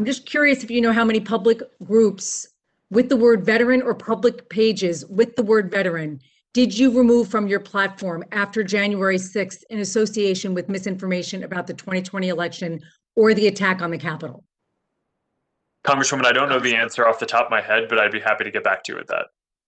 S: just curious if you know how many public groups with the word veteran or public pages with the word veteran did you remove from your platform after January 6th in association with misinformation about the 2020 election or the attack on the Capitol?
G: Congresswoman, I don't know the answer off the top of my head, but I'd be happy to get back to you with that.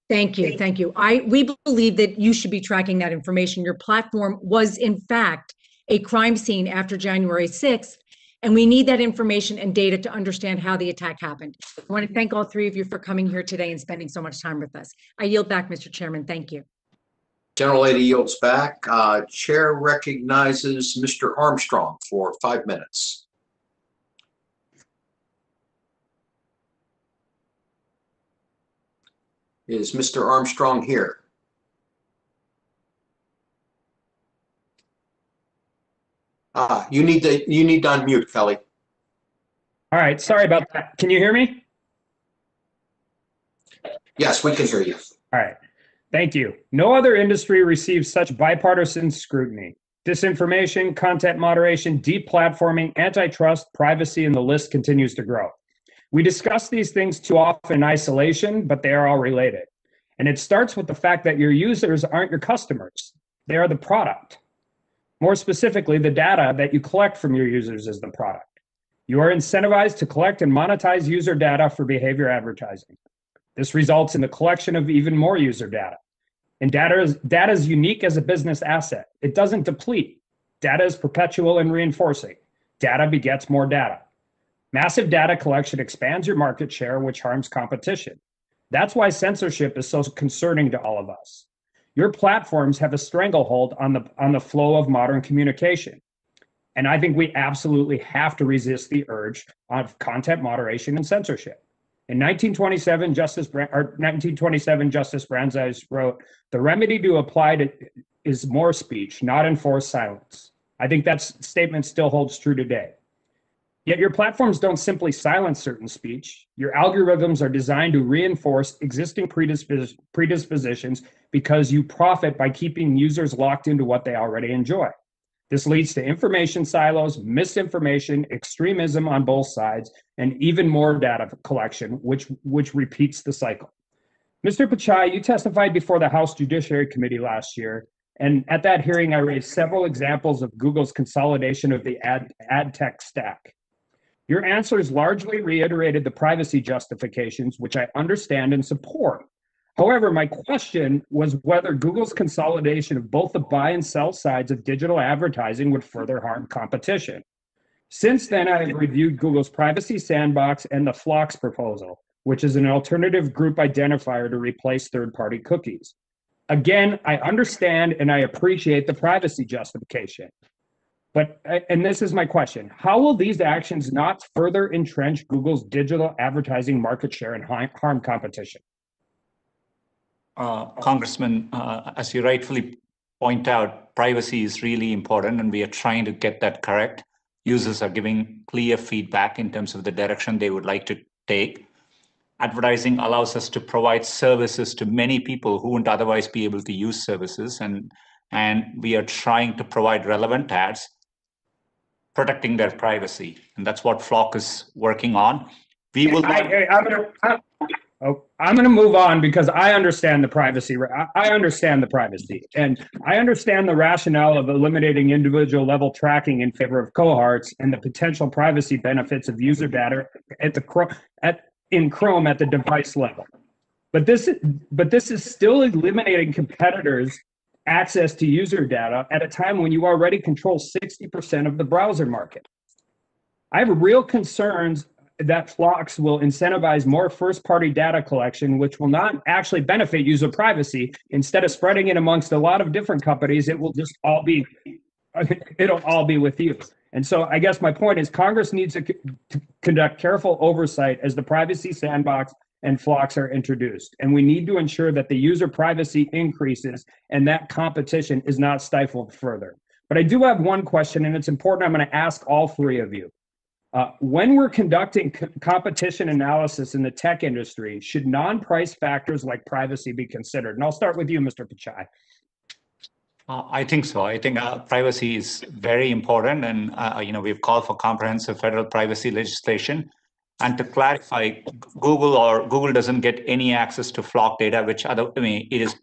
S: Thank you. Thank you. We believe that you should be tracking that information. Your platform was, in fact, a crime scene after January 6th, and we need that information and data to understand how the attack happened. I want to thank all three of you for coming here today and spending so much time with us. I yield back, Mr. Chairman. Thank you.
A: Gentlelady yields back. Chair recognizes Mr. Armstrong for 5 minutes. Is Mr. Armstrong here? You need to unmute, Kelly.
T: All right, sorry about that. Can you hear me?
A: Yes, we can hear you.
T: All right, thank you. No other industry receives such bipartisan scrutiny. disinformation, content moderation, deplatforming, antitrust, privacy, and the list continues to grow. We discuss these things too often in isolation, but they are all related. And it starts with the fact that your users aren't your customers. They are the product. More specifically, the data that you collect from your users is the product. You are incentivized to collect and monetize user data for behavior advertising. This results in the collection of even more user data. And data is unique as a business asset. It doesn't deplete. Data is perpetual and reinforcing. Data begets more data. Massive data collection expands your market share, which harms competition. That's why censorship is so concerning to all of us. Your platforms have a stranglehold on the flow of modern communication. And I think we absolutely have to resist the urge of content moderation and censorship. In 1927, Justice Brandeis wrote, "The remedy to apply is more speech, not enforced silence." I think that statement still holds true today. Yet your platforms don't simply silence certain speech. Your algorithms are designed to reinforce existing predispositions because you profit by keeping users locked into what they already enjoy. This leads to information silos, misinformation, extremism on both sides, and even more data collection, which repeats the cycle. Mr. Pichai, you testified before the House Judiciary Committee last year, and at that hearing, I raised several examples of Google's consolidation of the ad tech stack. Your answers largely reiterated the privacy justifications, which I understand and support. However, my question was whether Google's consolidation of both the buy and sell sides of digital advertising would further harm competition. Since then, I have reviewed Google's Privacy Sandbox and the Phlox proposal, which is an alternative group identifier to replace third-party cookies. Again, I understand and I appreciate the privacy justification. But, and this is my question, how will these actions not further entrench Google's digital advertising market share and harm competition?
H: Congressman, as you rightfully point out, privacy is really important and we are trying to get that correct. Users are giving clear feedback in terms of the direction they would like to take. Advertising allows us to provide services to many people who wouldn't otherwise be able to use services, and we are trying to provide relevant ads, protecting their privacy. And that's what Flock is working on. We will.
T: I'm going to move on because I understand the privacy. I understand the privacy, and I understand the rationale of eliminating individual level tracking in favor of cohorts and the potential privacy benefits of user data in Chrome at the device level. But this is still eliminating competitors' access to user data at a time when you already control 60% of the browser market. I have real concerns that Phlox will incentivize more first-party data collection, which will not actually benefit user privacy. Instead of spreading it amongst a lot of different companies, it will just all be, it'll all be with you. And so I guess my point is Congress needs to conduct careful oversight as the Privacy Sandbox and Phlox are introduced. And we need to ensure that the user privacy increases and that competition is not stifled further. But I do have one question, and it's important. I'm going to ask all three of you. When we're conducting competition analysis in the tech industry, should non-price factors like privacy be considered? And I'll start with you, Mr. Pichai.
H: I think so. I think privacy is very important, and we've called for comprehensive federal privacy legislation. And to clarify, Google doesn't get any access to Flock data, which it is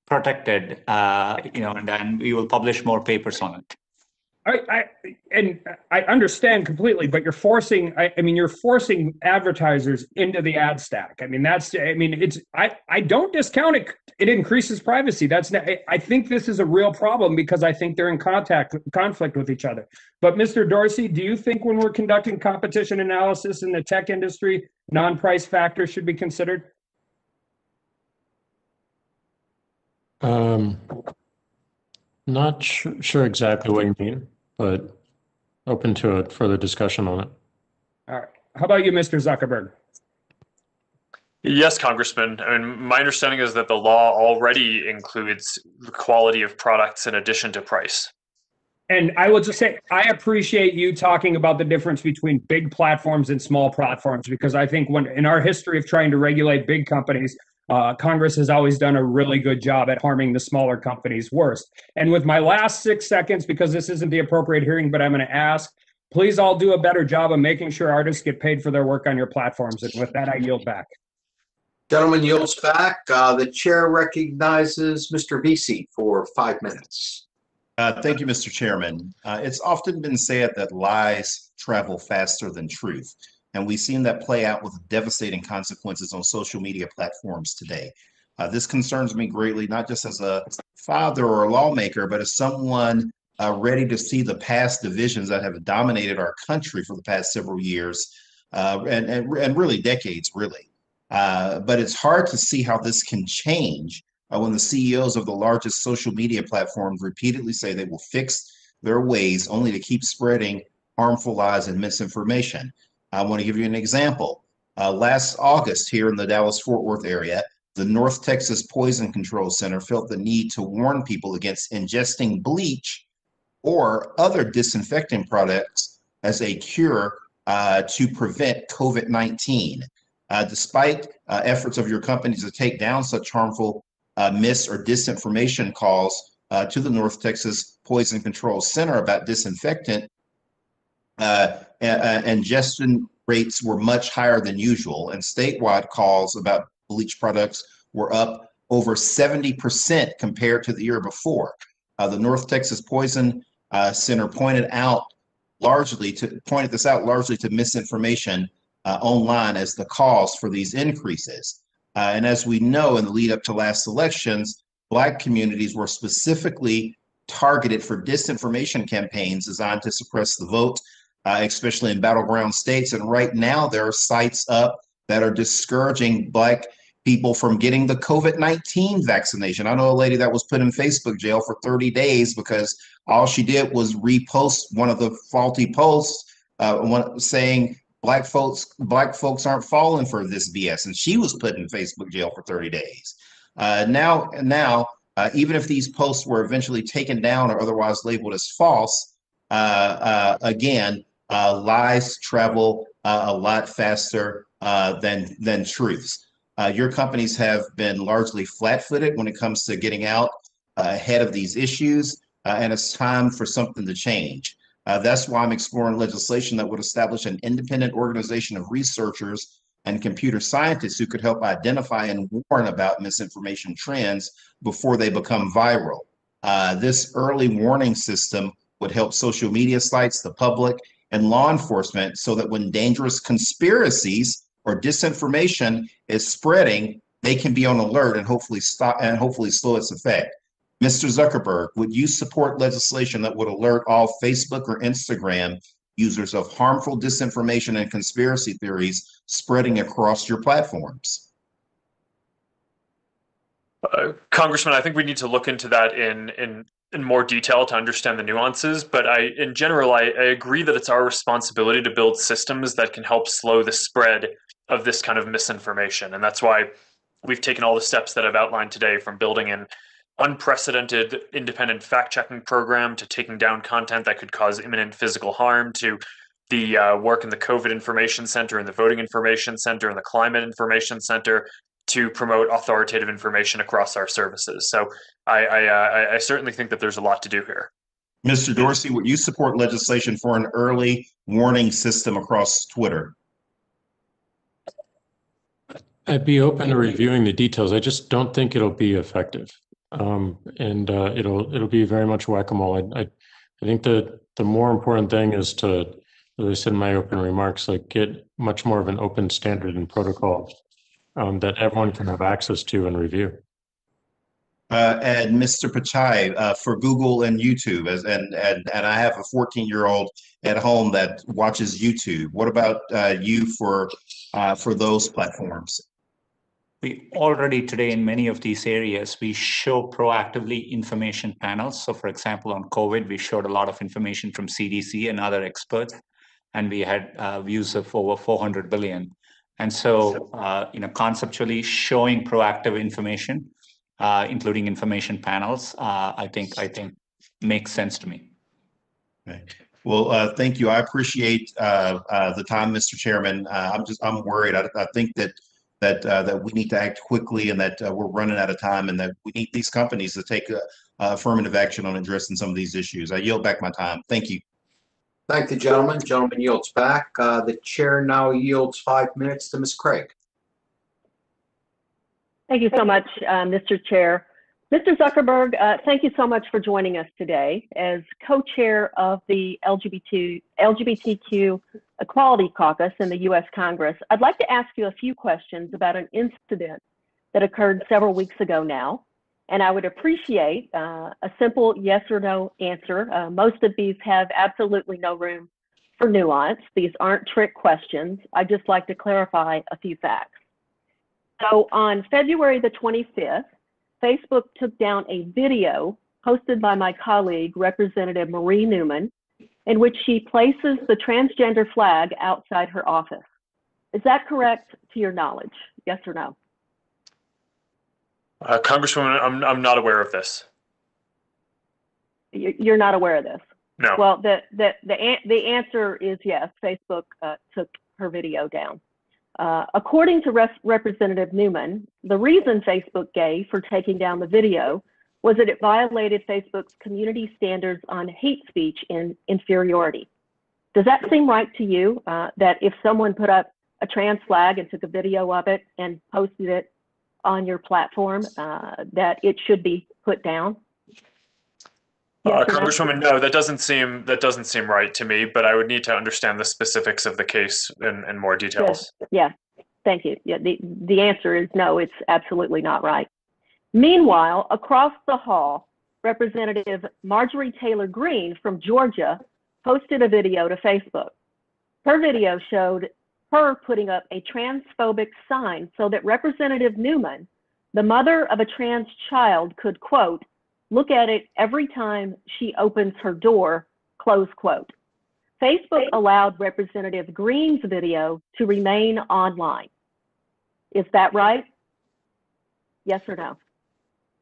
H: protected, and then we will publish more papers on it.
T: I understand completely, but you're forcing advertisers into the ad stack. I don't discount it. It increases privacy. I think this is a real problem because I think they're in conflict with each other. But Mr. Dorsey, do you think when we're conducting competition analysis in the tech industry, non-price factors should be considered?
I: Not sure exactly what you mean, but open to a further discussion on it.
T: All right. How about you, Mr. Zuckerberg?
G: Yes, Congressman. My understanding is that the law already includes the quality of products in addition to price.
T: And I will just say, I appreciate you talking about the difference between big platforms and small platforms, because I think in our history of trying to regulate big companies, Congress has always done a really good job at harming the smaller companies worst. And with my last 6 seconds, because this isn't the appropriate hearing, but I'm going to ask, please all do a better job of making sure artists get paid for their work on your platforms. And with that, I yield back.
A: Gentleman yields back. The chair recognizes Mr. Vesey for 5 minutes.
J: Thank you, Mr. Chairman. It's often been said that lies travel faster than truth, and we've seen that play out with devastating consequences on social media platforms today. This concerns me greatly, not just as a father or a lawmaker, but as someone ready to see the past divisions that have dominated our country for the past several years, and really decades, really. But it's hard to see how this can change when the CEOs of the largest social media platforms repeatedly say they will fix their ways only to keep spreading harmful lies and misinformation. I want to give you an example. Last August here in the Dallas-Fort Worth area, the North Texas Poison Control Center felt the need to warn people against ingesting bleach or other disinfectant products as a cure to prevent COVID-19. Despite efforts of your companies to take down such harmful mis or disinformation calls to the North Texas Poison Control Center about disinfectant, ingestion rates were much higher than usual, and statewide calls about bleach products were up over 70% compared to the year before. The North Texas Poison Center pointed this out largely to misinformation online as the cause for these increases. And as we know, in the lead up to last elections, Black communities were specifically targeted for disinformation campaigns designed to suppress the vote, especially in battleground states. And right now, there are sites up that are discouraging Black people from getting the COVID-19 vaccination. I know a lady that was put in Facebook jail for 30 days because all she did was repost one of the faulty posts saying Black folks aren't falling for this BS, and she was put in Facebook jail for 30 days. Now, even if these posts were eventually taken down or otherwise labeled as false, again, lies travel a lot faster than truths. Your companies have been largely flat-footed when it comes to getting out ahead of these issues, and it's time for something to change. That's why I'm exploring legislation that would establish an independent organization of researchers and computer scientists who could help identify and warn about misinformation trends before they become viral. This early warning system would help social media sites, the public, and law enforcement so that when dangerous conspiracies or disinformation is spreading, they can be on alert and hopefully slow its effect. Mr. Zuckerberg, would you support legislation that would alert all Facebook or Instagram users of harmful disinformation and conspiracy theories spreading across your platforms?
G: Congressman, I think we need to look into that in more detail to understand the nuances. But in general, I agree that it's our responsibility to build systems that can help slow the spread of this kind of misinformation. And that's why we've taken all the steps that I've outlined today, from building an unprecedented independent fact-checking program to taking down content that could cause imminent physical harm, to the work in the COVID Information Center and the Voting Information Center and the Climate Information Center to promote authoritative information across our services. So I certainly think that there's a lot to do here.
J: Mr. Dorsey, would you support legislation for an early warning system across Twitter?
I: I'd be open to reviewing the details. I just don't think it'll be effective. It'll be very much whack-a-mole. I think that the more important thing is to, as I said in my open remarks, like get much more of an open standard and protocol that everyone can have access to and review.
J: And Mr. Pichai, for Google and YouTube, and I have a 14-year-old at home that watches YouTube. What about you for those platforms?
H: We already today in many of these areas, we show proactively information panels. So for example, on COVID, we showed a lot of information from CDC and other experts, and we had views of over 400 billion. And so, conceptually showing proactive information, including information panels, I think makes sense to me.
J: Okay. Well, thank you. I appreciate the time, Mr. Chairman. I'm worried. I think that that we need to act quickly, and that we're running out of time, and that we need these companies to take affirmative action on addressing some of these issues. I yield back my time. Thank you.
A: Thank the gentleman. Gentleman yields back. The chair now yields 5 minutes to Ms. Craig.
U: Thank you so much, Mr. Chair. Mr. Zuckerberg, thank you so much for joining us today. As co-chair of the LGBTQ Equality Caucus in the U.S. Congress, I'd like to ask you a few questions about an incident that occurred several weeks ago now, and I would appreciate a simple yes or no answer. Most of these have absolutely no room for nuance. These aren't trick questions. I'd just like to clarify a few facts. So on February the 25th, Facebook took down a video posted by my colleague, Representative Marie Newman, in which she places the transgender flag outside her office. Is that correct to your knowledge? Yes or no?
G: Congresswoman, I'm not aware of this.
U: You're not aware of this?
G: No.
U: Well, the answer is yes. Facebook took her video down. According to Representative Newman, the reason Facebook gave for taking down the video was that it violated Facebook's community standards on hate speech and inferiority. Does that seem right to you, that if someone put up a trans flag and took a video of it and posted it on your platform, that it should be put down? Yes
G: Congresswoman, no, that doesn't seem right to me, but I would need to understand the specifics of the case in more details.
U: Yeah, thank you. Yeah, the answer is no, it's absolutely not right. Meanwhile, across the hall, Representative Marjorie Taylor Greene from Georgia posted a video to Facebook. Her video showed her putting up a transphobic sign so that Representative Newman, the mother of a trans child, could, quote, look at it every time she opens her door, close quote. Facebook allowed Representative Greene's video to remain online. Is that right? Yes or no?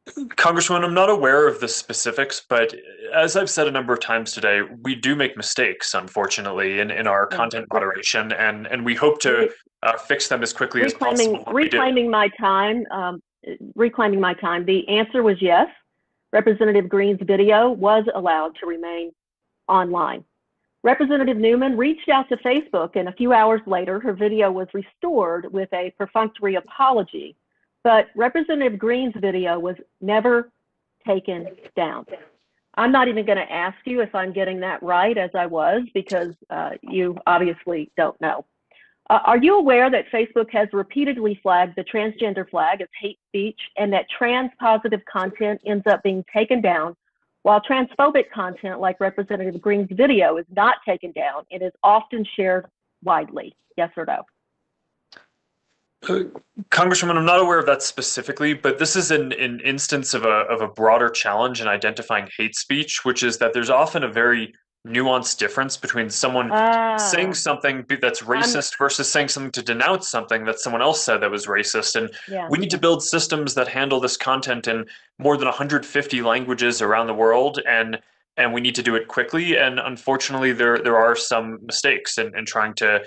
G: Congresswoman, I'm not aware of the specifics, but as I've said a number of times today, we do make mistakes, unfortunately, in our content moderation, and we hope to fix them as quickly as possible.
U: Reclaiming my time, the answer was yes. Representative Greene's video was allowed to remain online. Representative Newman reached out to Facebook, and a few hours later, her video was restored with a perfunctory apology. But Representative Greene's video was never taken down. I'm not even going to ask you if I'm getting that right, as I was, because you obviously don't know. Are you aware that Facebook has repeatedly flagged the transgender flag as hate speech, and that trans-positive content ends up being taken down, while transphobic content like Representative Greene's video is not taken down and is often shared widely? Yes or no?
G: Congresswoman, I'm not aware of that specifically, but this is an instance of a broader challenge in identifying hate speech, which is that there's often a very nuanced difference between someone saying something that's racist versus saying something to denounce something that someone else said that was racist. And we need to build systems that handle this content in more than 150 languages around the world, and we need to do it quickly. And unfortunately, there are some mistakes in trying to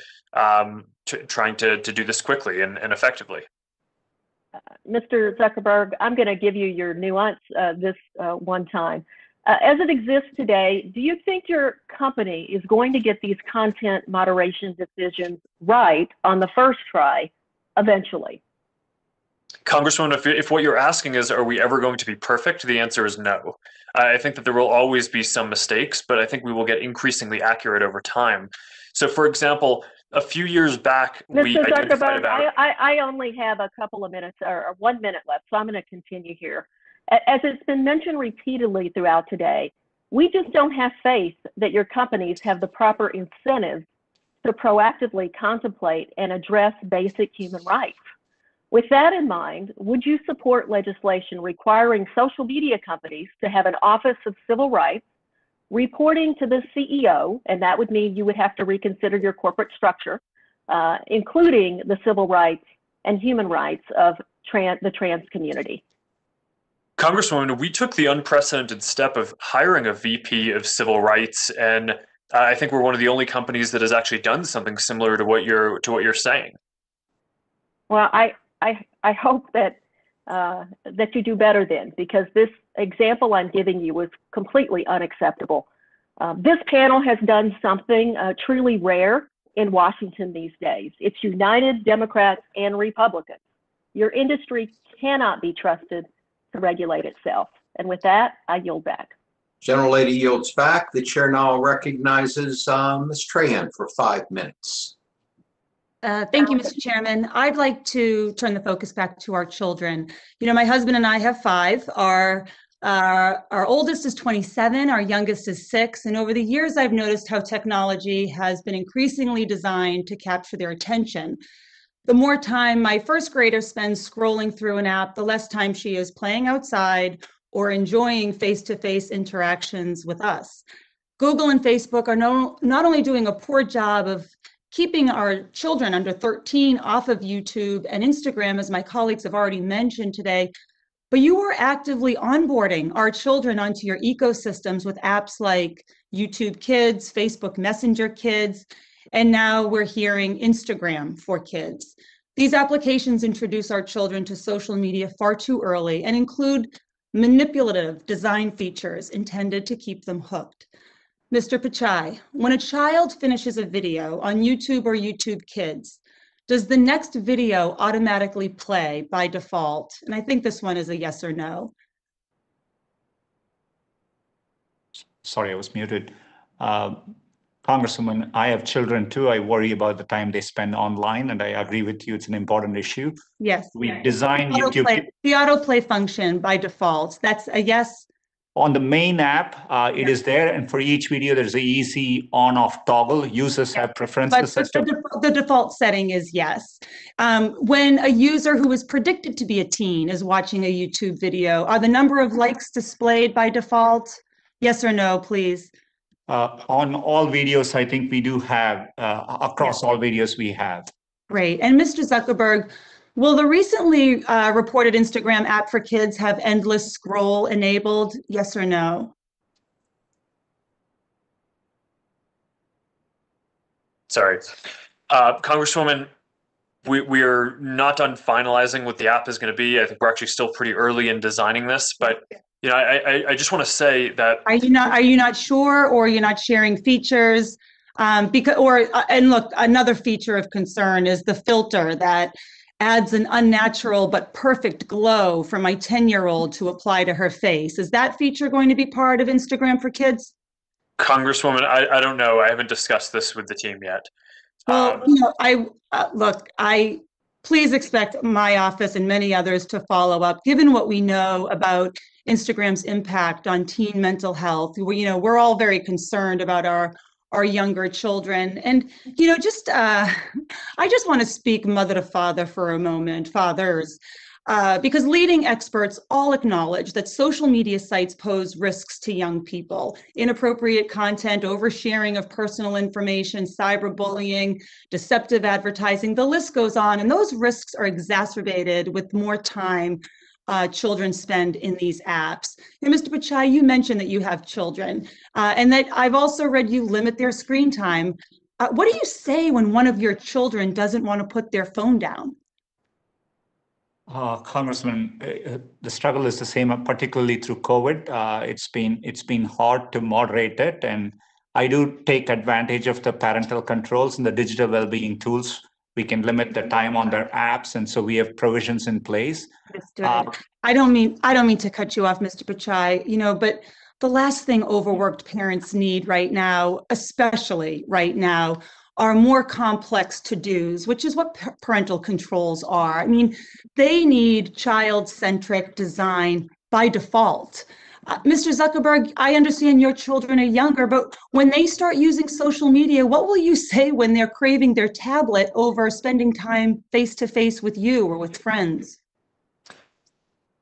G: do this quickly and effectively.
U: Mr. Zuckerberg, I'm going to give you your nuance this one time. As it exists today, do you think your company is going to get these content moderation decisions right on the first try eventually?
G: Congresswoman, if what you're asking is, are we ever going to be perfect? The answer is no. I think that there will always be some mistakes, but I think we will get increasingly accurate over time. So, for example, a few years back, we identified about...
U: I only have a couple of minutes or 1 minute left, so I'm going to continue here. As it's been mentioned repeatedly throughout today, we just don't have faith that your companies have the proper incentives to proactively contemplate and address basic human rights. With that in mind, would you support legislation requiring social media companies to have an Office of Civil Rights reporting to the CEO, and that would mean you would have to reconsider your corporate structure, including the civil rights and human rights of the trans community?
G: Congresswoman, we took the unprecedented step of hiring a VP of civil rights, and I think we're one of the only companies that has actually done something similar to what you're saying.
U: Well, I hope that that you do better then, because this example I'm giving you was completely unacceptable. This panel has done something truly rare in Washington these days. It's united Democrats and Republicans. Your industry cannot be trusted to regulate itself. And with that, I yield back.
A: Gentlelady yields back. The chair now recognizes Ms. Trahan for 5 minutes.
B: Thank you, Mr. Chairman. I'd like to turn the focus back to our children. You know, my husband and I have 5. Our oldest is 27, our youngest is 6, and over the years I've noticed how technology has been increasingly designed to capture their attention. The more time my first grader spends scrolling through an app, the less time she is playing outside or enjoying face-to-face interactions with us. Google and Facebook are not only doing a poor job of keeping our children under 13 off of YouTube and Instagram, as my colleagues have already mentioned today, but you are actively onboarding our children onto your ecosystems with apps like YouTube Kids, Facebook Messenger Kids, and now we're hearing Instagram for Kids. These applications introduce our children to social media far too early and include manipulative design features intended to keep them hooked. Mr. Pichai, when a child finishes a video on YouTube or YouTube Kids, does the next video automatically play by default? And I think this one is a yes or no.
H: Sorry, I was muted. Congresswoman, I have children too. I worry about the time they spend online, and I agree with you. It's an important issue.
B: Yes.
H: We designed YouTube.
B: The autoplay function by default, that's a yes.
H: On the main app, it is there, and for each video, there's an easy on-off toggle. Users have preferences.
B: But the default setting is yes. When a user who is predicted to be a teen is watching a YouTube video, are the number of likes displayed by default? Yes or no, please?
H: On all videos, I think we do have, across all videos we have.
B: Great. And Mr. Zuckerberg, will the recently reported Instagram app for kids have endless scroll enabled? Yes or no?
G: Sorry. Congresswoman, we are not done finalizing what the app is going to be. I think we're actually still pretty early in designing this, but you know, I just want to say that
B: are you not sure, or you're not sharing features? And look, another feature of concern is the filter that adds an unnatural but perfect glow for my 10-year-old to apply to her face. Is that feature going to be part of Instagram for Kids?
G: Congresswoman, I don't know. I haven't discussed this with the team yet.
B: Well, you know, please expect my office and many others to follow up, given what we know about Instagram's impact on teen mental health. We're all very concerned about our younger children. And, you know, I just want to speak mother to father for a moment, fathers, because leading experts all acknowledge that social media sites pose risks to young people. Inappropriate content, oversharing of personal information, cyberbullying, deceptive advertising, the list goes on. And those risks are exacerbated with more time children spend in these apps. And Mr. Pichai, you mentioned that you have children and that I've also read you limit their screen time. What do you say when one of your children doesn't want to put their phone down?
H: Congressman, the struggle is the same, particularly through COVID. It's been hard to moderate it, and I do take advantage of the parental controls and the digital well-being tools. We can limit the time on their apps, and so we have provisions in place.
B: I don't mean to cut you off, Mr. Pichai, you know, but the last thing overworked parents need right now, especially right now, are more complex to-dos, which is what parental controls are. I mean, they need child-centric design by default. Mr. Zuckerberg, I understand your children are younger, but when they start using social media, what will you say when they're craving their tablet over spending time face-to-face with you or with friends?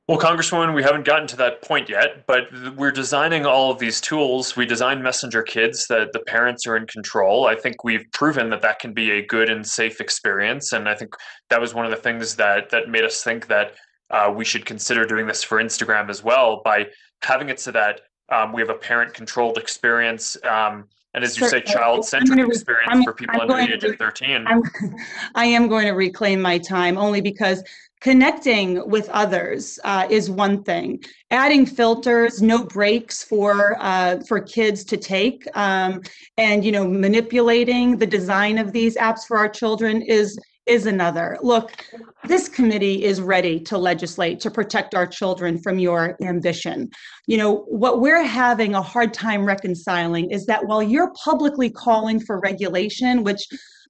G: Well, Congresswoman, we haven't gotten to that point yet, but we're designing all of these tools. We designed Messenger Kids that the parents are in control. I think we've proven that that can be a good and safe experience. And I think that was one of the things that made us think that we should consider doing this for Instagram as well, by having it so that we have a parent-controlled experience. And as you say, child-centric experience for people under the age of 13.
B: I am going to reclaim my time only because Connecting with others is one thing. Adding filters, no breaks for kids to take, and manipulating the design of these apps for our children is another. Look, this committee is ready to legislate to protect our children from your ambition. What we're having a hard time reconciling is that while you're publicly calling for regulation, which,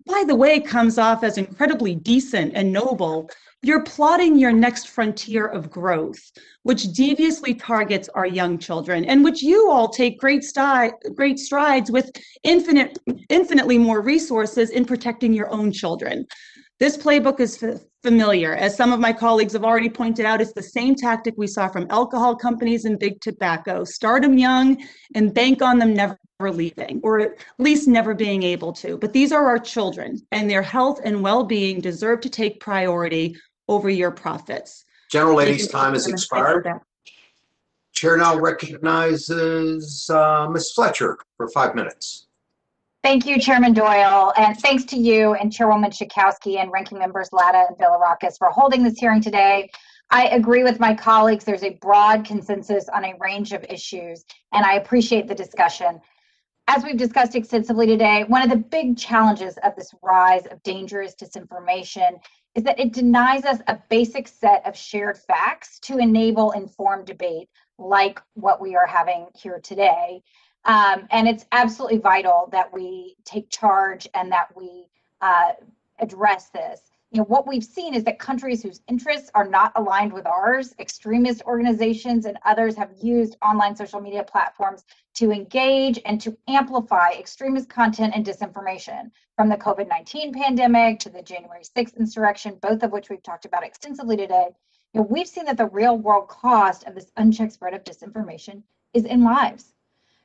B: by the way, comes off as incredibly decent and noble, you're plotting your next frontier of growth, which deviously targets our young children, and which you all take great strides with infinitely more resources in protecting your own children. This playbook is familiar. As some of my colleagues have already pointed out, it's the same tactic we saw from alcohol companies and big tobacco. Start them young and bank on them never leaving, or at least never being able to. But these are our children, and their health and well-being deserve to take priority over your profits.
A: General Lady's time has expired. Chair now recognizes Ms. Fletcher for 5 minutes.
D: Thank you, Chairman Doyle, and thanks to you and Chairwoman Schakowsky and Ranking Members Latta and Bilirakis for holding this hearing today. I agree with my colleagues. There's a broad consensus on a range of issues, and I appreciate the discussion. As we've discussed extensively today, one of the big challenges of this rise of dangerous disinformation is that it denies us a basic set of shared facts to enable informed debate like what we are having here today. And it's absolutely vital that we take charge and that we address this. What we've seen is that countries whose interests are not aligned with ours, extremist organizations and others, have used online social media platforms to engage and to amplify extremist content and disinformation, from the COVID-19 pandemic to the January 6th insurrection, both of which we've talked about extensively today. We've seen that the real world cost of this unchecked spread of disinformation is in lives.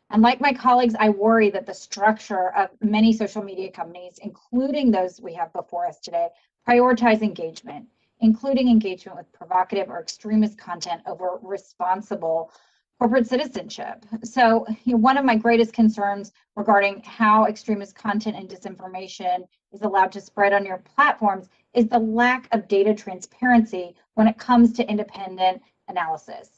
D: And like my colleagues, I worry that the structure of many social media companies, including those we have before us today, prioritize engagement, including engagement with provocative or extremist content over responsible corporate citizenship. So one of my greatest concerns regarding how extremist content and disinformation is allowed to spread on your platforms is the lack of data transparency when it comes to independent analysis.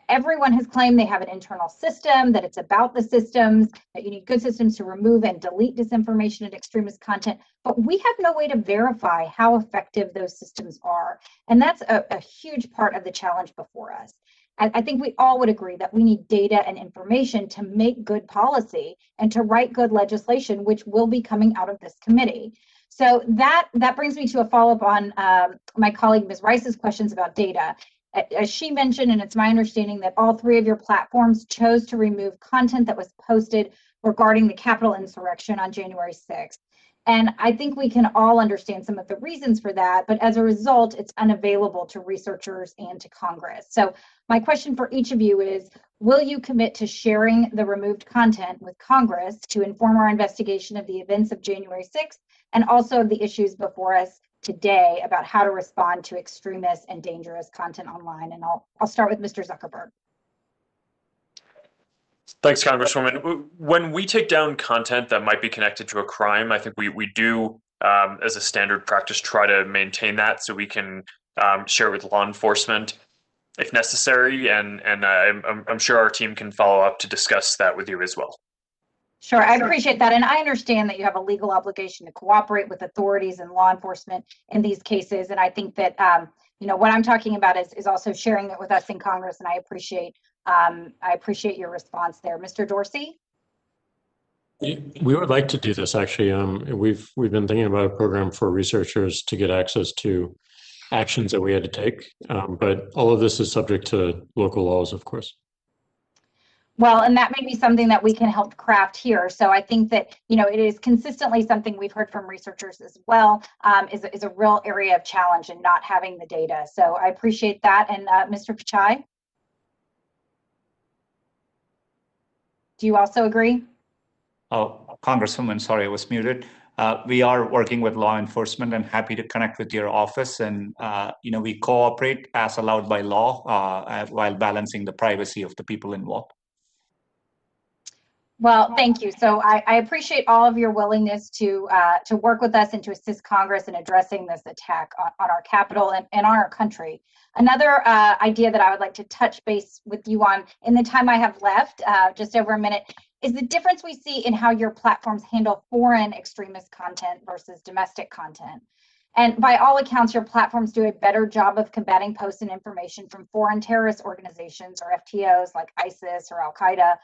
D: Everyone has claimed they have an internal system, that it's about the systems, that you need good systems to remove and delete disinformation and extremist content, but we have no way to verify how effective those systems are. And that's a huge part of the challenge before us. I think we all would agree that we need data and information to make good policy and to write good legislation, which will be coming out of this committee. So that brings me to a follow-up on my colleague Ms. Rice's questions about data. As she mentioned, and it's my understanding that all three of your platforms chose to remove content that was posted regarding the Capitol insurrection on January 6th. And I think we can all understand some of the reasons for that, but as a result, it's unavailable to researchers and to Congress. So my question for each of you is, will you commit to sharing the removed content with Congress to inform our investigation of the events of January 6th and also of the issues before us today about how to respond to extremist and dangerous content online? And I'll start with Mr. Zuckerberg.
G: Thanks, Congresswoman. When we take down content that might be connected to a crime, I think we do, as a standard practice, try to maintain that so we can share with law enforcement if necessary. And I'm sure our team can follow up to discuss that with you as well.
D: Sure, I appreciate that. And I understand that you have a legal obligation to cooperate with authorities and law enforcement in these cases. And I think that, what I'm talking about is also sharing it with us in Congress. And I appreciate your response there. Mr. Dorsey?
I: We would like to do this, actually. We've been thinking about a program for researchers to get access to actions that we had to take. But all of this is subject to local laws, of course.
D: Well, and that may be something that we can help craft here. So I think that, it is consistently something we've heard from researchers as well, is a real area of challenge in not having the data. So I appreciate that. And Mr. Pichai? Do you also agree?
H: Oh, Congresswoman, sorry, I was muted. We are working with law enforcement and happy to connect with your office. And, we cooperate as allowed by law while balancing the privacy of the people involved.
D: Well, thank you. So I appreciate all of your willingness to work with us and to assist Congress in addressing this attack on our Capitol and on our country. Another idea that I would like to touch base with you on in the time I have left, just over a minute, is the difference we see in how your platforms handle foreign extremist content versus domestic content. And by all accounts, your platforms do a better job of combating posts and information from foreign terrorist organizations or FTOs like ISIS or Al-Qaeda,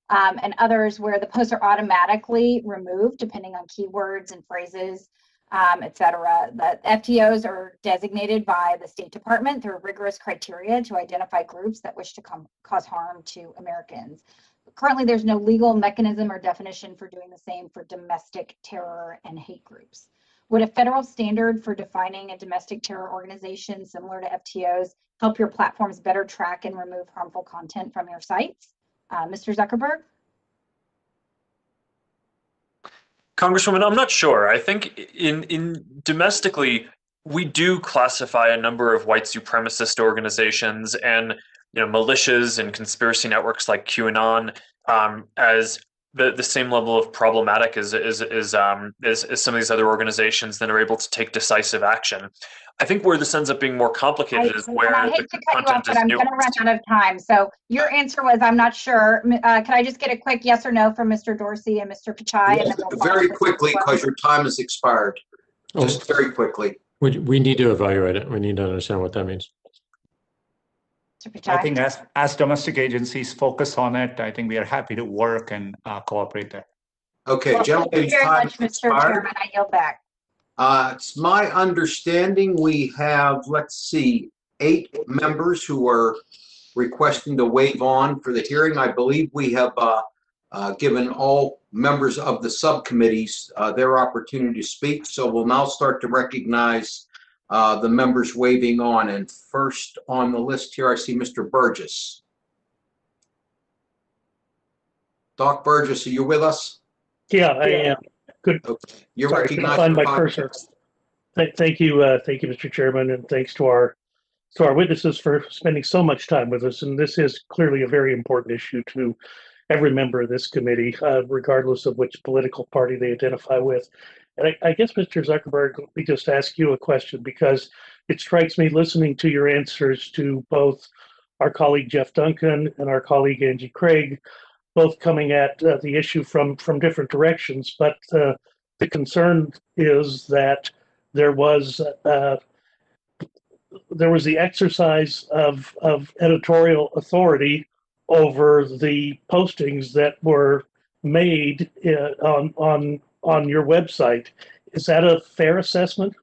D: and others where the posts are automatically removed depending on keywords and phrases, etc. The FTOs are designated by the State Department through rigorous criteria to identify groups that wish to cause harm to Americans. Currently, there's no legal mechanism or definition for doing the same for domestic terror and hate groups. Would a federal standard for defining a domestic terror organization similar to FTOs help your platforms better track and remove harmful content from your sites? Mr. Zuckerberg?
G: Congresswoman, I'm not sure. I think in domestically, we do classify a number of white supremacist organizations and militias and conspiracy networks like QAnon as the same level of problematic as some of these other organizations that are able to take decisive action. I think where this ends up being more complicated is where
D: I hate to cut you off, but I'm going to run out of time. So your answer was, I'm not sure. Can I just get a quick yes or no from Mr. Dorsey and Mr. Pichai?
A: Yes,
D: and then we'll
A: very quickly, because your time has expired. Just very quickly.
I: We need to evaluate it. We need to understand what that means.
H: I think as domestic agencies focus on it, I think we are happy to work and cooperate there.
A: Okay,
D: well,
A: gentlemen.
D: Thank you very much, Mr. Chairman. I yield back.
A: It's my understanding we have, let's see, 8 members who are requesting to waive on for the hearing. I believe we have given all members of the subcommittees their opportunity to speak. So we'll now start to recognize the members waiving on. And first on the list here, I see Mr. Burgess. Doc Burgess, are you with us?
E: Yeah, I am. Good.
A: Okay. You're
E: Sorry,
A: recognized.
E: find my cursor. Thank you, Mr. Chairman, and thanks to our witnesses for spending so much time with us. And this is clearly a very important issue to every member of this committee, regardless of which political party they identify with. And I guess, Mr. Zuckerberg, let me just ask you a question, because it strikes me, listening to your answers to both our colleague Jeff Duncan and our colleague Angie Craig, both coming at the issue from different directions, but the concern is that there was the exercise of editorial authority over the postings that were made on your website. Is that a fair assessment?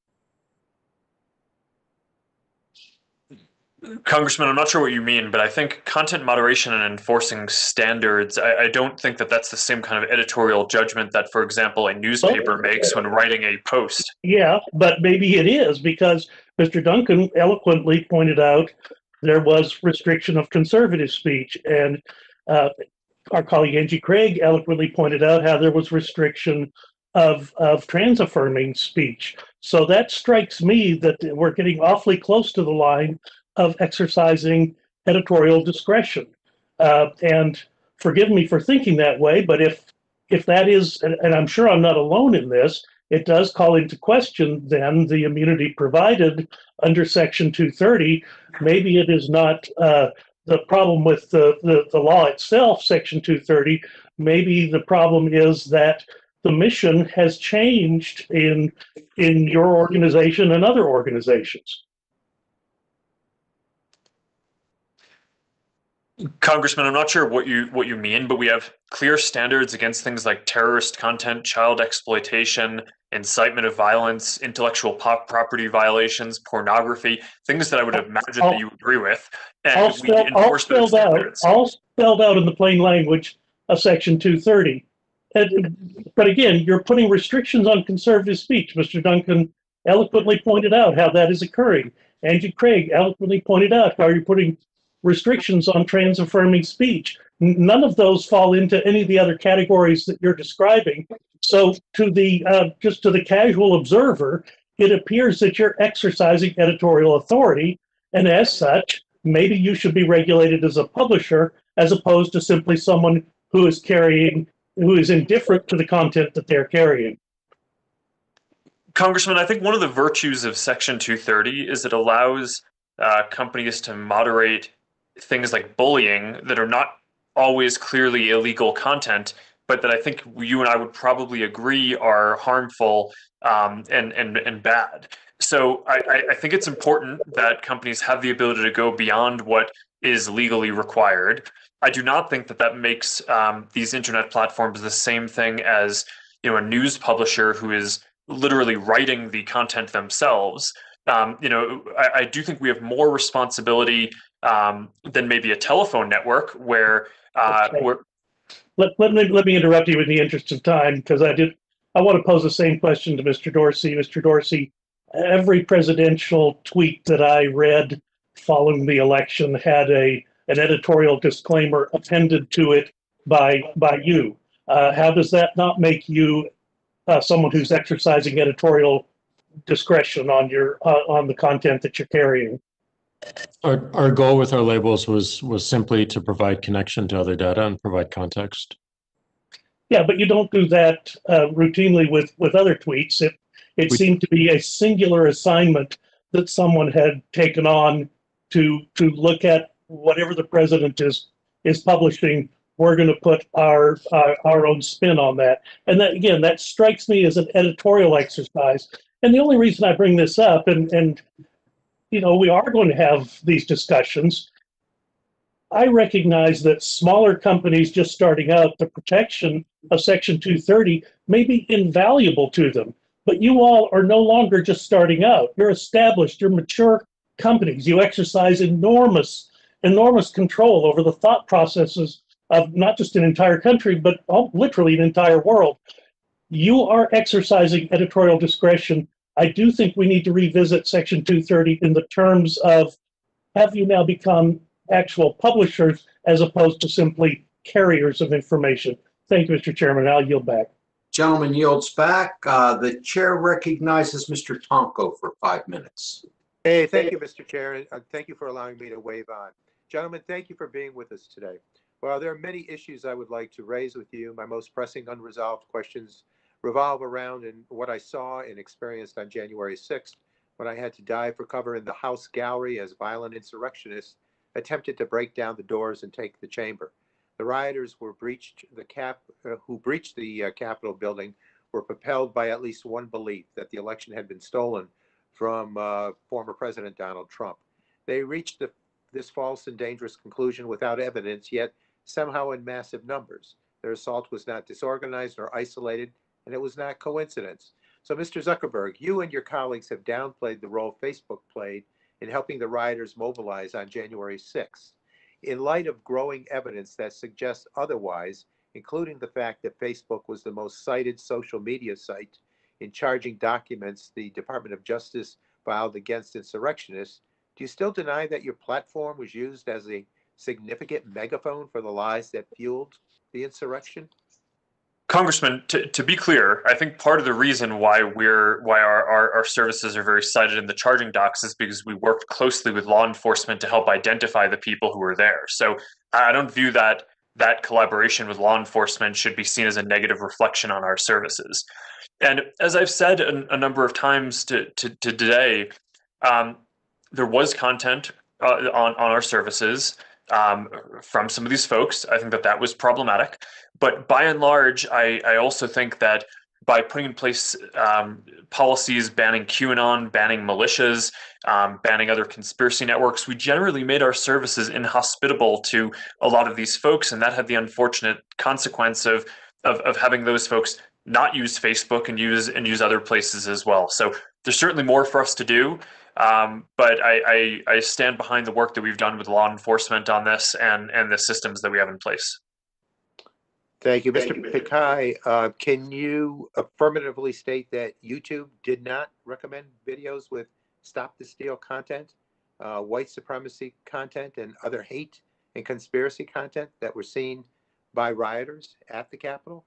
G: Congressman, I'm not sure what you mean, but I think content moderation and enforcing standards, I don't think that that's the same kind of editorial judgment that, for example, a newspaper makes when writing a post.
E: Yeah, but maybe it is, because Mr. Duncan eloquently pointed out there was restriction of conservative speech, and our colleague Angie Craig eloquently pointed out how there was restriction of trans-affirming speech. So that strikes me that we're getting awfully close to the line of exercising editorial discretion. And forgive me for thinking that way, but if that is, and I'm sure I'm not alone in this, it does call into question then the immunity provided under Section 230. Maybe it is not the problem with the law itself, Section 230. Maybe the problem is that the mission has changed in your organization and other organizations.
G: Congressman, I'm not sure what you mean, but we have clear standards against things like terrorist content, child exploitation, incitement of violence, intellectual property violations, pornography, things that I would imagine that you agree with. And
E: all spelled out in the plain language of Section 230. But again, you're putting restrictions on conservative speech. Mr. Duncan eloquently pointed out how that is occurring. Angie Craig eloquently pointed out how you're putting restrictions on trans-affirming speech. None of those fall into any of the other categories that you're describing. So to the just to the casual observer, it appears that you're exercising editorial authority, and as such, maybe you should be regulated as a publisher as opposed to simply someone who is carrying who is indifferent to the content that they're carrying.
G: Congressman, I think one of the virtues of Section 230 is it allows companies to moderate things like bullying that are not always clearly illegal content, but that I think you and I would probably agree are harmful and bad. So I think it's important that companies have the ability to go beyond what is legally required. I do not think that that makes these internet platforms the same thing as a news publisher who is literally writing the content themselves. I do think we have more responsibility than maybe a telephone network where
E: Let me interrupt you in the interest of time, because I want to pose the same question to Mr. Dorsey. Mr. Dorsey, every presidential tweet that I read following the election had an editorial disclaimer appended to it by you. How does that not make you someone who's exercising editorial discretion on the content that you're carrying?
I: Our goal with our labels was simply to provide connection to other data and provide context.
E: Yeah, but you don't do that routinely with other tweets. It seemed to be a singular assignment that someone had taken on to look at whatever the president is publishing. We're going to put our own spin on that. And that, again, that strikes me as an editorial exercise. And the only reason I bring this up, and we are going to have these discussions, I recognize that smaller companies just starting out, the protection of Section 230 may be invaluable to them. But you all are no longer just starting out. You're established, you're mature companies. You exercise enormous control over the thought processes of not just an entire country, but literally an entire world. You are exercising editorial discretion. I do think we need to revisit Section 230 in the terms of, have you now become actual publishers as opposed to simply carriers of information? Thank you, Mr. Chairman. I'll yield back.
A: Gentleman yields back. The chair recognizes Mr. Tonko for 5 minutes.
K: Hey, thank you, Mr. Chair, and thank you for allowing me to wave on. Gentlemen, thank you for being with us today. Well, there are many issues I would like to raise with you. My most pressing unresolved questions revolve around what I saw and experienced on January 6th, when I had to dive for cover in the House gallery as violent insurrectionists attempted to break down the doors and take the chamber. The rioters who breached the Capitol building were propelled by at least one belief, that the election had been stolen from former President Donald Trump. They reached this false and dangerous conclusion without evidence, yet somehow in massive numbers. Their assault was not disorganized or isolated, and it was not coincidence. So, Mr. Zuckerberg, you and your colleagues have downplayed the role Facebook played in helping the rioters mobilize on January 6th. In light of growing evidence that suggests otherwise, including the fact that Facebook was the most cited social media site in charging documents the Department of Justice filed against insurrectionists, do you still deny that your platform was used as a significant megaphone for the lies that fueled the insurrection?
G: Congressman, to be clear, I think part of the reason why our services are very cited in the charging docs is because we worked closely with law enforcement to help identify the people who were there. So I don't view that collaboration with law enforcement should be seen as a negative reflection on our services. And as I've said a number of times today, there was content on our services from some of these folks. I think that was problematic. But by and large, I also think that by putting in place policies banning QAnon, banning militias, banning other conspiracy networks, we generally made our services inhospitable to a lot of these folks. And that had the unfortunate consequence of having those folks not use Facebook and use other places as well. So there's certainly more for us to do. But I stand behind the work that we've done with law enforcement on this and the systems that we have in place.
K: Thank you. Mr. Pichai, can you affirmatively state that YouTube did not recommend videos with Stop the Steal content, white supremacy content, and other hate and conspiracy content that were seen by rioters at the Capitol?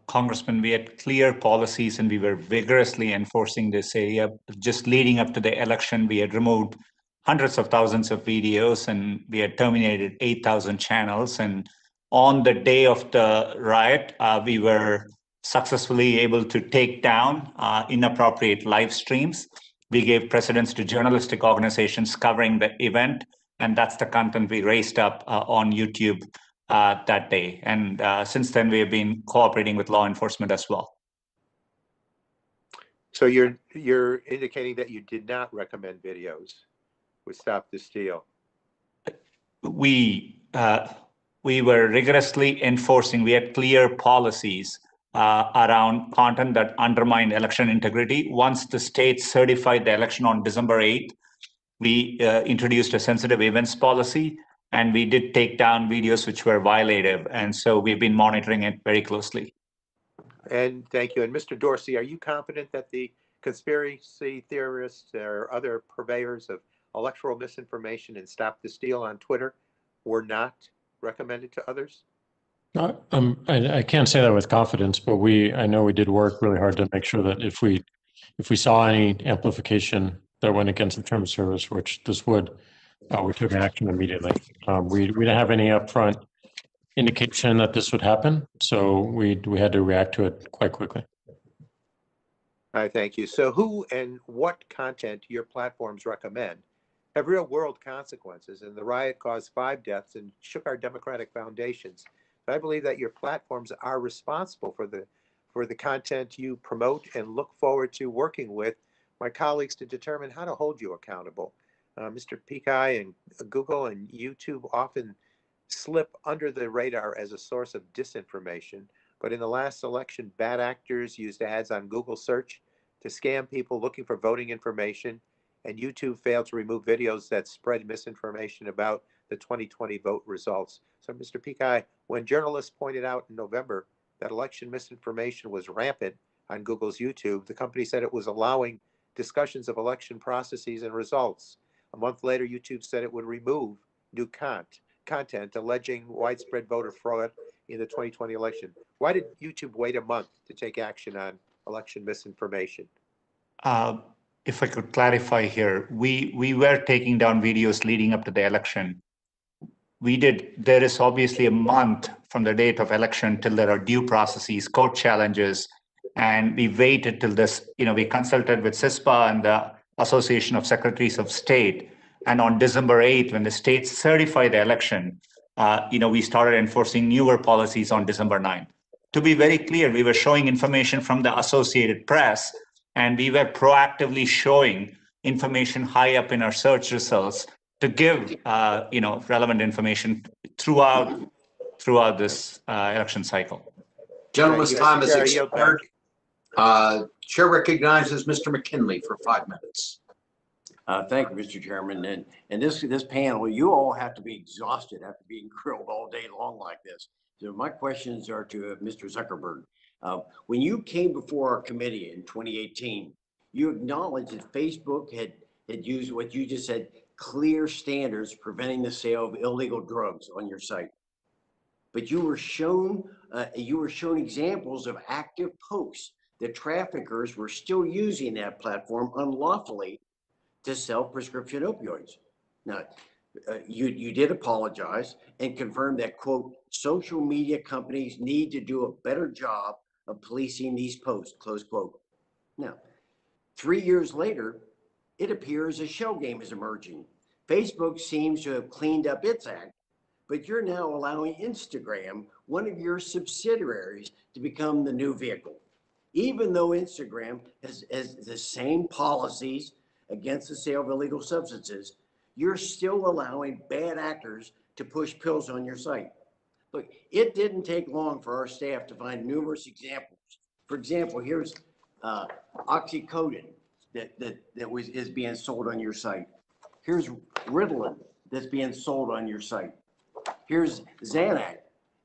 H: Congressman, we had clear policies and we were vigorously enforcing this area. Just leading up to the election, we had removed hundreds of thousands of videos and we had terminated 8,000 channels, and On the day of the riot, we were successfully able to take down inappropriate live streams. We gave precedence to journalistic organizations covering the event, and that's the content we raised up on YouTube that day. And since then, we have been cooperating with law enforcement as well.
K: So you're indicating that you did not recommend videos with Stop the Steal.
H: We were rigorously enforcing. We had clear policies around content that undermined election integrity. Once the state certified the election on December 8th, we introduced a sensitive events policy, and we did take down videos which were violative. And so we've been monitoring it very closely.
K: And thank you. And Mr. Dorsey, are you confident that the conspiracy theorists or other purveyors of electoral misinformation and Stop the Steal on Twitter were not recommended to others?
I: I can't say that with confidence, but I know we did work really hard to make sure that if we saw any amplification that went against the terms of service, which this would, we took action immediately. We didn't have any upfront indication that this would happen, so we had to react to it quite quickly.
K: All right, thank you. So who and what content your platforms recommend have real world consequences, and the riot caused 5 deaths and shook our democratic foundations. But I believe that your platforms are responsible for the content you promote, and look forward to working with my colleagues to determine how to hold you accountable. Mr. Pichai and Google and YouTube often slip under the radar as a source of disinformation, but in the last election, bad actors used ads on Google search to scam people looking for voting information, and YouTube failed to remove videos that spread misinformation about the 2020 vote results. So, Mr. Pichai, when journalists pointed out in November that election misinformation was rampant on Google's YouTube, the company said it was allowing discussions of election processes and results. A month later, YouTube said it would remove new content alleging widespread voter fraud in the 2020 election. Why did YouTube wait a month to take action on election misinformation?
H: If I could clarify here, we were taking down videos leading up to the election. There is obviously a month from the date of election till there are due processes, court challenges, and we waited till this, we consulted with CISPA and the Association of Secretaries of State. And on December 8th, when the states certified the election, we started enforcing newer policies on December 9th. To be very clear, we were showing information from the Associated Press, and we were proactively showing information high up in our search results to give, relevant information throughout this election cycle.
A: Gentleman's time has expired. Chair recognizes Mr. McKinley for 5 minutes.
L: Thank you, Mr. Chairman. And this panel, you all have to be exhausted after being grilled all day long like this. So my questions are to Mr. Zuckerberg. When you came before our committee in 2018, you acknowledged that Facebook had used what you just said, clear standards preventing the sale of illegal drugs on your site. But you were shown examples of active posts that traffickers were still using that platform unlawfully to sell prescription opioids. Now, you did apologize and confirm that, quote, social media companies need to do a better job of policing these posts, close quote. Now, 3 years later, it appears a shell game is emerging. Facebook seems to have cleaned up its act, but you're now allowing Instagram, one of your subsidiaries, to become the new vehicle. Even though Instagram has the same policies against the sale of illegal substances, you're still allowing bad actors to push pills on your site. Look, it didn't take long for our staff to find numerous examples. For example, here's oxycodone is being sold on your site. Here's Ritalin that's being sold on your site. Here's Xanax,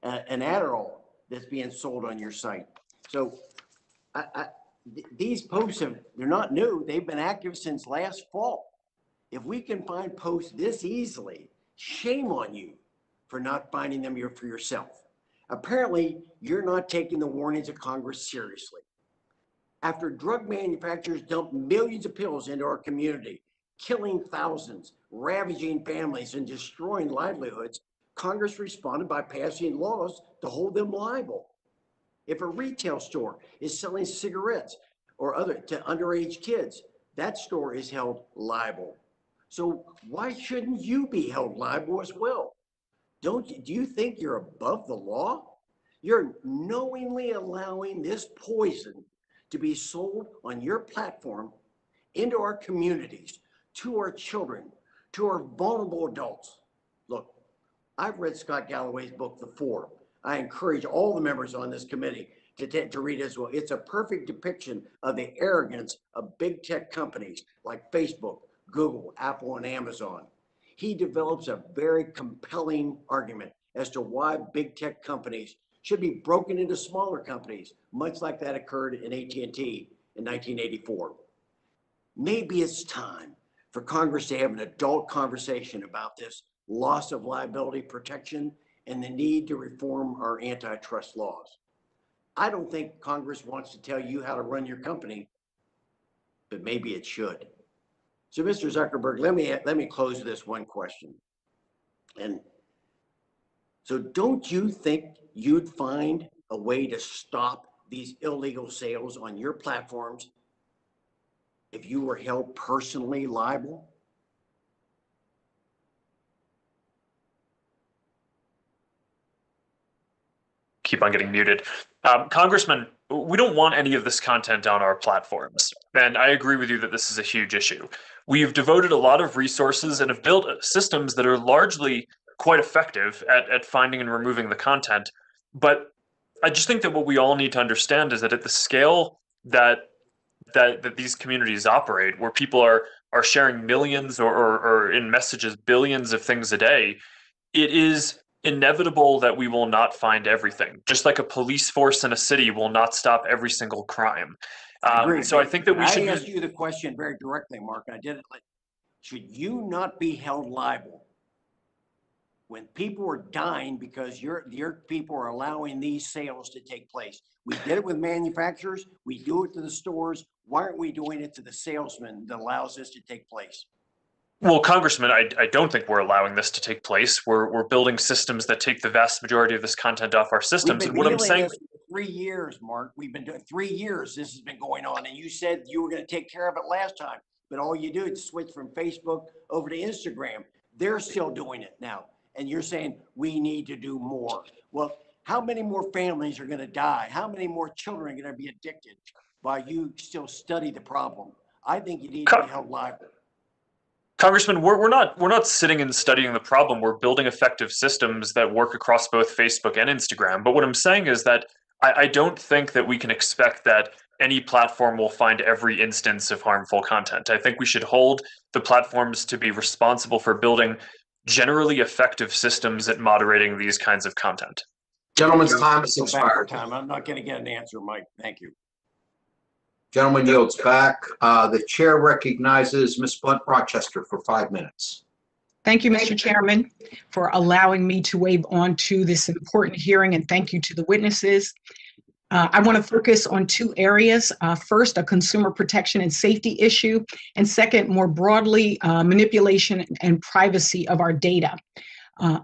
L: an Adderall that's being sold on your site. So these posts they're not new. They've been active since last fall. If we can find posts this easily, shame on you for not finding them for yourself. Apparently, you're not taking the warnings of Congress seriously. After drug manufacturers dump millions of pills into our community, killing thousands, ravaging families, and destroying livelihoods, Congress responded by passing laws to hold them liable. If a retail store is selling cigarettes or other to underage kids, that store is held liable. So why shouldn't you be held liable as well? Do you think you're above the law? You're knowingly allowing this poison to be sold on your platform into our communities, to our children, to our vulnerable adults. Look, I've read Scott Galloway's book, The Four. I encourage all the members on this committee to read it as well. It's a perfect depiction of the arrogance of big tech companies like Facebook, Google, Apple, and Amazon. He develops a very compelling argument as to why big tech companies should be broken into smaller companies, much like that occurred in AT&T in 1984. Maybe it's time for Congress to have an adult conversation about this loss of liability protection and the need to reform our antitrust laws. I don't think Congress wants to tell you how to run your company, but maybe it should. So, Mr. Zuckerberg, let me close with this one question. And so don't you think you'd find a way to stop these illegal sales on your platforms if you were held personally liable?
G: Keep on getting muted. Congressman, we don't want any of this content on our platforms. And I agree with you that this is a huge issue. We've devoted a lot of resources and have built systems that are largely quite effective at finding and removing the content. But I just think that what we all need to understand is that at the scale that these communities operate, where people are sharing millions or in messages billions of things a day, it is inevitable that we will not find everything. Just like a police force in a city will not stop every single crime. So I think that we should.
L: I asked you the question very directly, Mark. I did it. Should you not be held liable when people are dying because your people are allowing these sales to take place? We did it with manufacturers. We do it to the stores. Why aren't we doing it to the salesman that allows this to take place?
G: Well, Congressman, I don't think we're allowing this to take place. We're building systems that take the vast majority of this content off our systems.
L: We've been
G: and what I'm
L: dealing
G: saying,
L: this for 3 years, Mark. We've been doing 3 years. This has been going on, and you said you were going to take care of it last time. But all you do is switch from Facebook over to Instagram. They're still doing it now, and you're saying we need to do more. Well, how many more families are going to die? How many more children are going to be addicted while you still study the problem? I think you need to be held liable.
G: Congressman, we're not sitting and studying the problem. We're building effective systems that work across both Facebook and Instagram. But what I'm saying is that I don't think that we can expect that any platform will find every instance of harmful content. I think we should hold the platforms to be responsible for building generally effective systems at moderating these kinds of content.
A: Gentleman's time is expired.
L: I'm not going to get an answer, Mike. Thank you.
A: Gentleman yields back. The chair recognizes Ms. Blunt Rochester for 5 minutes.
C: Thank you, Mr. Chairman, for allowing me to wave on to this important hearing, and thank you to the witnesses. I want to focus on 2 areas. First, a consumer protection and safety issue, and second, more broadly, manipulation and privacy of our data.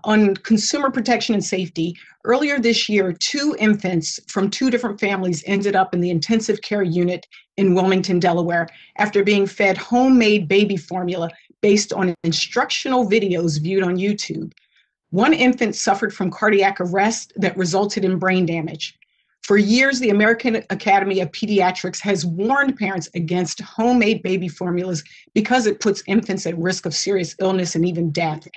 C: On consumer protection and safety, earlier this year, 2 infants from 2 different families ended up in the intensive care unit in Wilmington, Delaware, after being fed homemade baby formula based on instructional videos viewed on YouTube. 1 infant suffered from cardiac arrest that resulted in brain damage. For years, the American Academy of Pediatrics has warned parents against homemade baby formulas because it puts infants at risk of serious illness and even death.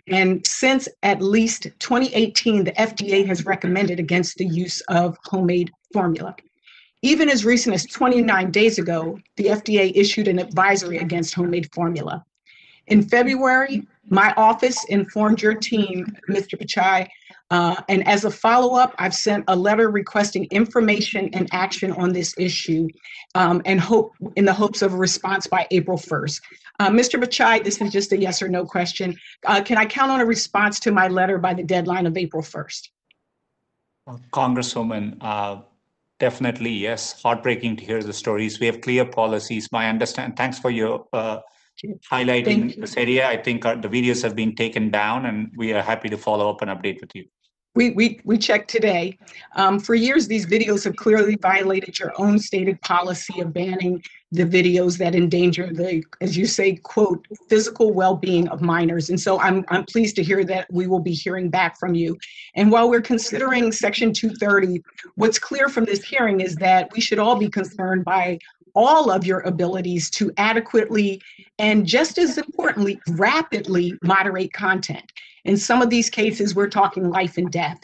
C: And since at least 2018, the FDA has recommended against the use of homemade formula. Even as recent as 29 days ago, the FDA issued an advisory against homemade formula. In February, my office informed your team, Mr. Pichai, and as a follow-up, I've sent a letter requesting information and action on this issue, and in the hopes of a response by April 1st. Mr. Pichai, this is just a yes or no question. Can I count on a response to my letter by the deadline of April 1st?
H: Congresswoman, definitely yes. Heartbreaking to hear the stories. We have clear policies. Thanks for your highlighting this area. I think the videos have been taken down, and we are happy to follow up and update with you.
C: We checked today. For years, these videos have clearly violated your own stated policy of banning the videos that endanger the, as you say, quote, physical well-being of minors. And so I'm pleased to hear that we will be hearing back from you. And while we're considering Section 230, what's clear from this hearing is that we should all be concerned by all of your abilities to adequately and, just as importantly, rapidly moderate content. In some of these cases, we're talking life and death.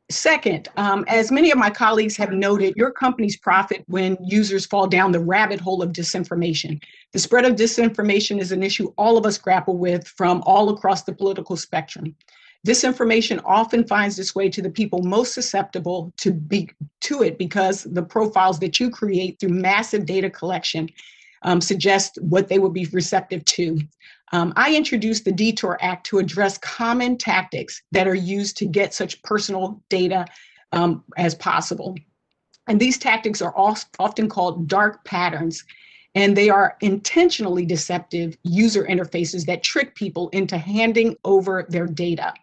C: Second, as many of my colleagues have noted, your companies profit when users fall down the rabbit hole of disinformation. The spread of disinformation is an issue all of us grapple with from all across the political spectrum. Disinformation often finds its way to the people most susceptible to it because the profiles that you create through massive data collection suggest what they would be receptive to. I introduced the Detour Act to address common tactics that are used to get such personal data as possible. And these tactics are often called dark patterns, and they are intentionally deceptive user interfaces that trick people into handing over their data.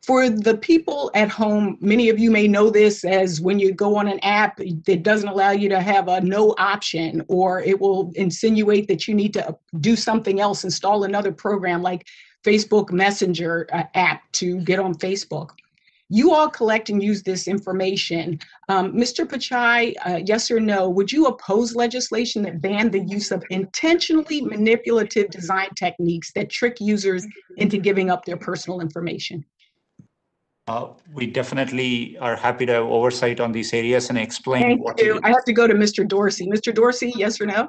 C: For the people at home, many of you may know this as when you go on an app, it doesn't allow you to have a no option, or it will insinuate that you need to do something else, install another program like Facebook Messenger app to get on Facebook. You all collect and use this information. Mr. Pichai, yes or no, would you oppose legislation that banned the use of intentionally manipulative design techniques that trick users into giving up their personal information?
H: We definitely are happy to have oversight on these areas and explain
C: Thank
H: what
C: you. I have to go to Mr. Dorsey. Mr. Dorsey, yes or no?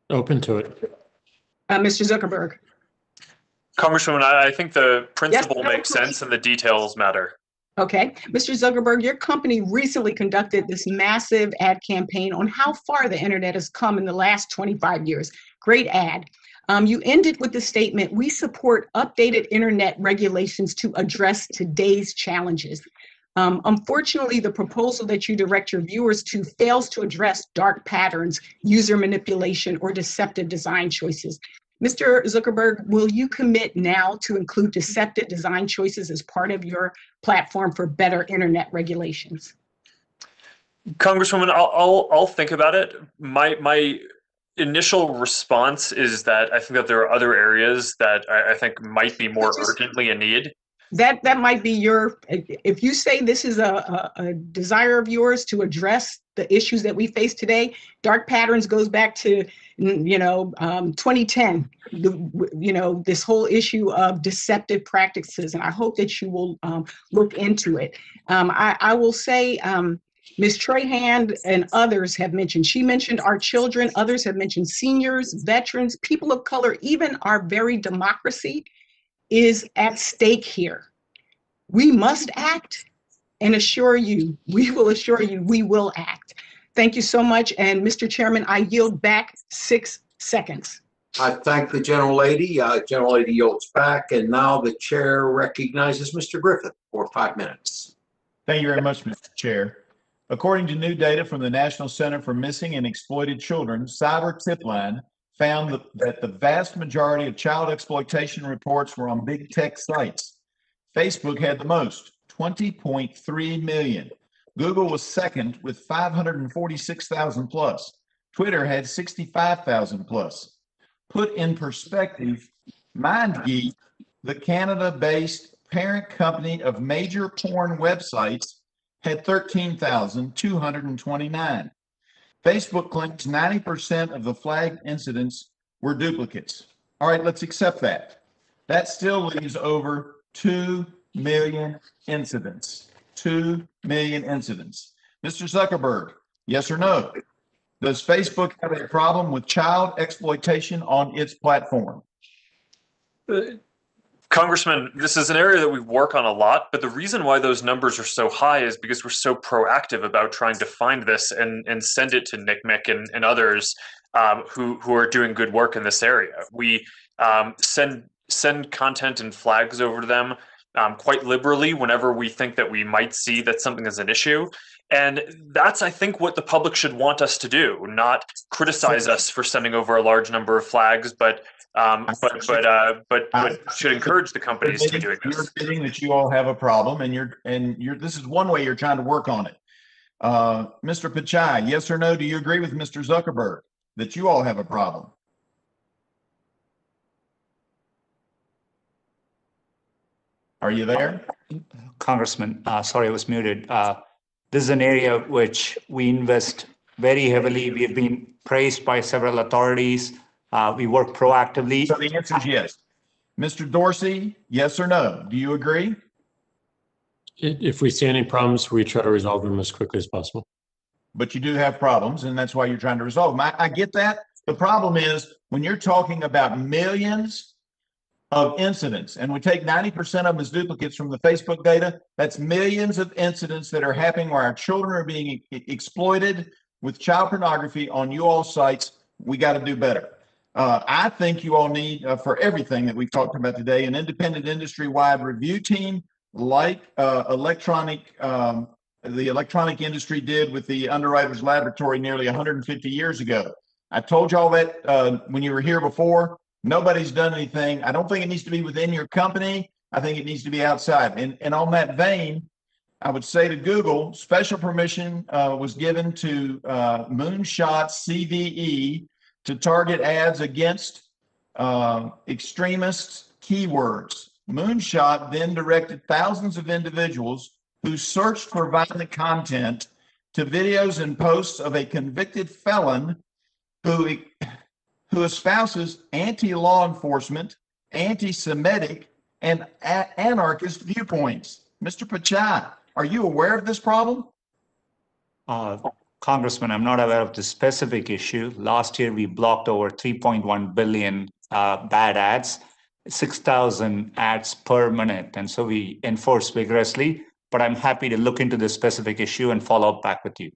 I: Open to it.
C: Mr. Zuckerberg.
G: Congresswoman, I think the principle
C: Yes, no,
G: makes sense and the details matter.
C: Okay. Mr. Zuckerberg, your company recently conducted this massive ad campaign on how far the internet has come in the last 25 years. Great ad. You ended with the statement, "We support updated internet regulations to address today's challenges." Unfortunately, the proposal that you direct your viewers to fails to address dark patterns, user manipulation, or deceptive design choices. Mr. Zuckerberg, will you commit now to include deceptive design choices as part of your platform for better internet regulations?
G: Congresswoman, I'll think about it. My initial response is that I think that there are other areas that I think might be more urgently in need.
C: That might be your, if you say this is a desire of yours to address the issues that we face today, dark patterns goes back to 2010, this whole issue of deceptive practices, and I hope that you will look into it. I will say, Ms. Trahan and others have mentioned, she mentioned our children, others have mentioned seniors, veterans, people of color, even our very democracy is at stake here. We must act and we will assure you we will act. Thank you so much. And Mr. Chairman, I yield back 6 seconds.
A: I thank the gentlelady. Gentlelady yields back, and now the chair recognizes Mr. Griffith for 5 minutes.
M: Thank you very much, Mr. Chair. According to new data from the National Center for Missing and Exploited Children, Cyber Tipline found that the vast majority of child exploitation reports were on big tech sites. Facebook had the most, 20.3 million. Google was second with 546,000 plus. Twitter had 65,000 plus. Put in perspective, MindGeek, the Canada-based parent company of major porn websites, had 13,229. Facebook claims 90% of the flagged incidents were duplicates. All right, let's accept that. That still leaves over 2 million incidents. 2 million incidents. Mr. Zuckerberg, yes or no? Does Facebook have a problem with child exploitation on its platform?
G: Congressman, this is an area that we work on a lot, but the reason why those numbers are so high is because we're so proactive about trying to find this and send it to NCMEC and others who are doing good work in this area. We send content and flags over to them. quite liberally whenever we think that we might see that something is an issue. And that's, I think, what the public should want us to do, not criticize us for sending over a large number of flags, but should encourage the companies to be doing
M: You're
G: this.
M: admitting that you all have a problem, and you're. This is one way you're trying to work on it. Mr. Pichai, yes or no? Do you agree with Mr. Zuckerberg that you all have a problem? Are you there?
H: Congressman, sorry, I was muted. This is an area which we invest very heavily. We have been praised by several authorities. We work proactively.
M: So the answer is yes. Mr. Dorsey, yes or no? Do you agree?
I: If we see any problems, we try to resolve them as quickly as possible.
M: But you do have problems, and that's why you're trying to resolve them. I get that. The problem is when you're talking about millions of incidents, and we take 90% of them as duplicates from the Facebook data, that's millions of incidents that are happening where our children are being exploited with child pornography on you all sites. We got to do better. I think you all need, for everything that we've talked about today, an independent industry-wide review team like the electronic industry did with the Underwriters Laboratory nearly 150 years ago. I told you all that when you were here before. Nobody's done anything. I don't think it needs to be within your company. I think it needs to be outside. And on that vein, I would say to Google, special permission was given to Moonshot CVE to target ads against extremist keywords. Moonshot then directed thousands of individuals who searched for violent content to videos and posts of a convicted felon who espouses anti-law enforcement, anti-Semitic, and anarchist viewpoints. Mr. Pichai, are you aware of this problem?
H: Congressman, I'm not aware of the specific issue. Last year, we blocked over 3.1 billion bad ads, 6,000 ads per minute. And so we enforce vigorously, but I'm happy to look into this specific issue and follow up back with you.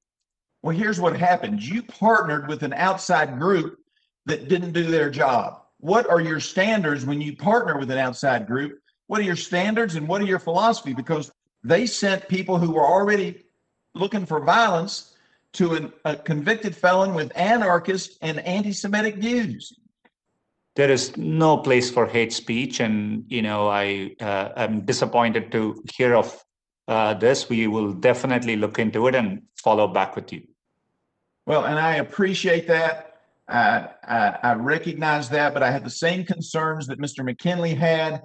M: Well, here's what happened. You partnered with an outside group that didn't do their job. What are your standards when you partner with an outside group? What are your standards and what are your philosophy? Because they sent people who were already looking for violence to a convicted felon with anarchist and anti-Semitic views.
H: There is no place for hate speech, and I'm disappointed to hear of this. We will definitely look into it and follow back with you.
M: Well, and I appreciate that. I recognize that, but I had the same concerns that Mr. McKinley had,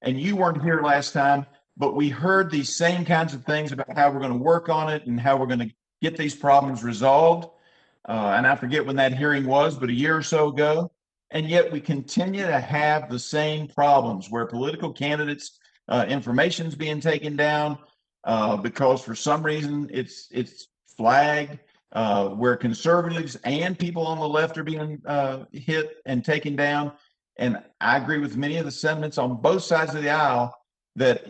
M: and you weren't here last time, but we heard these same kinds of things about how we're going to work on it and how we're going to get these problems resolved. And I forget when that hearing was, but a year or so ago. And yet we continue to have the same problems where political candidates' information is being taken down because for some reason it's flagged, where conservatives and people on the left are being hit and taken down. And I agree with many of the sentiments on both sides of the aisle that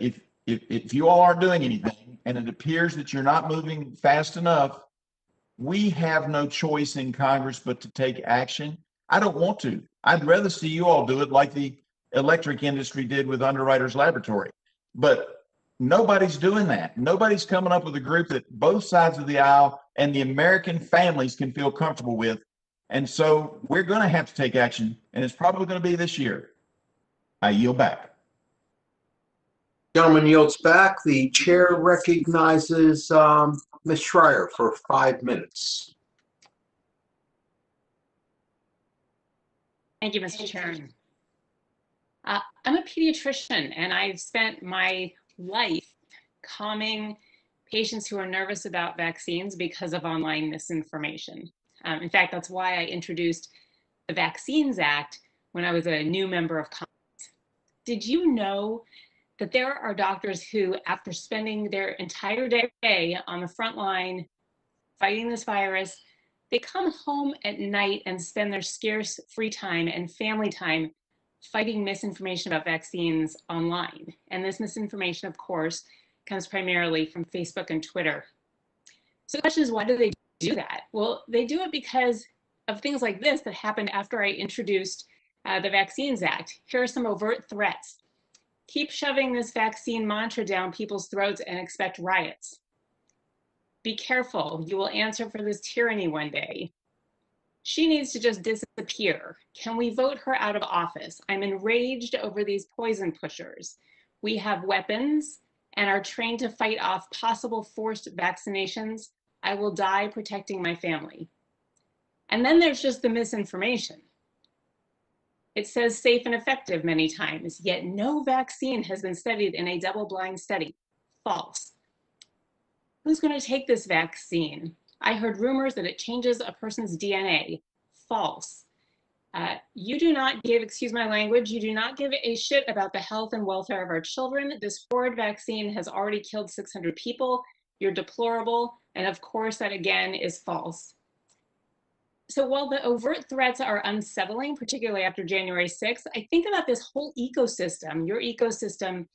M: if you all aren't doing anything and it appears that you're not moving fast enough, we have no choice in Congress but to take action. I don't want to. I'd rather see you all do it like the electric industry did with Underwriters Laboratory. But nobody's doing that. Nobody's coming up with a group that both sides of the aisle and the American families can feel comfortable with. And so we're going to have to take action, and it's probably going to be this year. I yield back.
A: Gentleman yields back. The chair recognizes Ms. Schreier for 5 minutes.
N: Thank you, Mr. Chairman. I'm a pediatrician, and I've spent my life calming patients who are nervous about vaccines because of online misinformation. In fact, that's why I introduced the Vaccines Act when I was a new member of Congress. Did you know that there are doctors who, after spending their entire day on the front line fighting this virus, they come home at night and spend their scarce free time and family time fighting misinformation about vaccines online. And this misinformation, of course, comes primarily from Facebook and Twitter. So the question is, why do they do that? Well, they do it because of things like this that happened after I introduced the Vaccines Act. Here are some overt threats. keep shoving this vaccine mantra down people's throats and expect riots. Be careful, you will answer for this tyranny one day. She needs to just disappear. Can we vote her out of office? I'm enraged over these poison pushers. We have weapons and are trained to fight off possible forced vaccinations. I will die protecting my family. And then there's just the misinformation. It says safe and effective many times, yet no vaccine has been studied in a double-blind study. False. Who's going to take this vaccine? I heard rumors that it changes a person's DNA. False. You do not give, excuse my language, you do not give a shit about the health and welfare of our children. This horrid vaccine has already killed 600 people. You're deplorable. And of course, that again is false. So while the overt threats are unsettling, particularly after January 6th, I think about this whole ecosystem, your ecosystem,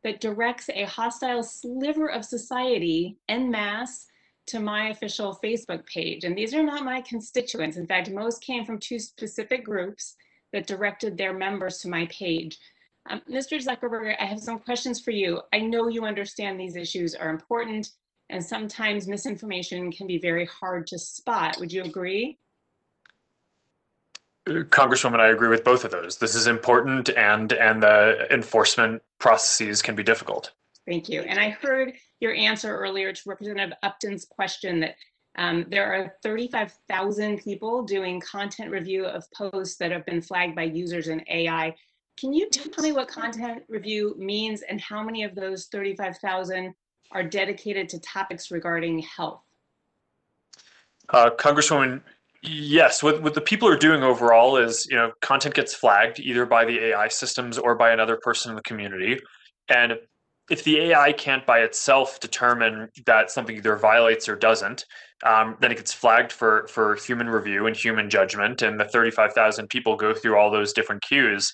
N: that directs a hostile sliver of society en masse to my official Facebook page. And these are not my constituents. In fact, most came from two specific groups that directed their members to my page. Mr. Zuckerberg, I have some questions for you. I know you understand these issues are important, and sometimes misinformation can be very hard to spot. Would you agree?
G: Congresswoman, I agree with both of those. This is important, and the enforcement processes can be difficult.
N: Thank you. And I heard your answer earlier to Representative Upton's question that there are 35,000 people doing content review of posts that have been flagged by users in AI. Can you tell me what content review means and how many of those 35,000 are dedicated to topics regarding health?
G: Congresswoman, yes, what the people are doing overall is, content gets flagged either by the AI systems or by another person in the community. And if the AI can't by itself determine that something either violates or doesn't, then it gets flagged for human review and human judgment. And the 35,000 people go through all those different cues,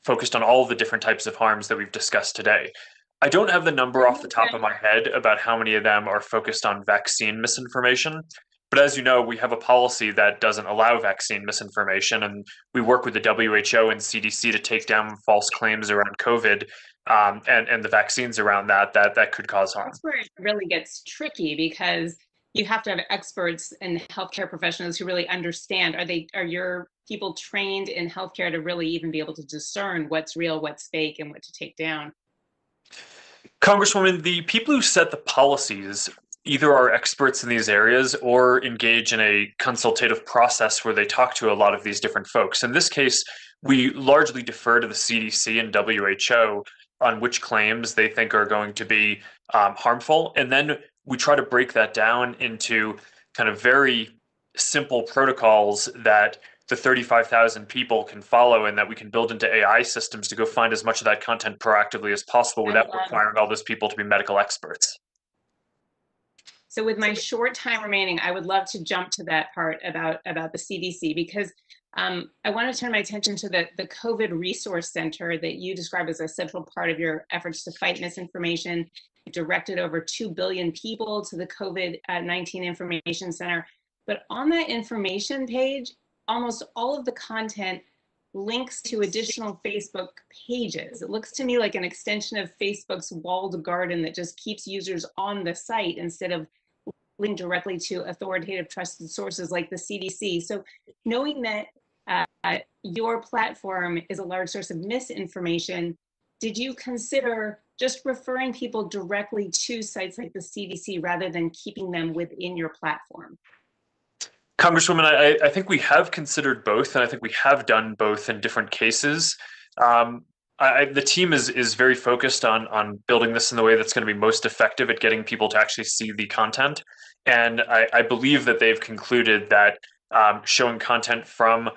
G: focused on all of the different types of harms that we've discussed today. I don't have the number off the top of my head about how many of them are focused on vaccine misinformation. But as you know, we have a policy that doesn't allow vaccine misinformation, and we work with the WHO and CDC to take down false claims around COVID and the vaccines around that could cause harm.
N: That's where it really gets tricky, because you have to have experts and healthcare professionals who really understand. Are your people trained in healthcare to really even be able to discern what's real, what's fake, and what to take down?
G: Congresswoman, the people who set the policies either are experts in these areas or engage in a consultative process where they talk to a lot of these different folks. In this case, we largely defer to the CDC and WHO on which claims they think are going to be harmful. And then we try to break that down into kind of very simple protocols that the 35,000 people can follow and that we can build into AI systems to go find as much of that content proactively as possible without requiring all those people to be medical experts.
N: So with my short time remaining, I would love to jump to that part about the CDC, because I want to turn my attention to the COVID Resource Center that you describe as a central part of your efforts to fight misinformation. You directed over 2 billion people to the COVID-19 Information Center. But on that information page, almost all of the content links to additional Facebook pages. It looks to me like an extension of Facebook's walled garden that just keeps users on the site instead of linked directly to authoritative trusted sources like the CDC. So knowing that your platform is a large source of misinformation, did you consider just referring people directly to sites like the CDC rather than keeping them within your platform?
G: Congresswoman, I think we have considered both, and I think we have done both in different cases. The team is very focused on building this in the way that's going to be most effective at getting people to actually see the content. And I believe that they've concluded that showing content from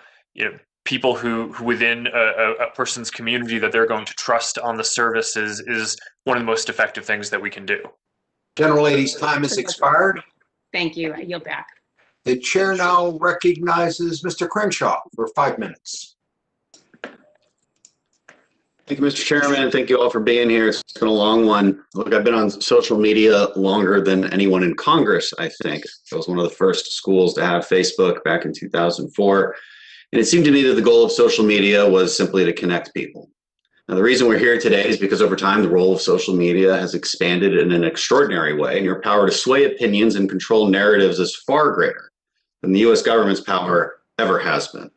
G: people who within a person's community that they're going to trust on the service is one of the most effective things that we can do.
A: General Lady's time has expired.
N: Thank you. I yield back.
A: The chair now recognizes Mr. Crenshaw for 5 minutes.
O: Thank you, Mr. Chairman, and thank you all for being here. It's been a long one. Look, I've been on social media longer than anyone in Congress, I think. I was one of the first schools to have Facebook back in 2004. And it seemed to me that the goal of social media was simply to connect people. Now, the reason we're here today is because over time, the role of social media has expanded in an extraordinary way, and your power to sway opinions and control narratives is far greater than the US government's power ever has been.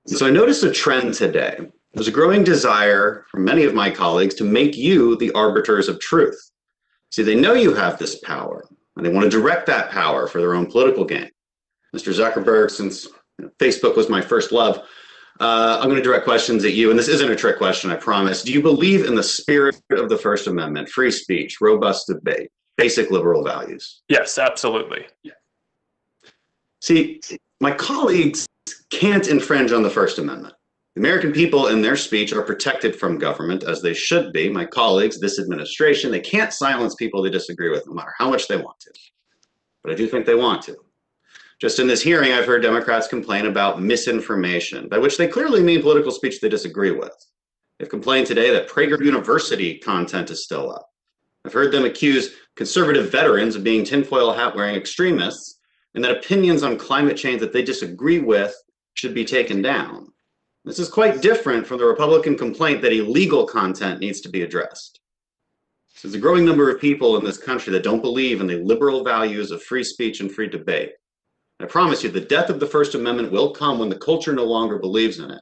O: And so I noticed a trend today. There's a growing desire from many of my colleagues to make you the arbiters of truth. See, they know you have this power, and they want to direct that power for their own political gain. Mr. Zuckerberg, since Facebook was my first love, I'm going to direct questions at you, and this isn't a trick question, I promise. Do you believe in the spirit of the First Amendment, free speech, robust debate, basic liberal values?
G: Yes, absolutely.
O: See, my colleagues can't infringe on the First Amendment. The American people in their speech are protected from government, as they should be. My colleagues, this administration, they can't silence people they disagree with, no matter how much they want to. But I do think they want to. Just in this hearing, I've heard Democrats complain about misinformation, by which they clearly mean political speech they disagree with. They've complained today that Prager University content is still up. I've heard them accuse conservative veterans of being tinfoil hat-wearing extremists, and that opinions on climate change that they disagree with should be taken down. This is quite different from the Republican complaint that illegal content needs to be addressed. There's a growing number of people in this country that don't believe in the liberal values of free speech and free debate. I promise you, the death of the First Amendment will come when the culture no longer believes in it.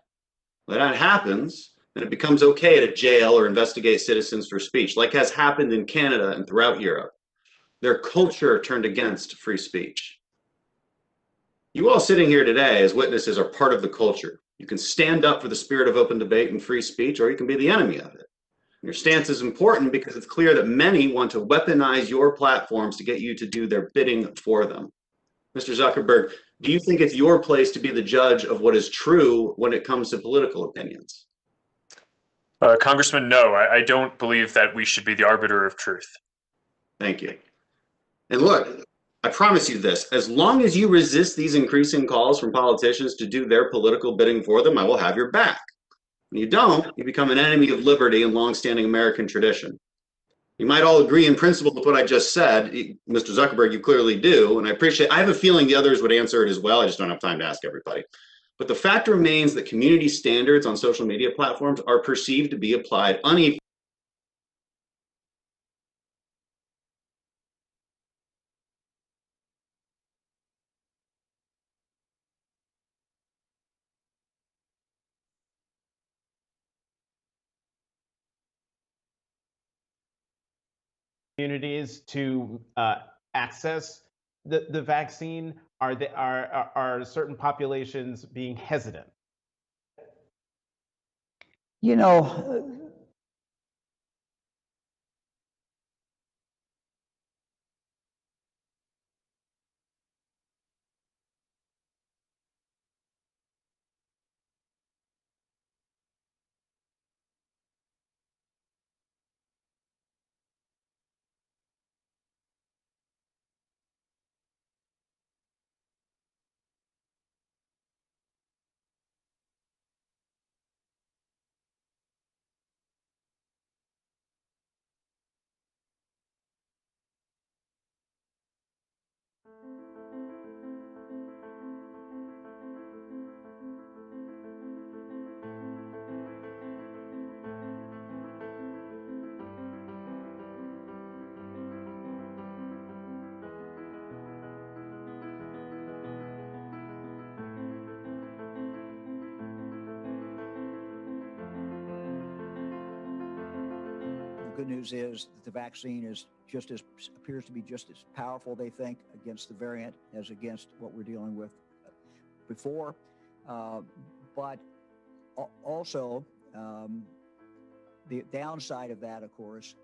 O: When that happens, then it becomes okay to jail or investigate citizens for speech, like has happened in Canada and throughout Europe. Their culture turned against free speech. You all sitting here today as witnesses are part of the culture. You can stand up for the spirit of open debate and free speech, or you can be the enemy of it. Your stance is important because it's clear that many want to weaponize your platforms to get you to do their bidding for them. Mr. Zuckerberg, do you think it's your place to be the judge of what is true when it comes to political opinions?
G: Congressman, no, I don't believe that we should be the arbiter of truth.
O: Thank you. And look, I promise you this, as long as you resist these increasing calls from politicians to do their political bidding for them, I will have your back. When you don't, you become an enemy of liberty and longstanding American tradition. You might all agree in principle with what I just said. Mr. Zuckerberg, you clearly do, and I have a feeling the others would answer it as well. I just don't have time to ask everybody. But the fact remains that community standards on social media platforms are perceived to be applied unequally.
P: Communities to access the vaccine? Are certain populations being hesitant?
V: You know,
W: good news is that the vaccine is appears to be just as powerful, they think, against the variant as against what we're dealing with before. But also, the downside of that, of course,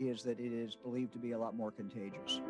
W: is that it is believed to be a lot more contagious.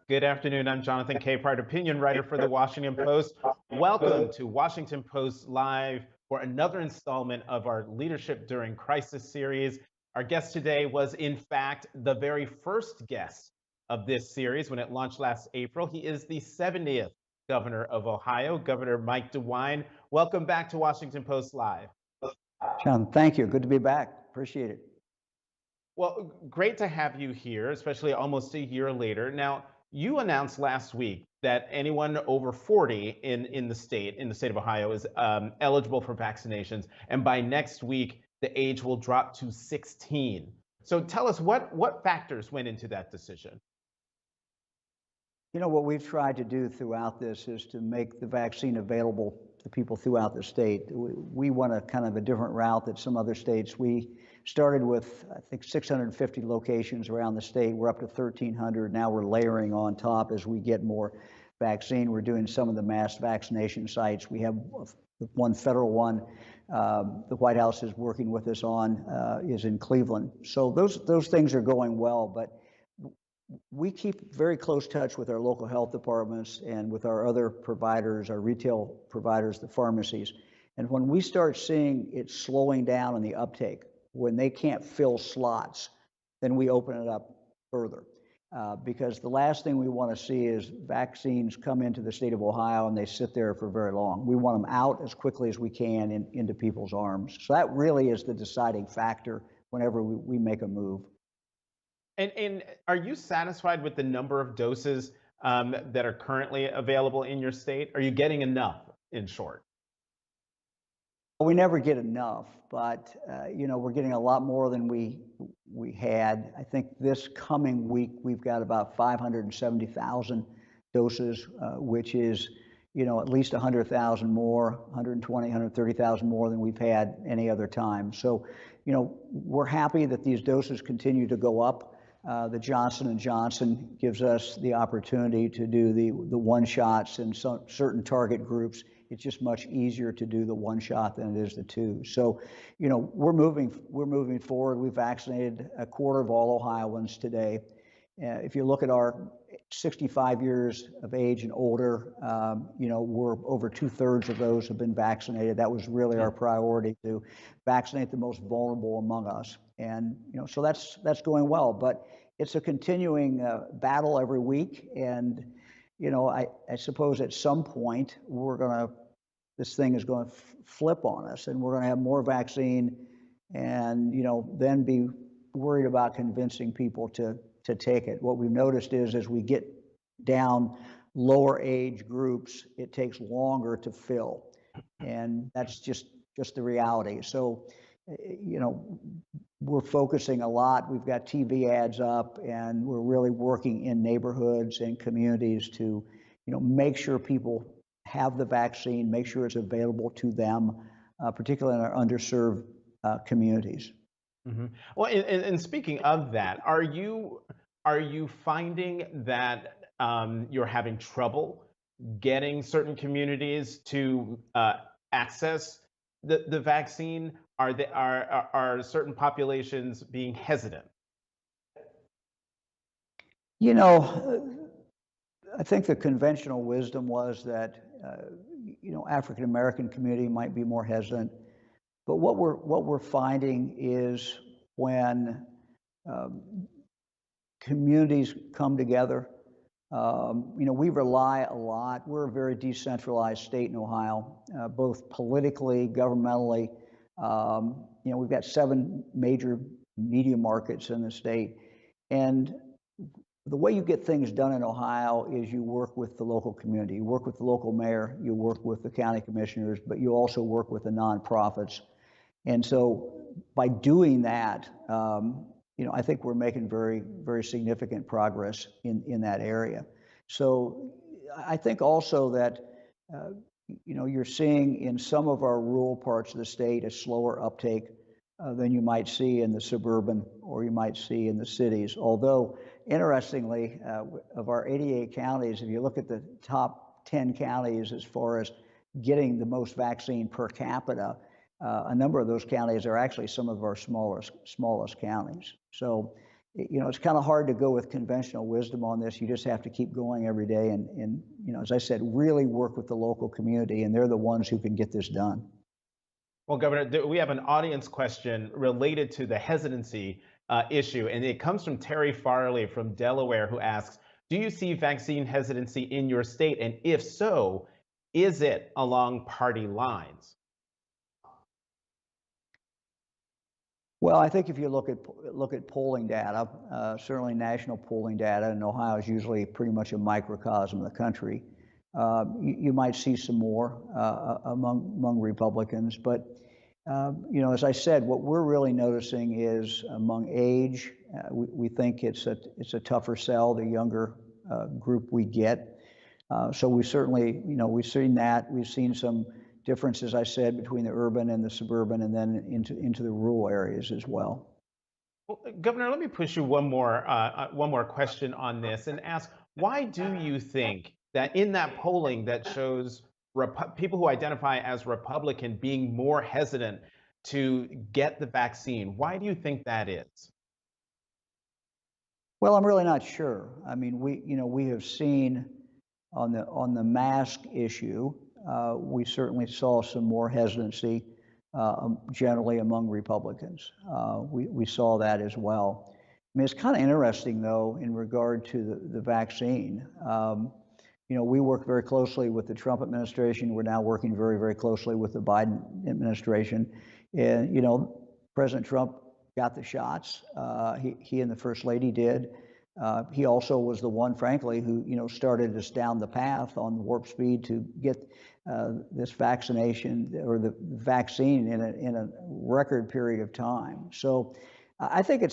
P: Good afternoon. I'm Jonathan Capehart, opinion writer for the Washington Post. Welcome to Washington Post Live for another installment of our Leadership During Crisis series. Our guest today was, in fact, the very first guest of this series when it launched last April. He is the 70th governor of Ohio, Governor Mike DeWine. Welcome back to Washington Post Live.
W: John, thank you. Good to be back. Appreciate it.
P: Well, great to have you here, especially almost a year later. Now, you announced last week that anyone over 40 in the state of Ohio is eligible for vaccinations, and by next week the age will drop to 16. So tell us what factors went into that decision.
W: You know, what we've tried to do throughout this is to make the vaccine available to people throughout the state. We went a kind of a different route than some other states. We started with, I think, 650 locations around the state. We're up to 1,300. Now we're layering on top as we get more vaccine. We're doing some of the mass vaccination sites. We have one federal one the White House is working with us on is in Cleveland. So those things are going well, but we keep very close touch with our local health departments and with our other providers, our retail providers, the pharmacies. And when we start seeing it slowing down in the uptake, when they can't fill slots, then we open it up further. Because the last thing we want to see is vaccines come into the state of Ohio and they sit there for very long. We want them out as quickly as we can into people's arms. So that really is the deciding factor whenever we make a move.
P: And are you satisfied with the number of doses that are currently available in your state? Are you getting enough, in short?
W: We never get enough, but you know, we're getting a lot more than we had. I think this coming week we've got about 570,000 doses, which is, you know, at least 100,000 more, 120, 130,000 more than we've had any other time. So, you know, we're happy that these doses continue to go up. The Johnson & Johnson gives us the opportunity to do the one shots in certain target groups. It's just much easier to do the one shot than it is the two. So, you know, we're moving forward. We vaccinated a quarter of all Ohioans today. If you look at our 65 years of age and older, you know, we're over 2/3 of those have been vaccinated. That was really our priority, to vaccinate the most vulnerable among us. And, you know, so that's going well, but it's a continuing battle every week. And, you know, I suppose at some point this thing is going to flip on us, and we're going to have more vaccine, and, you know, then be worried about convincing people to take it. What we've noticed is as we get down lower age groups, it takes longer to fill, and that's just the reality. So, you know, we're focusing a lot. We've got TV ads up, and we're really working in neighborhoods and communities to, you know, make sure people have the vaccine, make sure it's available to them, particularly in our underserved communities.
P: Mm-hmm. Well, and speaking of that, are you finding that you're having trouble getting certain communities to access the vaccine? Are certain populations being hesitant?
W: You know, I think the conventional wisdom was that you know, African American community might be more hesitant, but what we're finding is when communities come together, you know, we rely a lot. We're a very decentralized state in Ohio, both politically, governmentally. You know, we've got 7 major media markets in the state, and the way you get things done in Ohio is you work with the local community, you work with the local mayor, you work with the county commissioners, but you also work with the nonprofits. And so by doing that, you know, I think we're making very, very significant progress in that area. So I think also that, you know, you're seeing in some of our rural parts of the state a slower uptake than you might see in the suburban or you might see in the cities. Although, interestingly, of our 88 counties, if you look at the top 10 counties as far as getting the most vaccine per capita, a number of those counties are actually some of our smallest counties. So, you know, it's kind of hard to go with conventional wisdom on this. You just have to keep going every day and, you know, as I said, really work with the local community, and they're the ones who can get this done.
P: Well, Governor, we have an audience question related to the hesitancy issue, and it comes from Terry Farley from Delaware, who asks, do you see vaccine hesitancy in your state? And if so, is it along party lines?
W: Well, I think if you look at polling data, certainly national polling data, and Ohio is usually pretty much a microcosm of the country. You might see some more among Republicans, but as I said, what we're really noticing is among age. We think it's a tougher sell the younger group we get. So we certainly, we've seen that. We've seen some difference, as I said, between the urban and the suburban, and then into the rural areas as well.
P: Well, Governor, let me push you one more question on this and ask, why do you think that in that polling that shows people who identify as Republican being more hesitant to get the vaccine, why do you think that is?
W: Well, I'm really not sure. I mean, we have seen on the mask issue, we certainly saw some more hesitancy generally among Republicans. We saw that as well. I mean, it's kind of interesting, though, in regard to the vaccine. We work very closely with the Trump administration. We're now working very, very closely with the Biden administration. And, President Trump got the shots. He and the First Lady did. He also was the one, frankly, who started us down the path on warp speed to get this vaccination or the vaccine in a record period of time. So I think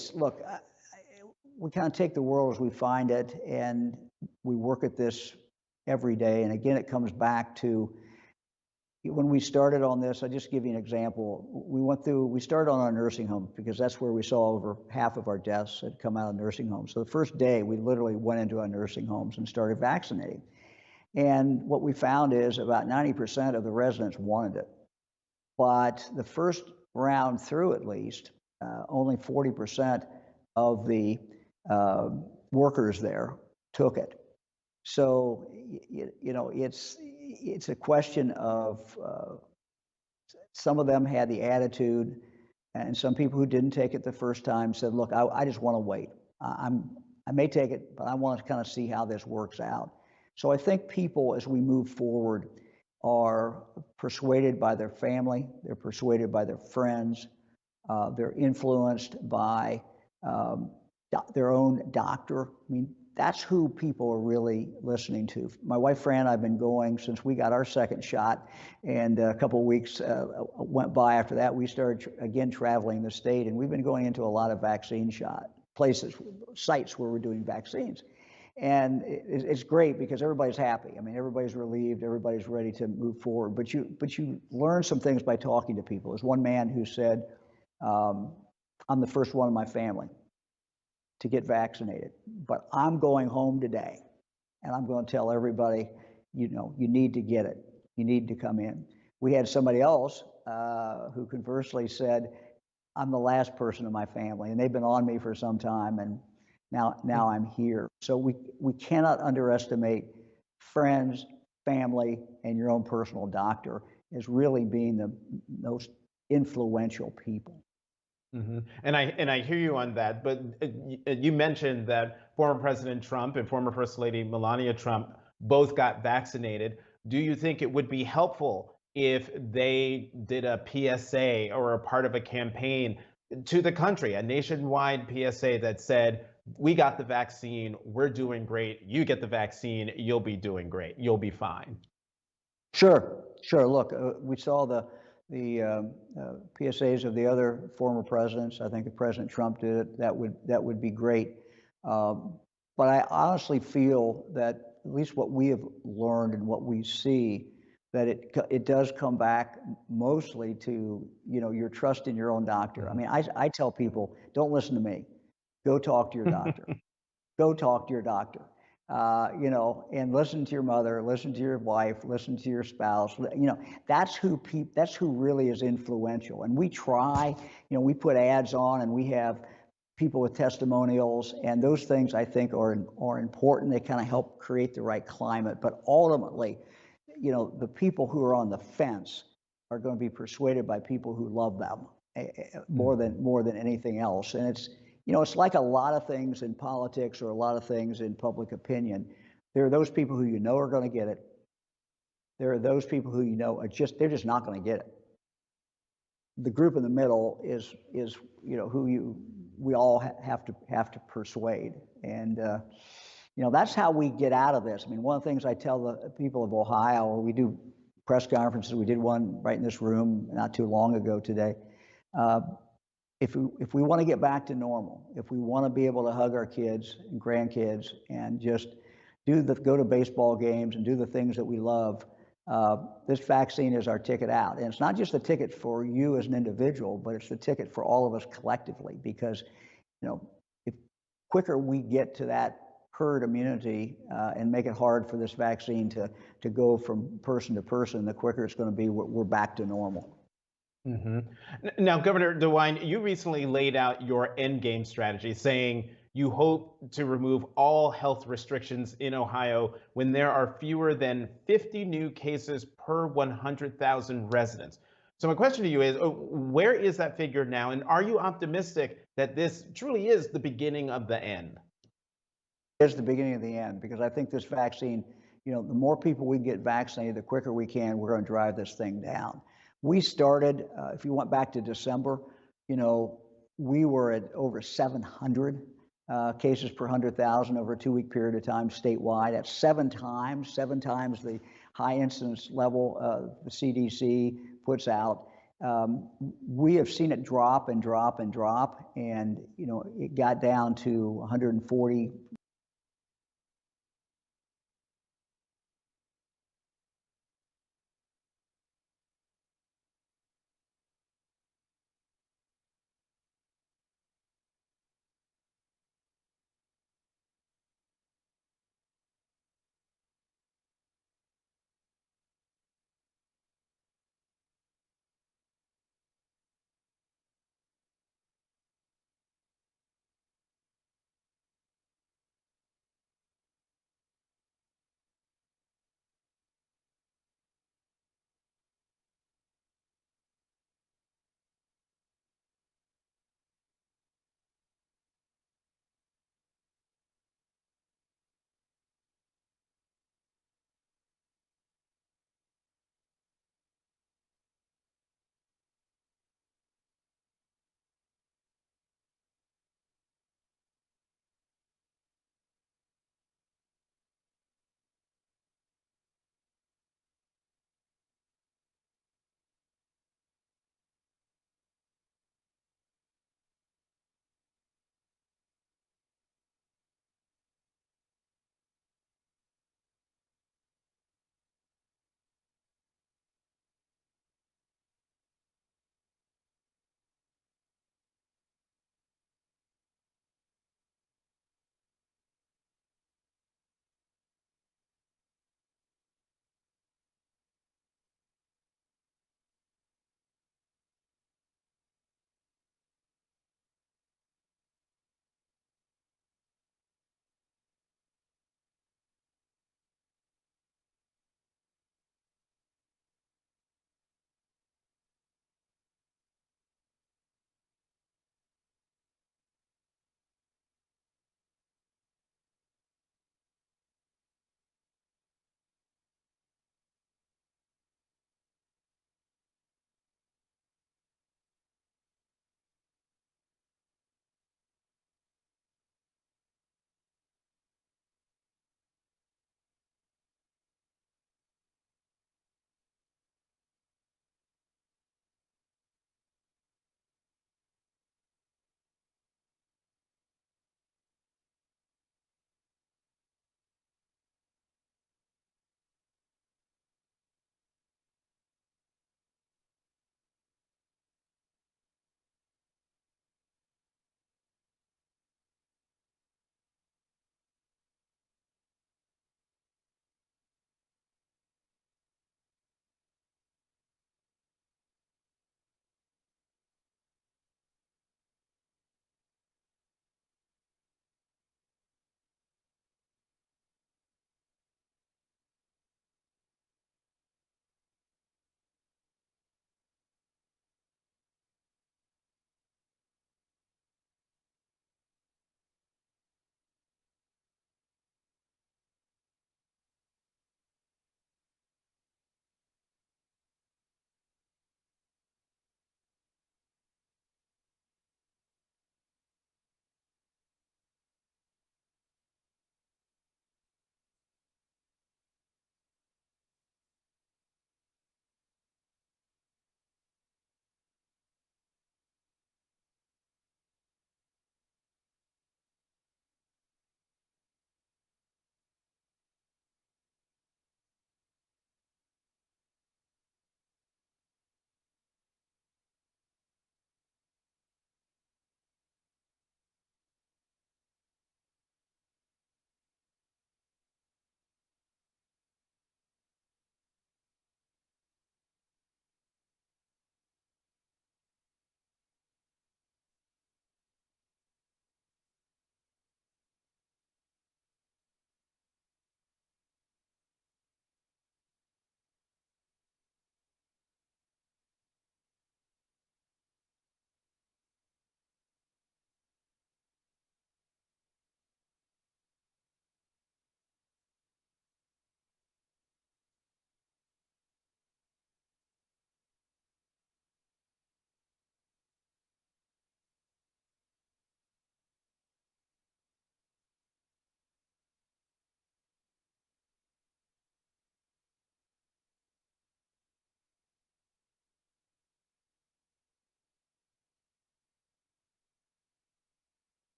W: we kind of take the world as we find it, and we work at this every day. And again, it comes back to when we started on this. I'll just give you an example. We started on a nursing home because that's where we saw over half of our deaths had come out of nursing homes. So the first day we literally went into our nursing homes and started vaccinating. And what we found is about 90% of the residents wanted it. But the first round through, at least, only 40% of the workers there took it. So, it's a question of some of them had the attitude, and some people who didn't take it the first time said, look, I just want to wait. I may take it, but I want to kind of see how this works out. So I think people, as we move forward, are persuaded by their family, they're persuaded by their friends, they're influenced by their own doctor. I mean, that's who people are really listening to. My wife, Fran, I've been going since we got our second shot, and a couple of weeks went by after that. We started again traveling the state, and we've been going into a lot of vaccine sites where we're doing vaccines. And it's great because everybody's happy. I mean, everybody's relieved, everybody's ready to move forward. But you learn some things by talking to people. There's one man who said, I'm the first one in my family to get vaccinated, but I'm going home today, and I'm going to tell everybody, you need to get it. You need to come in. We had somebody else who conversely said, I'm the last person in my family, and they've been on me for some time, and now I'm here. So we cannot underestimate friends, family, and your own personal doctor as really being the most influential people.
P: Mm-hmm. And I hear you on that, but you mentioned that former President Trump and former First Lady Melania Trump both got vaccinated. Do you think it would be helpful if they did a PSA or a part of a campaign to the country, a nationwide PSA that said, we got the vaccine, we're doing great, you get the vaccine, you'll be doing great, you'll be fine? Sure.
W: Look, we saw the PSAs of the other former presidents. I think if President Trump did it, that would be great. But I honestly feel that at least what we have learned and what we see, that it does come back mostly to your trust in your own doctor. I mean, I tell people, don't listen to me. Go talk to your doctor. Go talk to your doctor. And listen to your mother, listen to your wife, listen to your spouse. That's who really is influential. And we try, we put ads on, and we have people with testimonials, and those things I think are important. They kind of help create the right climate. But ultimately, the people who are on the fence are going to be persuaded by people who love them more than anything else. And it's like a lot of things in politics or a lot of things in public opinion. There are those people who are going to get it. There are those people who they're just not going to get it. the group in the middle is who we all have to persuade, and that's how we get out of this. I mean, one of the things I tell the people of Ohio, we do press conferences. We did one right in this room not too long ago today. If we want to get back to normal, if we want to be able to hug our kids and grandkids and just go to baseball games and do the things that we love, this vaccine is our ticket out. And it's not just a ticket for you as an individual, but it's the ticket for all of us collectively, because if quicker we get to that herd immunity and make it hard for this vaccine to go from person to person, the quicker it's going to be we're back to normal.
P: Mm-hmm. Now, Governor DeWine, you recently laid out your end game strategy, saying you hope to remove all health restrictions in Ohio when there are fewer than 50 new cases per 100,000 residents. So my question to you is, where is that figure now? And are you optimistic that this truly is the beginning of the end?
W: It is the beginning of the end, because I think this vaccine, the more people we get vaccinated, the quicker we're going to drive this thing down. We started, if you went back to December, we were at over 700 cases per 100,000 over a 2-week period of time statewide. That's seven times the high incidence level the CDC puts out. We have seen it drop and drop and drop, and it got down to 140.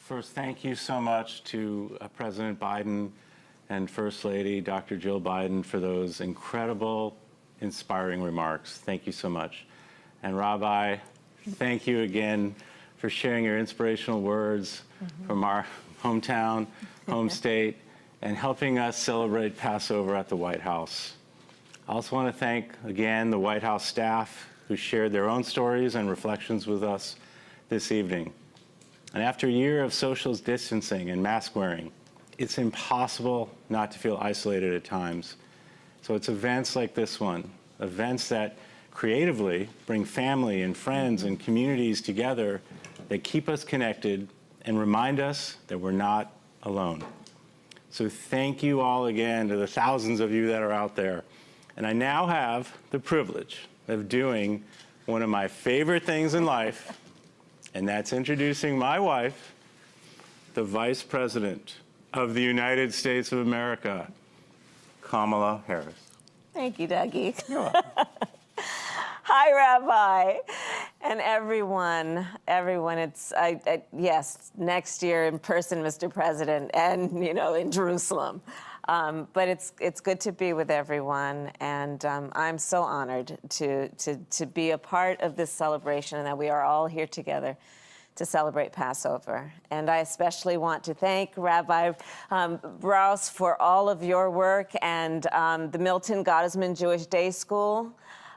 F: First, thank you so much to President Biden and First Lady Dr. Jill Biden for those incredible, inspiring remarks. Thank you so much. And Rabbi, thank you again for sharing your inspirational words from our hometown, home state, and helping us celebrate Passover at the White House. I also want to thank again the White House staff who shared their own stories and reflections with us this evening. And after a year of social distancing and mask wearing, it's impossible not to feel isolated at times. So it's events like this one, events that creatively bring family and friends and communities together, that keep us connected and remind us that we're not alone. So thank you all again to the thousands of you that are out there. And I now have the privilege of doing one of my favorite things in life, and that's introducing my wife, the Vice President of the United States of America, Kamala Harris.
Q: Thank you, Dougie. Hi, Rabbi, and everyone. It's yes, next year in person, Mr. President, and in Jerusalem. But it's good to be with everyone, and I'm so honored to be a part of this celebration, and that we are all here together to celebrate Passover. And I especially want to thank Rabbi Rouse for all of your work, and the Milton Gottesman Jewish Day School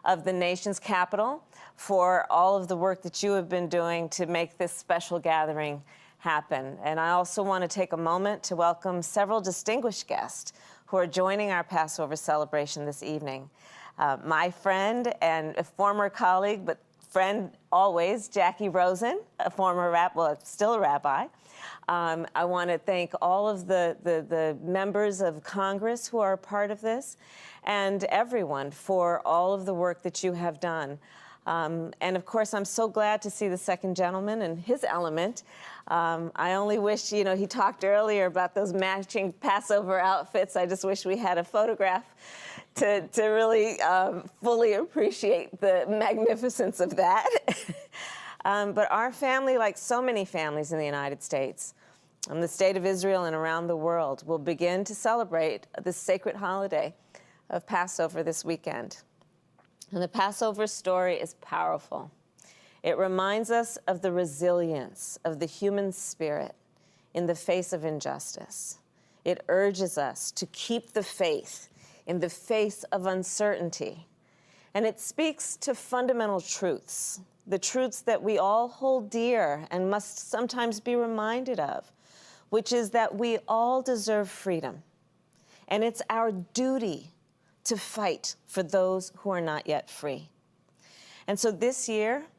Q: of the nation's capital for all of the work that you have been doing to make this special gathering happen. And I also want to take a moment to welcome several distinguished guests who are joining our Passover celebration this evening. My friend and a former colleague, but friend always, Jackie Rosen, a former still a rabbi. I want to thank all of the members of Congress who are a part of this, and everyone for all of the work that you have done. And of course, I'm so glad to see the second gentleman and his element. I only wish, he talked earlier about those matching Passover outfits. I just wish we had a photograph to really fully appreciate the magnificence of that. But our family, like so many families in the United States, and the state of Israel and around the world, will begin to celebrate this sacred holiday of Passover this weekend. And the Passover story is powerful. It reminds us of the resilience of the human spirit in the face of injustice. It urges us to keep the faith in the face of uncertainty. And it speaks to fundamental truths, the truths that we all hold dear and must sometimes be reminded of, which is that we all deserve freedom. And it's our duty to fight for those who are not yet free. And so this year,